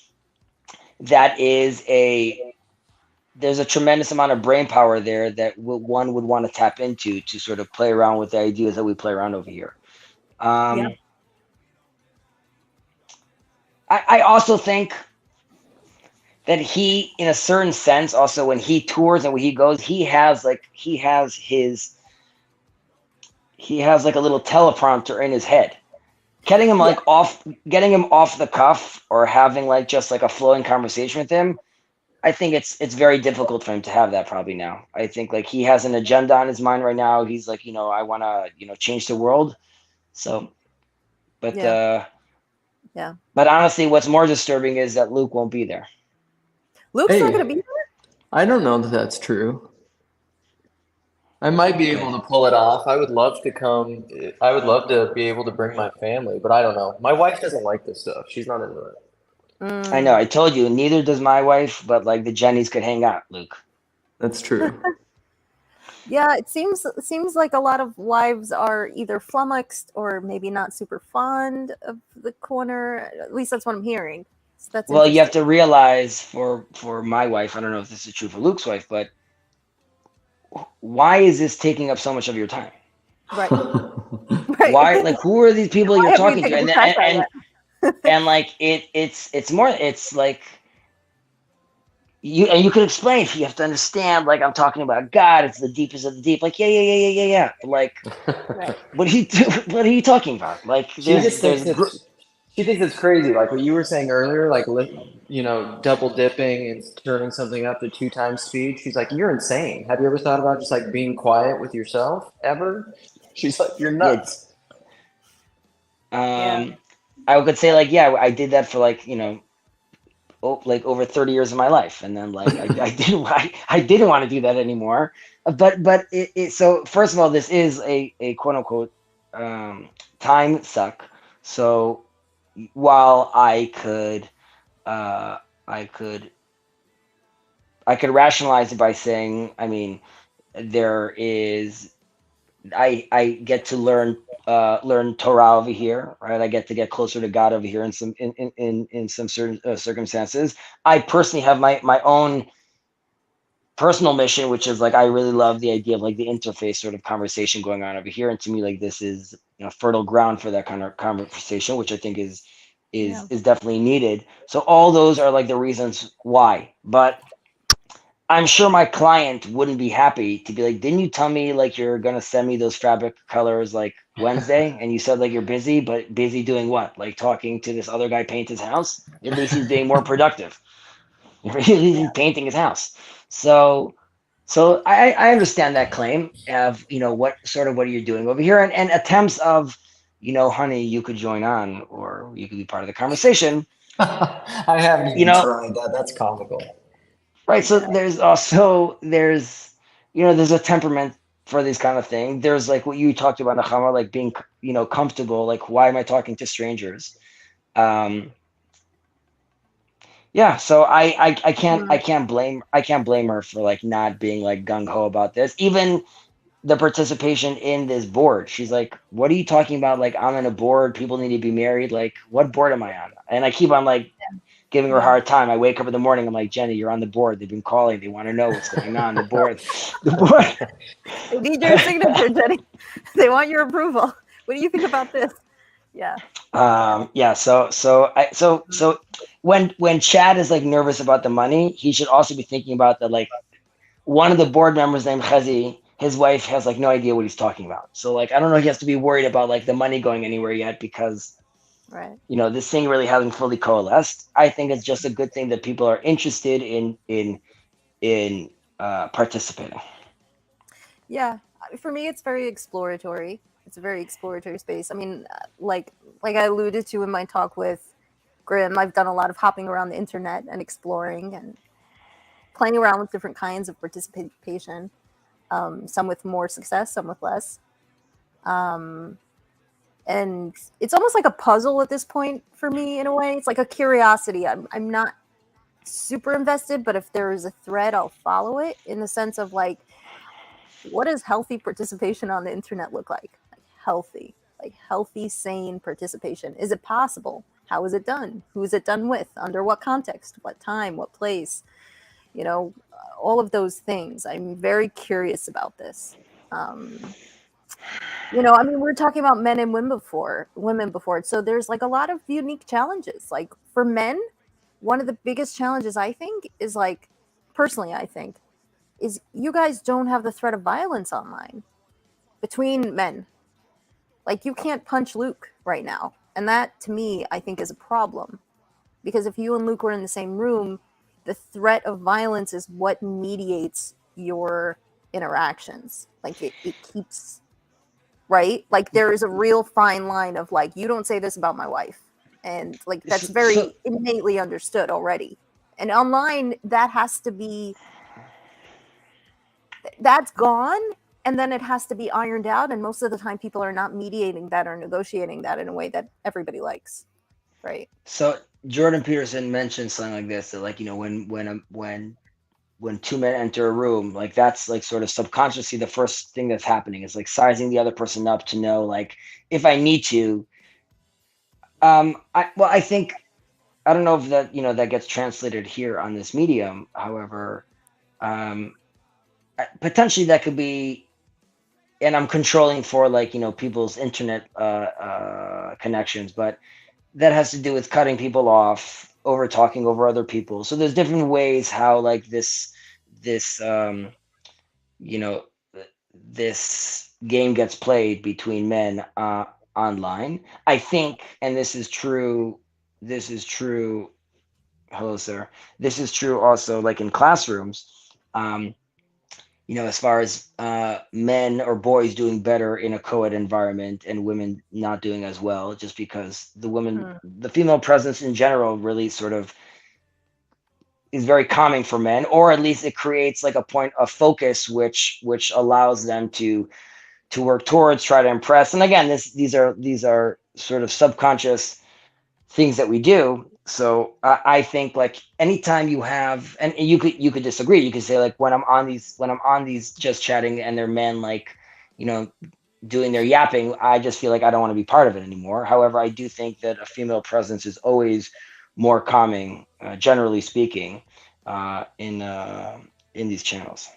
H: that is there's a tremendous amount of brain power there that one would want to tap into to sort of play around with the ideas that we play around over here. I also think that he, in a certain sense, also when he tours and when he goes, he has like a little teleprompter in his head. Getting him off the cuff, or having like just like a flowing conversation with him, I think it's very difficult for him to have that probably now. I think like he has an agenda on his mind right now. He's like, you know, I want to, you know, change the world. So, but honestly, what's more disturbing is that Luke won't be there.
F: Luke's not going to be there?
D: I don't know that that's true. I might be able to pull it off. I would love to come. I would love to be able to bring my family, but I don't know. My wife doesn't like this stuff. She's not into it.
H: I know. I told you, neither does my wife, but like the Jennies could hang out, Luke.
D: That's true.
F: Yeah, it seems like a lot of wives are either flummoxed or maybe not super fond of the corner. At least that's what I'm hearing. So that's
H: Well, you have
F: interesting.
H: to realize for my wife, I don't know if this is true for Luke's wife, but why is this taking up so much of your time?
F: Right. Right.
H: Why, like, who are these people
F: Why
H: you're
F: have we
H: talking to?
F: taken
H: And
F: past that
H: and
F: yet?
H: and like it's more, it's like you could explain. You have to understand, like, I'm talking about God. It's the deepest of the deep. Like, yeah. But like,
F: Right.
H: what are you what are you talking about? Like,
D: She just thinks she thinks it's crazy, like what you were saying earlier, like double dipping and turning something up to 2 times speed. She's like, you're insane. Have you ever thought about just like being quiet with yourself ever? She's like, you're nuts.
F: Yeah.
H: I could say like, yeah, I did that for like, like over 30 years of my life, and then like I didn't want to do that anymore. But so first of all, this is a quote unquote time suck. So while I could rationalize it by saying, I mean, I get to learn Torah over here, right? I get to get closer to God over here in some certain circumstances. I personally have my own personal mission, which is like, I really love the idea of like the interface sort of conversation going on over here, and to me, like, this is fertile ground for that kind of conversation, which I think is definitely needed. So all those are like the reasons why, but I'm sure my client wouldn't be happy to be like, didn't you tell me like you're gonna send me those fabric colors like Wednesday, and you said like you're busy, but busy doing what? Like talking to this other guy paint his house? At least he's being more productive. He's painting his house. So I understand that claim of what are you doing over here, and attempts of honey, you could join on, or you could be part of the conversation.
D: I haven't even tried that. That's comical.
H: Right. So there's a temperament for this kind of thing. There's like what you talked about, Nechama, like being, comfortable. Like, why am I talking to strangers? Yeah. So I can't blame her for like not being like gung ho about this. Even the participation in this board, she's like, what are you talking about? Like, I'm in a board. People need to be married. Like, what board am I on? And I keep on like giving her a hard time. I wake up in the morning, I'm like, Jenny, you're on the board. They've been calling. They want to know what's going on. The board.
F: They need your signature, Jenny. They want your approval. What do you think about this? Yeah.
H: Yeah. So when Chad is like nervous about the money, he should also be thinking about that. Like, one of the board members named Chazi, his wife has like no idea what he's talking about. So like, I don't know if he has to be worried about like the money going anywhere yet, because
F: right,
H: this thing really hasn't fully coalesced. I think it's just a good thing that people are interested in participating.
F: Yeah, for me, it's very exploratory. It's a very exploratory space. I mean, like I alluded to in my talk with Grim, I've done a lot of hopping around the internet and exploring and playing around with different kinds of participation. Some with more success, some with less. And it's almost like a puzzle at this point for me, in a way. It's like a curiosity. I'm not super invested, but if there is a thread, I'll follow it, in the sense of like, what does healthy participation on the internet look like? Healthy, sane participation. Is it possible? How is it done? Who is it done with? Under what context? What time? What place? All of those things. I'm very curious about this. I mean, we're talking about men and women before. So there's like a lot of unique challenges. Like, for men, one of the biggest challenges, I think, is like, personally, I think, is you guys don't have the threat of violence online between men. Like, you can't punch Luke right now. And that, to me, I think is a problem. Because if you and Luke were in the same room, the threat of violence is what mediates your interactions. Like, it keeps, right? Like, there is a real fine line of like, you don't say this about my wife. And like, that's very innately understood already. And online, that has to be, that's gone. and then it has to be ironed out, and most of the time people are not mediating that or negotiating that in a way that everybody likes, right?
H: So Jordan Peterson mentioned something like this, that like, you know, when two men enter a room, like that's like sort of subconsciously the first thing that's happening is like sizing the other person up to know, like, if I need to. I think, I don't know if that, you know, that gets translated here on this medium. However, potentially that could be, and I'm controlling for, like, you know, people's internet connections, but that has to do with cutting people off, over talking over other people. So there's different ways how, like, this you know, this game gets played between men online. I think, and this is true. Hello, sir. This is true also, like in classrooms. You know, as far as men or boys doing better in a co-ed environment and women not doing as well, just because the female presence in general really sort of is very calming for men, or at least it creates like a point of focus, which allows them to work towards, try to impress. And again, these are sort of subconscious things that we do. So I think, like, anytime you have, and you could disagree, you could say, like, when I'm on these just chatting and they're men, like, you know, doing their yapping, I just feel like I don't want to be part of it anymore. However, I do think that a female presence is always more calming, generally speaking, in these channels.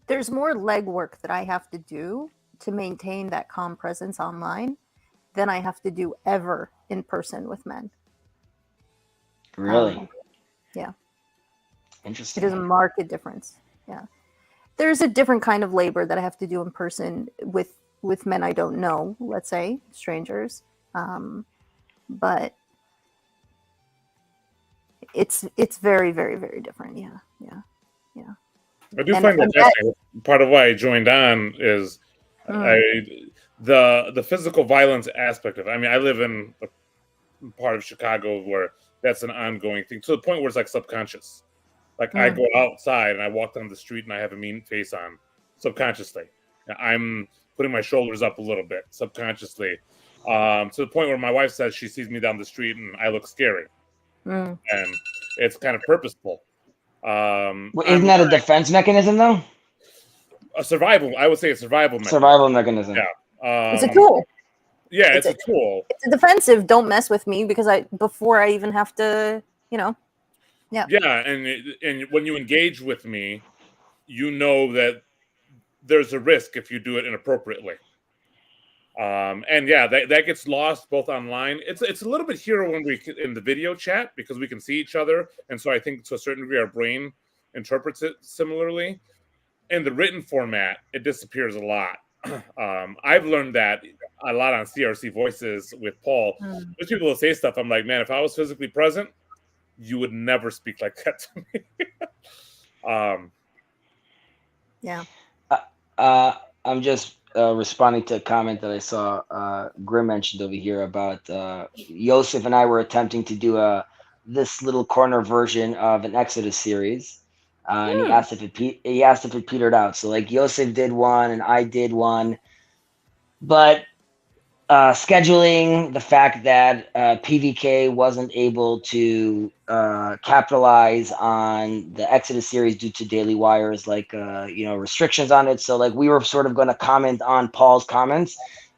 F: There's more legwork that I have to do to maintain that calm presence online than I have to do ever in person with men.
H: Really?
F: Yeah.
H: Interesting.
F: It is a marked difference. Yeah. There's a different kind of labor that I have to do in person with men I don't know, let's say, strangers. But it's very, very, very different. Yeah.
A: I do find that fascinating. Part of why I joined on is the physical violence aspect of it. I mean, I live in a part of Chicago where that's an ongoing thing, to the point where it's like subconscious. Like I go outside and I walk down the street and I have a mean face on subconsciously. I'm putting my shoulders up a little bit subconsciously, to the point where my wife says she sees me down the street and I look scary, and it's kind of purposeful.
H: Well, isn't that a defense mechanism, though?
A: A survival, I would say, a survival mechanism.
H: Survival mechanism.
A: Yeah,
F: it's a tool.
A: Yeah, it's a tool.
F: It's a defensive. Don't mess with me, because before I even have to, you know. Yeah. Yeah,
A: and when you engage with me, you know that there's a risk if you do it inappropriately. And yeah, that gets lost both online. It's a little bit here when we in the video chat, because we can see each other, and so I think to a certain degree our brain interprets it similarly. In the written format, it disappears a lot. I've learned that a lot on CRC Voices with Paul. There's people that say stuff. I'm like, man, if I was physically present, you would never speak like that to me.
F: Yeah.
H: I'm just responding to a comment that I saw Grim mentioned over here about Yosef and I were attempting to do this little corner version of an Exodus series. And he asked if it petered out. So like Yosef did one and I did one, but scheduling, the fact that PVK wasn't able to capitalize on the Exodus series due to Daily Wire's restrictions on it. So like we were sort of going to comment on Paul's comments,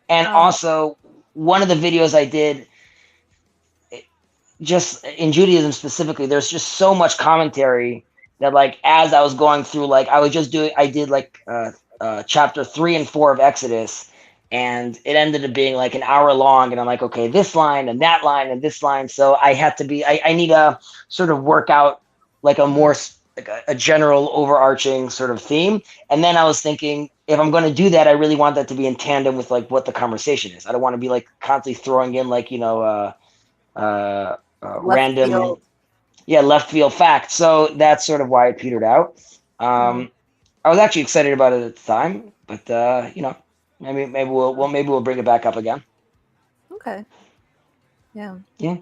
H: and also one of the videos I did, just in Judaism specifically, there's just so much commentary that, like, as I was going through, like, I did like chapter 3 and 4 of Exodus, and it ended up being like an hour long, and I'm like, okay, this line and that line and this line. So I need to sort of work out like a more like a general overarching sort of theme. And then I was thinking, if I'm going to do that, I really want that to be in tandem with like what the conversation is. I don't want to be like constantly throwing in like, random field. Left field facts. So that's sort of why it petered out. I was actually excited about it at the time, but maybe we'll bring it back up again.
F: Okay. Yeah.
H: Yeah.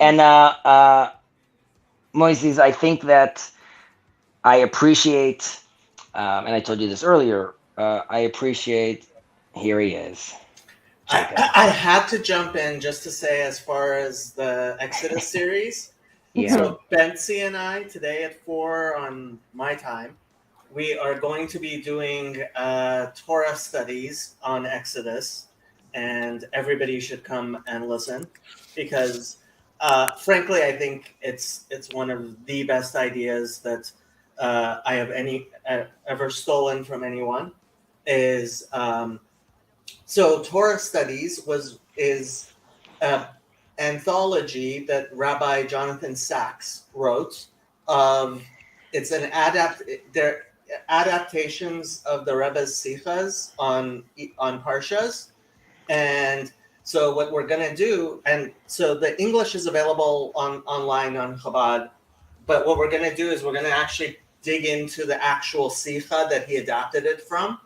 H: And Moises, I think that I appreciate and I told you this earlier, I appreciate. Here he is. Jacob.
I: I had to jump in just to say, as far as the Exodus series.
H: Yeah.
I: So Betsy and I today at 4 on my time, we are going to be doing Torah studies on Exodus, and everybody should come and listen because, frankly, I think it's one of the best ideas that I have ever stolen from anyone. Is so Torah studies is an anthology that Rabbi Jonathan Sachs wrote. It's an they're adaptations of the Rebbe's Sichas on Parshas, and so what we're gonna do, and so the English is available online on Chabad, but what we're gonna do is we're gonna actually dig into the actual Sicha that he adapted it from.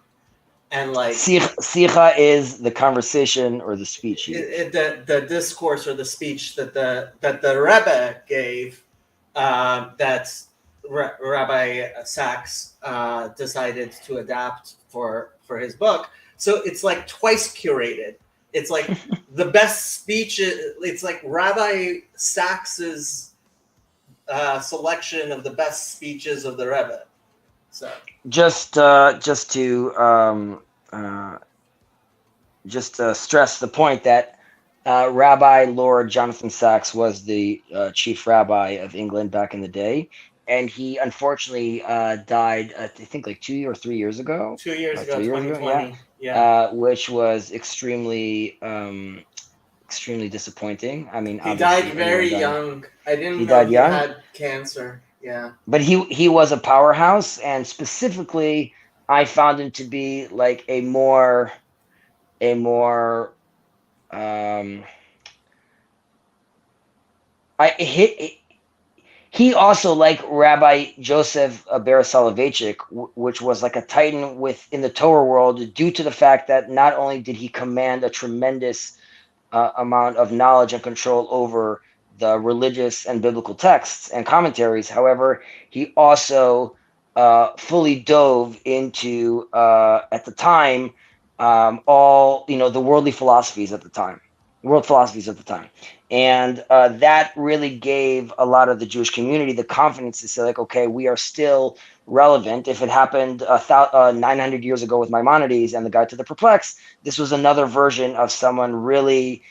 I: And like
H: Sicha is the conversation or the speech.
I: The discourse or the speech that the Rebbe gave, that Rabbi Sachs decided to adapt for his book. So it's like twice curated. It's like the best speech. It's like Rabbi Sachs's selection of the best speeches of the Rebbe. So
H: just to stress the point that Rabbi Lord Jonathan Sachs was the chief rabbi of England back in the day, and he unfortunately died, I think, like 2 or 3 years ago.
I: 2 years ago,
H: 2020.
I: Yeah.
H: Which was extremely disappointing. I mean,
I: he died very young. I didn't know he had cancer. Yeah.
H: But he was a powerhouse, and specifically, I found him to be like he also, like Rabbi Joseph Ber Soloveitchik, which was like a titan within the Torah world, due to the fact that not only did he command a tremendous amount of knowledge and control over the religious and biblical texts and commentaries. However, he also fully dove into, at the time, all the world philosophies at the time. And that really gave a lot of the Jewish community the confidence to say, like, okay, we are still relevant. If it happened 900 years ago with Maimonides and the Guide to the Perplexed, this was another version of someone really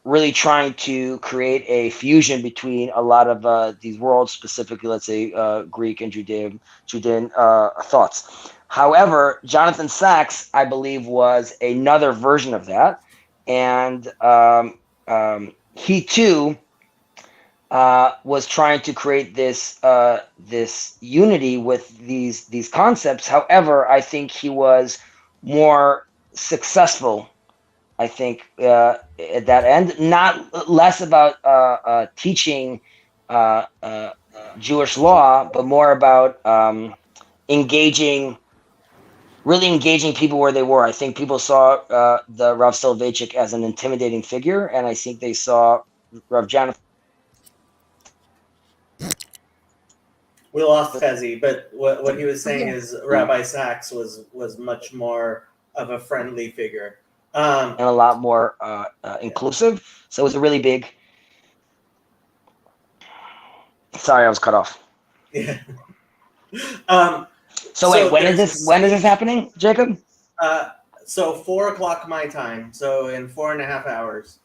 H: really trying to create a fusion between a lot of these worlds, specifically, let's say, Greek and Judean thoughts. However, Jonathan Sachs, I believe, was another version of that, and he too was trying to create this unity with these concepts. However, I think he was more successful, I think, at that end, not less about teaching Jewish law, but more about really engaging people where they were. I think people saw the Rav Soloveitchik as an intimidating figure, and I think they saw Rav Jonathan.
I: We lost Fezzi, but what he was saying is Rabbi Sachs was much more of a friendly figure.
H: And a lot more inclusive. So it was a really big. Sorry, I was cut off.
I: Yeah.
H: So wait, when is this happening, Jacob?
I: So 4 o'clock my time. So in 4.5 hours.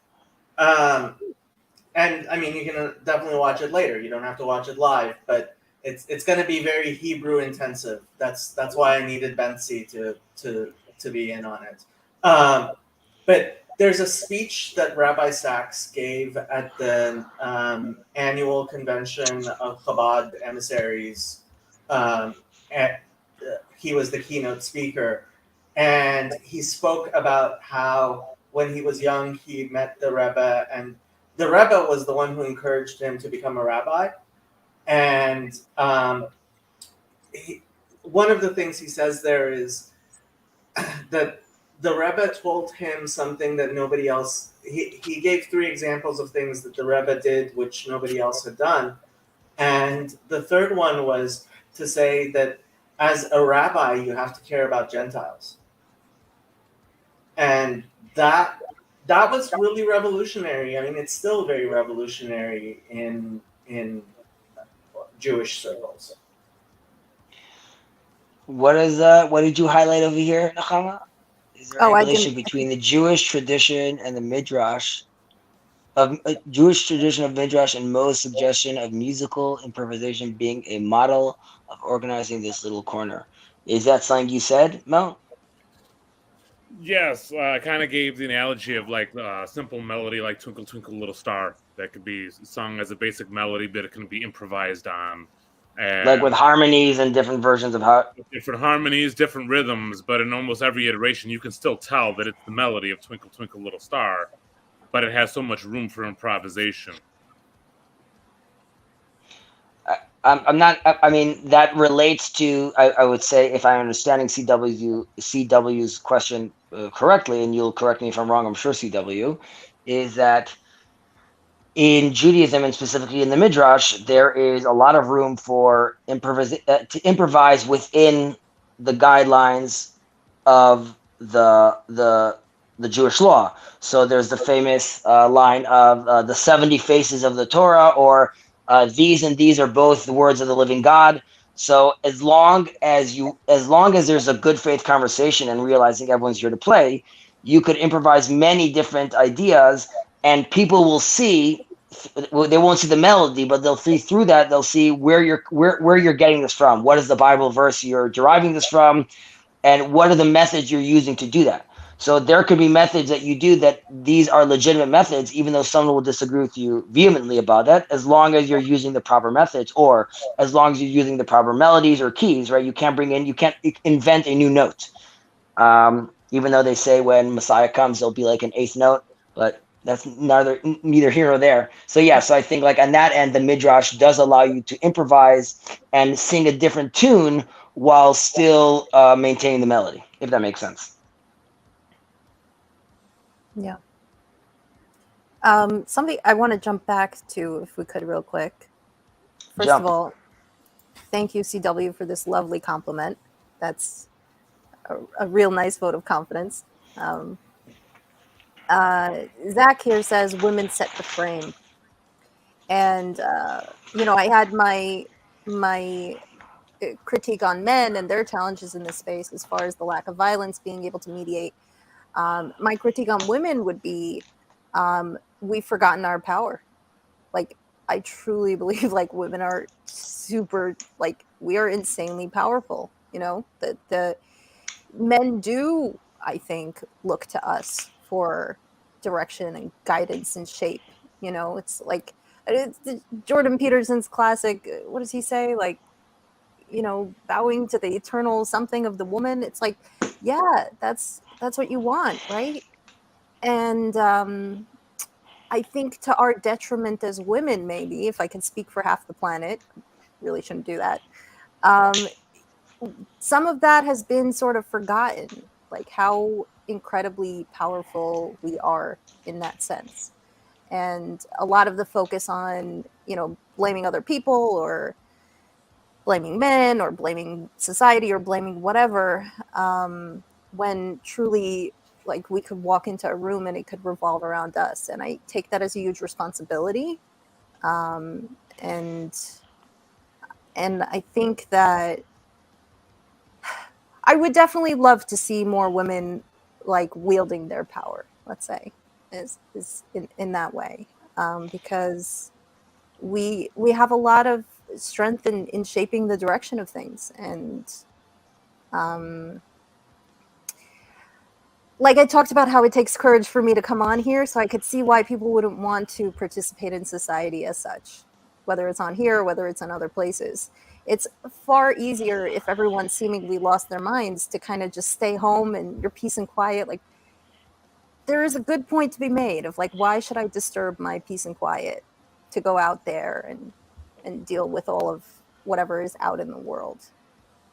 I: And I mean, you can definitely watch it later. You don't have to watch it live, but it's going to be very Hebrew intensive. That's why I needed Betsy to be in on it. But there's a speech that Rabbi Sachs gave at the annual convention of Chabad emissaries. He was the keynote speaker, and he spoke about how when he was young, he met the Rebbe, and the Rebbe was the one who encouraged him to become a rabbi. And one of the things he says there is that the Rebbe told him something that nobody else. He gave 3 examples of things that the Rebbe did which nobody else had done, And the third one was to say that as a rabbi, you have to care about Gentiles. And that was really revolutionary. I mean, it's still very revolutionary in Jewish circles.
H: What did you highlight over here, Nechama? Is there
F: Oh,
H: a
F: I
H: relationship
F: didn't.
H: between the Jewish tradition and the Midrash of Jewish tradition of Midrash and Mo's suggestion of musical improvisation being a model of organizing this little corner? Is that something you said, Mo?
A: Yes, I kind of gave the analogy of like a simple melody like Twinkle Twinkle Little Star that could be sung as a basic melody, but it can be improvised on.
H: Like with
A: And
H: harmonies and different versions of how.
A: different harmonies, different rhythms, but in almost every iteration, you can still tell that it's the melody of Twinkle Twinkle Little Star, but it has so much room for improvisation.
H: I'm not. I mean, that relates to. I would say, if I'm understanding CW's question correctly, and you'll correct me if I'm wrong. I'm sure CW is that in Judaism and specifically in the Midrash, there is a lot of room for to improvise within the guidelines of the Jewish law. So there's the famous line of the 70 faces of the Torah, or these and these are both the words of the living God. So as long as there's a good faith conversation and realizing everyone's here to play, you could improvise many different ideas, and people will see. They won't see the melody, but they'll see through that. They'll see where you're getting this from. What is the Bible verse you're deriving this from? And what are the methods you're using to do that? So there could be methods that you do that these are legitimate methods, even though someone will disagree with you vehemently about that, as long as you're using the proper methods, or as long as you're using the proper melodies or keys, right? You can't invent a new note. Even though they say when Messiah comes, there'll be like an eighth note, but that's neither here nor there. So yeah, so I think like on that end, the Midrash does allow you to improvise and sing a different tune while still maintaining the melody, if that makes sense.
F: Yeah. Something I want to jump back to, if we could, real quick. First of all, thank you, CW, for this lovely compliment. That's a real nice vote of confidence. Zach here says women set the frame. And, I had my critique on men and their challenges in this space as far as the lack of violence, being able to mediate. My critique on women would be we've forgotten our power. Like, I truly believe like women are super, like, we are insanely powerful. The men do, I think, look to us for direction and guidance and shape. It's like it's Jordan Peterson's classic. What does he say? Like, bowing to the eternal something of the woman. It's like, yeah, that's what you want, right? And I think to our detriment as women, maybe, if I can speak for half the planet, really shouldn't do that. Some of that has been sort of forgotten, like how incredibly powerful we are in that sense. And a lot of the focus on, blaming other people or blaming men or blaming society or blaming whatever, when truly, like, we could walk into a room and it could revolve around us. And I take that as a huge responsibility. And I think that I would definitely love to see more women like wielding their power, let's say, is in that way, because we have a lot of strength in shaping the direction of things. And like I talked about how it takes courage for me to come on here, so I could see why people wouldn't want to participate in society as such, whether it's on here or whether it's in other places. It's far easier if everyone seemingly lost their minds to kind of just stay home and your peace and quiet. Like, there is a good point to be made of like, why should I disturb my peace and quiet to go out there and deal with all of whatever is out in the world?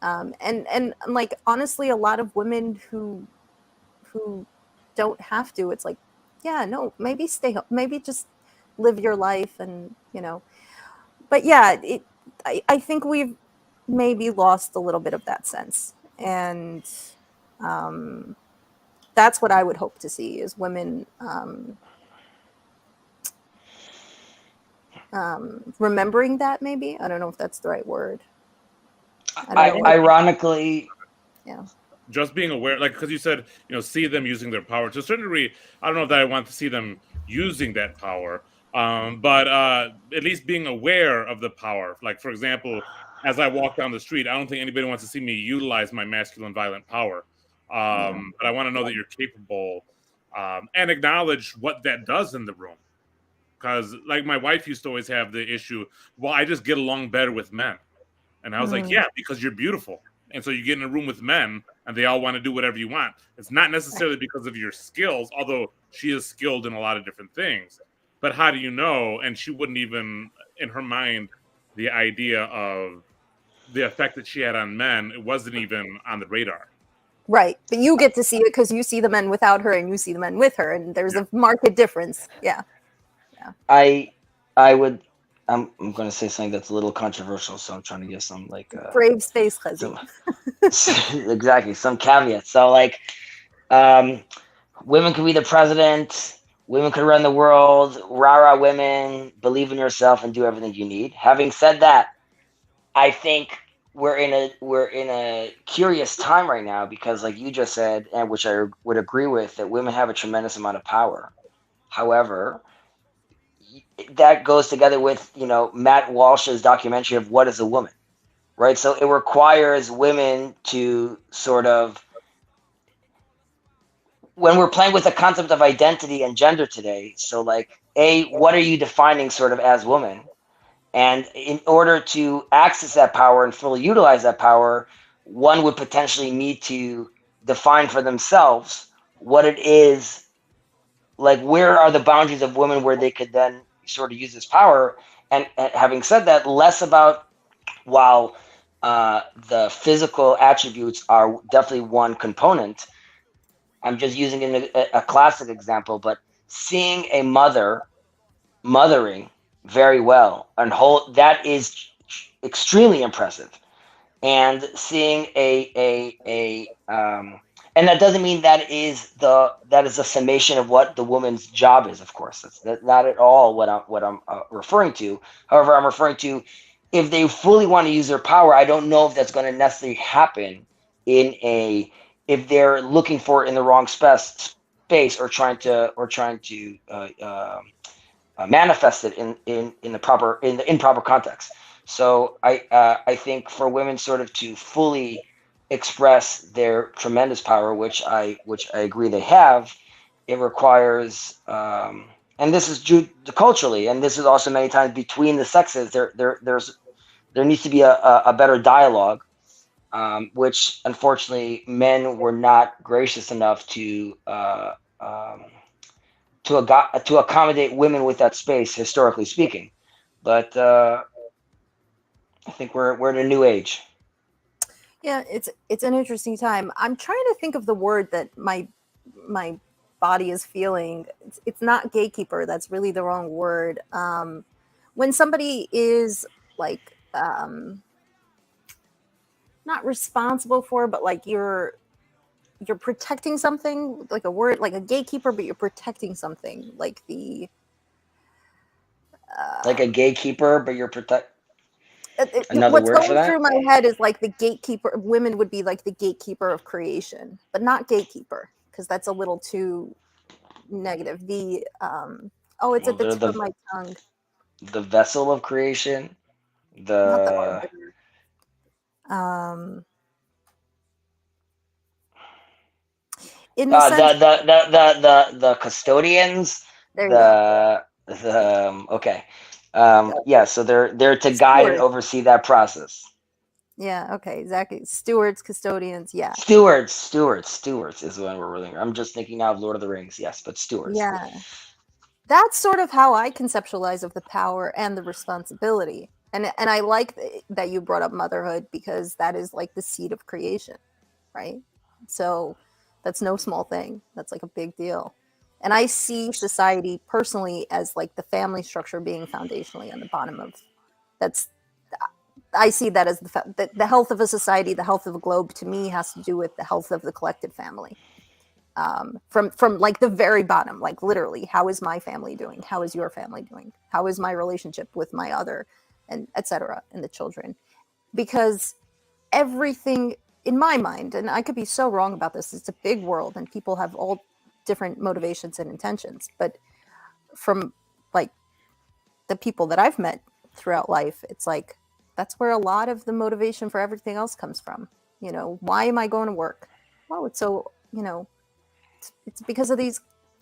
F: And like, honestly, a lot of women who don't have to, it's like, yeah, no, maybe stay home, maybe just live your life. And but yeah, I think we've maybe lost a little bit of that sense, and that's what I would hope to see is women remembering that. Maybe I don't know if that's the right word. I don't know.
H: Ironically,
F: Yeah.
A: Just being aware, like, because you said, see them using their power to a certain degree. I don't know that I want to see them using that power, but at least being aware of the power. Like, for example, as I walk down the street, I don't think anybody wants to see me utilize my masculine violent power. But I want to know that you're capable, and acknowledge what that does in the room. Because, like, my wife used to always have the issue, well, I just get along better with men. And I was like, yeah, because you're beautiful. And so you get in a room with men and they all want to do whatever you want. It's not necessarily because of your skills, although she is skilled in a lot of different things. But how do you know? And she wouldn't even, in her mind, the idea of the effect that she had on men, it wasn't even on the radar.
F: Right. But you get to see it because you see the men without her and you see the men with her. And there's a marked difference. Yeah.
H: I'm going to say something that's a little controversial, so I'm trying to get some
F: brave space, Chazi.
H: Exactly, some caveats. So women could be the president, women could run the world, rah women, believe in yourself and do everything you need. Having said that, I think we're in a curious time right now because, like you just said, and which I would agree with, that women have a tremendous amount of power. However, that goes together with Matt Walsh's documentary of What is a Woman, right? So it requires women to sort of, when we're playing with the concept of identity and gender today, so what are you defining sort of as woman? And in order to access that power and fully utilize that power, one would potentially need to define for themselves what it is, like where are the boundaries of women where they could then sort of use this power. And having said that, less about, while the physical attributes are definitely one component, I'm just using a classic example, but seeing a mother mothering very well and that is extremely impressive. And seeing and that doesn't mean that is a summation of what the woman's job is. Of course, that's not at all what I'm referring to. However, I'm referring to, if they fully want to use their power, I don't know if that's going to necessarily happen if they're looking for it in the wrong space or trying to manifest it in the improper context. So I think for women sort of to fully express their tremendous power, which I agree they have, it requires, and this is due to culturally, and this is also many times between the sexes, there needs to be a better dialogue, which unfortunately men were not gracious enough to accommodate women with that space, historically speaking. But I think we're in a new age.
F: Yeah, it's an interesting time. I'm trying to think of the word that my body is feeling. It's not gatekeeper. That's really the wrong word. When somebody is like not responsible for, but like you're protecting something, like a word, like a gatekeeper, but you're protecting something, like the
H: like a gatekeeper, but you're
F: what's going through my head is like the gatekeeper. Women would be like the gatekeeper of creation, but not gatekeeper, because that's a little too negative. The it's at the tip of my tongue.
H: The vessel of creation. The
F: in the sense,
H: the custodians. Okay. Yeah, so they're to guide and oversee that process.
F: Yeah, okay, exactly. Stewards, custodians, yeah.
H: Stewards is when we're really. I'm just thinking now of Lord of the Rings, yes, but stewards.
F: Yeah. That's sort of how I conceptualize of the power and the responsibility. And I like that you brought up motherhood, because that is like the seed of creation, right? So that's no small thing. That's like a big deal. And I see society personally as like the family structure being foundationally on the bottom That's I see that as the health of a society, the health of a globe, to me, has to do with the health of the collective family. From like the very bottom, like literally, how is my family doing? How is your family doing? How is my relationship with my other, and etc. and the children? Because everything, in my mind, and I could be so wrong about this, it's a big world and people have all different motivations and intentions. But from like the people that I've met throughout life, it's like that's where a lot of the motivation for everything else comes from. You know, why am I going to work? Well, it's so, you know, it's because of these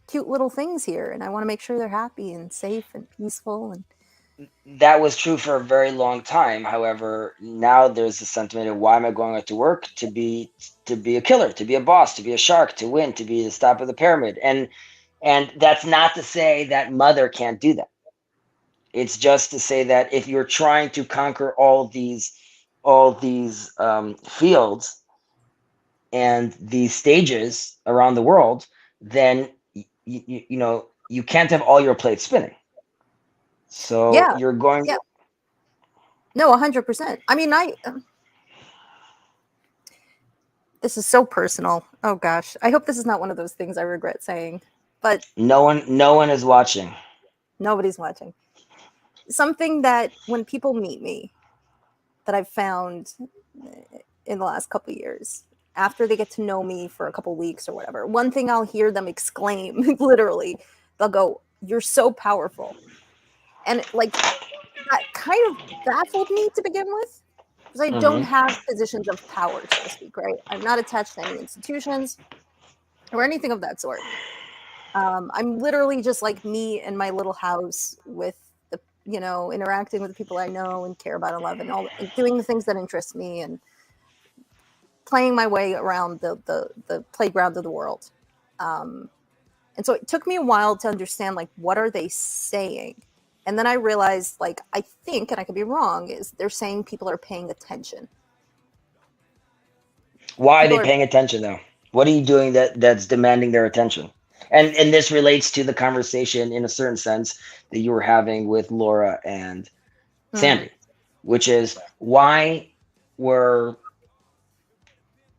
F: cute little things here, and I want to make sure they're happy and safe and peaceful. And
H: That was true for a very long time. However, now there's the sentiment of why am I going out to work? To be a killer, to be a boss, to be a shark, to win, to be the top of the pyramid. And that's not to say that mother can't do that. It's just to say that if you're trying to conquer all these fields and these stages around the world, then you know you can't have all your plates spinning. So
F: yeah,
H: you're going.
F: yeah, no, 100%. I mean, this is so personal. Oh gosh, I hope this is not one of those things I regret saying, but
H: No one is watching.
F: nobody's watching. Something that when people meet me, that I've found in the last couple of years, after they get to know me for a couple of weeks or whatever, one thing I'll hear them exclaim, literally, they'll go, "You're so powerful." And like that kind of baffled me to begin with, because I don't have positions of power, so to speak, right? I'm not attached to any institutions or anything of that sort. I'm literally just like me in my little house with the, you know, interacting with the people I know and care about and love, and all, and doing the things that interest me, and playing my way around the playground of the world. And so it took me a while to understand, like, what are they saying? And then I realized, like, I think, and I could be wrong, is they're saying people are paying attention.
H: Why
F: People
H: are they
F: are-
H: paying attention though? What are you doing that's demanding their attention? And this relates to the conversation in a certain sense that you were having with Laura and Sandy, which is why were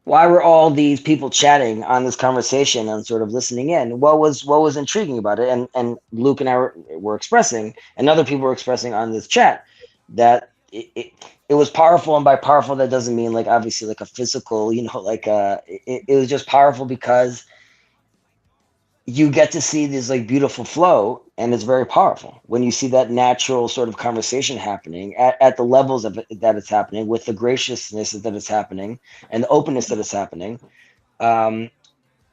H: all these people chatting on this conversation and sort of listening in? What was intriguing about it? And Luke and I were expressing, and other people were expressing on this chat, that it was powerful. And by powerful, that doesn't mean like obviously like a physical, you know, like it was just powerful because you get to see this like beautiful flow, and it's very powerful when you see that natural sort of conversation happening at the levels of it, that it's happening, with the graciousness that it's happening and the openness that it's happening.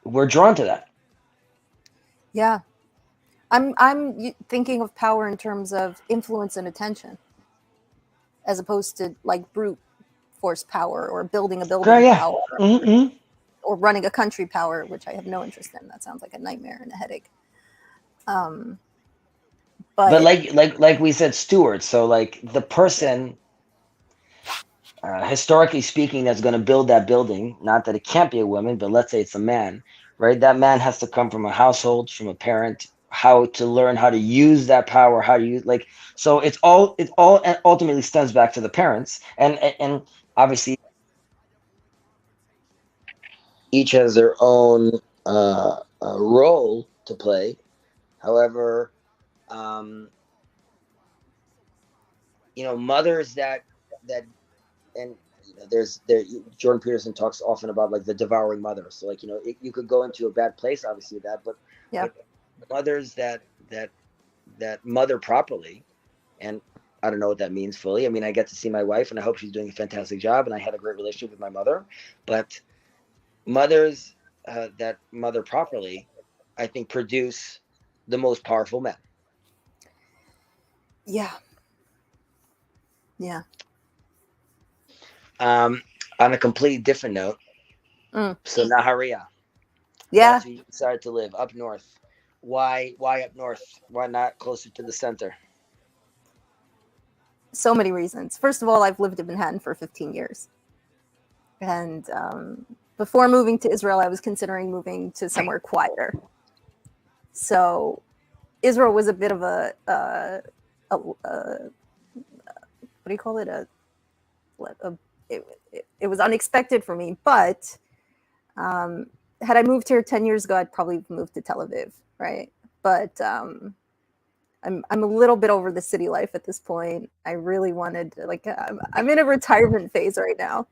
H: We're drawn to that.
F: Yeah. I'm thinking of power in terms of influence and attention, as opposed to like brute force power or building a building power. Or running a country power, which I have no interest in. That sounds like a nightmare and a headache.
H: But like we said, stewards. So like the person, historically speaking, that's going to build that building. Not that it can't be a woman, but let's say it's a man, right? That man has to come from a household, from a parent, how to learn how to use that power, how to use like. So it all ultimately stems back to the parents, and obviously each has their own role to play. However, you know, mothers that and you know, Jordan Peterson talks often about like the devouring mother. So like, you know, you could go into a bad place, obviously, with that, but mothers that mother properly, and I don't know what that means fully. I mean, I get to see my wife, and I hope she's doing a fantastic job, and I had a great relationship with my mother. But mothers that mother properly, I think, produce the most powerful men.
F: Yeah. Yeah.
H: On a completely different note, so Naharia.
F: Yeah.
H: That's where you decided to live, up north. Why up north? Why not closer to the center?
F: So many reasons. First of all, I've lived in Manhattan for 15 years. And before moving to Israel, I was considering moving to somewhere quieter. So Israel was a bit of a do you call it? It was unexpected for me, but had I moved here 10 years ago, I'd probably moved to Tel Aviv, right? But I'm a little bit over the city life at this point. I really wanted, like, I'm in a retirement phase right now.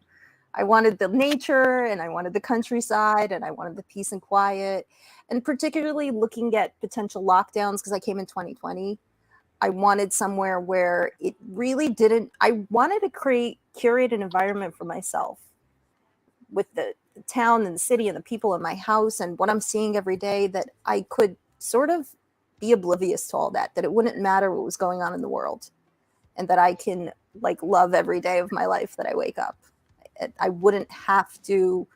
F: I wanted the nature, and I wanted the countryside, and I wanted the peace and quiet, and particularly looking at potential lockdowns, because I came in 2020. I wanted somewhere where it really didn't. I wanted to curate an environment for myself with the town and the city and the people in my house and what I'm seeing every day, that I could sort of be oblivious to all that it wouldn't matter what was going on in the world, and that I can, like, love every day of my life that I wake up. I wouldn't have to,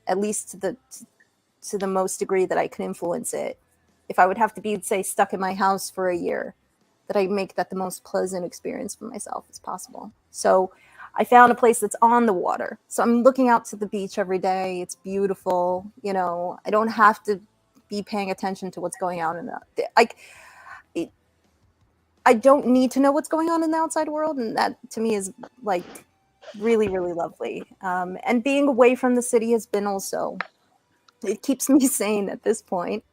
F: at least to the most degree that I can influence it. If I would have to be, say, stuck in my house for a year, that I make that the most pleasant experience for myself as possible. So I found a place that's on the water. So I'm looking out to the beach every day. It's beautiful. You know, I don't have to be paying attention to what's going on in I don't need to know what's going on in the outside world. And that to me is like really, really lovely. And being away from the city has been also, it keeps me sane at this point.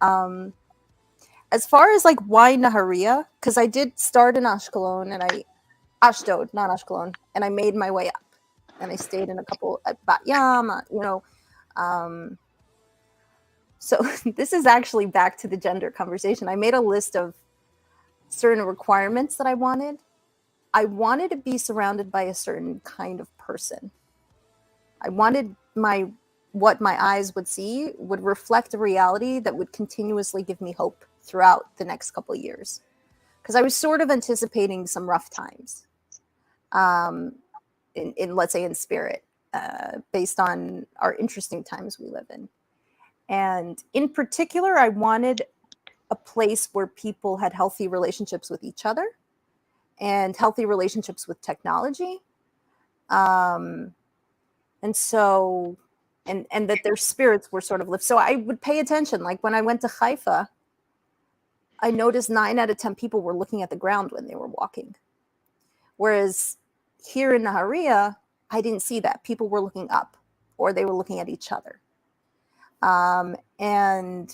F: As far as like why Nahariya, because I did start in Ashdod, not Ashkelon, and I made my way up, and I stayed in a couple at Bat Yam, so this is actually back to the gender conversation. I made a list of certain requirements that I wanted. I wanted to be surrounded by a certain kind of person. I wanted what my eyes would see would reflect a reality that would continuously give me hope throughout the next couple of years. Because I was sort of anticipating some rough times, in let's say in spirit, based on our interesting times we live in. And in particular, I wanted a place where people had healthy relationships with each other and healthy relationships with technology. And so, and that their spirits were sort of lifted. So I would pay attention. Like when I went to Haifa, I noticed 9 out of 10 people were looking at the ground when they were walking. Whereas here in Nahariya, I didn't see that. People were looking up, or they were looking at each other. And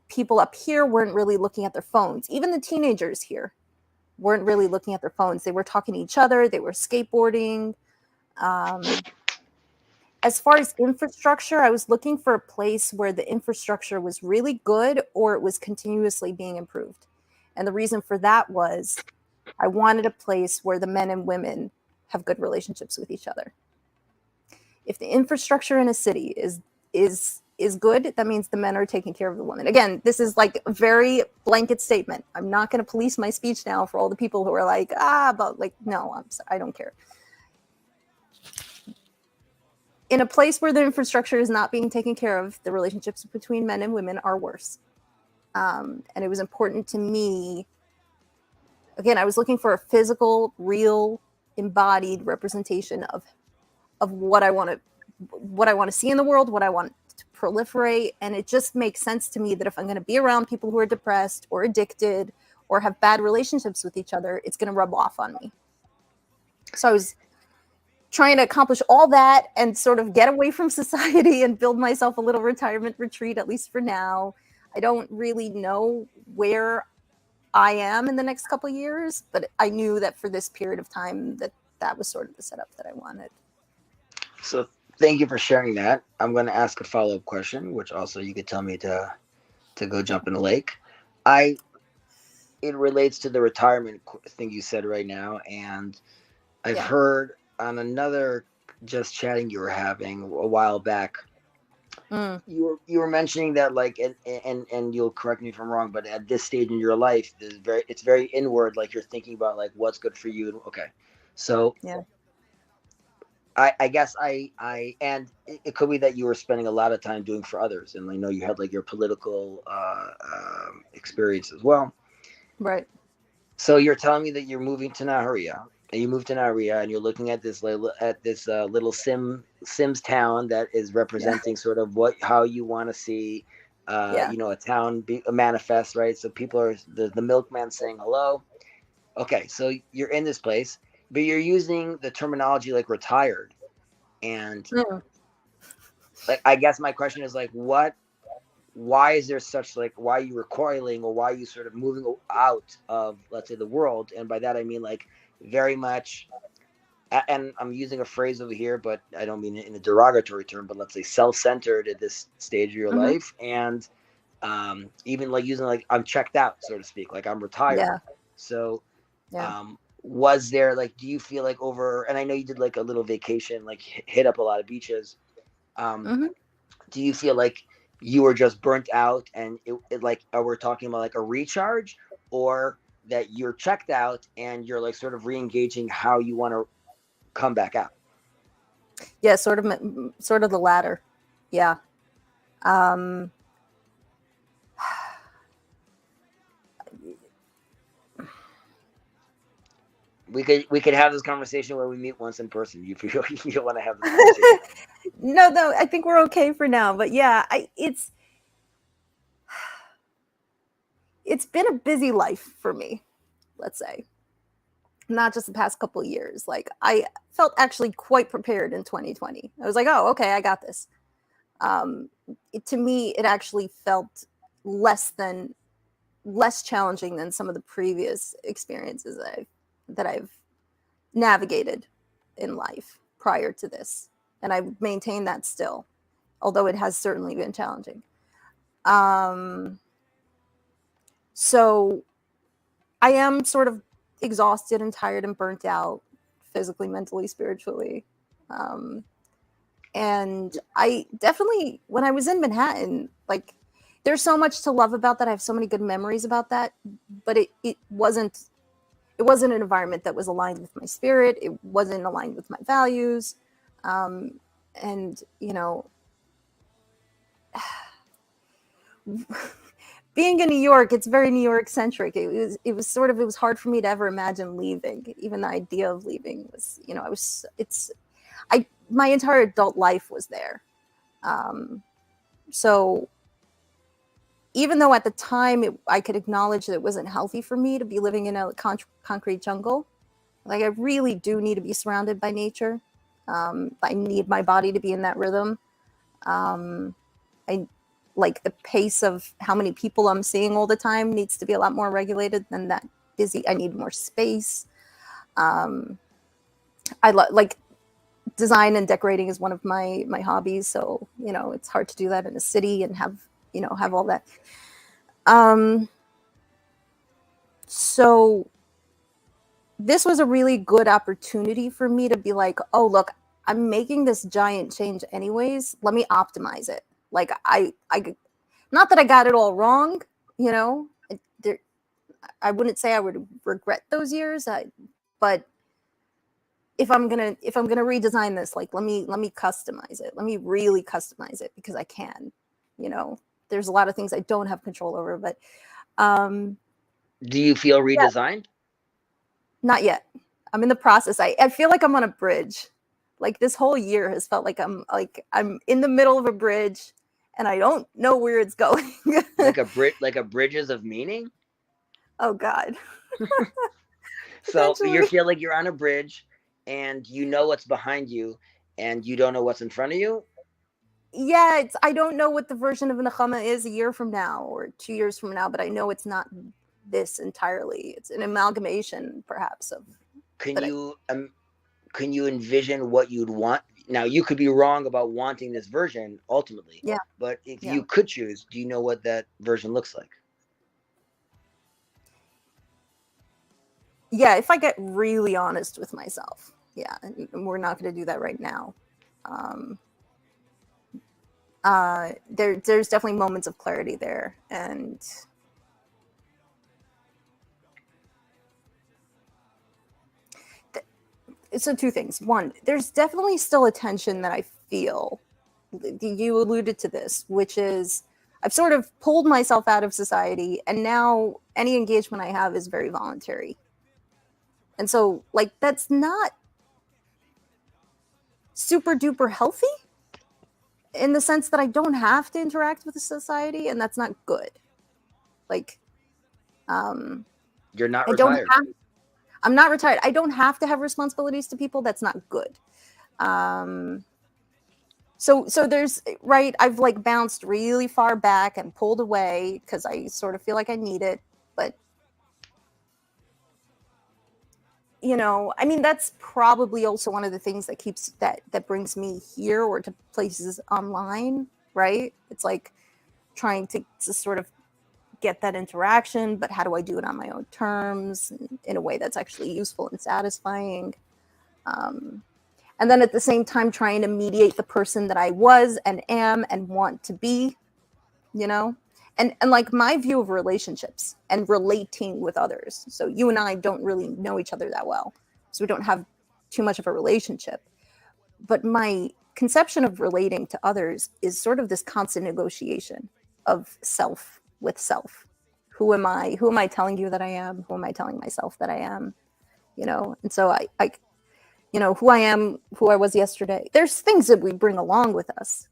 F: people up here weren't really looking at their phones. Even the teenagers here weren't really looking at their phones. They were talking to each other. They were skateboarding. As far as infrastructure, I was looking for a place where the infrastructure was really good or it was continuously being improved. And the reason for that was I wanted a place where the men and women have good relationships with each other. If the infrastructure in a city is good, that means the men are taking care of the women. Again, this is like a very blanket statement. I'm not going to police my speech now for all the people who are like, but like, no, I don't care. In a place where the infrastructure is not being taken care of, the relationships between men and women are worse. And it was important to me. Again, I was looking for a physical, real, embodied representation of what I want to see in the world, what I want to proliferate. And it just makes sense to me that if I'm going to be around people who are depressed or addicted or have bad relationships with each other, it's going to rub off on me. So I was trying to accomplish all that and sort of get away from society and build myself a little retirement retreat, at least for now. I don't really know where I am in the next couple of years, but I knew that for this period of time that was sort of the setup that I wanted.
H: So thank you for sharing that. I'm going to ask a follow-up question, which also you could tell me to go jump in the lake. It relates to the retirement thing you said right now, and I've heard on another just chatting you were having a while back, you were mentioning that, like, and you'll correct me if I'm wrong, but at this stage in your life, it's very inward, like you're thinking about like what's good for you. Okay, so yeah. I guess and it could be that you were spending a lot of time doing for others, and I know you had like your political experience as well.
F: Right.
H: So you're telling me that you're moving to Nahariya, and you moved to Nahariya, and you're looking at this little Sims town that is representing sort of how you want to see, a town manifest, right? So people are the milkman saying hello.
J: Okay, so you're in this place, but you're using the terminology like retired, and
F: Mm.
J: like I guess my question is like, what? Why is there such like? Why are you recoiling, or why are you sort of moving out of, let's say, the world? And by that I mean like very much. And I'm using a phrase over here, but I don't mean it in a derogatory term. But let's say self-centered at this stage of your
F: Mhm.
J: life, and even like using like I'm checked out, so to speak, like I'm retired.
F: Yeah.
J: So
F: Yeah.
J: was there like, do you feel like over, and I know you did like a little vacation, like hit up a lot of beaches,
F: Hmm.
J: do you feel like you were just burnt out, and it like, are we talking about like a recharge, or that you're checked out and you're like sort of re-engaging how you want to come back out?
F: Yeah. Sort of the latter. Yeah. Um,
J: We could have this conversation where we meet once in person. You feel you want to have this conversation?
F: no, I think we're okay for now. But yeah, it's been a busy life for me, let's say. Not just the past couple of years. Like I felt actually quite prepared in 2020. I was like, oh, okay, I got this. To me, it actually felt less challenging than some of the previous experiences that I've navigated in life prior to this, and I've maintained that still, although it has certainly been challenging. So I am sort of exhausted and tired and burnt out, physically, mentally, spiritually. And I definitely, when I was in Manhattan, like there's so much to love about that. I have so many good memories about that, but it wasn't an environment that was aligned with my spirit. It wasn't aligned with my values. And being in New York, it's very New York centric. It was hard for me to ever imagine leaving. Even the idea of leaving was, my entire adult life was there. So even though at the time I could acknowledge that it wasn't healthy for me to be living in a concrete jungle, like I really do need to be surrounded by nature. I need my body to be in that rhythm. I like the pace of how many people I'm seeing all the time needs to be a lot more regulated than that busy. I need more space. I like design and decorating is one of my hobbies. So, it's hard to do that in a city and have all that. So this was a really good opportunity for me to be like, oh, look, I'm making this giant change anyways. Let me optimize it. Like I not that I got it all wrong, I wouldn't say I would regret those years, but if I'm gonna redesign this, like let me customize it. Let me really customize it because I can. There's a lot of things I don't have control over, but
J: do you feel redesigned?
F: Not yet. I'm in the process. I feel like I'm on a bridge. Like this whole year has felt like I'm in the middle of a bridge and I don't know where it's going.
J: like a bridges of meaning?
F: Oh God.
J: So you feel like you're on a bridge and you know what's behind you and you don't know what's in front of you?
F: Yeah, I don't know what the version of Nechama is a year from now or 2 years from now, but I know it's not this entirely. It's an amalgamation, perhaps, of.
J: Can you envision what you'd want? Now, you could be wrong about wanting this version ultimately.
F: Yeah.
J: But if you could choose, do you know what that version looks like?
F: Yeah, if I get really honest with myself. Yeah, and we're not going to do that right now. There's definitely moments of clarity there, and so two things. One, there's definitely still a tension that I feel. You alluded to this, which is I've sort of pulled myself out of society, and now any engagement I have is very voluntary. And so, like, that's not super duper healthy in the sense that I don't have to interact with the society, and that's not good. Like,
J: you're not retired.
F: I'm not retired. I don't have to have responsibilities to people. That's not good. So there's, right, I've like bounced really far back and pulled away because I sort of feel like I need it. But, you know, I mean, that's probably also one of the things that keeps that brings me here or to places online, right? It's like trying to sort of get that interaction, but how do I do it on my own terms in a way that's actually useful and satisfying? And then at the same time, trying to mediate the person that I was and am and want to be, you know? And like my view of relationships and relating with others. So you and I don't really know each other that well. So we don't have too much of a relationship. But my conception of relating to others is sort of this constant negotiation of self with self. Who am I? Who am I telling you that I am? Who am I telling myself that I am? You know? And so I you know, who I am, who I was yesterday. There's things that we bring along with us,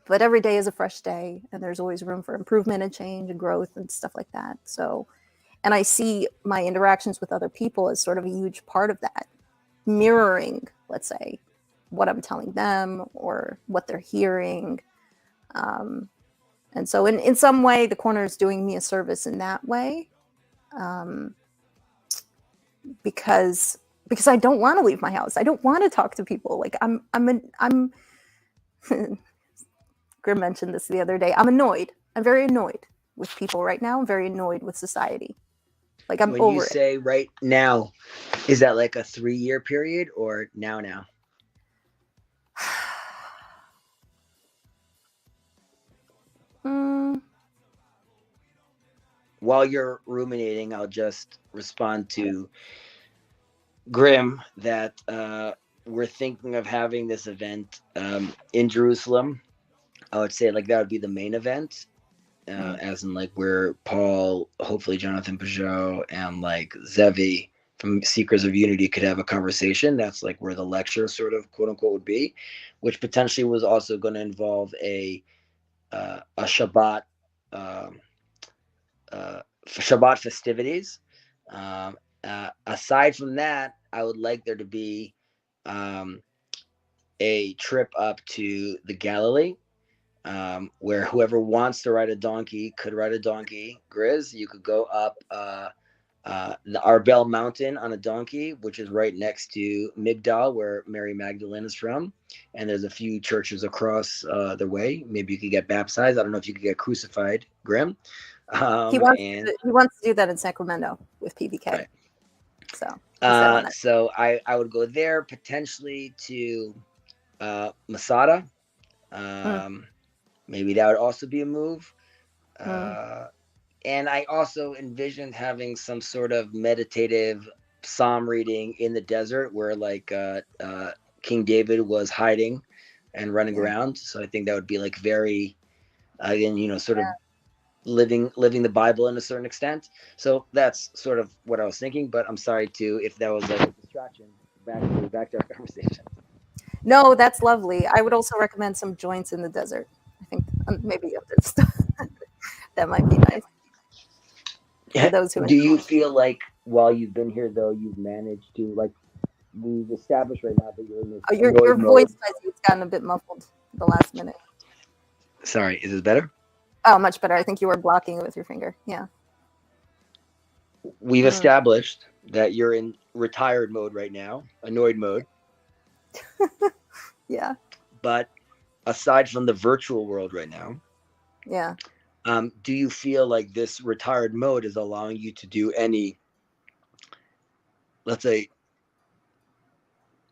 F: but every day is a fresh day, and there's always room for improvement and change and growth and stuff like that. So, and I see my interactions with other people as sort of a huge part of that, mirroring, let's say, what I'm telling them or what they're hearing. And so in some way, the corner is doing me a service in that way, because I don't want to leave my house. I don't want to talk to people. Like I'm Grim mentioned this the other day. I'm annoyed. I'm very annoyed with people right now. I'm very annoyed with society. Like I'm
J: When
F: over
J: you
F: it.
J: say right now, is that like a 3-year period or now? While you're ruminating, I'll just respond to Grim that we're thinking of having this event in Jerusalem. I would say like that would be the main event, as in like where Paul, hopefully Jonathan Peugeot, and like Zevi from Seekers of Unity could have a conversation. That's like where the lecture sort of quote unquote would be, which potentially was also going to involve a Shabbat Shabbat festivities. Aside from that, I would like there to be a trip up to the Galilee, where whoever wants to ride a donkey could ride a donkey. Grizz, you could go up the Arbel Mountain on a donkey, which is right next to Migdal, where Mary Magdalene is from. And there's a few churches across the way. Maybe you could get baptized. I don't know if you could get crucified, Grim.
F: He wants to do that in Sacramento with PBK.
J: Right.
F: So
J: so I would go there, potentially to Masada. Maybe that would also be a move. And I also envisioned having some sort of meditative psalm reading in the desert where like King David was hiding and running around. So I think that would be like very, again, you know, sort of living the Bible in a certain extent. So that's sort of what I was thinking, but I'm sorry if that was like a distraction. Back to our conversation.
F: No, that's lovely. I would also recommend some joints in the desert. I think maybe other stuff that might be nice. For those who
J: do you feel like while you've been here though you've managed to, like, we've established right now that you're in this
F: your voice has gotten a bit muffled the last minute.
J: Sorry, is this better?
F: Oh, much better. I think you were blocking it with your finger. Yeah.
J: We've established that you're in retired mode right now, annoyed mode.
F: Yeah.
J: But aside from the virtual world right now,
F: yeah.
J: Do you feel like this retired mode is allowing you to do any, let's say,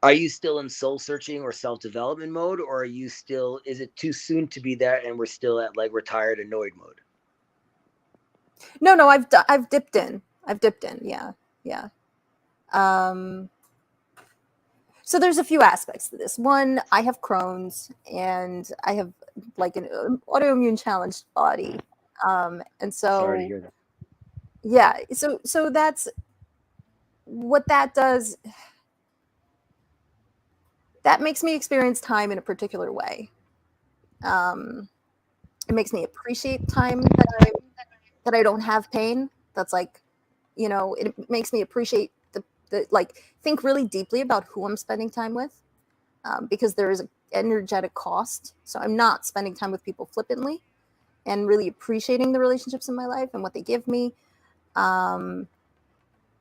J: are you still in soul searching or self-development mode, or are you still, is it too soon to be that and we're still at like retired annoyed mode?
F: No, I've dipped in. Yeah. So there's a few aspects to this. One, I have Crohn's and I have like an autoimmune challenged body. And so
J: Sorry to hear that.
F: Yeah, so that's what that does. That makes me experience time in a particular way. It makes me appreciate time that I don't have pain. That's like, you know, it makes me appreciate Like, think really deeply about who I'm spending time with, because there is an energetic cost. So I'm not spending time with people flippantly, and really appreciating the relationships in my life and what they give me.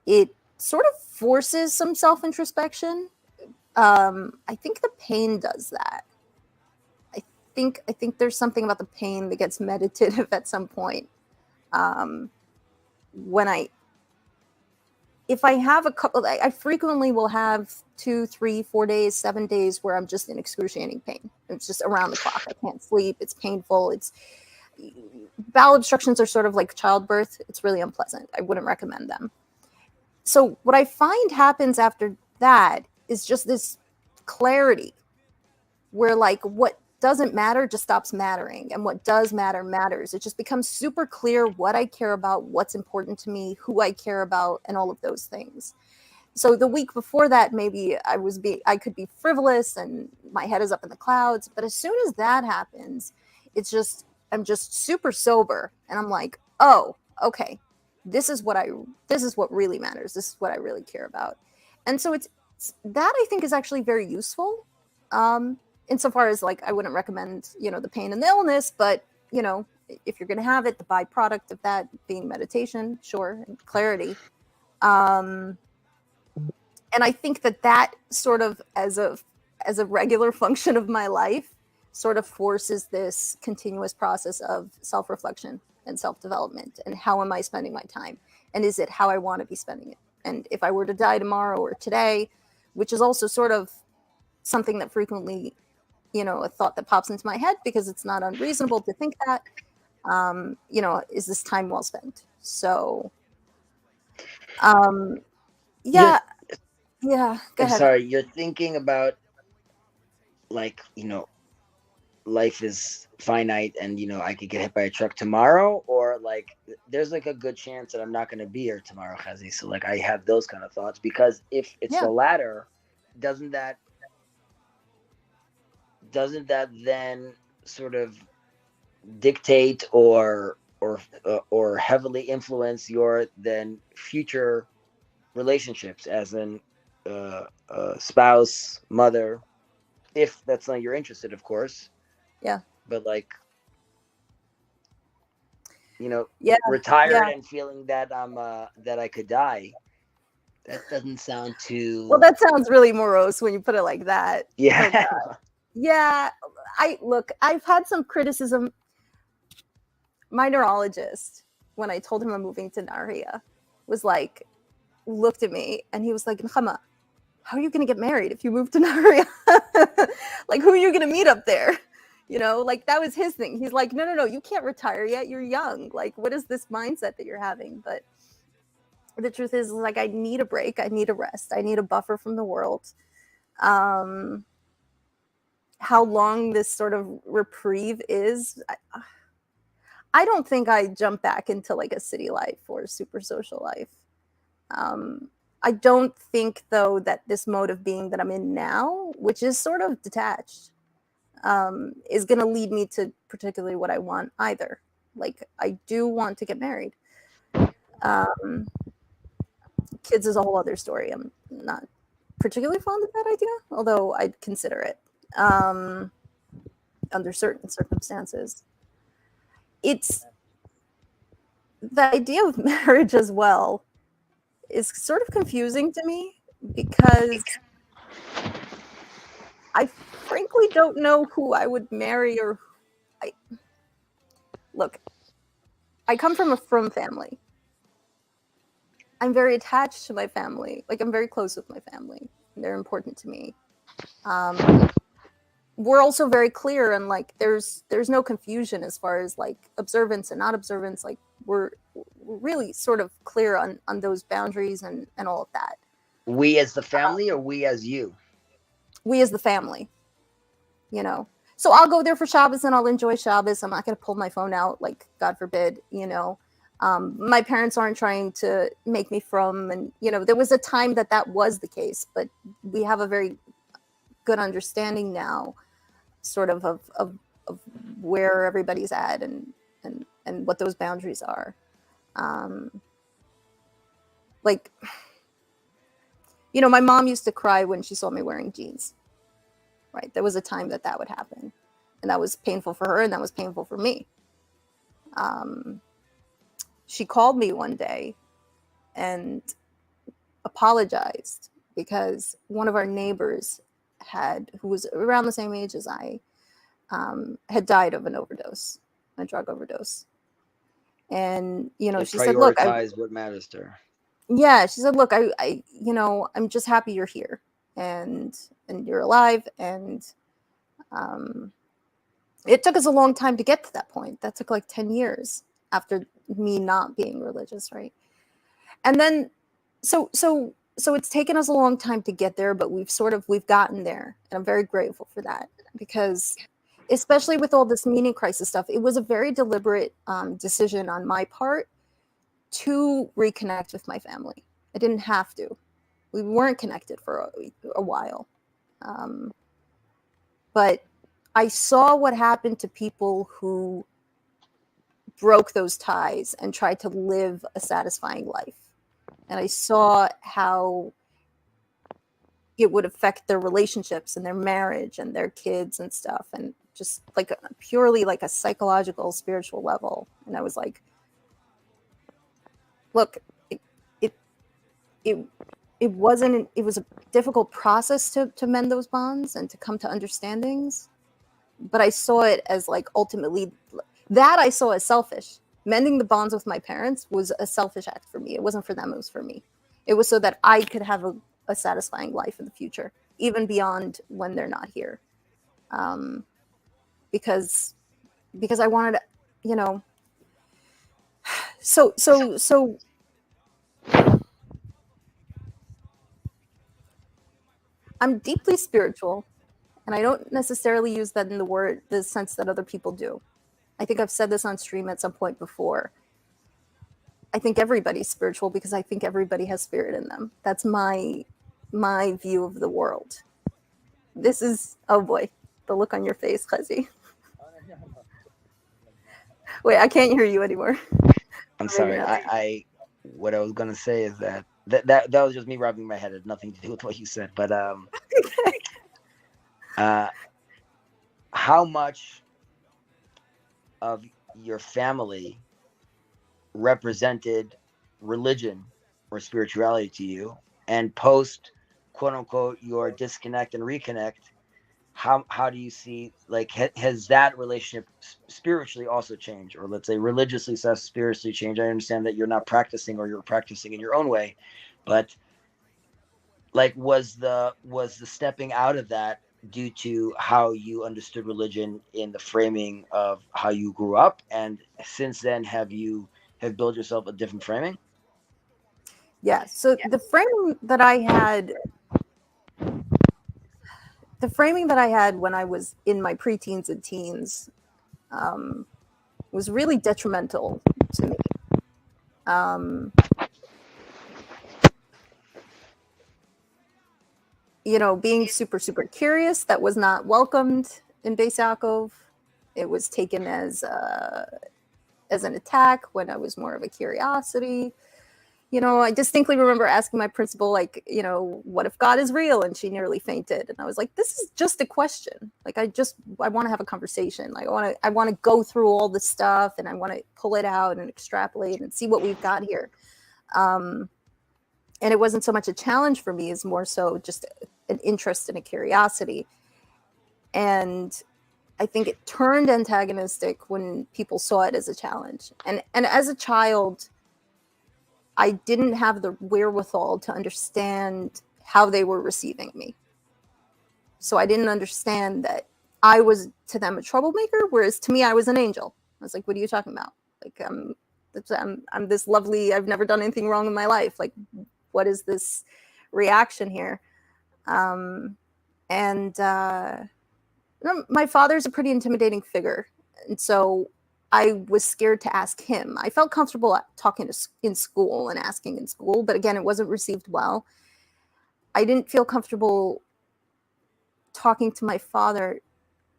F: It sort of forces some self-introspection. I think the pain does that. I think there's something about the pain that gets meditative at some point. If I have a couple, I frequently will have 2, 3, 4 days, 7 days where I'm just in excruciating pain. It's just around the clock. I can't sleep. It's painful. Bowel obstructions are sort of like childbirth. It's really unpleasant. I wouldn't recommend them. So what I find happens after that is just this clarity where, like, what doesn't matter just stops mattering, and what does matter matters. It just becomes super clear what I care about, what's important to me, who I care about, and all of those things. So the week before that, maybe I could be frivolous and my head is up in the clouds. But as soon as that happens, I'm just super sober, and I'm like, oh, okay, this is what really matters. This is what I really care about. And so it's that, I think, is actually very useful. Insofar as, like, I wouldn't recommend, the pain and the illness, but, if you're going to have it, the byproduct of that being meditation, sure, and clarity. And I think that sort of, as a regular function of my life, sort of forces this continuous process of self-reflection and self-development. And how am I spending my time? And is it how I want to be spending it? And if I were to die tomorrow or today, which is also sort of something that frequently, a thought that pops into my head, because it's not unreasonable to think that, is this time well spent? So, yeah. Go ahead.
J: Sorry, you're thinking about, like, life is finite and, I could get hit by a truck tomorrow, or like there's like a good chance that I'm not going to be here tomorrow, Chazi. So like I have those kind of thoughts, because if it's the latter, doesn't that then sort of dictate or heavily influence your then future relationships, as in spouse, mother, if that's not you're interested, of course.
F: Yeah.
J: But like, retired and feeling that that I could die. That doesn't sound too.
F: Well, that sounds really morose when you put it like that.
J: Yeah.
F: Yeah. I've had some criticism. My neurologist, when I told him I'm moving to Nahria, looked at me and he was like, Nechama, how are you going to get married if you move to Nahria? Like, who are you going to meet up there? Like, that was his thing. He's like, no, you can't retire yet. You're young. Like, what is this mindset that you're having? But the truth is, like, I need a break. I need a rest. I need a buffer from the world. How long this sort of reprieve is, I don't think I jump back into like a city life or a super social life. I don't think, though, that this mode of being that I'm in now, which is sort of detached, is going to lead me to particularly what I want either. Like, I do want to get married. Kids is a whole other story. I'm not particularly fond of that idea, although I'd consider it under certain circumstances. It's the idea of marriage as well is sort of confusing to me, because I frankly don't know who I would marry. Look, I come from a frum family. I'm very attached to my family. Like, I'm very close with my family. They're important to me. We're also very clear, and like there's no confusion as far as like observance and not observance. Like, we're really sort of clear on those boundaries and all of that.
J: We as the family, or we as you?
F: We as the family, So I'll go there for Shabbos and I'll enjoy Shabbos. I'm not going to pull my phone out, like, God forbid, My parents aren't trying to make me frum, and, there was a time that was the case, but we have a very good understanding now, sort of where everybody's at and what those boundaries are. Like, you know, my mom used to cry when she saw me wearing jeans, right? There was a time that that would happen, and that was painful for her, and that was painful for me. She called me one day and apologized because one of our neighbors who was around the same age as I, had died of an overdose, a drug overdose. And, you know,
H: Like
F: she said, look,
H: prioritize what matters to her.
F: yeah, she said, look, I, you know, I'm just happy you're here and you're alive. And it took us a long time to get to that point. That took like 10 years after me not being religious, right? And then, so it's taken us a long time to get there, but we've gotten there. And I'm very grateful for that, because especially with all this meaning crisis stuff, it was a very deliberate decision on my part to reconnect with my family. I didn't have to. We weren't connected for a while. But I saw what happened to people who broke those ties and tried to live a satisfying life. And I saw how it would affect their relationships and their marriage and their kids and stuff. And just like purely like a psychological, spiritual level. And I was like, look, it was a difficult process to mend those bonds and to come to understandings. But I saw it as like ultimately that I saw as selfish. Mending the bonds with my parents was a selfish act for me. It wasn't for them, it was for me. It was so that I could have a satisfying life in the future, even beyond when they're not here. Because I wanted to, you know, so I'm deeply spiritual, and I don't necessarily use that in the sense that other people do. I think I've said this on stream at some point before. I think everybody's spiritual because I think everybody has spirit in them. That's my view of the world. This is, oh boy, the look on your face, Khezi. Wait, I can't hear you anymore.
H: I'm sorry. What I was gonna say is that was just me rubbing my head. It had nothing to do with what you said. But how much of your family represented religion or spirituality to you, and post quote unquote your disconnect and reconnect, how do you see, like, has that relationship spiritually also changed, or let's say religiously / spiritually changed? I understand that you're not practicing, or you're practicing in your own way, but like was the stepping out of that due to how you understood religion in the framing of how you grew up, and since then have built yourself a different framing?
F: Yeah, so the framing that I had when I was in my preteens and teens was really detrimental to me. You know, being super, super curious, that was not welcomed in Beis Yaakov. It was taken as an attack when I was more of a curiosity. You know, I distinctly remember asking my principal, like, you know, what if God is real? And she nearly fainted. And I was like, this is just a question. Like, I want to have a conversation. Like, I want to go through all this stuff, and I want to pull it out and extrapolate and see what we've got here. And it wasn't so much a challenge for me, as more so just an interest and a curiosity. And I think it turned antagonistic when people saw it as a challenge. And as a child, I didn't have the wherewithal to understand how they were receiving me. So I didn't understand that I was to them a troublemaker, whereas to me, I was an angel. I was like, what are you talking about? Like, I'm this lovely, I've never done anything wrong in my life. Like, what is this reaction here? My father's a pretty intimidating figure. And so I was scared to ask him. I felt comfortable talking in school and asking in school, but again, it wasn't received well. I didn't feel comfortable talking to my father,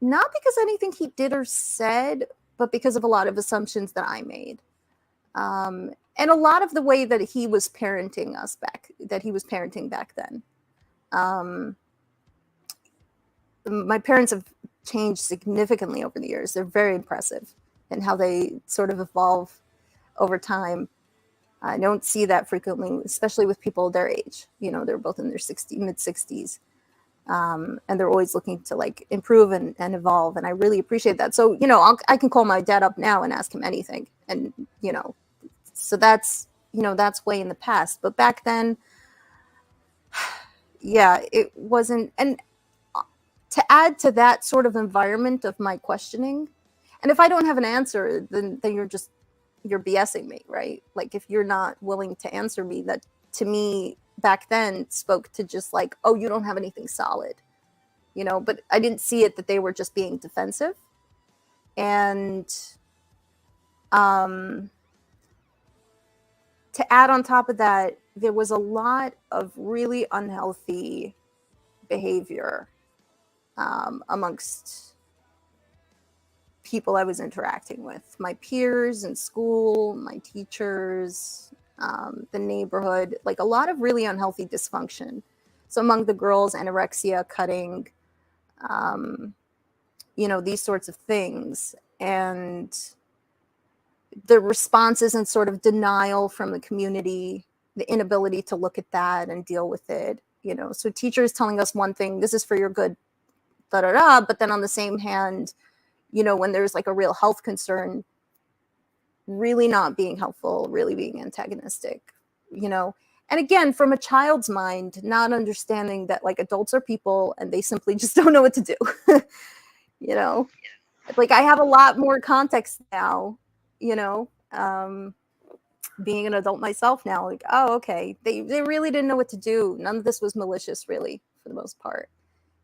F: not because anything he did or said, but because of a lot of assumptions that I made. and a lot of the way that he was parenting back then. My parents have changed significantly over the years. They're very impressive in how they sort of evolve over time. I don't see that frequently, especially with people their age. You know, they're both in their mid 60s. And they're always looking to like improve and evolve. And I really appreciate that. So, you know, I can call my dad up now and ask him anything. And, you know, so that's, you know, that's way in the past. But back then, yeah, it wasn't. And to add to that sort of environment of my questioning, and if I don't have an answer, then you're BSing me, right? Like if you're not willing to answer me, that to me back then spoke to just like, oh, you don't have anything solid, you know, but I didn't see it that they were just being defensive. And to add on top of that, there was a lot of really unhealthy behavior amongst people I was interacting with, my peers in school, my teachers, the neighborhood, like a lot of really unhealthy dysfunction. So among the girls, anorexia, cutting, you know, these sorts of things. And the responses and sort of denial from the community, the inability to look at that and deal with it, you know. So teachers telling us one thing, this is for your good, da da da, but then on the same hand, you know, when there's like a real health concern, really not being helpful, really being antagonistic, you know. And again, from a child's mind, not understanding that like adults are people and they simply just don't know what to do. You know, like I have a lot more context now, you know, being an adult myself now, like, oh, okay, they really didn't know what to do. None of this was malicious, really, for the most part.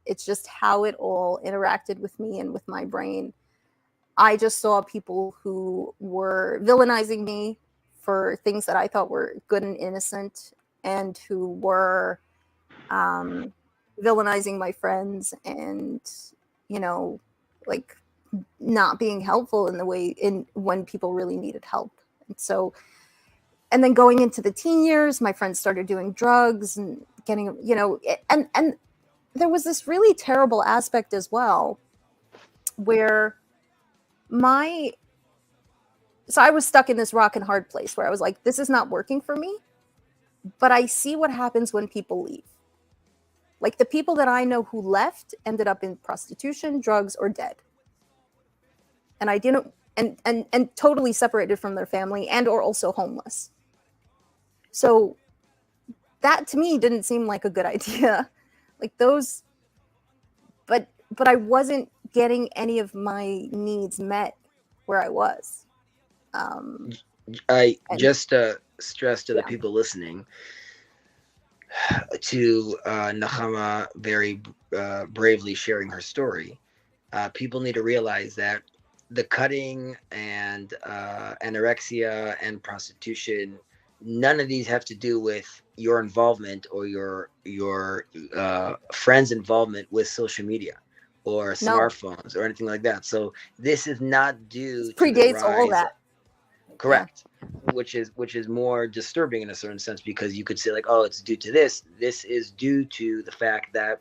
F: It's just how it all interacted with me and with my brain. I just saw people who were villainizing me for things that I thought were good and innocent, and who were villainizing my friends and, you know, like not being helpful in the way when people really needed help. And so, and then going into the teen years, my friends started doing drugs and getting, you know, and there was this really terrible aspect as well where so I was stuck in this rock and hard place where I was like, this is not working for me, but I see what happens when people leave. Like the people that I know who left ended up in prostitution, drugs, or dead. And I didn't, and totally separated from their family and or also homeless. So that to me didn't seem like a good idea. Like those, but I wasn't getting any of my needs met where I was.
J: Just to stress to the people listening, to Nechama very bravely sharing her story, people need to realize that the cutting and anorexia and prostitution, none of these have to do with your involvement or your friends' involvement with social media or smartphones or anything like that. So this is not due to
F: predates all that.
J: Correct. Yeah. Which is more disturbing in a certain sense, because you could say like, oh, it's due to this. This is due to the fact that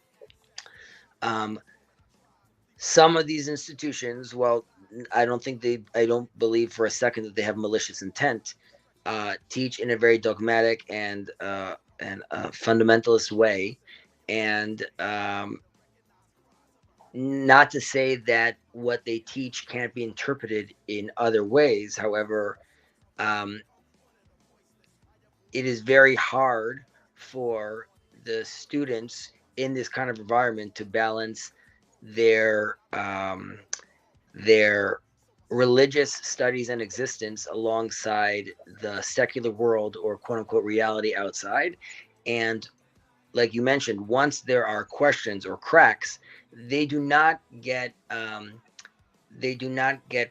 J: some of these institutions, well, I don't believe for a second that they have malicious intent, teach in a very dogmatic and fundamentalist way. And not to say that what they teach can't be interpreted in other ways. However, it is very hard for the students in this kind of environment to balance their religious studies and existence alongside the secular world or quote unquote reality outside. And like you mentioned, once there are questions or cracks, they do not get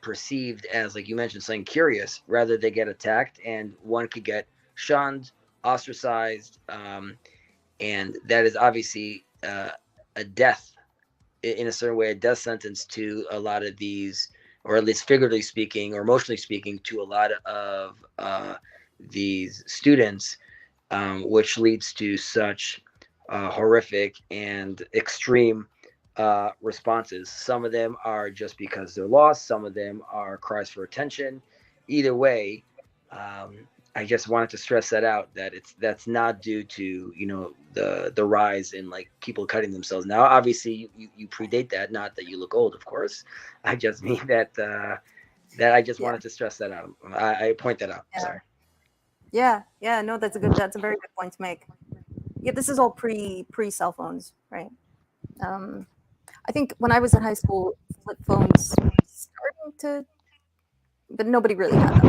J: perceived as, like you mentioned, something curious. Rather, they get attacked, and one could get shunned, ostracized, and that is obviously a death, in a certain way, a death sentence to a lot of these, or at least figuratively speaking or emotionally speaking, to a lot of these students, which leads to such horrific and extreme responses. Some of them are just because they're lost. Some of them are cries for attention. Either way, I just wanted to stress that out, that that's not due to the rise in like people cutting themselves. Now, obviously, you predate that. Not that you look old, of course. I just mean that I just wanted to stress that out. I point that out.
F: Yeah.
J: Sorry.
F: Yeah. No, that's a very good point to make. Yeah, this is all pre cell phones, right? I think when I was in high school, flip phones were starting to, but nobody really had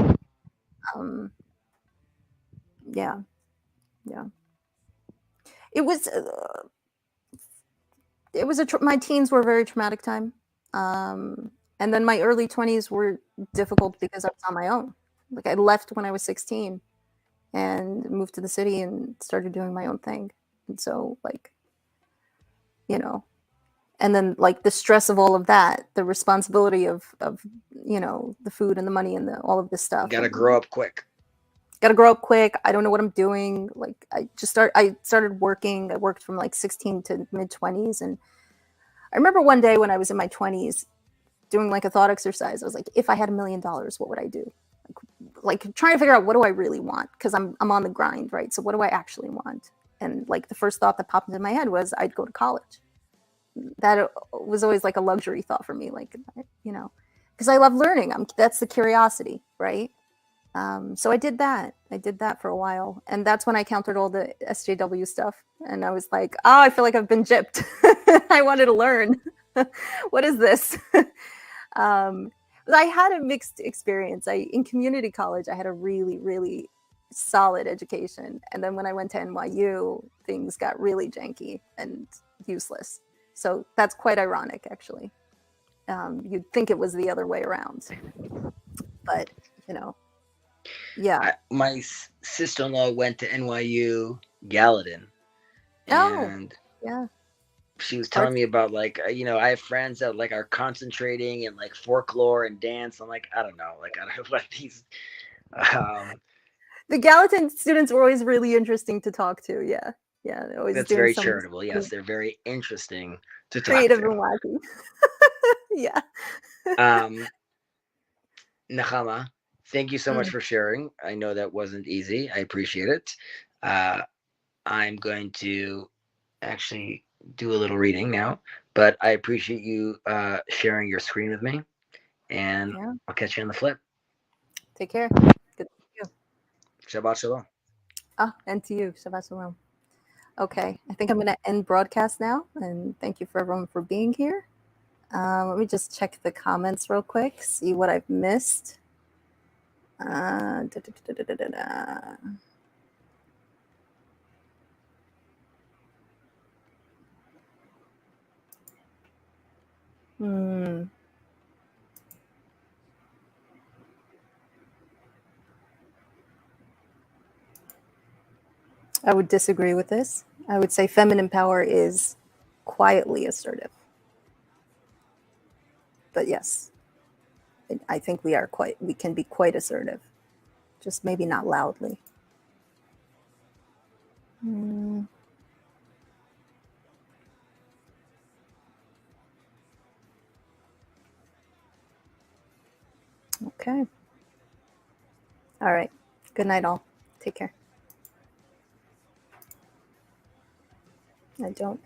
F: them. Yeah. It was my teens were a very traumatic time, and then my early 20s were difficult because I was on my own. Like I left when I was 16 and moved to the city and started doing my own thing, and so like, and then like the stress of all of that, the responsibility of the food and the money and all of this stuff.
J: Gotta grow up quick.
F: I don't know what I'm doing. Like I started working. I worked from like 16 to mid 20s. And I remember one day when I was in my 20s doing like a thought exercise. I was like, if I had $1 million, what would I do? Like trying to figure out what do I really want? Because I'm on the grind, right? So what do I actually want? And like the first thought that popped into my head was I'd go to college. That was always like a luxury thought for me. Like, because I love learning. That's the curiosity, right? So I did that. For a while. And that's when I countered all the SJW stuff. And I was like, oh, I feel like I've been gypped. I wanted to learn. What is this? I had a mixed experience. In community college, I had a really, really solid education. And then when I went to NYU, things got really janky and useless. So that's quite ironic, actually. You'd think it was the other way around. But, yeah.
J: My sister-in-law went to NYU Gallatin. And
F: yeah.
J: She was telling me about like, I have friends that like are concentrating in like folklore and dance. I'm like, I don't know. Like, I don't know what these.
F: The Gallatin students were always really interesting to talk to. Yeah. Always
J: that's very charitable. Yes, they're very interesting to talk
F: creative
J: to.
F: and wacky. Yeah.
J: Nechama, thank you so much for sharing. I know that wasn't easy. I appreciate it. I'm going to actually do a little reading now, but I appreciate you sharing your screen with me, and I'll catch you on the flip.
F: Take care. Good to see you.
J: Shabbat shalom.
F: And to you. Shabbat shalom. Okay, I think I'm going to end broadcast now, and thank you for everyone for being here. Let me just check the comments real quick, see what I've missed. I would disagree with this. I would say feminine power is quietly assertive. But yes, I think we can be quite assertive, just maybe not loudly. Okay. All right. Good night, all. Take care. I don't